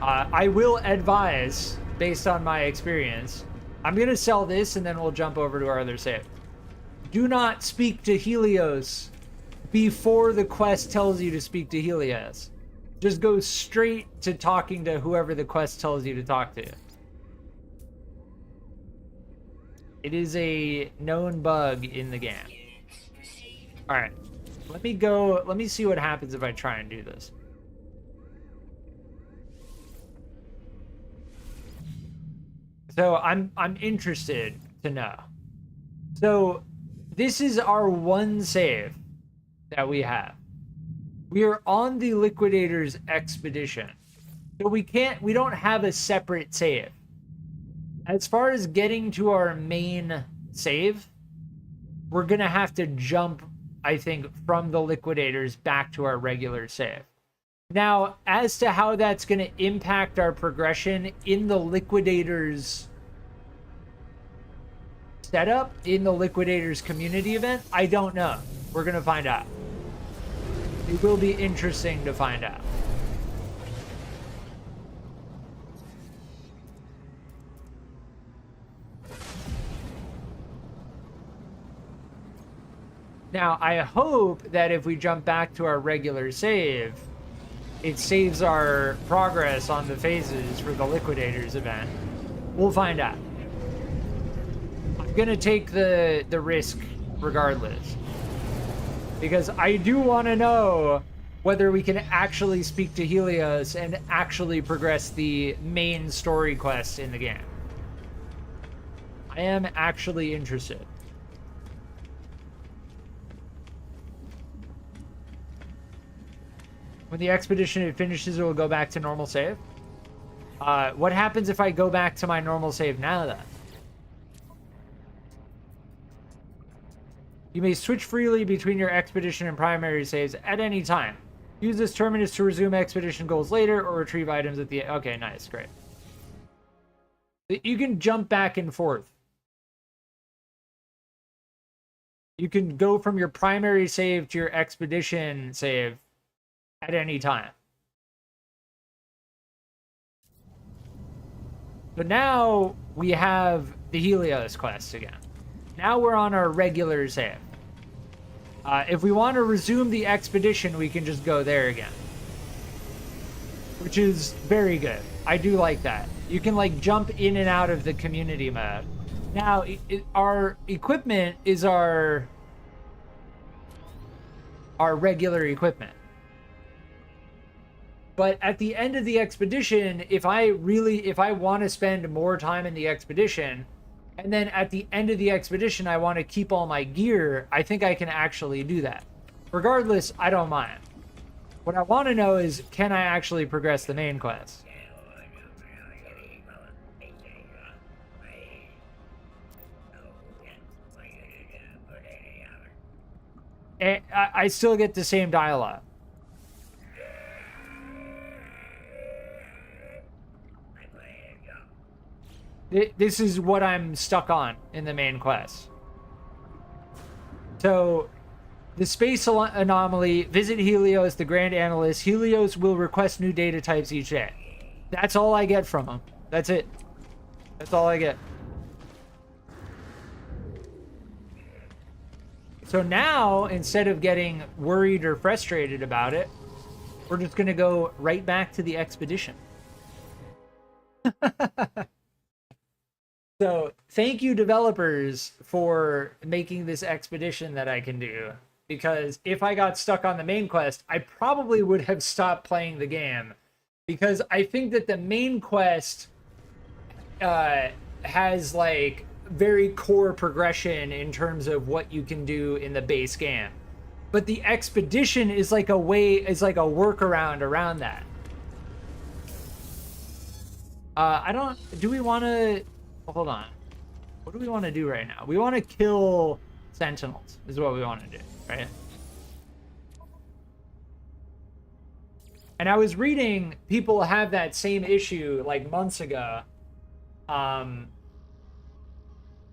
I will advise, based on my experience, I'm gonna sell this and then we'll jump over to our other save. Do not speak to Helios before the quest tells you to speak to Helios. Just go straight to talking to whoever the quest tells you to talk to. It is a known bug in the game. All right, let me see what happens if I try and do this. So I'm interested to know. So this is our one save that we have. We are on the Liquidator's expedition. So we don't have a separate save. As far as getting to our main save, we're gonna have to jump, I think, from the Liquidators back to our regular save. Now, as to how that's gonna impact our progression in the Liquidators setup, in the Liquidators community event, I don't know. We're gonna find out. It will be interesting to find out. Now, I hope that if we jump back to our regular save, it saves our progress on the phases for the Liquidators event. We'll find out. I'm gonna take the risk regardless, because I do want to know whether we can actually speak to Helios and actually progress the main story quests in the game. I am actually interested. When the expedition finishes, it will go back to normal save. What happens if I go back to my normal save now, then? You may switch freely between your expedition and primary saves at any time. Use this terminus to resume expedition goals later or retrieve items at the... Okay, nice, great. You can jump back and forth. You can go from your primary save to your expedition save at any time. But now we have the Helios quest again. Now we're on our regular save. If we want to resume the expedition, we can just go there again. Which is very good. I do like that. You can like jump in and out of the community mode. Now, our equipment is our regular equipment. But at the end of the expedition, if I want to spend more time in the expedition, and then at the end of the expedition, I want to keep all my gear, I think I can actually do that. Regardless, I don't mind. What I want to know is, can I actually progress the main quest? And I still get the same dialogue. This is what I'm stuck on in the main quest. So, the space anomaly, visit Helios, the Grand Analyst. Helios will request new data types each day. That's all I get from him. That's it. That's all I get. So now, instead of getting worried or frustrated about it, we're just going to go right back to the expedition. So, thank you, developers, for making this expedition that I can do. Because if I got stuck on the main quest, I probably would have stopped playing the game. Because I think that the main quest has, like, very core progression in terms of what you can do in the base game. But the expedition is like a workaround around that. Do we want to... Hold on. What do we want to do right now? We want to kill Sentinels, is what we want to do, right? And I was reading people have that same issue like months ago.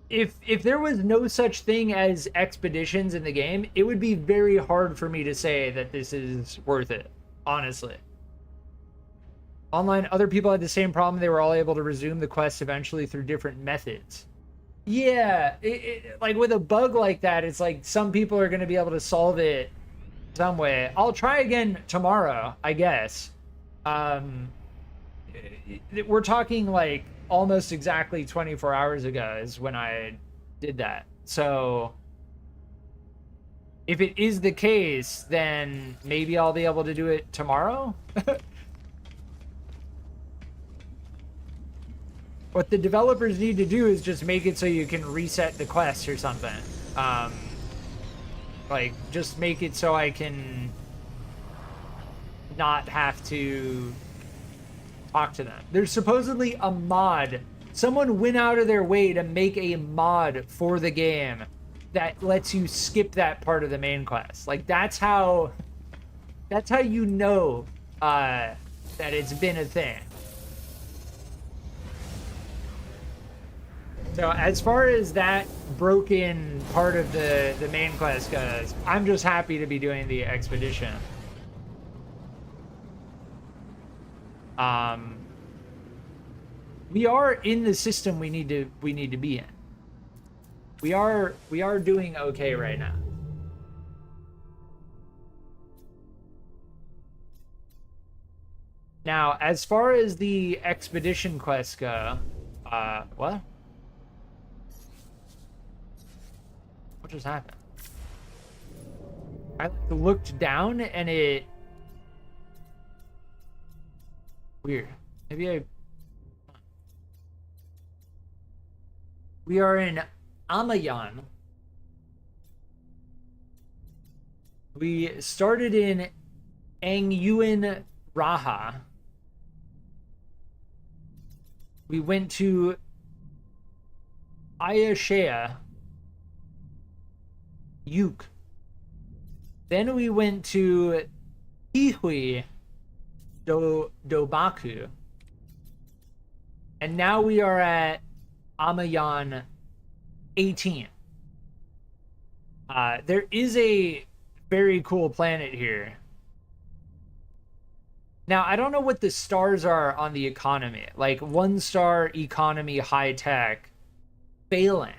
If there was no such thing as expeditions in the game, it would be very hard for me to say that this is worth it, honestly. Online, other people had the same problem. They were all able to resume the quest eventually through different methods. Yeah, like with a bug like that, it's like some people are going to be able to solve it some way. I'll try again tomorrow, I guess. We're talking like almost exactly 24 hours ago is when I did that. So if it is the case, then maybe I'll be able to do it tomorrow. What the developers need to do is just make it so you can reset the quest or something. Like, just make it so I can not have to talk to them. There's supposedly a mod. Someone went out of their way to make a mod for the game that lets you skip that part of the main quest. Like, that's how you know that it's been a thing. So as far as that broken part of the main quest goes, I'm just happy to be doing the expedition. We are in the system we need to be in. We are doing okay right now. Now, as far as the expedition quests go, what? What just happened? I looked down and it... Weird. Maybe I... We are in Amayan. We started in Angyuan Raha. We went to Ayashea Yuk. Then we went to Tihui Dobaku. And now we are at Amayan 18. There is a very cool planet here. Now, I don't know what the stars are on the economy. Like 1-star economy high tech failing.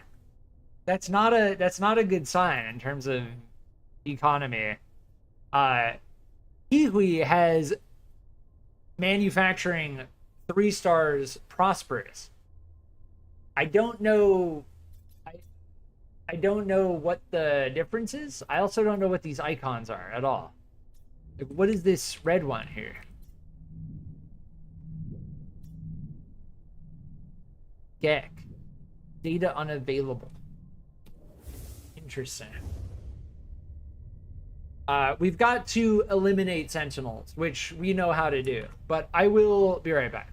That's not a good sign in terms of economy. Kiwi has manufacturing 3 stars prosperous. I don't know I don't know what the difference is. I also don't know what these icons are at all. Like, what is this red one here? Gek. Data unavailable. Interesting. We've got to eliminate sentinels, which we know how to do, but I will be right back.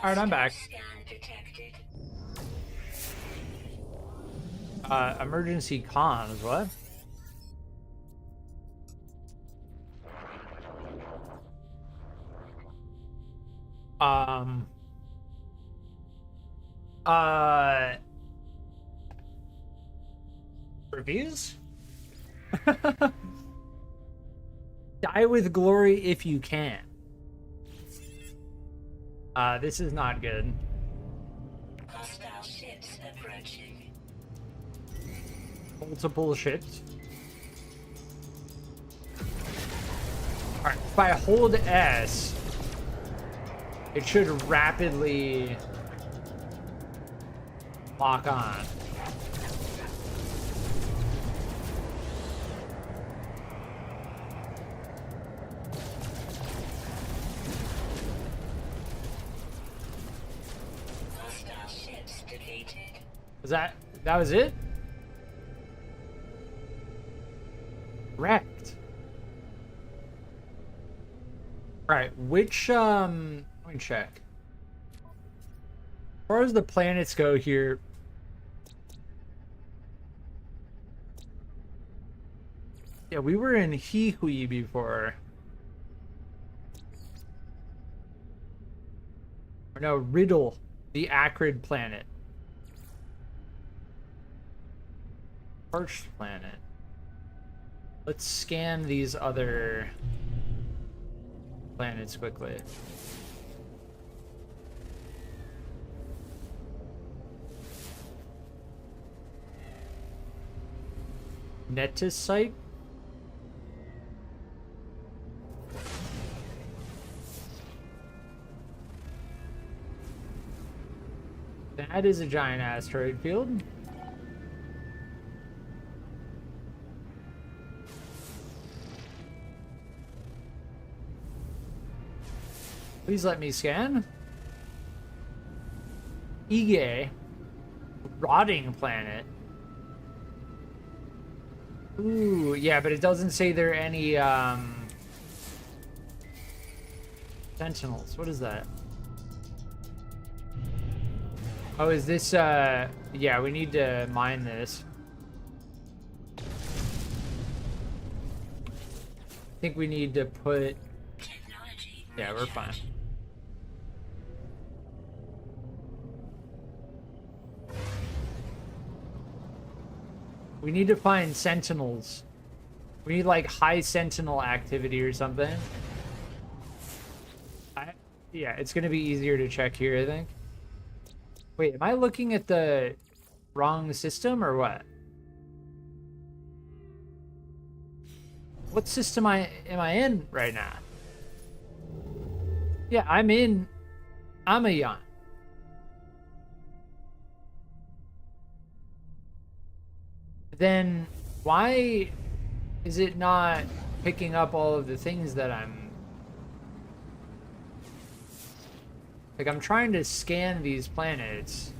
All right, I'm back. Scan detected. Emergency comms, what? Um, reviews? Die with glory if you can. This is not good. Hostile ships approaching. Multiple ships. Alright, if I hold S, it should rapidly lock on. Hostile ships defeated. That was it? Wrecked. Alright, which let me check. As far as the planets go here, yeah, we were in Hihui before. Or no, Riddle, the acrid planet. Parched planet. Let's scan these other planets quickly. Netis site? That is a giant asteroid field. Please let me scan. EVGA. Rotting planet. Ooh, yeah, but it doesn't say there are any sentinels. What is that? Oh, is this yeah, we need to mine this. I think we need to put, yeah, we're fine. We need to find sentinels. We need like high sentinel activity or something. Yeah, it's gonna be easier to check here, I think. Wait, am I looking at the wrong system or what? What system am I in right now? Yeah, I'm in Amayan. Then why is it not picking up all of the things that I'm... Like, I'm trying to scan these planets.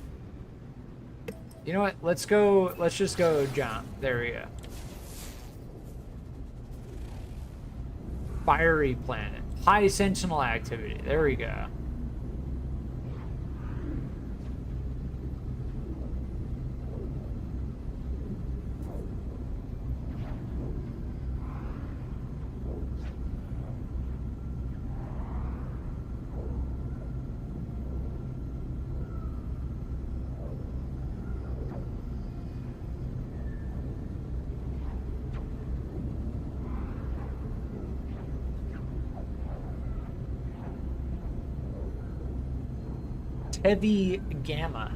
You know what? Let's just go jump. There we go. Fiery planet. High sentinel activity. There we go. Heavy gamma.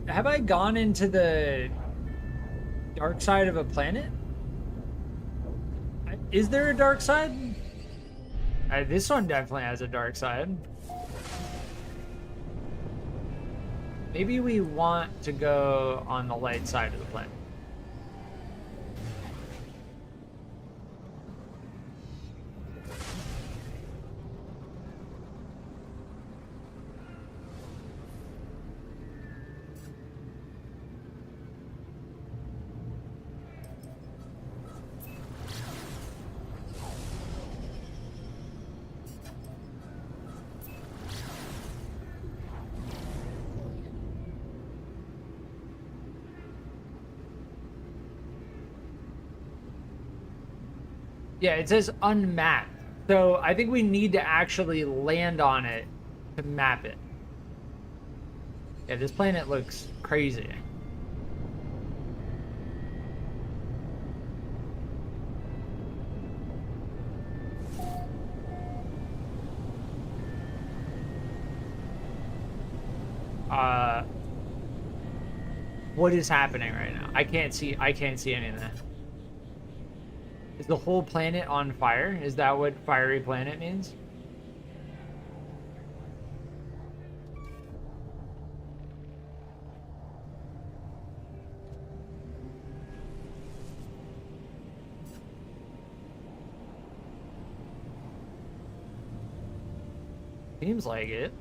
Have I gone into the dark side of a planet? Is there a dark side? This one definitely has a dark side. Maybe we want to go on the light side of the planet. Yeah, it says unmapped. So I think we need to actually land on it to map it. Yeah, this planet looks crazy. What is happening right now? I can't see anything. Is the whole planet on fire? Is that what fiery planet means? Seems like it.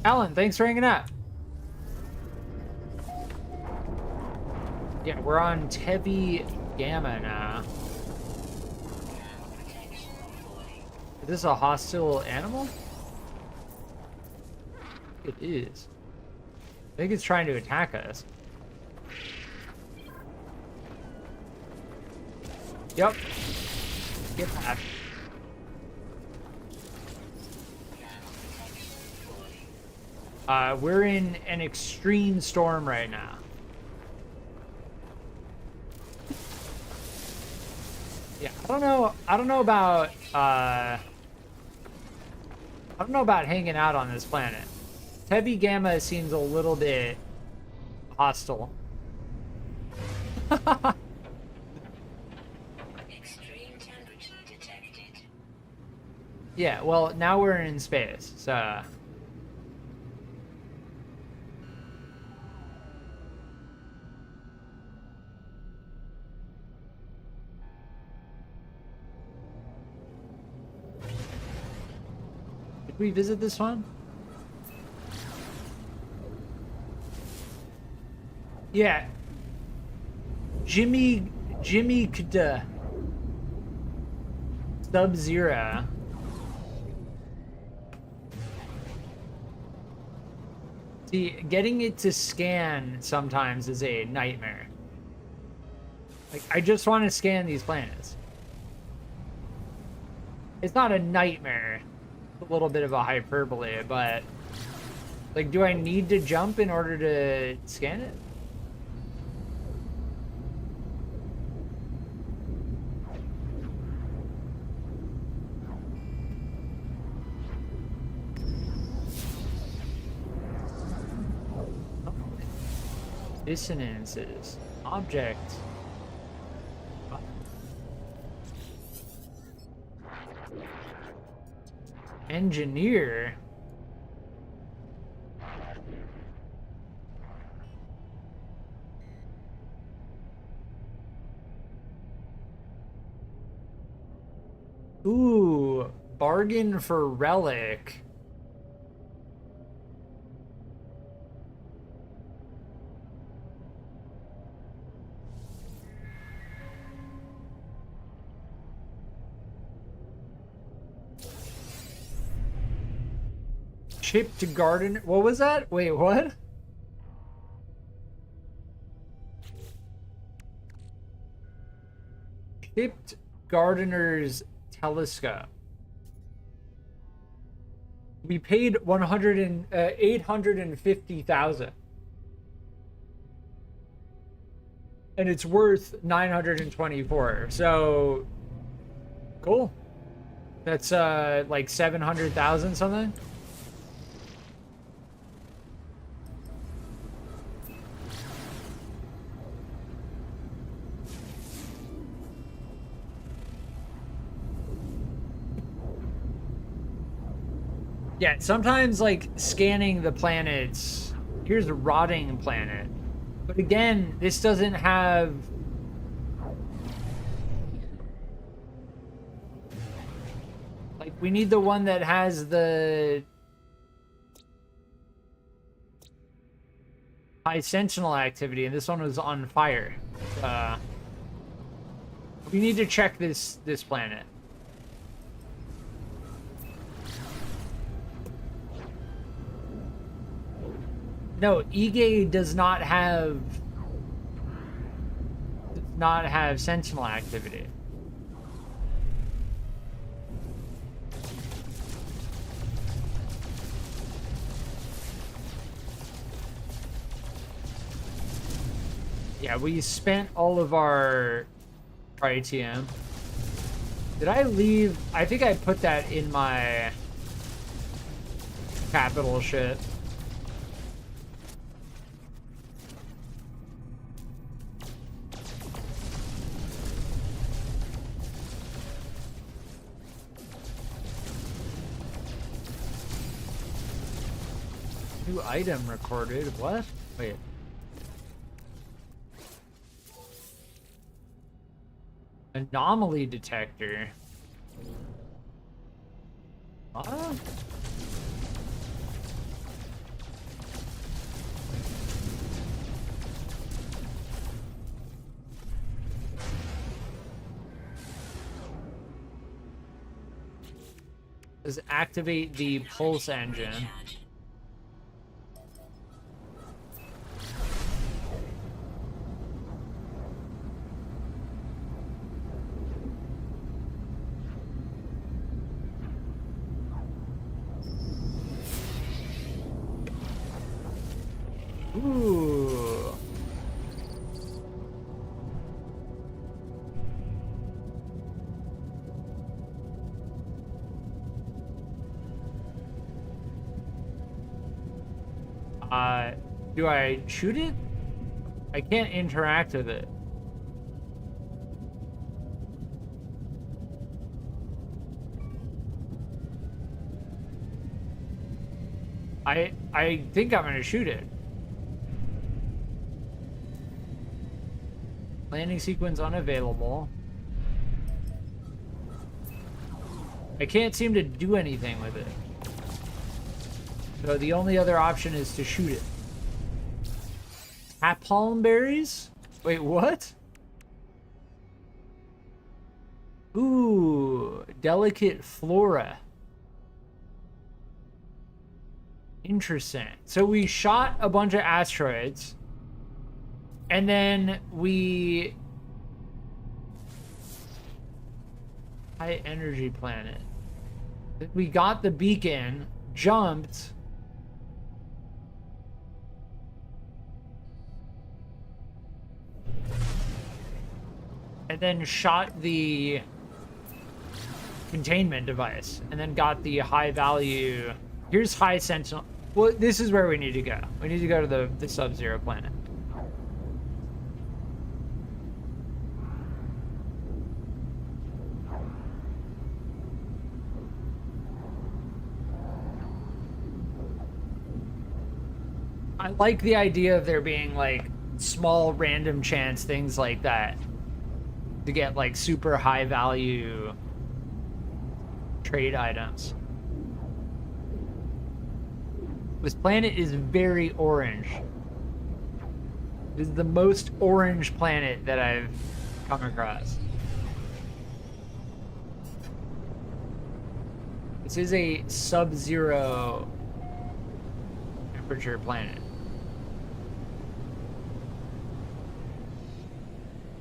Alan, thanks for hanging out. Yeah, we're on Tevi Gamma now. Is this a hostile animal? It is. I think it's trying to attack us. Yep. Get that. We're in an extreme storm right now. Yeah, I don't know about hanging out on this planet. Heavy Gamma seems a little bit hostile. Extreme temperature detected. Yeah, well, now we're in space, so... Did we visit this one? Yeah. Jimmy Kda. Sub-Zero. See, getting it to scan sometimes is a nightmare. Like, I just want to scan these planets. It's not a nightmare. It's a little bit of a hyperbole, but... Like, do I need to jump in order to scan it? Dissonances. Object. Engineer. Ooh, bargain for relic. Chipped garden. What was that? Wait, what? Chipped gardener's telescope. We paid 850,000. And it's worth 924. So cool. That's like 700,000 something. Yeah, sometimes like scanning the planets. Here's a rotting planet. But again, this doesn't have... Like, we need the one that has the... high sentinel activity, and this one was on fire. We need to check this planet. No, EVGA does not have not have sentinel activity. Yeah, we spent all of our ATM. Did I leave? I think I put that in my capital shit. New item recorded. What? Wait. Anomaly detector. What? Does activate the pulse engine. Ooh. Do I shoot it? I can't interact with it. I think I'm gonna shoot it. Landing sequence unavailable. I can't seem to do anything with it. So the only other option is to shoot it. Napalm berries? Wait, what? Ooh, delicate flora. Interesting. So we shot a bunch of asteroids, and then we... High energy planet. We got the beacon, jumped, and then shot the containment device, and then got the high value. Here's high sentinel. Well, this is where we need to go. We need to go to the Sub-Zero planet. I like the idea of there being like small random chance things like that to get like super high value trade items. This planet is very orange. This is the most orange planet that I've come across. This is a sub-zero temperature planet.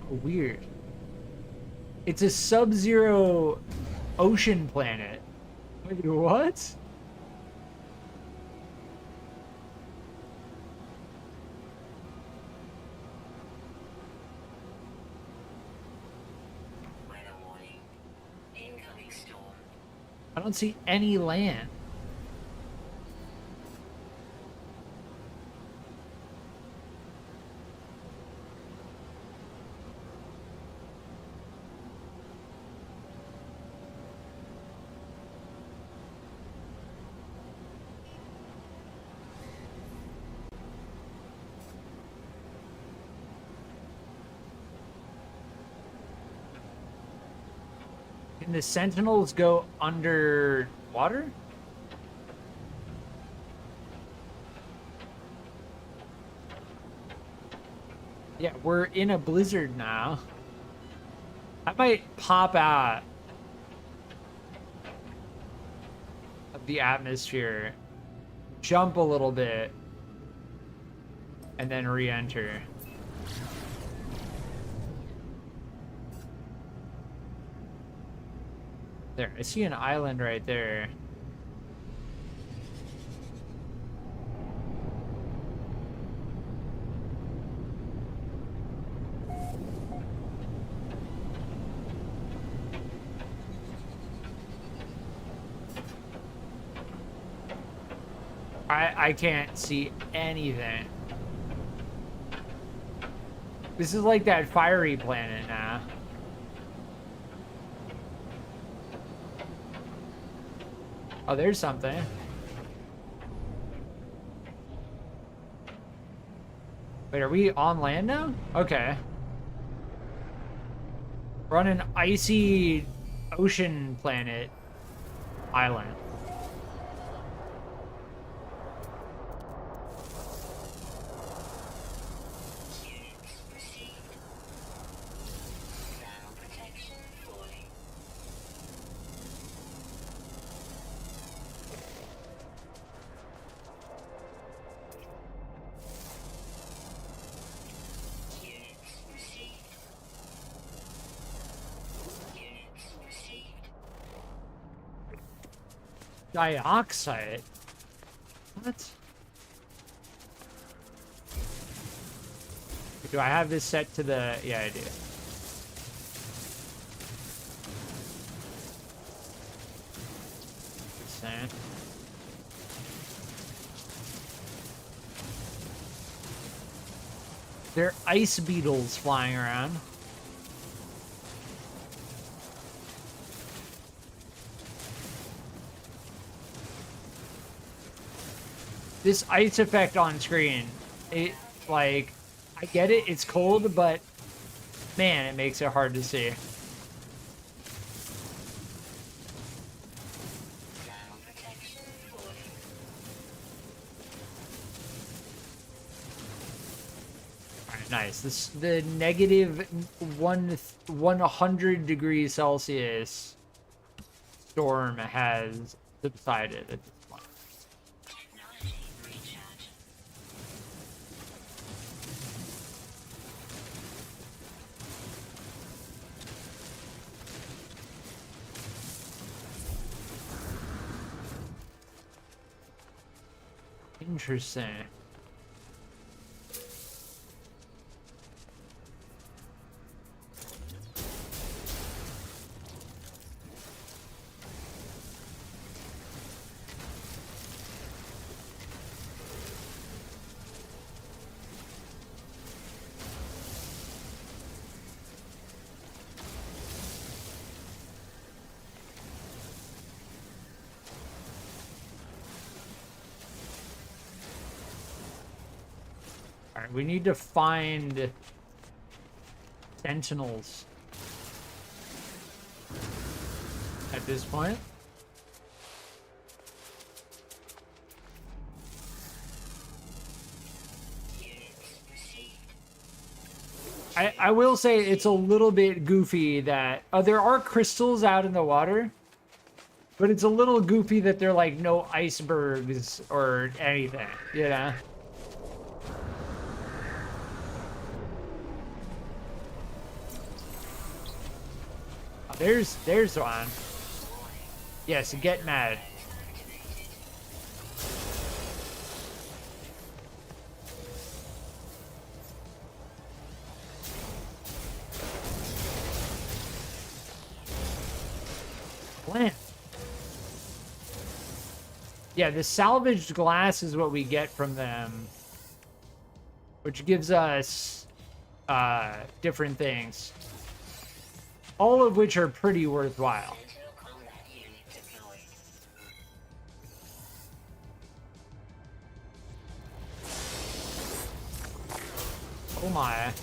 Weird. It's a sub-zero ocean planet. Wait, what? I don't see any land. Can the Sentinels go underwater? Yeah, we're in a blizzard now. I might pop out of the atmosphere, jump a little bit, and then re-enter. There, I see an island right there. I can't see anything. This is like that fiery planet now. Oh, there's something. Wait, are we on land now? Okay. We're on an icy ocean planet island. Dioxide? What? Do I have this set to the... Yeah, I do. Sand. There are ice beetles flying around. This ice effect on screen, it, like, I get it, it's cold, but, man, it makes it hard to see. Alright, nice. The negative 100 degrees Celsius storm has subsided at this point. Interesting. Alright, we need to find sentinels at this point. I will say it's a little bit goofy that there are crystals out in the water, but it's a little goofy that they're like no icebergs or anything, you know? There's one. Yes, get mad. Plant. Yeah, the salvaged glass is what we get from them, which gives us different things. All of which are pretty worthwhile. Oh my.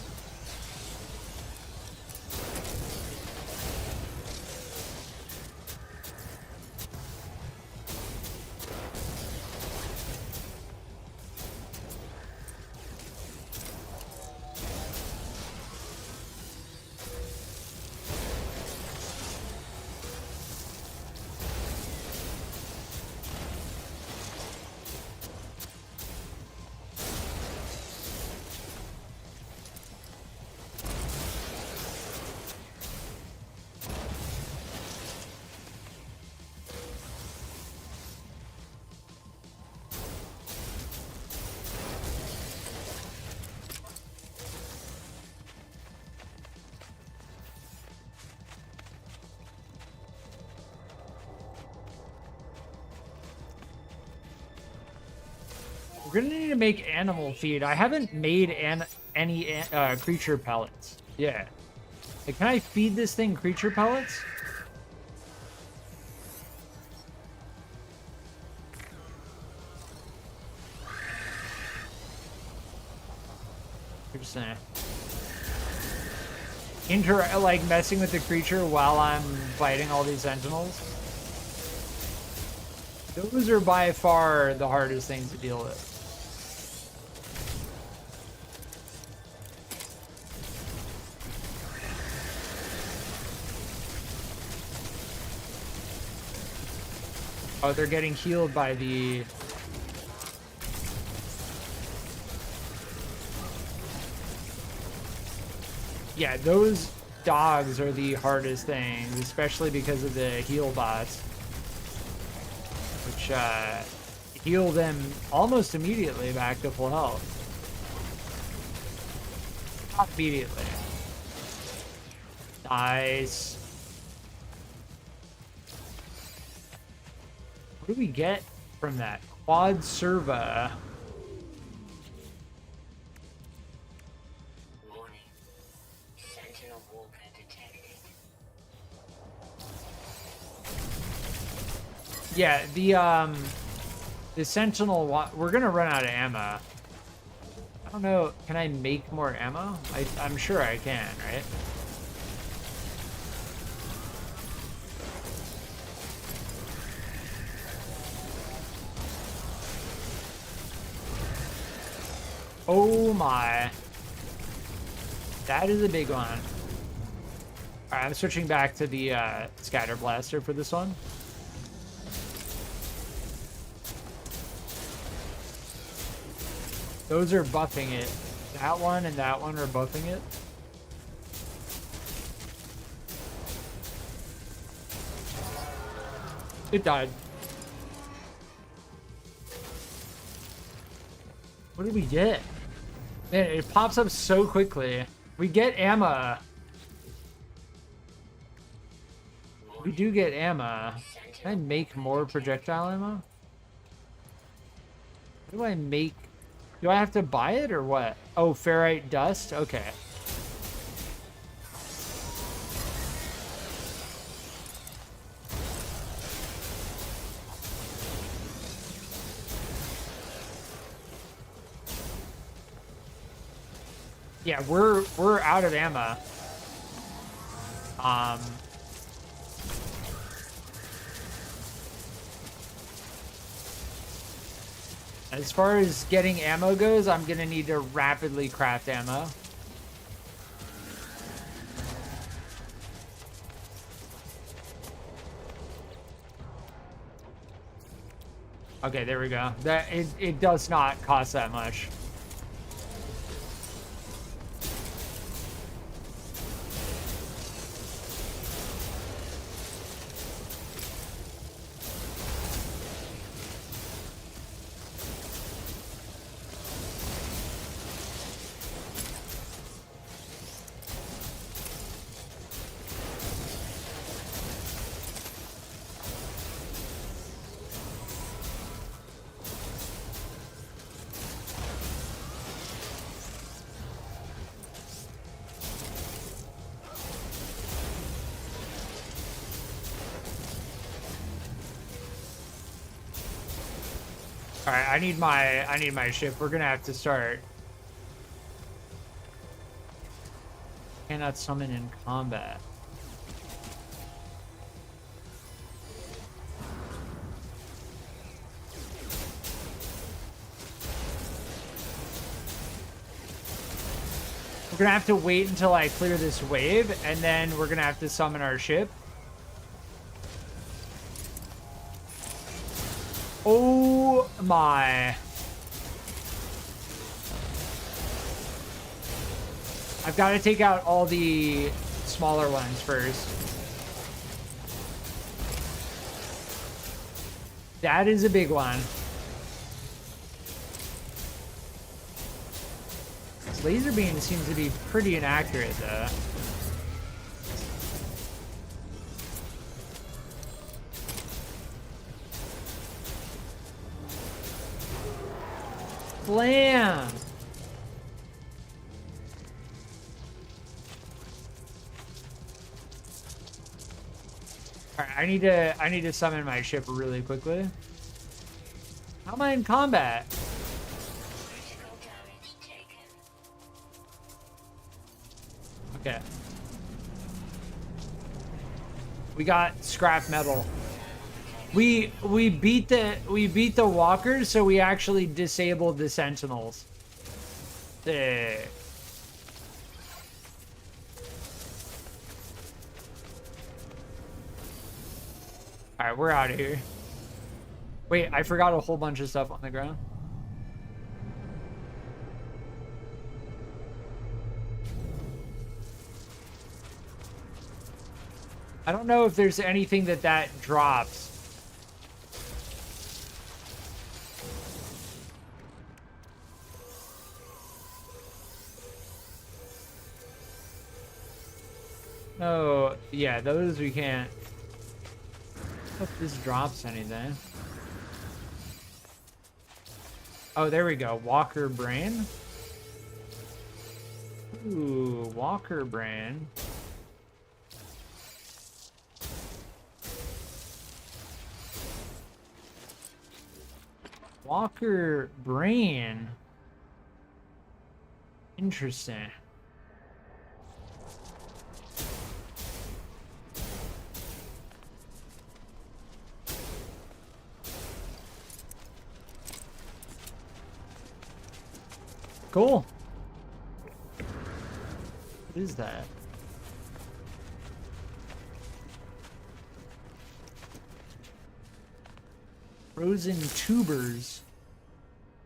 We're gonna need to make animal feed. I haven't made any creature pellets. Yeah. Like, can I feed this thing creature pellets? Interesting. Like messing with the creature while I'm fighting all these sentinels. Those are by far the hardest things to deal with. Oh, they're getting healed by the... Yeah, those dogs are the hardest things, especially because of the heal bots, which heal them almost immediately back to full health. Not immediately. Nice. What do we get from that? Quad serva. Warning. Sentinel walker detected. Yeah, the sentinel. We're gonna run out of ammo. I don't know. Can I make more ammo? I'm sure I can, right? Oh my. That is a big one. Alright, I'm switching back to the scatter blaster for this one. Those are buffing it. That one and that one are buffing it. It died. What did we get? Man, it pops up so quickly. We get ammo. We do get ammo. Can I make more projectile ammo? What do I make? Do I have to buy it or what? Oh, ferrite dust? Okay. Yeah, we're out of ammo. As far as getting ammo goes, I'm gonna need to rapidly craft ammo. Okay, there we go. That it does not cost that much. All right, I need my ship. We're gonna have to start. Cannot summon in combat. We're gonna have to wait until I clear this wave, and then we're gonna have to summon our ship. Oh my. I've got to take out all the smaller ones first. That is a big one. This laser beam seems to be pretty inaccurate though. Blam! Alright, I need to summon my ship really quickly. How am I in combat? Critical damage taken. Okay. We got scrap metal. We beat the walkers, so we actually disabled the sentinels. Sick. Alright, we're out of here. Wait, I forgot a whole bunch of stuff on the ground. I don't know if there's anything that drops. Oh, yeah, those we can't. If this drops anything. Oh, there we go. Walker brain. Ooh, Walker brain. Walker brain. Interesting. Cool. What is that? Frozen tubers.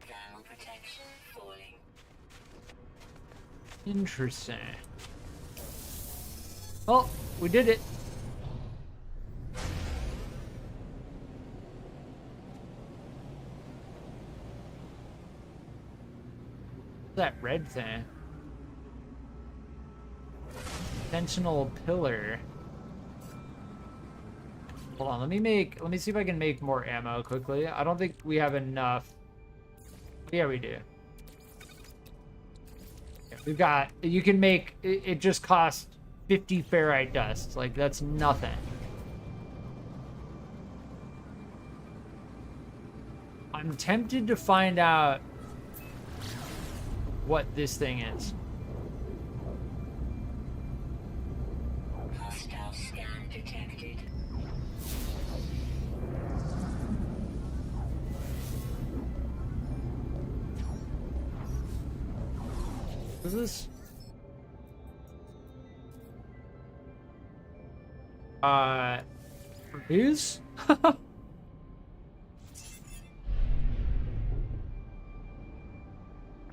Thermal protection falling. Interesting. Oh, we did it. That red thing. Sentinel pillar. Hold on, let me see if I can make more ammo quickly. I don't think we have enough. Yeah, we do. Yeah, we've got, you can make, it just costs 50 ferrite dust. Like, that's nothing. I'm tempted to find out what this thing is. Hostile scan detected. What is this? Reviews?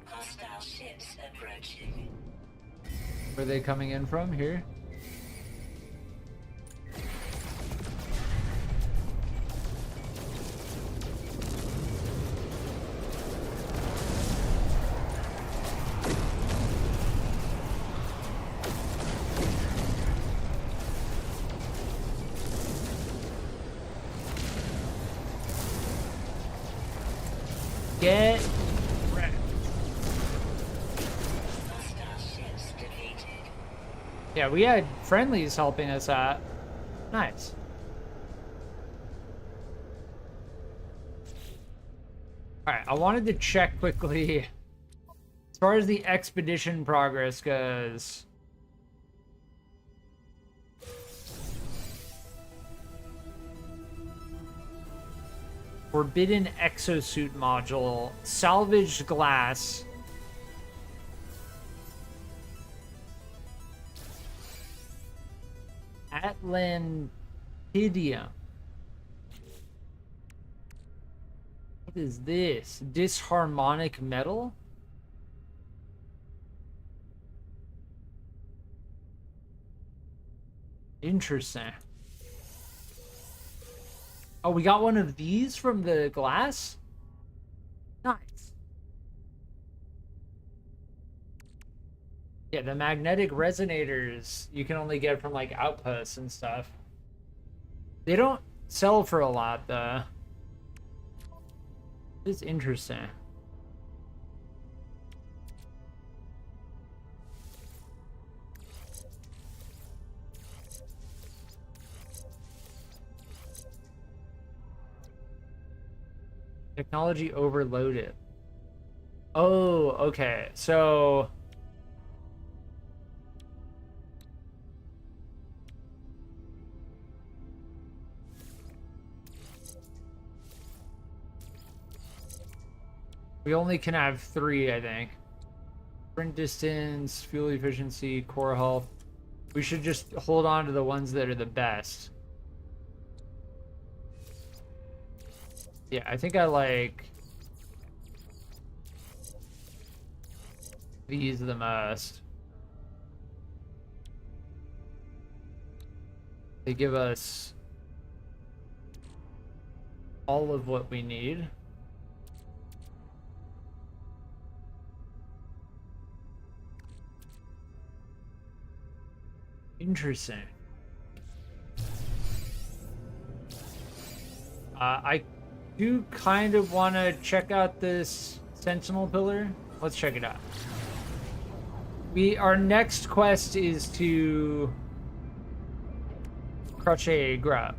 Hostile ships approaching. Where are they coming in from? Here? Get wrecked. Hostile ships defeated. Yeah, we had friendlies helping us out. Nice. Alright, I wanted to check quickly as far as the expedition progress goes. Forbidden exosuit module, salvaged glass. Atlantidium. What is this? Disharmonic metal? Interesting. Oh, we got one of these from the glass? Nice. Yeah, the magnetic resonators you can only get from like outposts and stuff. They don't sell for a lot though. It's interesting. Technology overloaded. Oh, okay. So we only can have 3, I think. Sprint distance, fuel efficiency, core health. We should just hold on to the ones that are the best. Yeah, I think I like these the most. They give us all of what we need. Interesting. I do kind of want to check out this Sentinel pillar. Let's check it out. Our next quest is to crush a grub.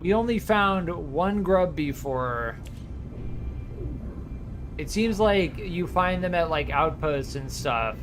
We only found 1 grub before. It seems like you find them at like outposts and stuff.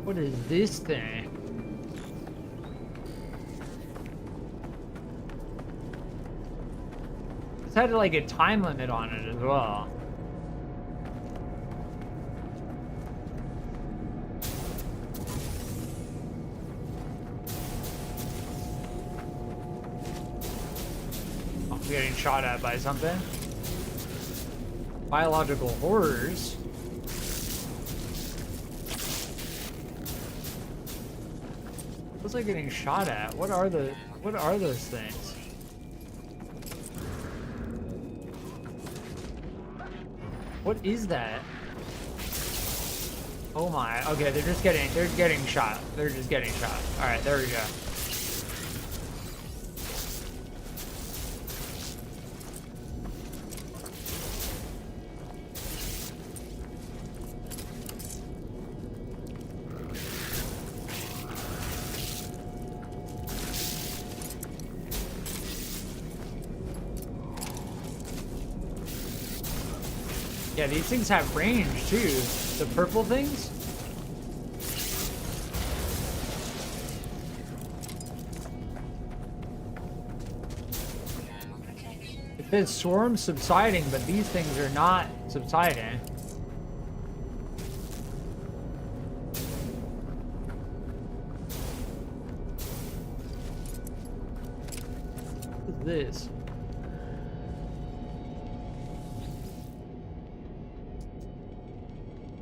What is this thing? It's had like a time limit on it as well. I'm getting shot at by something. Biological horrors. What's I getting shot at? What are those things? What is that? Oh my. Okay, they're getting shot. They're just getting shot. All right, there we go. Yeah, these things have range too. The purple things? It says swarm subsiding, but these things are not subsiding. What is this?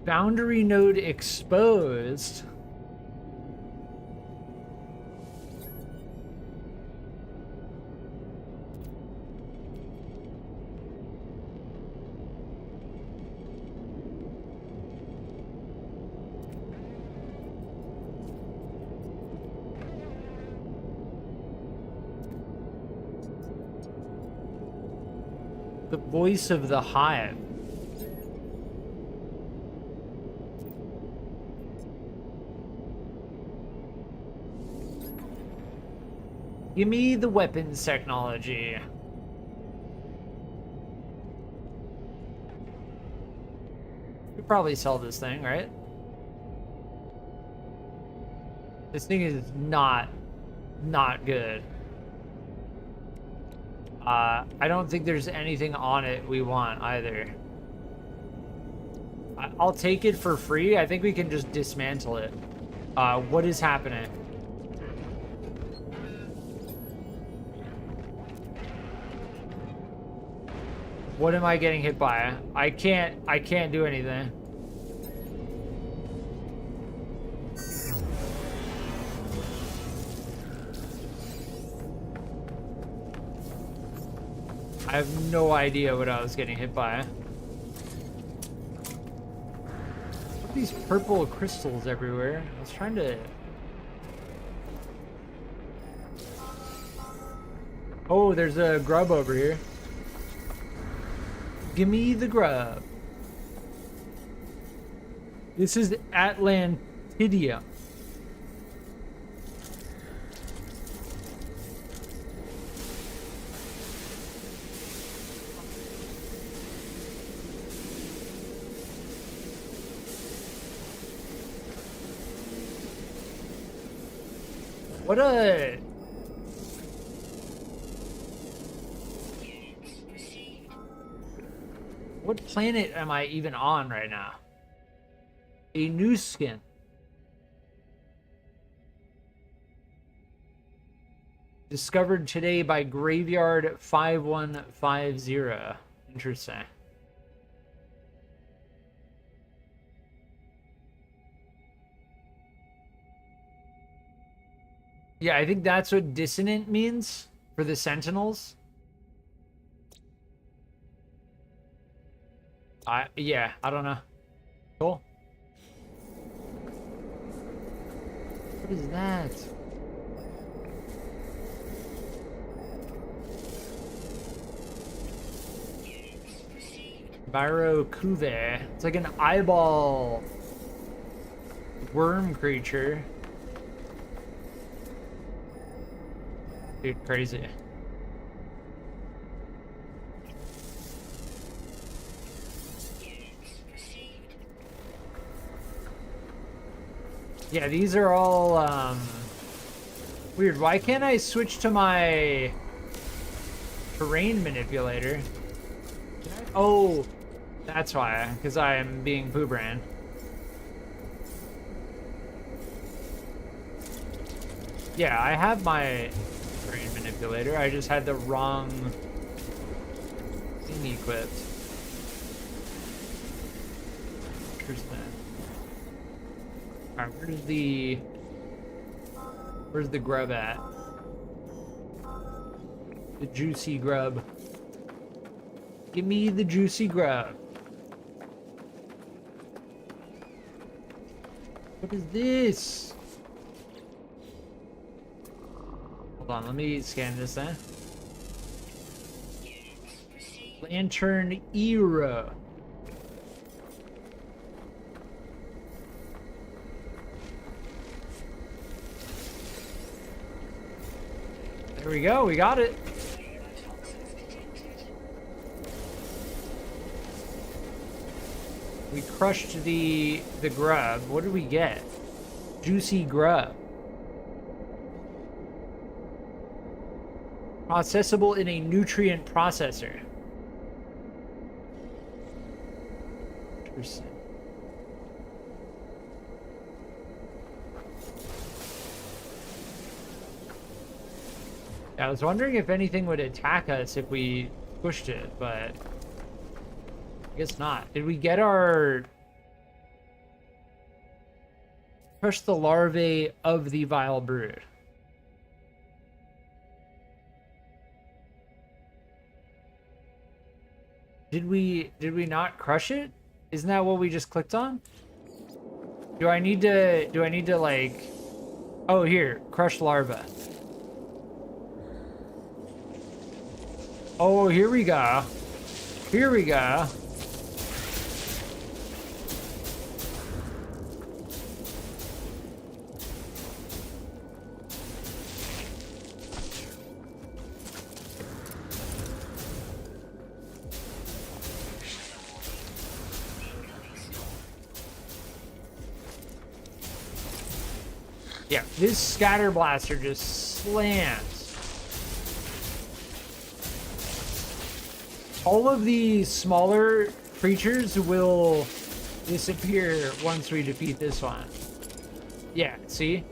Boundary node exposed. The voice of the hive. Give me the weapons technology. Could probably sell this thing, right? This thing is not good. I don't think there's anything on it we want either. I'll take it for free. I think we can just dismantle it. What is happening? What am I getting hit by? I can't do anything. I have no idea what I was getting hit by. What are these purple crystals everywhere? I was trying to... Oh, there's a grub over here. Give me the grub. This is Atlantidium. What a... What planet am I even on right now? A new skin. Discovered today by Graveyard 5150. Interesting. Yeah, I think that's what dissonant means for the Sentinels. Yeah, I don't know. Cool. What is that? Barokuve. It's like an eyeball worm creature. Dude, crazy. Yeah, these are all weird. Why can't I switch to my terrain manipulator? Oh, that's why, because I am being Poobran. Yeah, I have my terrain manipulator. I just had the wrong thing equipped. Interesting. Alright, where's the grub at? The juicy grub. Give me the juicy grub. What is this? Hold on, let me scan this then. Lantern era. There we go, we got it. We crushed the grub. What did we get? Juicy grub. Processable in a nutrient processor. Interesting. I was wondering if anything would attack us if we pushed it, but I guess not. Did we get our... Crush the larvae of the vile brood? Did we not crush it? Isn't that what we just clicked on? Do I need to like... Oh, here, crush larva. Oh, here we go. Here we go. Yeah, this scatter blaster just slams. All of the smaller creatures will disappear once we defeat this one. Yeah, see?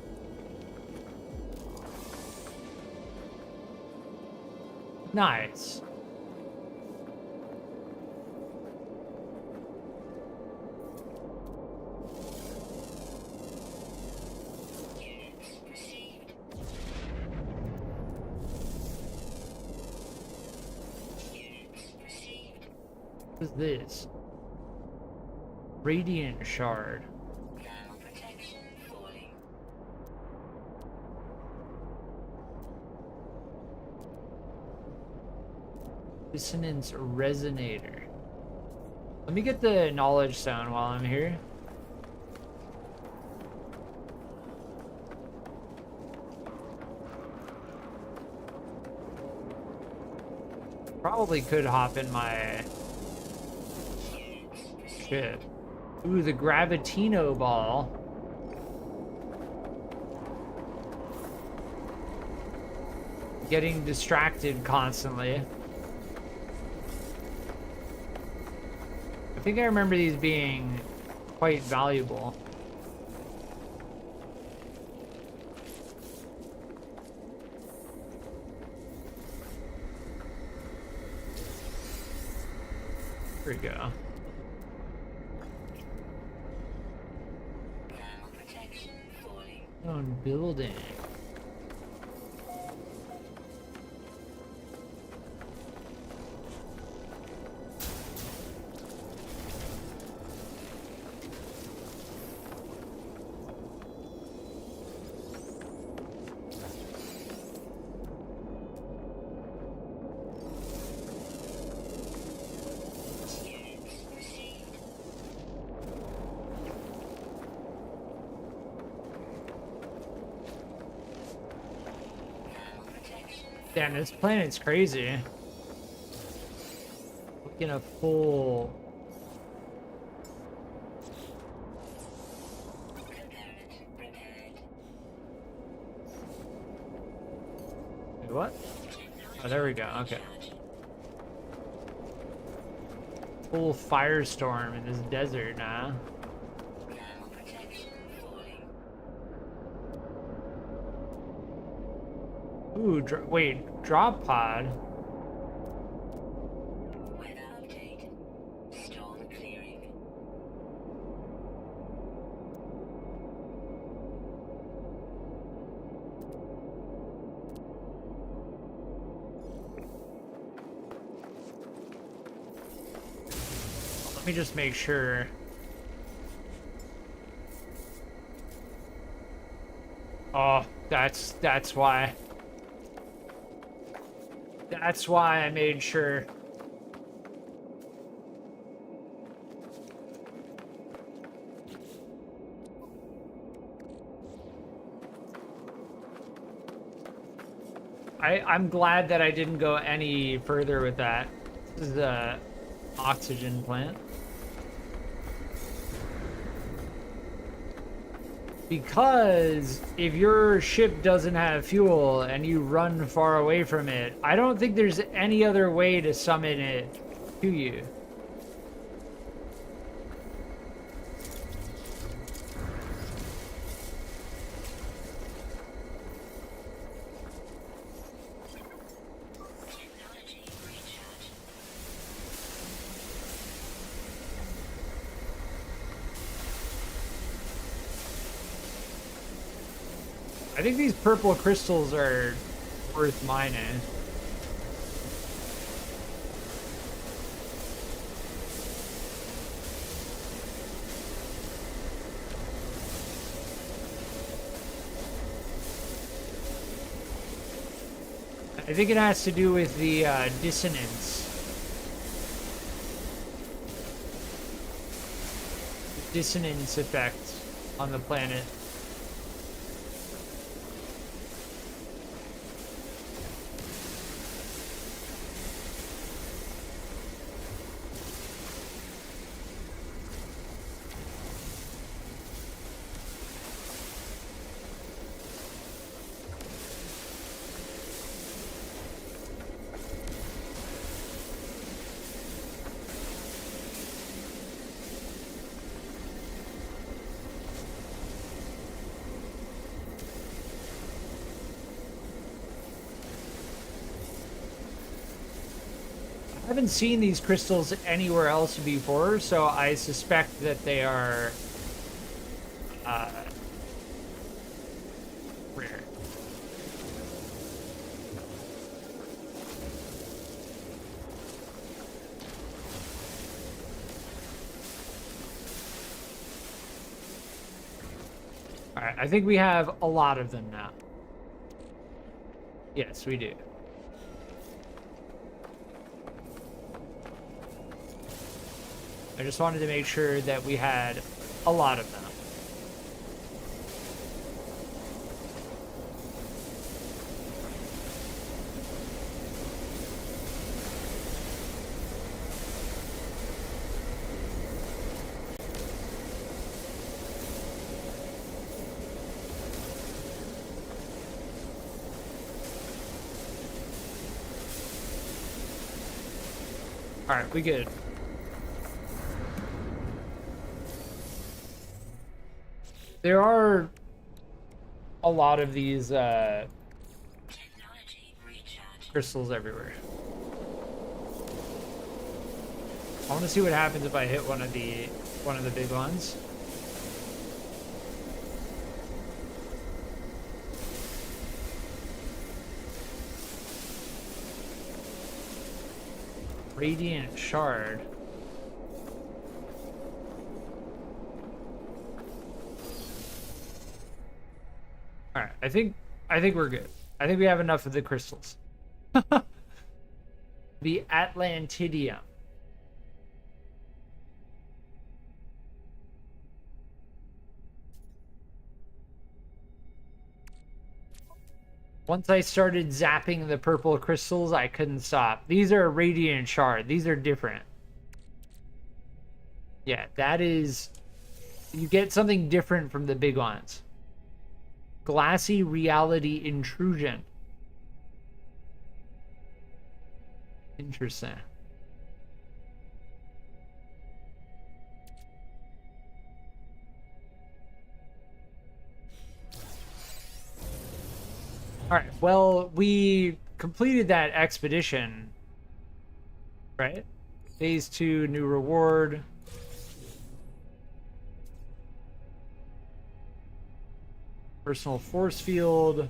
Nice. What is this? Radiant shard. Thermal protection falling. Dissonance resonator. Let me get the knowledge sound while I'm here. Probably could hop in my shit. Ooh, the Gravitino ball. Getting distracted constantly. I think I remember these being quite valuable. Here we go. Thermal protection falling. On building. Units received. Thermal protection. Damn, this planet's crazy. Looking a full. Component repaired. Wait, what? Oh, there we go. Okay. Full firestorm in this desert now. Thermal protection falling. Ooh, wait, drop pod. Weather update. Storm clearing. Let me just make sure. Oh, that's why. That's why I made sure. I'm glad that I didn't go any further with that. This is the oxygen plant. Because if your ship doesn't have fuel and you run far away from it, I don't think there's any other way to summon it to you. Technology recharge. I think these purple crystals are worth mining. I think it has to do with the dissonance. Dissonance effect on the planet. I haven't seen these crystals anywhere else before, so I suspect that they are rare. All right, I think we have a lot of them now. Yes, we do. I just wanted to make sure that we had a lot of them. All right, we good. There are a lot of these Technology recharge. crystals everywhere. I want to see what happens if I hit one of the big ones. Radiant shard. All right, I think we're good. I think we have enough of the crystals. The Atlantidium. Once I started zapping the purple crystals, I couldn't stop. These are radiant shard. These are different. Yeah, that is... You get something different from the big ones. Glassy reality intrusion. Interesting. All right, well, we completed that expedition, right? Phase 2, new reward. Personal force field.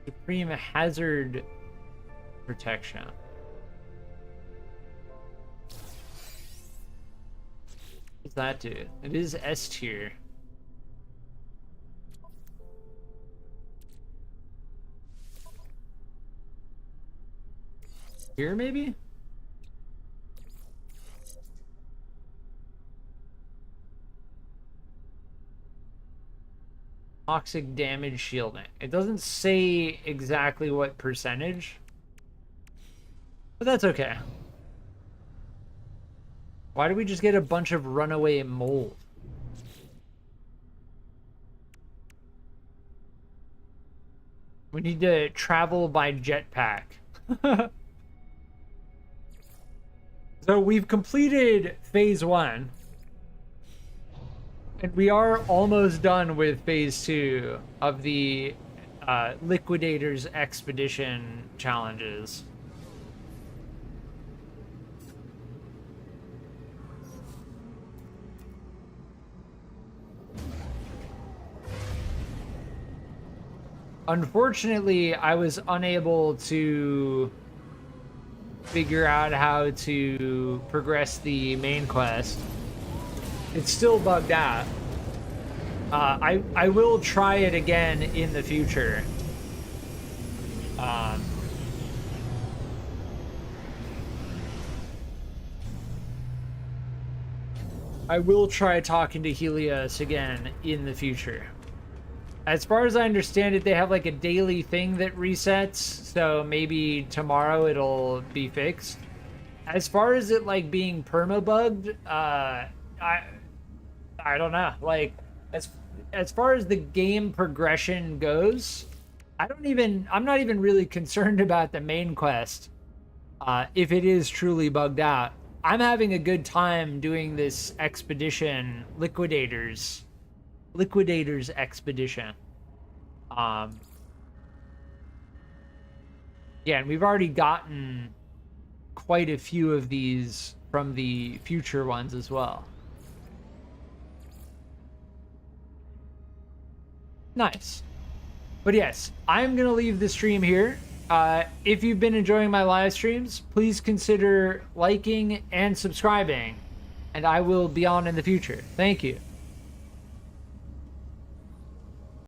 Supreme hazard protection. What does that do? It is S tier. Here, maybe? Toxic damage shielding. It doesn't say exactly what percentage, but that's okay. Why do we just get a bunch of runaway mold? We need to travel by jetpack. So we've completed phase 1. And we are almost done with phase 2 of the Liquidator's Expedition challenges. Unfortunately, I was unable to figure out how to progress the main quest. It's still bugged out. I will try it again in the future. I will try talking to Helios again in the future. As far as I understand it, they have like a daily thing that resets, so maybe tomorrow it'll be fixed. As far as it like being permabugged, I don't know. Like as far as the game progression goes, I'm not even really concerned about the main quest. If it is truly bugged out, I'm having a good time doing this expedition, Liquidator's Expedition. Yeah, and we've already gotten quite a few of these from the future ones as well. Nice. But yes, I'm gonna leave the stream here. If you've been enjoying my live streams, please consider liking and subscribing, and I will be on in the future. Thank you.